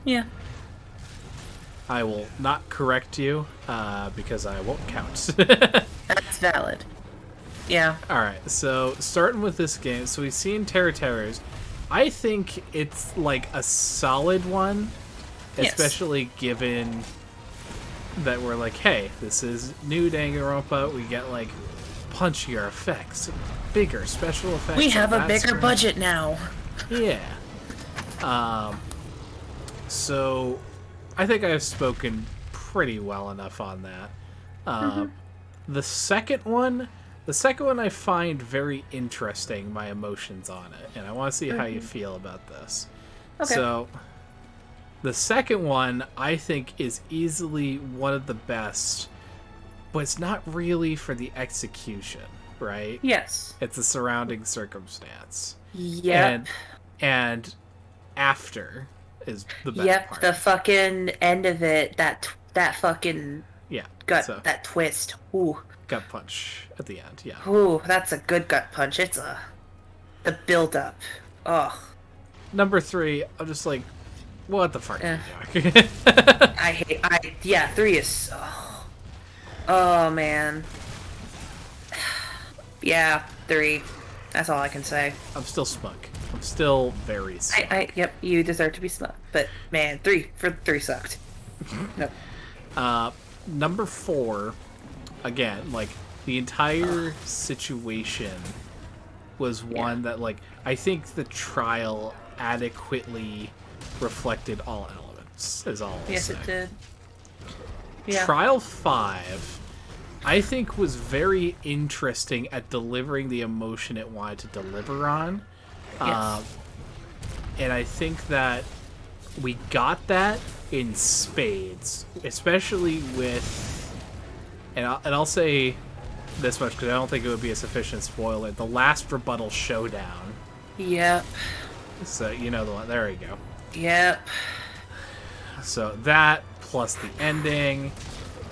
Yeah. I will not correct you, because I won't count. That's valid. Yeah. Alright, so starting with this game, so we've seen Terror Terrors. I think it's like a solid one, especially given that we're like, hey, this is new Danganronpa, we get like punchier effects, bigger special effects. We have a bigger budget now. Yeah. So I think I've spoken pretty well enough on that. The second one I find very interesting, my emotions on it, and I want to see how you feel about this. Okay. So, the second one I think is easily one of the best, but it's not really for the execution, right? Yes. It's the surrounding circumstance. Yeah. And after is the best Yep, part. the fucking end of it, that fucking gut, that twist. Ooh. Gut punch at the end, yeah. Ooh, that's a good gut punch. It's the build up. Ugh. Number 3, I'm just like, what the fuck? Yeah, 3 is. Oh man. Yeah, 3. That's all I can say. I'm still smug. I'm still very smug. Yep, you deserve to be smug. But man, 3 sucked. Nope. Number 4, again, like the entire situation was one that, like, I think the trial adequately reflected all elements. Is all. Yes, it did. Yeah. Trial 5, I think, was very interesting at delivering the emotion it wanted to deliver on. Yes. And I think that we got that in spades, especially with, and I'll say this much because I don't think it would be a sufficient spoiler, the last rebuttal showdown. Yep. So, you know the one. There you go. Yep. So that, plus the ending,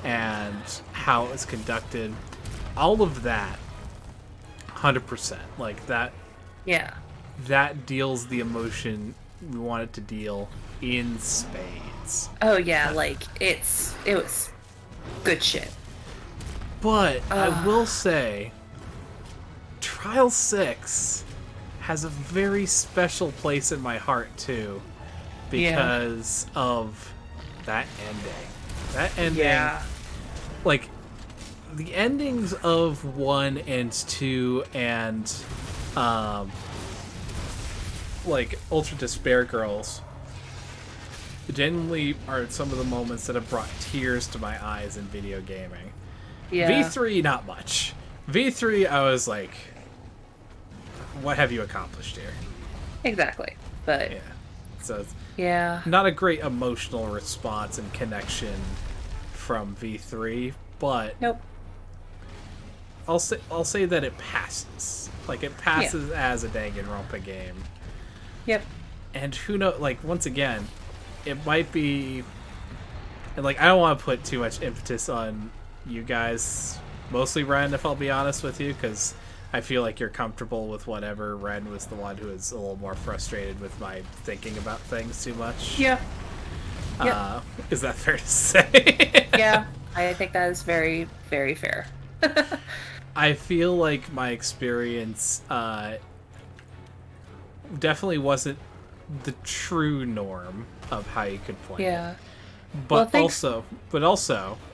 and how it was conducted, all of that, 100%. Like, that... Yeah. That deals the emotion we want it to deal in spades. Oh yeah, like, it was good shit. But I will say, Trial 6 has a very special place in my heart too, because of that ending. That ending, like, the endings of 1 and 2 and like Ultra Despair Girls genuinely are some of the moments that have brought tears to my eyes in video gaming. Yeah. V3, not much. V3, I was like, what have you accomplished here? Exactly. But yeah. So it's not a great emotional response and connection from V3, but nope. I'll say that it passes. Like, it passes as a Danganronpa game. Yep. And who knows, like, once again, it might be, and like, I don't want to put too much impetus on you guys, mostly Ren, if I'll be honest with you, because I feel like you're comfortable with whatever. Ren was the one who was a little more frustrated with my thinking about things too much. Yeah. Is that fair to say? Yeah, I think that is very, very fair. I feel like my experience definitely wasn't the true norm of how you could play it. But also,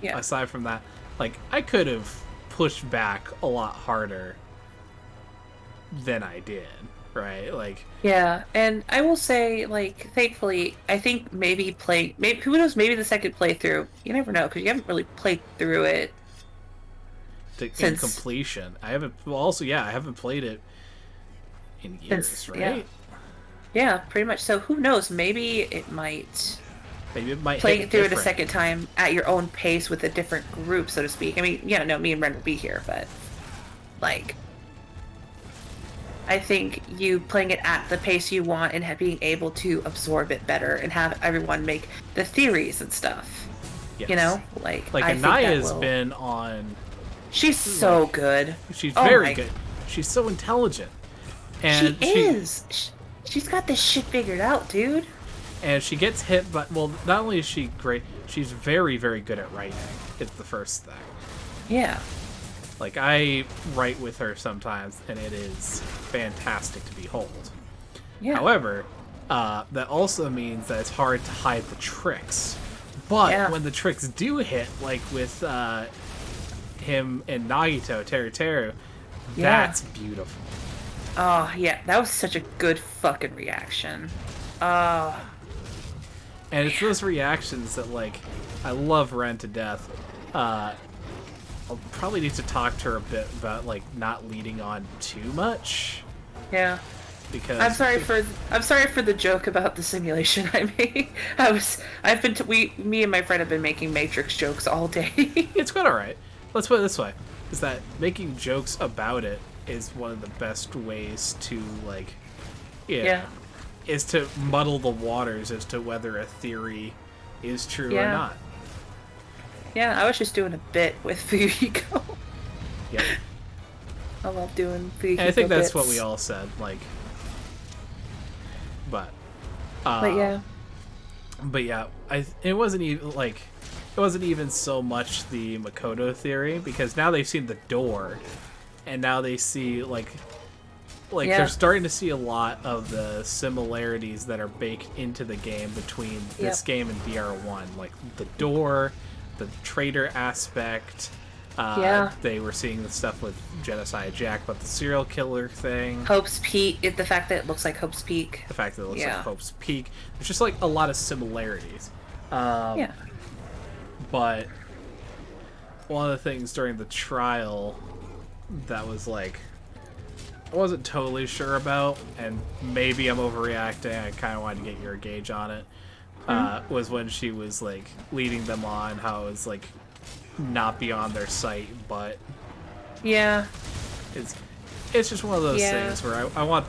aside from that, like, I could have pushed back a lot harder than I did, right? Like, yeah, and I will say, like, thankfully, I think maybe who knows, maybe the second playthrough, you never know, because you haven't really played through it in completion. I haven't played it in years, right? Yeah, pretty much. So who knows? Maybe it might play hit through it a different. second time at your own pace with a different group, so to speak. I mean, me and Ren will be here, but like, I think you playing it at the pace you want and being able to absorb it better and have everyone make the theories and stuff. Yes. You know, like Anaya's been on. She's so good. She's very good. She's so intelligent. And she is. She's got this shit figured out, dude. And she gets hit, but, well, not only is she great, she's very, very good at writing. It's the first thing. Yeah. Like, I write with her sometimes, and it is fantastic to behold. Yeah. However, that also means that it's hard to hide the tricks. But when the tricks do hit, like with him and Nagito, Teru, that's beautiful. Oh, yeah, that was such a good fucking reaction. And it's those reactions that, like, I love Ren to death. I'll probably need to talk to her a bit about, like, not leading on too much. Yeah. Because I'm sorry for the joke about the simulation I made. Me and my friend have been making Matrix jokes all day. It's quite alright. Let's put it this way. Is that making jokes about it is one of the best ways to, like, muddle the waters as to whether a theory is true or not. Yeah, I was just doing a bit with Fuyuhiko. Yep. I love doing Fuyuhiko And I think that's bits. what we all said, like. But yeah. But yeah, it wasn't even so much the Makoto theory, because now they've seen the door, and now they see like they're starting to see a lot of the similarities that are baked into the game between this game and DR1, like the door, the traitor aspect. They were seeing the stuff with Genocide Jack about the serial killer thing. Hope's Peak, the fact that it looks like Hope's Peak. The fact that it looks like Hope's Peak. There's just like a lot of similarities. But one of the things during the trial that was like, I wasn't totally sure about, and maybe I'm overreacting, I kind of wanted to get your gauge on it, was when she was like leading them on how it was like not beyond their sight, but it's just one of those things where I want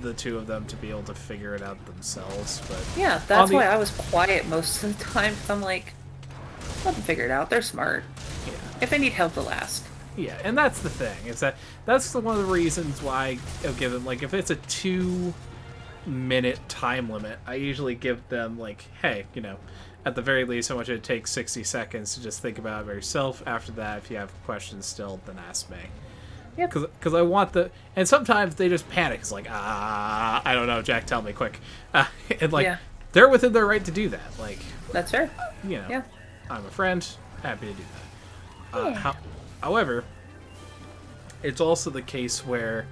the two of them to be able to figure it out themselves. But that's why I was quiet most of the time, because I'm like, let them figure it out, they're smart. If they need help, they'll ask. Yeah, and that's the thing, is that's one of the reasons why I've given, like, if it's a 2-minute time limit, I usually give them, like, hey, you know, at the very least, I want you to take 60 seconds to just think about it by yourself. After that, if you have questions still, then ask me. Yeah. Because I want and sometimes they just panic. It's like, I don't know, Jack, tell me, quick. And, like, they're within their right to do that. Like, that's fair. You know, I'm a friend, happy to do that. However, it's also the case where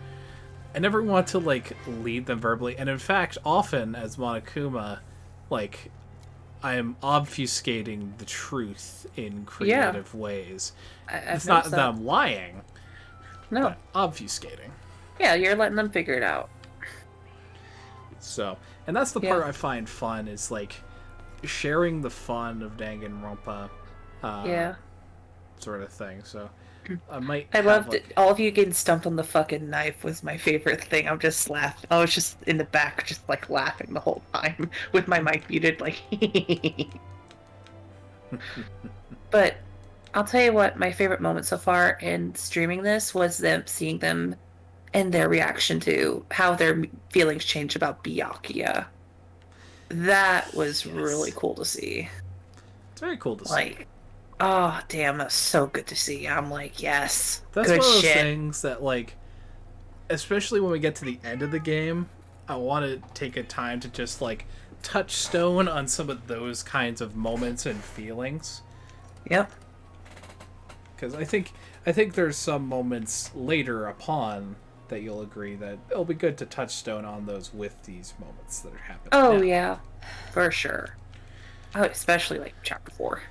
I never want to, like, lead them verbally. And in fact, often, as Monokuma, like, I am obfuscating the truth in creative ways. It's not that I'm lying. No. But obfuscating. Yeah, you're letting them figure it out. So, and that's the part I find fun, is, like, sharing the fun of Danganronpa. Sort of thing. So, I loved it. All of you getting stumped on the fucking knife was my favorite thing. I'm just laughing. I was just in the back, just like laughing the whole time with my mic muted, like. But I'll tell you what, my favorite moment so far in streaming this was seeing them and their reaction to how their feelings changed about Byakuya. That was really cool to see. It's very cool to see. Like, oh, damn, that's so good to see. I'm like, yes. That's good one of those shit. things that, like, especially when we get to the end of the game, I want to take a time to just, like, touchstone on some of those kinds of moments and feelings. Yep. Because I think there's some moments later upon that you'll agree that it'll be good to touchstone on those with these moments that are happening. Oh, now. yeah. For sure. Oh, especially, like, Chapter 4.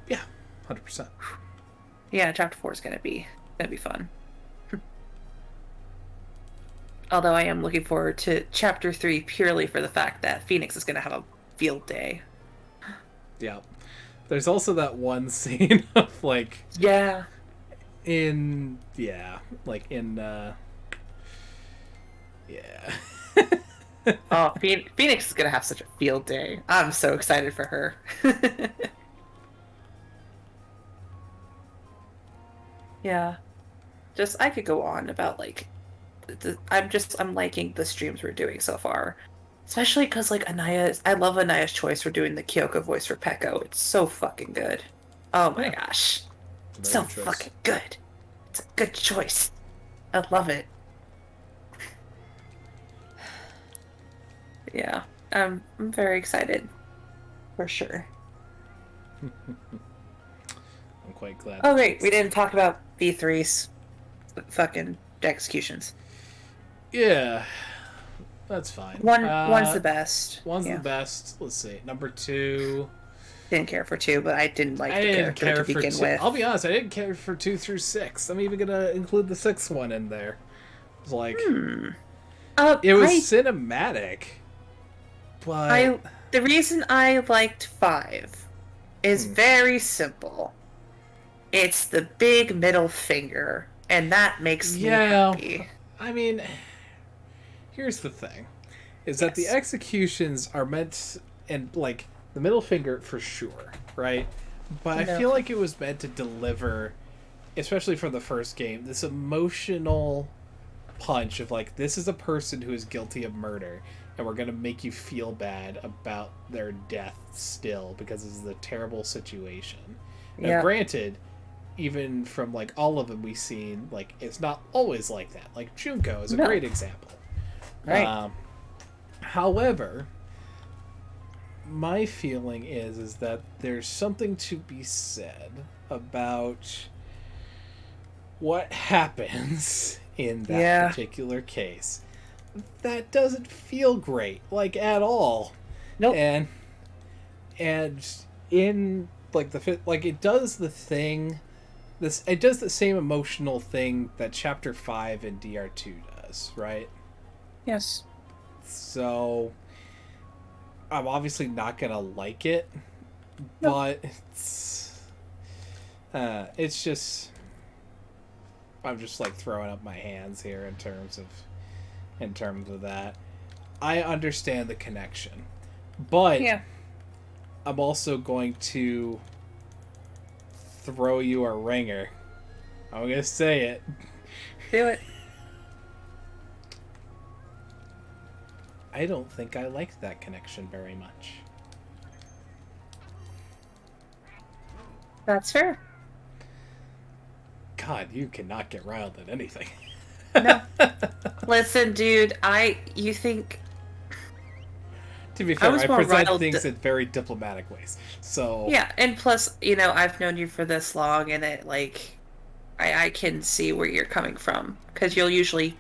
Yeah, 100%. Yeah, Chapter 4 is gonna be fun. Although I am looking forward to Chapter 3 purely for the fact that Phoenix is gonna have a field day. Yeah. There's also that one scene of, like... Yeah. Oh, Phoenix is gonna have such a field day. I'm so excited for her. Yeah. Just, I could go on about, like, I'm liking the streams we're doing so far. Especially because, like, I love Anaya's choice for doing the Kyoko voice for Peko. It's so fucking good. Oh my gosh. So fucking good. It's a good choice. I love it. Yeah. I'm very excited. For sure. I'm quite glad. Oh, wait, we didn't talk about V3's fucking executions. Yeah, that's fine. One's the best. One's the best. Let's see. Number 2. Didn't care for 2, but I didn't like the character to begin with. I'll be honest, I didn't care for 2 through 6. I'm even gonna include the 6th one in there. It's like, it was cinematic, but the reason I liked 5 is very simple. It's the big middle finger, and that makes me happy. I mean, here's the thing. is that the executions are meant, and like the middle finger for sure, right? But I feel like it was meant to deliver, especially for the first game, this emotional punch of like, this is a person who is guilty of murder, and we're gonna make you feel bad about their death still because this is a terrible situation. Now, granted, even from like all of them we've seen, like it's not always like that. Like Junko is a great example. Right. However, my feeling is that there's something to be said about what happens in that particular case that doesn't feel great, like at all. Nope. And in like like it does the thing, it does the same emotional thing that Chapter 5 in DR2 does, right? Yes. So I'm obviously not gonna like it, but it's just, I'm just like throwing up my hands here in terms of that. I understand the connection, but I'm also going to throw you a ringer. I'm gonna say it. Do it. I don't think I liked that connection very much. That's fair. God, you cannot get riled at anything. No. Listen, dude, you think... To be fair, I present things in very diplomatic ways. So... Yeah, and plus, I've known you for this long, and it, like... I can see where you're coming from. Because you'll usually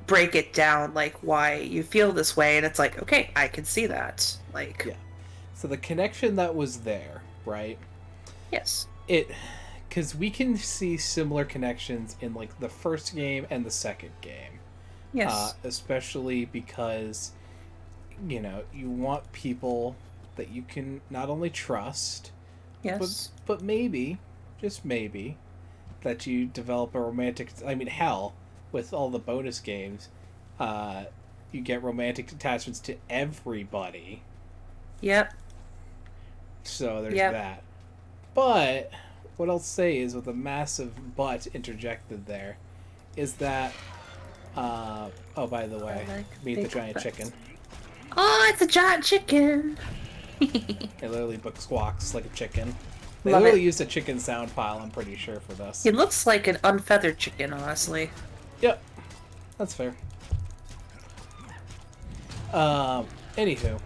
break it down, like, why you feel this way, and it's like, okay, I can see that. Like... Yeah. So the connection that was there, right? Yes. Because we can see similar connections in, like, the first game and the second game. Yes. Especially because, you want people that you can not only trust, yes, but maybe, just maybe, that you develop a romantic... I mean, hell, with all the bonus games, you get romantic attachments to everybody. Yep. So there's that. But what I'll say is, with a massive but interjected there, is that oh, by the way, meet the giant chicken. Oh, it's a giant chicken. It literally squawks like a chicken. They literally used a chicken sound file, I'm pretty sure, for this. It looks like an unfeathered chicken, honestly. Yep. That's fair. Anywho.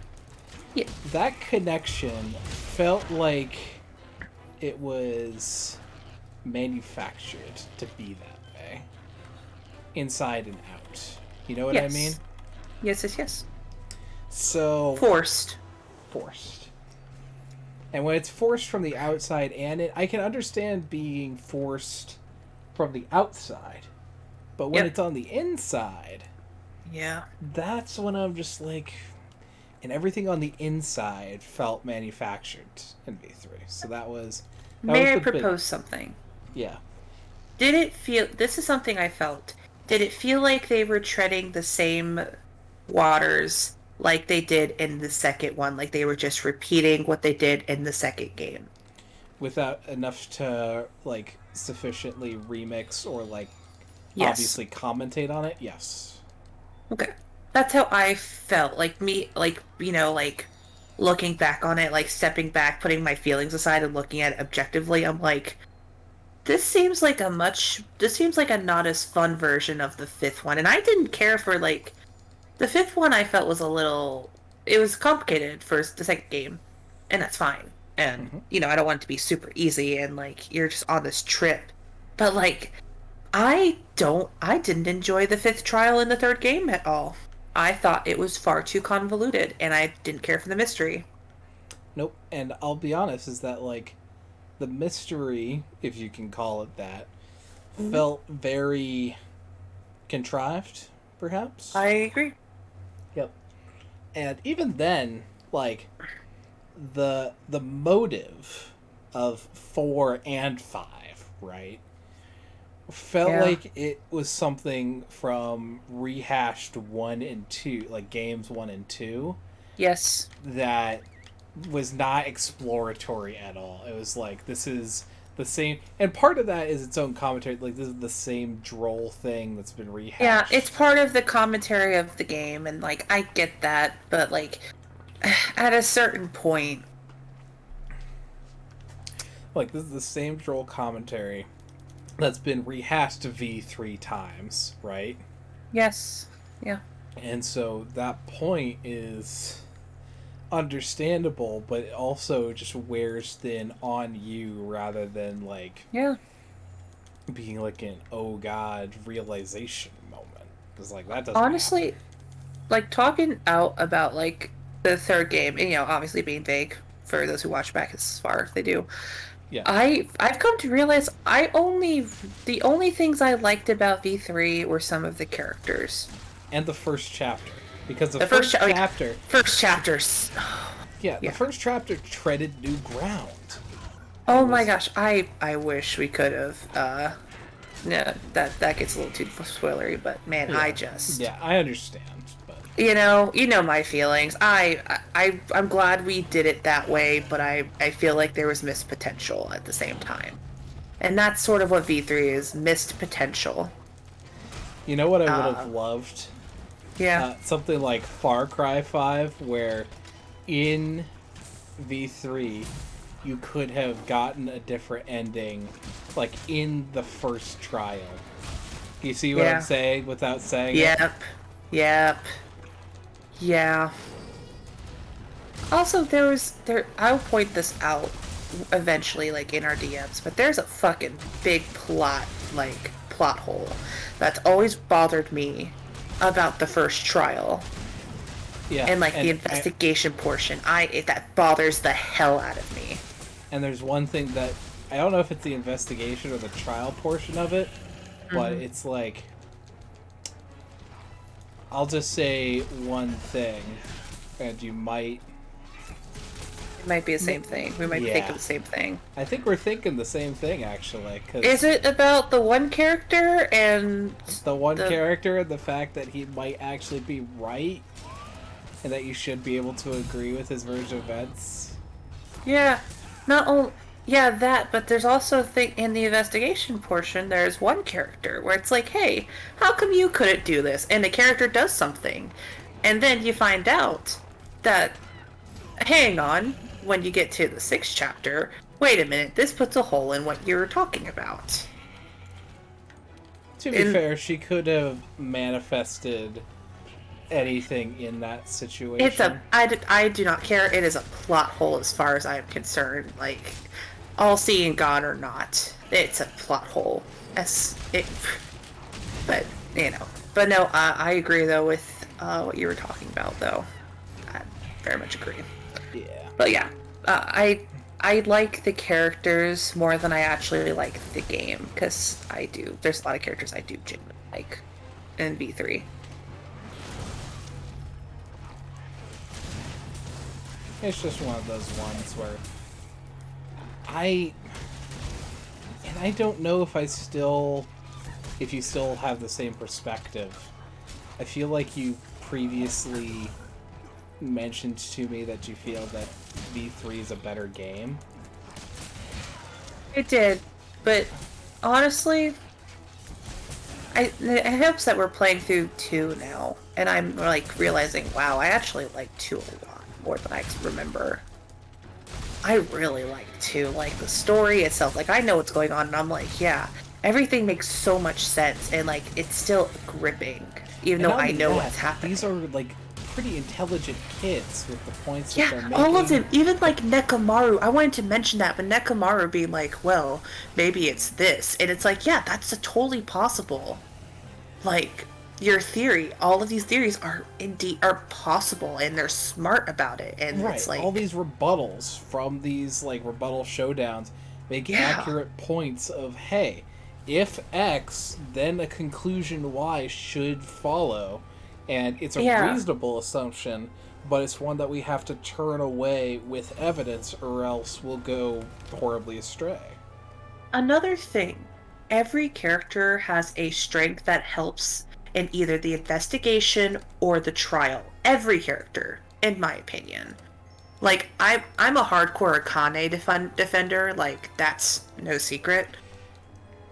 Yeah. That connection felt like it was manufactured to be that way. Inside and out. You know what I mean? Yes. So... Forced. And when it's forced from the outside, and I can understand being forced from the outside, but when it's on the inside, that's when I'm just like, and everything on the inside felt manufactured in V3. So that was. May I propose something? Yeah. Did it feel? This is something I felt. Did it feel like they were treading the same waters like they did in the second one, like they were just repeating what they did in the second game? Without enough to, like, sufficiently remix or, like, obviously commentate on it? Yes. Okay. That's how I felt. Like, looking back on it, like, stepping back, putting my feelings aside and looking at it objectively, I'm like, this seems like a not as fun version of the fifth one. And I didn't care for, like, the fifth one I felt was it was complicated for the second game, and that's fine. And, I don't want it to be super easy and, like, you're just on this trip. But, like, I didn't enjoy the fifth trial in the third game at all. I thought it was far too convoluted, and I didn't care for the mystery. Nope, and I'll be honest, is that, like, the mystery, if you can call it that, felt very contrived, perhaps? I agree. Yep. And even then, like, the motive of 4 and 5, right, felt Yeah. like it was something from rehashed 1 and 2, like games 1 and 2, Yes. that was not exploratory at all. It was like, this is the same, and part of that is its own commentary, like this is the same droll thing that's been rehashed. Yeah, it's part of the commentary of the game, and like I get that, but like at a certain point, like this is the same droll commentary that's been rehashed V3 times, right? yes, yeah, And so that point is understandable, but it also just wears thin on you rather than like yeah. being like an oh god realization moment. It's like that doesn't Honestly, like talking out about like the third game, and obviously being vague for those who watch back as far as they do. Yeah. I've come to realize the only things I liked about V3 were some of the characters. And the first chapter. Because the first chapter... First chapters. Yeah, the first chapter treaded new ground. Oh my gosh, I wish we could have. No, that gets a little too spoilery, but man, Yeah. Yeah, I understand. But you know my feelings. I'm glad we did it that way, but I feel like there was missed potential at the same time. And that's sort of what V3 is, missed potential. You know what I would have loved? Yeah. Something like Far Cry 5, where in V3 you could have gotten a different ending, like in the first trial. You see what I'm saying without saying it? Yep. Yeah. Also, I'll point this out eventually, like in our DMs, but there's a fucking big plot hole that's always bothered me about the first trial. Yeah. And the investigation portion, that bothers the hell out of me. And there's one thing that I don't know if it's the investigation or the trial portion of it, but it's like, I'll just say one thing, and you might... It might be the same thing. We might think of the same thing. I think we're thinking the same thing, actually. 'Cause is it about the one character and... character and the fact that he might actually be right, and that you should be able to agree with his version of events? Yeah. Not only... Yeah, that, but there's also a thing in the investigation portion, there's one character where it's like, hey, how come you couldn't do this? And the character does something. And then you find out that, hang on, when you get to the 6th chapter, wait a minute, this puts a hole in what you were talking about. To be fair, she could have manifested anything in that situation. I do not care. It is a plot hole as far as I am concerned. Like, all seeing God or not, it's a plot hole. But no, I agree though with what you were talking about though. I very much agree. Yeah. But yeah, I like the characters more than I actually like the game, because I do. There's a lot of characters I do genuinely like in V3. It's just one of those ones where I don't know if you still have the same perspective. I feel like you previously mentioned to me that you feel that V3 is a better game. It did, but honestly, it helps that we're playing through 2 now, and I'm like realizing, wow, I actually like 2 a lot more than I remember. I really like 2, like the story itself. Like, I know what's going on, and I'm like, yeah, everything makes so much sense, and like it's still gripping, even though I know what's happening. These are like pretty intelligent kids with the points that they're making. All of them, even like Nekomaru. I wanted to mention that, but Nekomaru being like, well, maybe it's this, and it's like, yeah, that's totally possible. Like, your theory, all of these theories are possible, and they're smart about it, and it's like all these rebuttals from these like rebuttal showdowns make accurate points of, hey, if X, then a conclusion Y should follow. And it's a reasonable assumption, but it's one that we have to turn away with evidence, or else we'll go horribly astray. Another thing every character has a strength that helps in either the investigation or the trial. Every character, in my opinion. Like, I'm a hardcore Akane defender, like, that's no secret.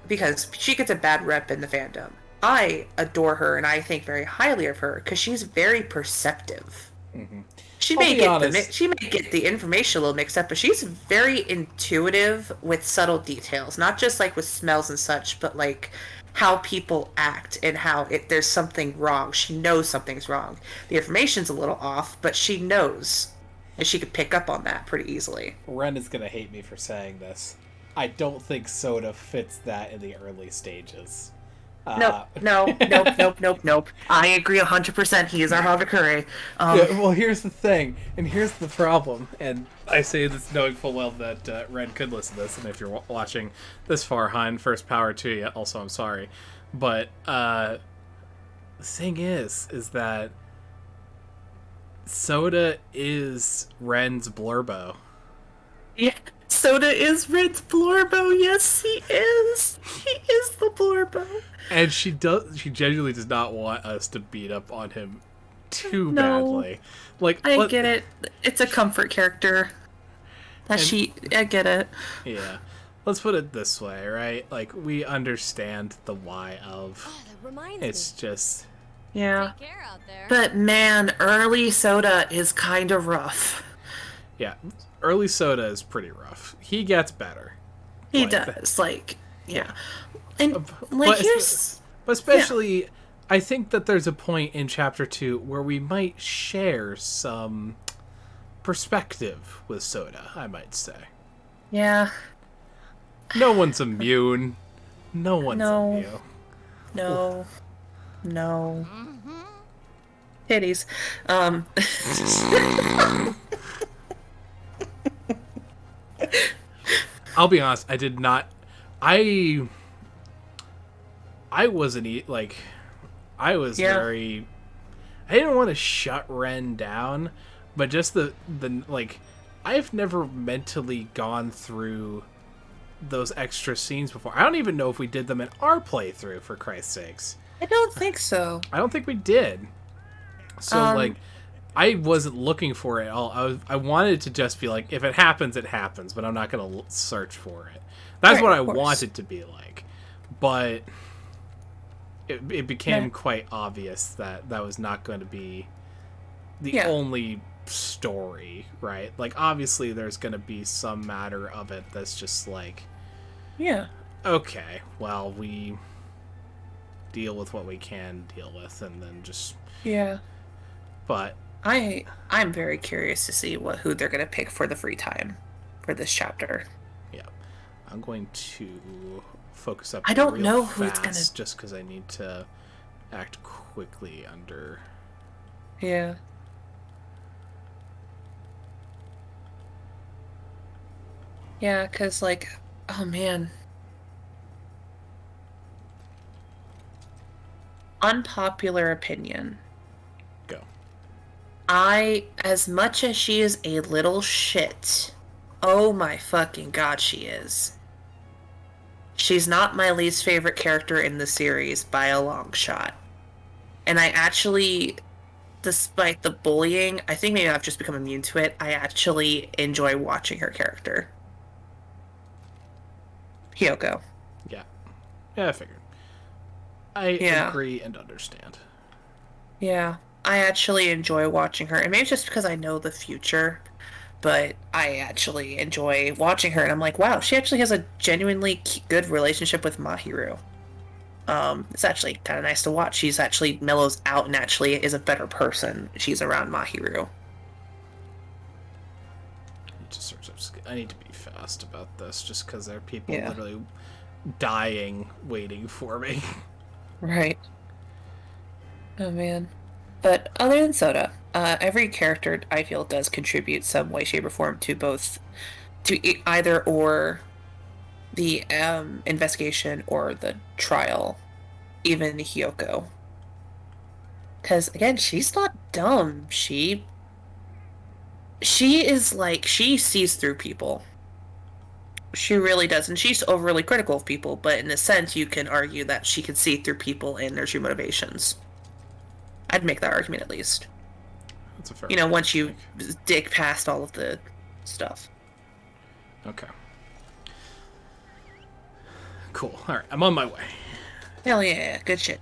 Because she gets a bad rep in the fandom. I adore her, and I think very highly of her, because she's very perceptive. Mm-hmm. She may get the information a little mixed up, but she's very intuitive with subtle details, not just like with smells and such, but like how people act and how there's something wrong. She knows something's wrong. The information's a little off, but she knows, and she could pick up on that pretty easily. Ren is gonna hate me for saying this. I don't think Soda fits that in the early stages. Nope. I agree 100%. He is our Havakure. Yeah, well, here's the thing, and here's the problem, and I say this knowing full well that Ren could listen to this, and if you're watching this far, Han, first power to you. Also, I'm sorry. But the thing is that Soda is Ren's Blurbo. Yeah. Soda is Ren's Blurbo. Yes, he is. He is the Blurbo. And she genuinely does not want us to beat up on him too badly. Like, I get it. It's a comfort character. I get it. Yeah. Let's put it this way, right? Like, we understand the why of. It's just. Yeah. But man, early Soda is kind of rough. Yeah. Early Soda is pretty rough. He gets better. He does. Like, yeah. And, like, but especially, I think that there's a point in Chapter 2 where we might share some perspective with Soda, I might say. Yeah. No one's immune. No one's immune. No. No. Titties. I'll be honest, I did not. I wasn't like. I was very. I didn't want to shut Ren down, but just the like. I've never mentally gone through those extra scenes before. I don't even know if we did them in our playthrough, for Christ's sakes. I don't think so. I don't think we did. So, like, I wasn't looking for it at all. I wanted to just be like, if it happens, it happens, but I'm not going to search for it. That's what I wanted to be like. But it became quite obvious that that was not going to be the only story, right? Like, obviously, there's going to be some matter of it that's just like, okay, well, we deal with what we can deal with, and then just but I'm very curious to see who they're gonna pick for the free time for this chapter. I'm going to focus up. I don't know who it's gonna, just because I need to act quickly under. Yeah, because like, oh man. Unpopular opinion. Go. As much as she is a little shit, oh my fucking god, she is. She's not my least favorite character in the series by a long shot. And I actually, despite the bullying, I think maybe I've just become immune to it, I actually enjoy watching her character. Hyoko. Yeah, I figured. I agree and understand. Yeah, I actually enjoy watching her, and maybe it's just because I know the future, but I actually enjoy watching her, and I'm like, wow, she actually has a genuinely good relationship with Mahiru. It's actually kind of nice to watch. She's actually mellows out and actually is a better person. She's around Mahiru. I need to be fast about this, just because there are people literally dying waiting for me. Right. Oh man. But other than Soda, every character I feel does contribute some way, shape, or form to either or the investigation or the trial. Even Hyoko. Because again, she's not dumb. She is like, she sees through people. She really does, and she's overly critical of people, but in a sense, you can argue that she can see through people and their true motivations. I'd make that argument at least. That's a fair You know, once you dig past all of the stuff. Okay. Cool. Alright, I'm on my way. Hell yeah, good shit.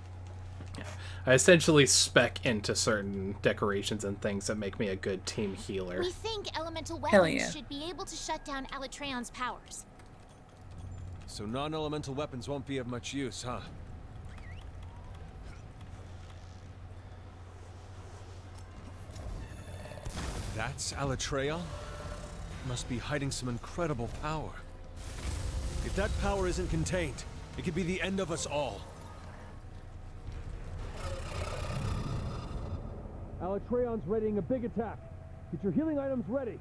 Yeah. I essentially spec into certain decorations and things that make me a good team healer. We think elemental Hell weapons yeah. should be able to shut down Alatreon's powers. So non-elemental weapons won't be of much use, huh? That's Alatreon? Must be hiding some incredible power. If that power isn't contained, it could be the end of us all. Alatreon's readying a big attack. Get your healing items ready.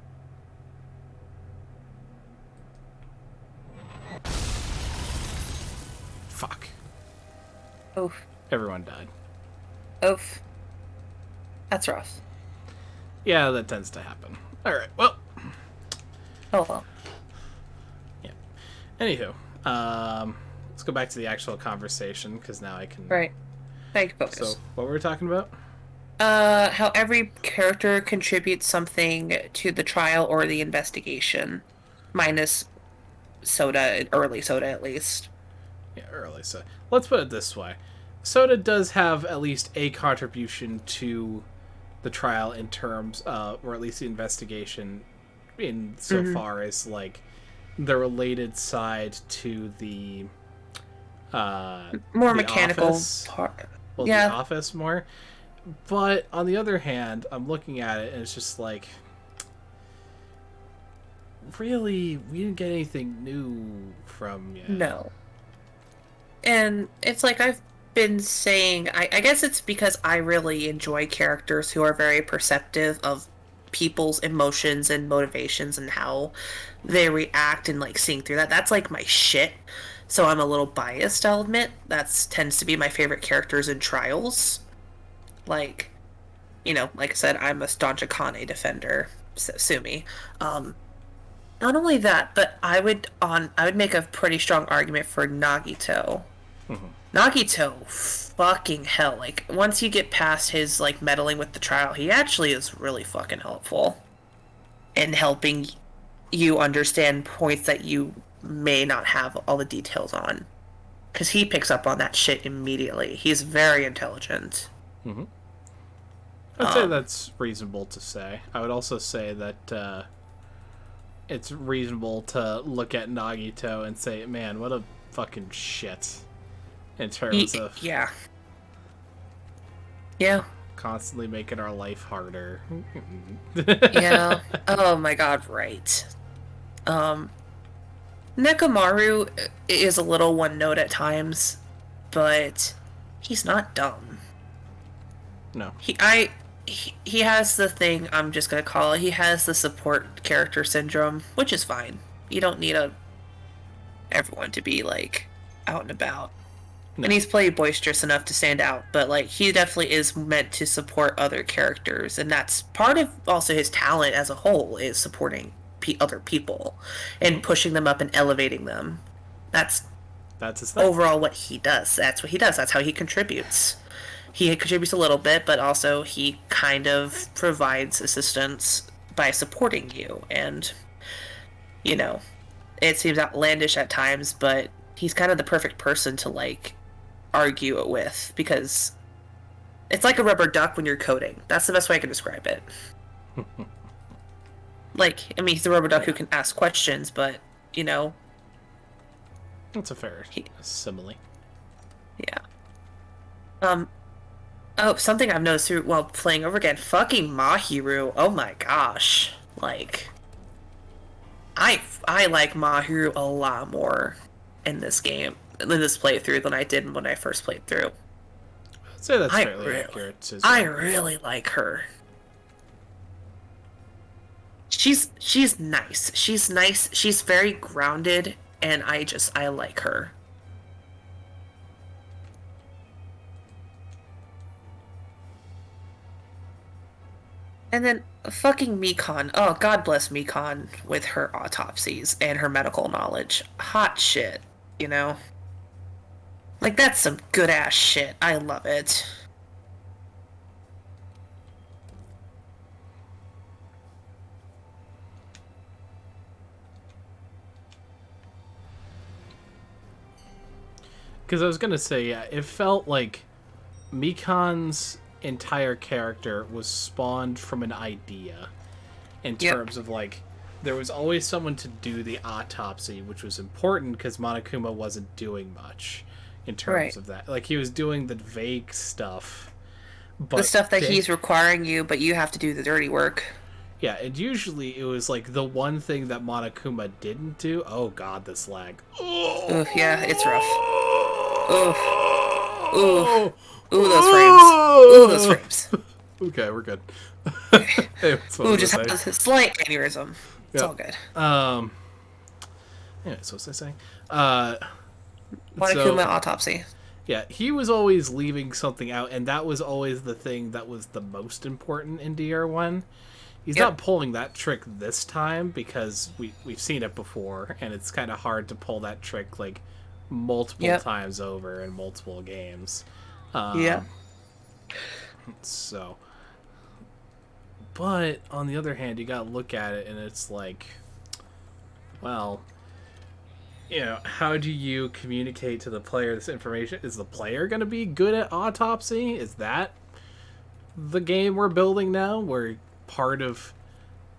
Fuck. Oof. Everyone died. Oof. That's rough. Yeah, that tends to happen. Alright, well. Oh well. Yeah. Anywho, let's go back to the actual conversation, because now I can... Right. Thank you, focus. So, what were we talking about? How every character contributes something to the trial or the investigation. Minus Soda, early Soda at least. Yeah, early Soda. Let's put it this way. Soda does have at least a contribution to the trial in terms of, or at least the investigation, in so far as, like, the related side to the more the mechanical office. part. Well, Yeah. the office more. But on the other hand, I'm looking at it and it's just like, really, we didn't get anything new from you. No. And it's like I've been saying, I guess it's because I really enjoy characters who are very perceptive of people's emotions and motivations and how they react and like seeing through that. That's like my shit. So I'm a little biased, I'll admit. That tends to be my favorite characters in Trials. Like, you know, like I said, I'm a staunch Akane defender. So, sue me. Not only that, but I would make a pretty strong argument for Nagito. Nagito, fucking hell. Like, once you get past his, like, meddling with the trial, he actually is really fucking helpful in helping you understand points that you may not have all the details on. Because he picks up on that shit immediately. He's very intelligent. I'd say that's reasonable to say. I would also say that it's reasonable to look at Nagito and say, man, what a fucking shit. In terms of... Yeah. Yeah. Constantly making our life harder. Yeah. Oh my god, right. Nekomaru is a little one note at times, but he's not dumb. No. He has the thing, I'm just gonna call it, he has the support character syndrome, which is fine. You don't need everyone to be, like, out and about. No. And he's played boisterous enough to stand out, but, like, he definitely is meant to support other characters, and that's part of also his talent as a whole, is supporting other people and pushing them up and elevating them. That's his thing. Overall what he does. That's what he does. That's how he contributes. He contributes a little bit, but also he kind of provides assistance by supporting you. And, you know, it seems outlandish at times, but he's kind of the perfect person to, like, argue it with, because it's like a rubber duck when you're coding. That's the best way I can describe it. Like, I mean, he's a rubber duck who can ask questions, but, you know... That's a fair simile. Yeah. Oh, something I've noticed through while playing over again, fucking Mahiru, oh my gosh. Like, I like Mahiru a lot more in this game, in this playthrough, than I did when I first played through. I'd say that's fairly accurate. I really like her. She's nice. She's nice. She's very grounded, and I like her. And then fucking Mekon. Oh, God bless Mekon with her autopsies and her medical knowledge. Hot shit, you know? Like, that's some good-ass shit. I love it. Because I was gonna say, yeah, it felt like Mekon's entire character was spawned from an idea in terms of, like, there was always someone to do the autopsy, which was important because Monokuma wasn't doing much in terms of that. Like, he was doing the vague stuff. But the stuff that he's requiring you, but you have to do the dirty work. Yeah, and usually it was, like, the one thing that Monokuma didn't do. Oh, God, this lag. Oof, yeah, it's rough. Oof. Oof. Ooh, those frames. Ooh, those frames. Okay, we're good. Ooh, just had a slight aneurysm. It's all good. Yeah, so what was I saying? Monokuma autopsy. Yeah, he was always leaving something out, and that was always the thing that was the most important in DR1. He's not pulling that trick this time because we've seen it before, and it's kind of hard to pull that trick like multiple times over in multiple games. So, but on the other hand, you gotta look at it, and it's like, well, you know, how do you communicate to the player this information? Is the player gonna be good at autopsy? Is that the game we're building now? Where part of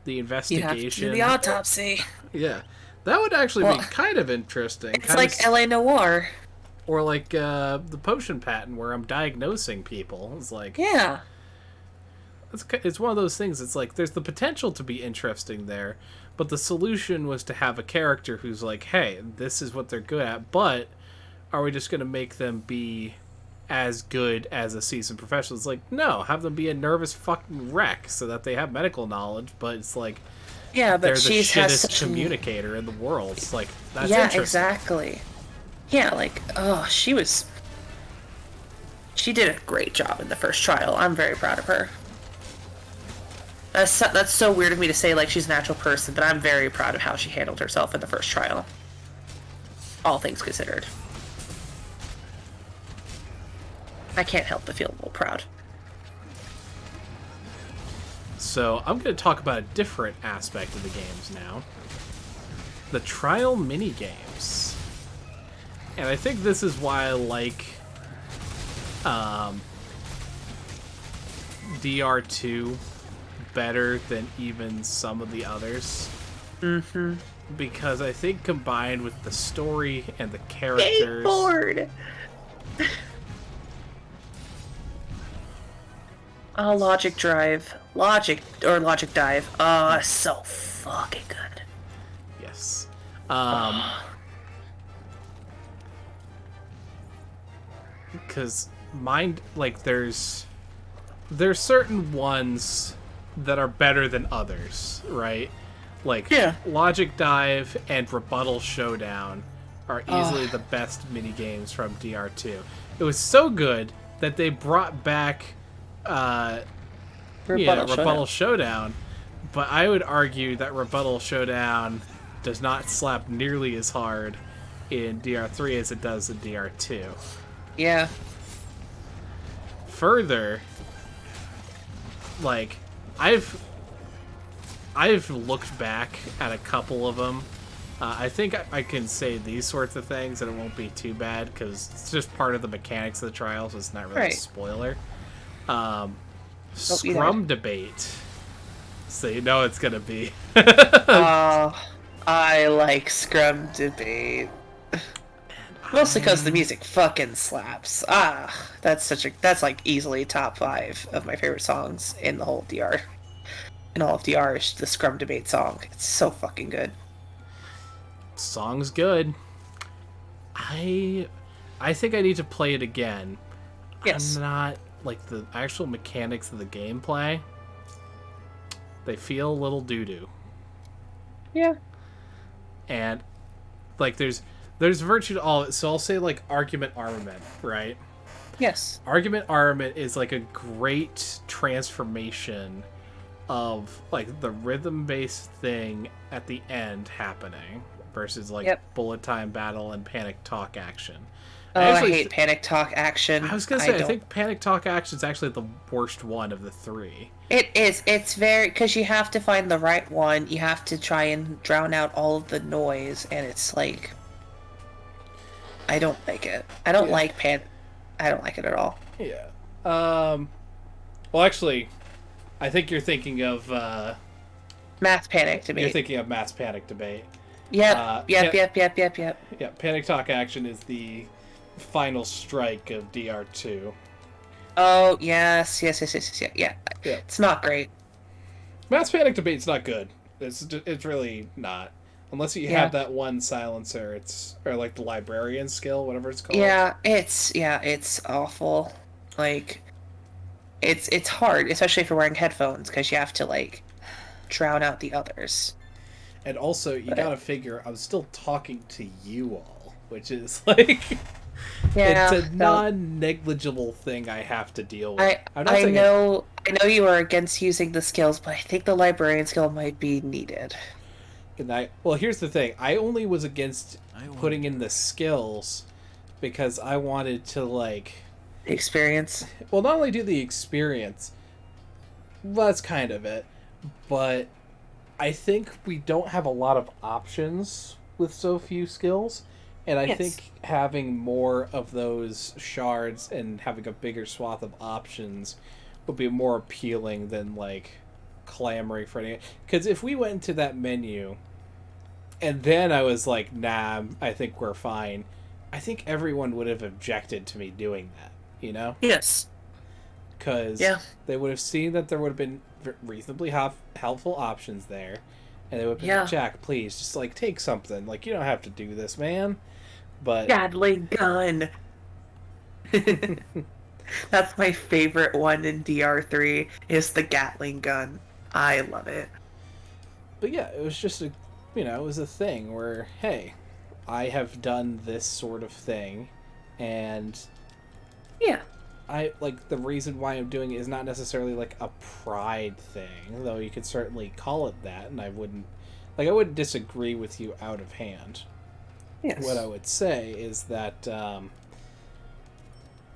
the investigation, you have to do the autopsy. Yeah, that would actually be kind of interesting. It's like LA Noire. Or like the potion patent where I'm diagnosing people. It's like... Yeah. It's one of those things. It's like, there's the potential to be interesting there, but the solution was to have a character who's like, hey, this is what they're good at, but are we just going to make them be as good as a seasoned professional? It's like, no, have them be a nervous fucking wreck so that they have medical knowledge, but it's like... Yeah, but they're the she's shittest communicator in the world. It's like, that's interesting. Exactly. Yeah, like, oh, she did a great job in the first trial. I'm very proud of her. That's so weird of me to say, like, she's a natural person, but I'm very proud of how she handled herself in the first trial. All things considered. I can't help but feel a little proud. So, I'm going to talk about a different aspect of the games now. The trial minigames. And I think this is why I like DR2 better than even some of the others. Mm-hmm. Because I think combined with the story and the characters... Skateboard! Oh, Logic Dive. Logic Dive. Oh, so fucking good. Yes. Because mine, like, there's certain ones that are better than others, right? Like, Logic Dive and Rebuttal Showdown are easily the best minigames from DR2. It was so good that they brought back Rebuttal Showdown, but I would argue that Rebuttal Showdown does not slap nearly as hard in DR3 as it does in DR2. Yeah. Further, like, I've looked back at a couple of them. I think I can say these sorts of things and it won't be too bad because it's just part of the mechanics of the trial, so it's not really a spoiler. Scrum debate. So you know it's gonna be. I like Scrum debate. Mostly because the music fucking slaps. That's like easily top 5 of my favorite songs in the whole DR. In all of DR is the Scrum debate song. It's so fucking good. Song's good. I think I need to play it again. Yes. I'm not, like, the actual mechanics of the gameplay, they feel a little doo-doo. Yeah. And, like, there's virtue to all of it. So I'll say, like, Argument Armament, right? Yes. Argument Armament is, like, a great transformation of like the rhythm-based thing at the end happening versus like bullet time battle and panic talk action. I hate panic talk action. I was gonna say I think panic talk action is actually the worst one of the three. It is. It's very because you have to find the right one. You have to try and drown out all of the noise, and it's like I don't like it. I don't like I don't like it at all. Yeah. Well, actually, I think you're thinking of Mass Panic Debate. You're thinking of Mass Panic Debate. Yep. Yep. Yeah, Panic Talk Action is the final strike of DR2. Oh, yes. Yeah. It's not great. Mass Panic Debate's not good. It's really not. Unless you have that one silencer, or like the librarian skill, whatever it's called. Yeah, it's awful. Like, it's hard, especially if you're wearing headphones, because you have to, like, drown out the others. And also, you gotta figure, I'm still talking to you all, which is, like... it's a non-negligible thing I have to deal with. I know you are against using the skills, but I think the librarian skill might be needed. Well, here's the thing. I only was against putting in the skills because I wanted to, like... Experience? Well, not only do the experience, well, that's kind of it, but I think we don't have a lot of options with so few skills. And I think having more of those shards and having a bigger swath of options would be more appealing than, like, clamoring for any... Because if we went into that menu and then I was like, nah, I think we're fine, I think everyone would have objected to me doing that, you know? Yes. Because they would have seen that there would have been reasonably helpful options there. And they would be like, Jack, please, just, like, take something. Like, you don't have to do this, man. But Gatling gun. That's my favorite one in DR3 is the Gatling gun. I love it. But yeah, it was just it was a thing where, hey, I have done this sort of thing, and I like the reason why I'm doing it is not necessarily like a pride thing, though you could certainly call it that, and I wouldn't disagree with you out of hand. Yes. What I would say is that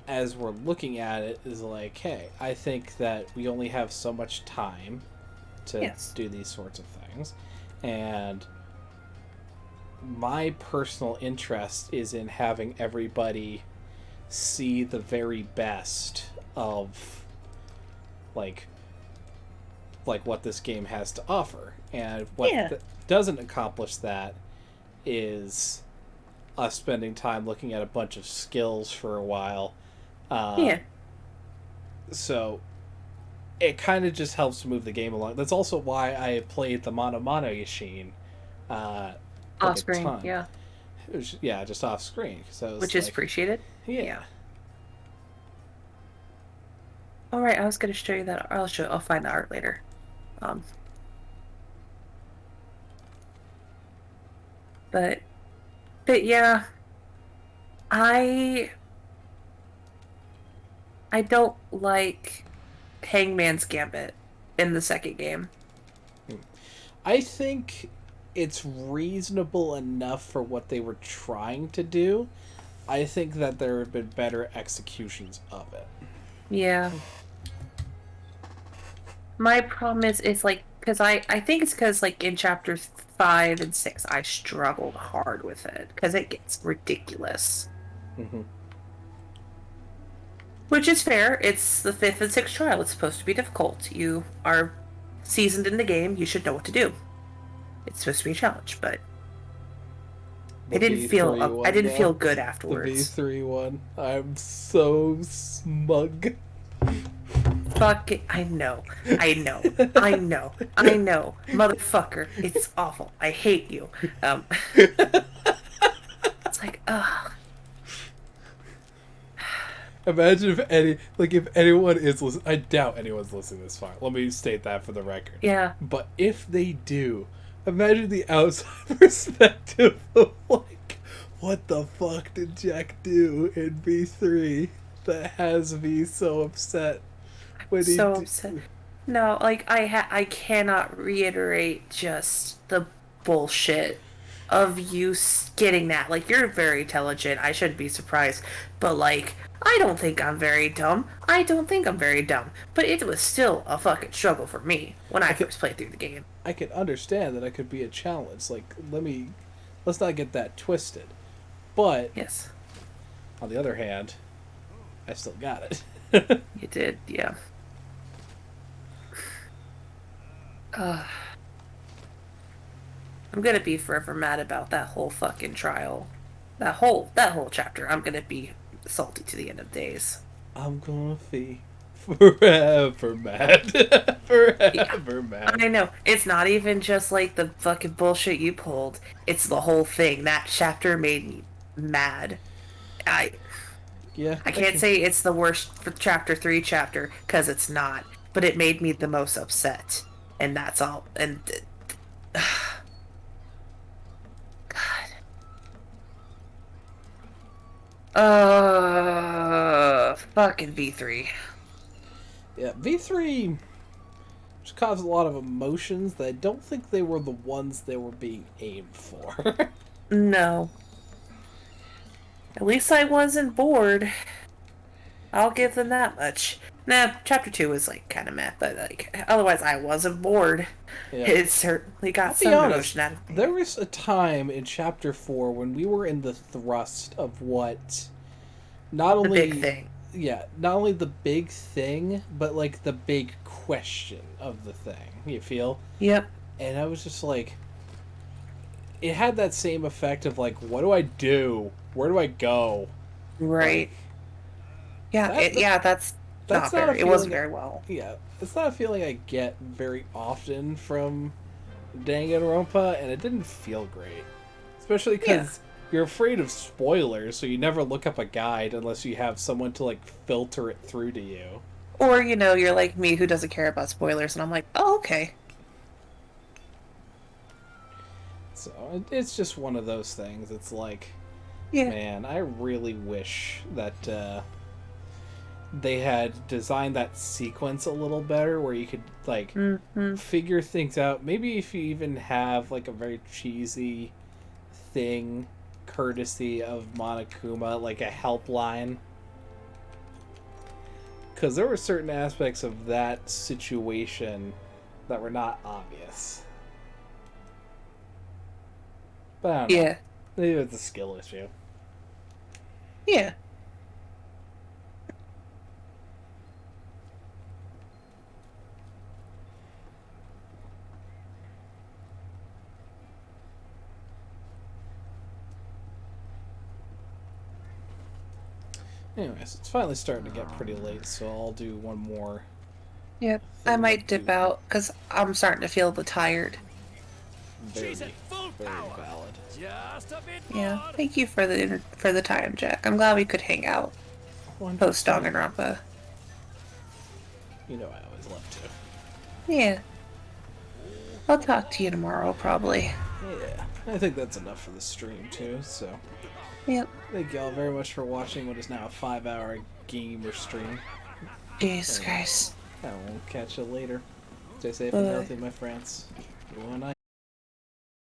as we're looking at it is like, hey, I think that we only have so much time to do these sorts of things. And my personal interest is in having everybody see the very best of like what this game has to offer. And what doesn't accomplish that is us spending time looking at a bunch of skills for a while. So it kind of just helps move the game along. That's also why I played the Mono Yashin off screen. Just off screen. So which is appreciated. Yeah. All right, I was going to show you that. I'll find the art later. But yeah, I don't like Hangman's Gambit in the second game. I think it's reasonable enough for what they were trying to do. I think that there have been better executions of it. Yeah. My problem is like, because I think it's because, like, in chapters 5 and 6, I struggled hard with it, because it gets ridiculous. Mm-hmm. Which is fair. It's the 5th and 6th trial. It's supposed to be difficult. You are seasoned in the game. You should know what to do. It's supposed to be a challenge, but I didn't feel good afterwards. The V3 one. I'm so smug. Fuck it. I know. Motherfucker. It's awful. I hate you. It's like, ugh. Imagine if anyone is listening. I doubt anyone's listening this far. Let me state that for the record. Yeah. But if they do, imagine the outside perspective of, like, what the fuck did Jack do in V3 that has me so upset? Upset. No, like I cannot reiterate just the bullshit of you getting that. Like, you're very intelligent. I shouldn't be surprised. But like, I don't think I'm very dumb. I don't think I'm very dumb. But it was still a fucking struggle for me when I first played through the game. I could understand that it could be a challenge. Like, let's not get that twisted. But yes, on the other hand, I still got it. You did, yeah. I'm gonna be forever mad about that whole fucking trial. That whole chapter. I'm gonna be salty to the end of days. I'm gonna be forever mad. Forever mad. I know. It's not even just like the fucking bullshit you pulled. It's the whole thing. That chapter made me mad. I can't say it's the worst for chapter 3 chapter, because it's not. But it made me the most upset. And that's all. And fucking V3. Yeah, V3 just caused a lot of emotions that I don't think they were the ones they were being aimed for. No. At least I wasn't bored. I'll give them that much. Nah, chapter 2 was like kind of meh, but like otherwise I wasn't bored. Yeah. It certainly got I'll be some honest, emotion out of me. there was a time in chapter 4 when we were in the thrust of what not only big thing. Yeah, not only the big thing, but like the big question of the thing. You feel? Yep. And I was just like, it had that same effect of like, what do I do? Where do I go? Right. Like, that's not not a very. It wasn't feeling- very well. Yeah, it's not a feeling I get very often from Danganronpa, and it didn't feel great. Especially because you're afraid of spoilers, so you never look up a guide unless you have someone to like filter it through to you. Or, you're like me who doesn't care about spoilers, and I'm like, oh, okay. So it's just one of those things. It's like, Yeah. man, I really wish that they had designed that sequence a little better, where you could like figure things out. Maybe if you even have like a very cheesy thing, courtesy of Monokuma, like a helpline. Because there were certain aspects of that situation that were not obvious. But I don't know. Yeah. Maybe it's a skill issue. Yeah. Anyways, it's finally starting to get pretty late, so I'll do one more. Yep. I might dip out, because I'm starting to feel tired. Very, very valid. Yeah. Thank you for the time, Jack. I'm glad we could hang out. Post Danganronpa. You know I always love to. Yeah. I'll talk to you tomorrow, probably. Yeah, I think that's enough for the stream too, so. Yep. Thank y'all very much for watching what is now a 5-hour gamer stream. Jesus Christ. I will catch you later. Stay safe Bye. and healthy, my friends. Good night.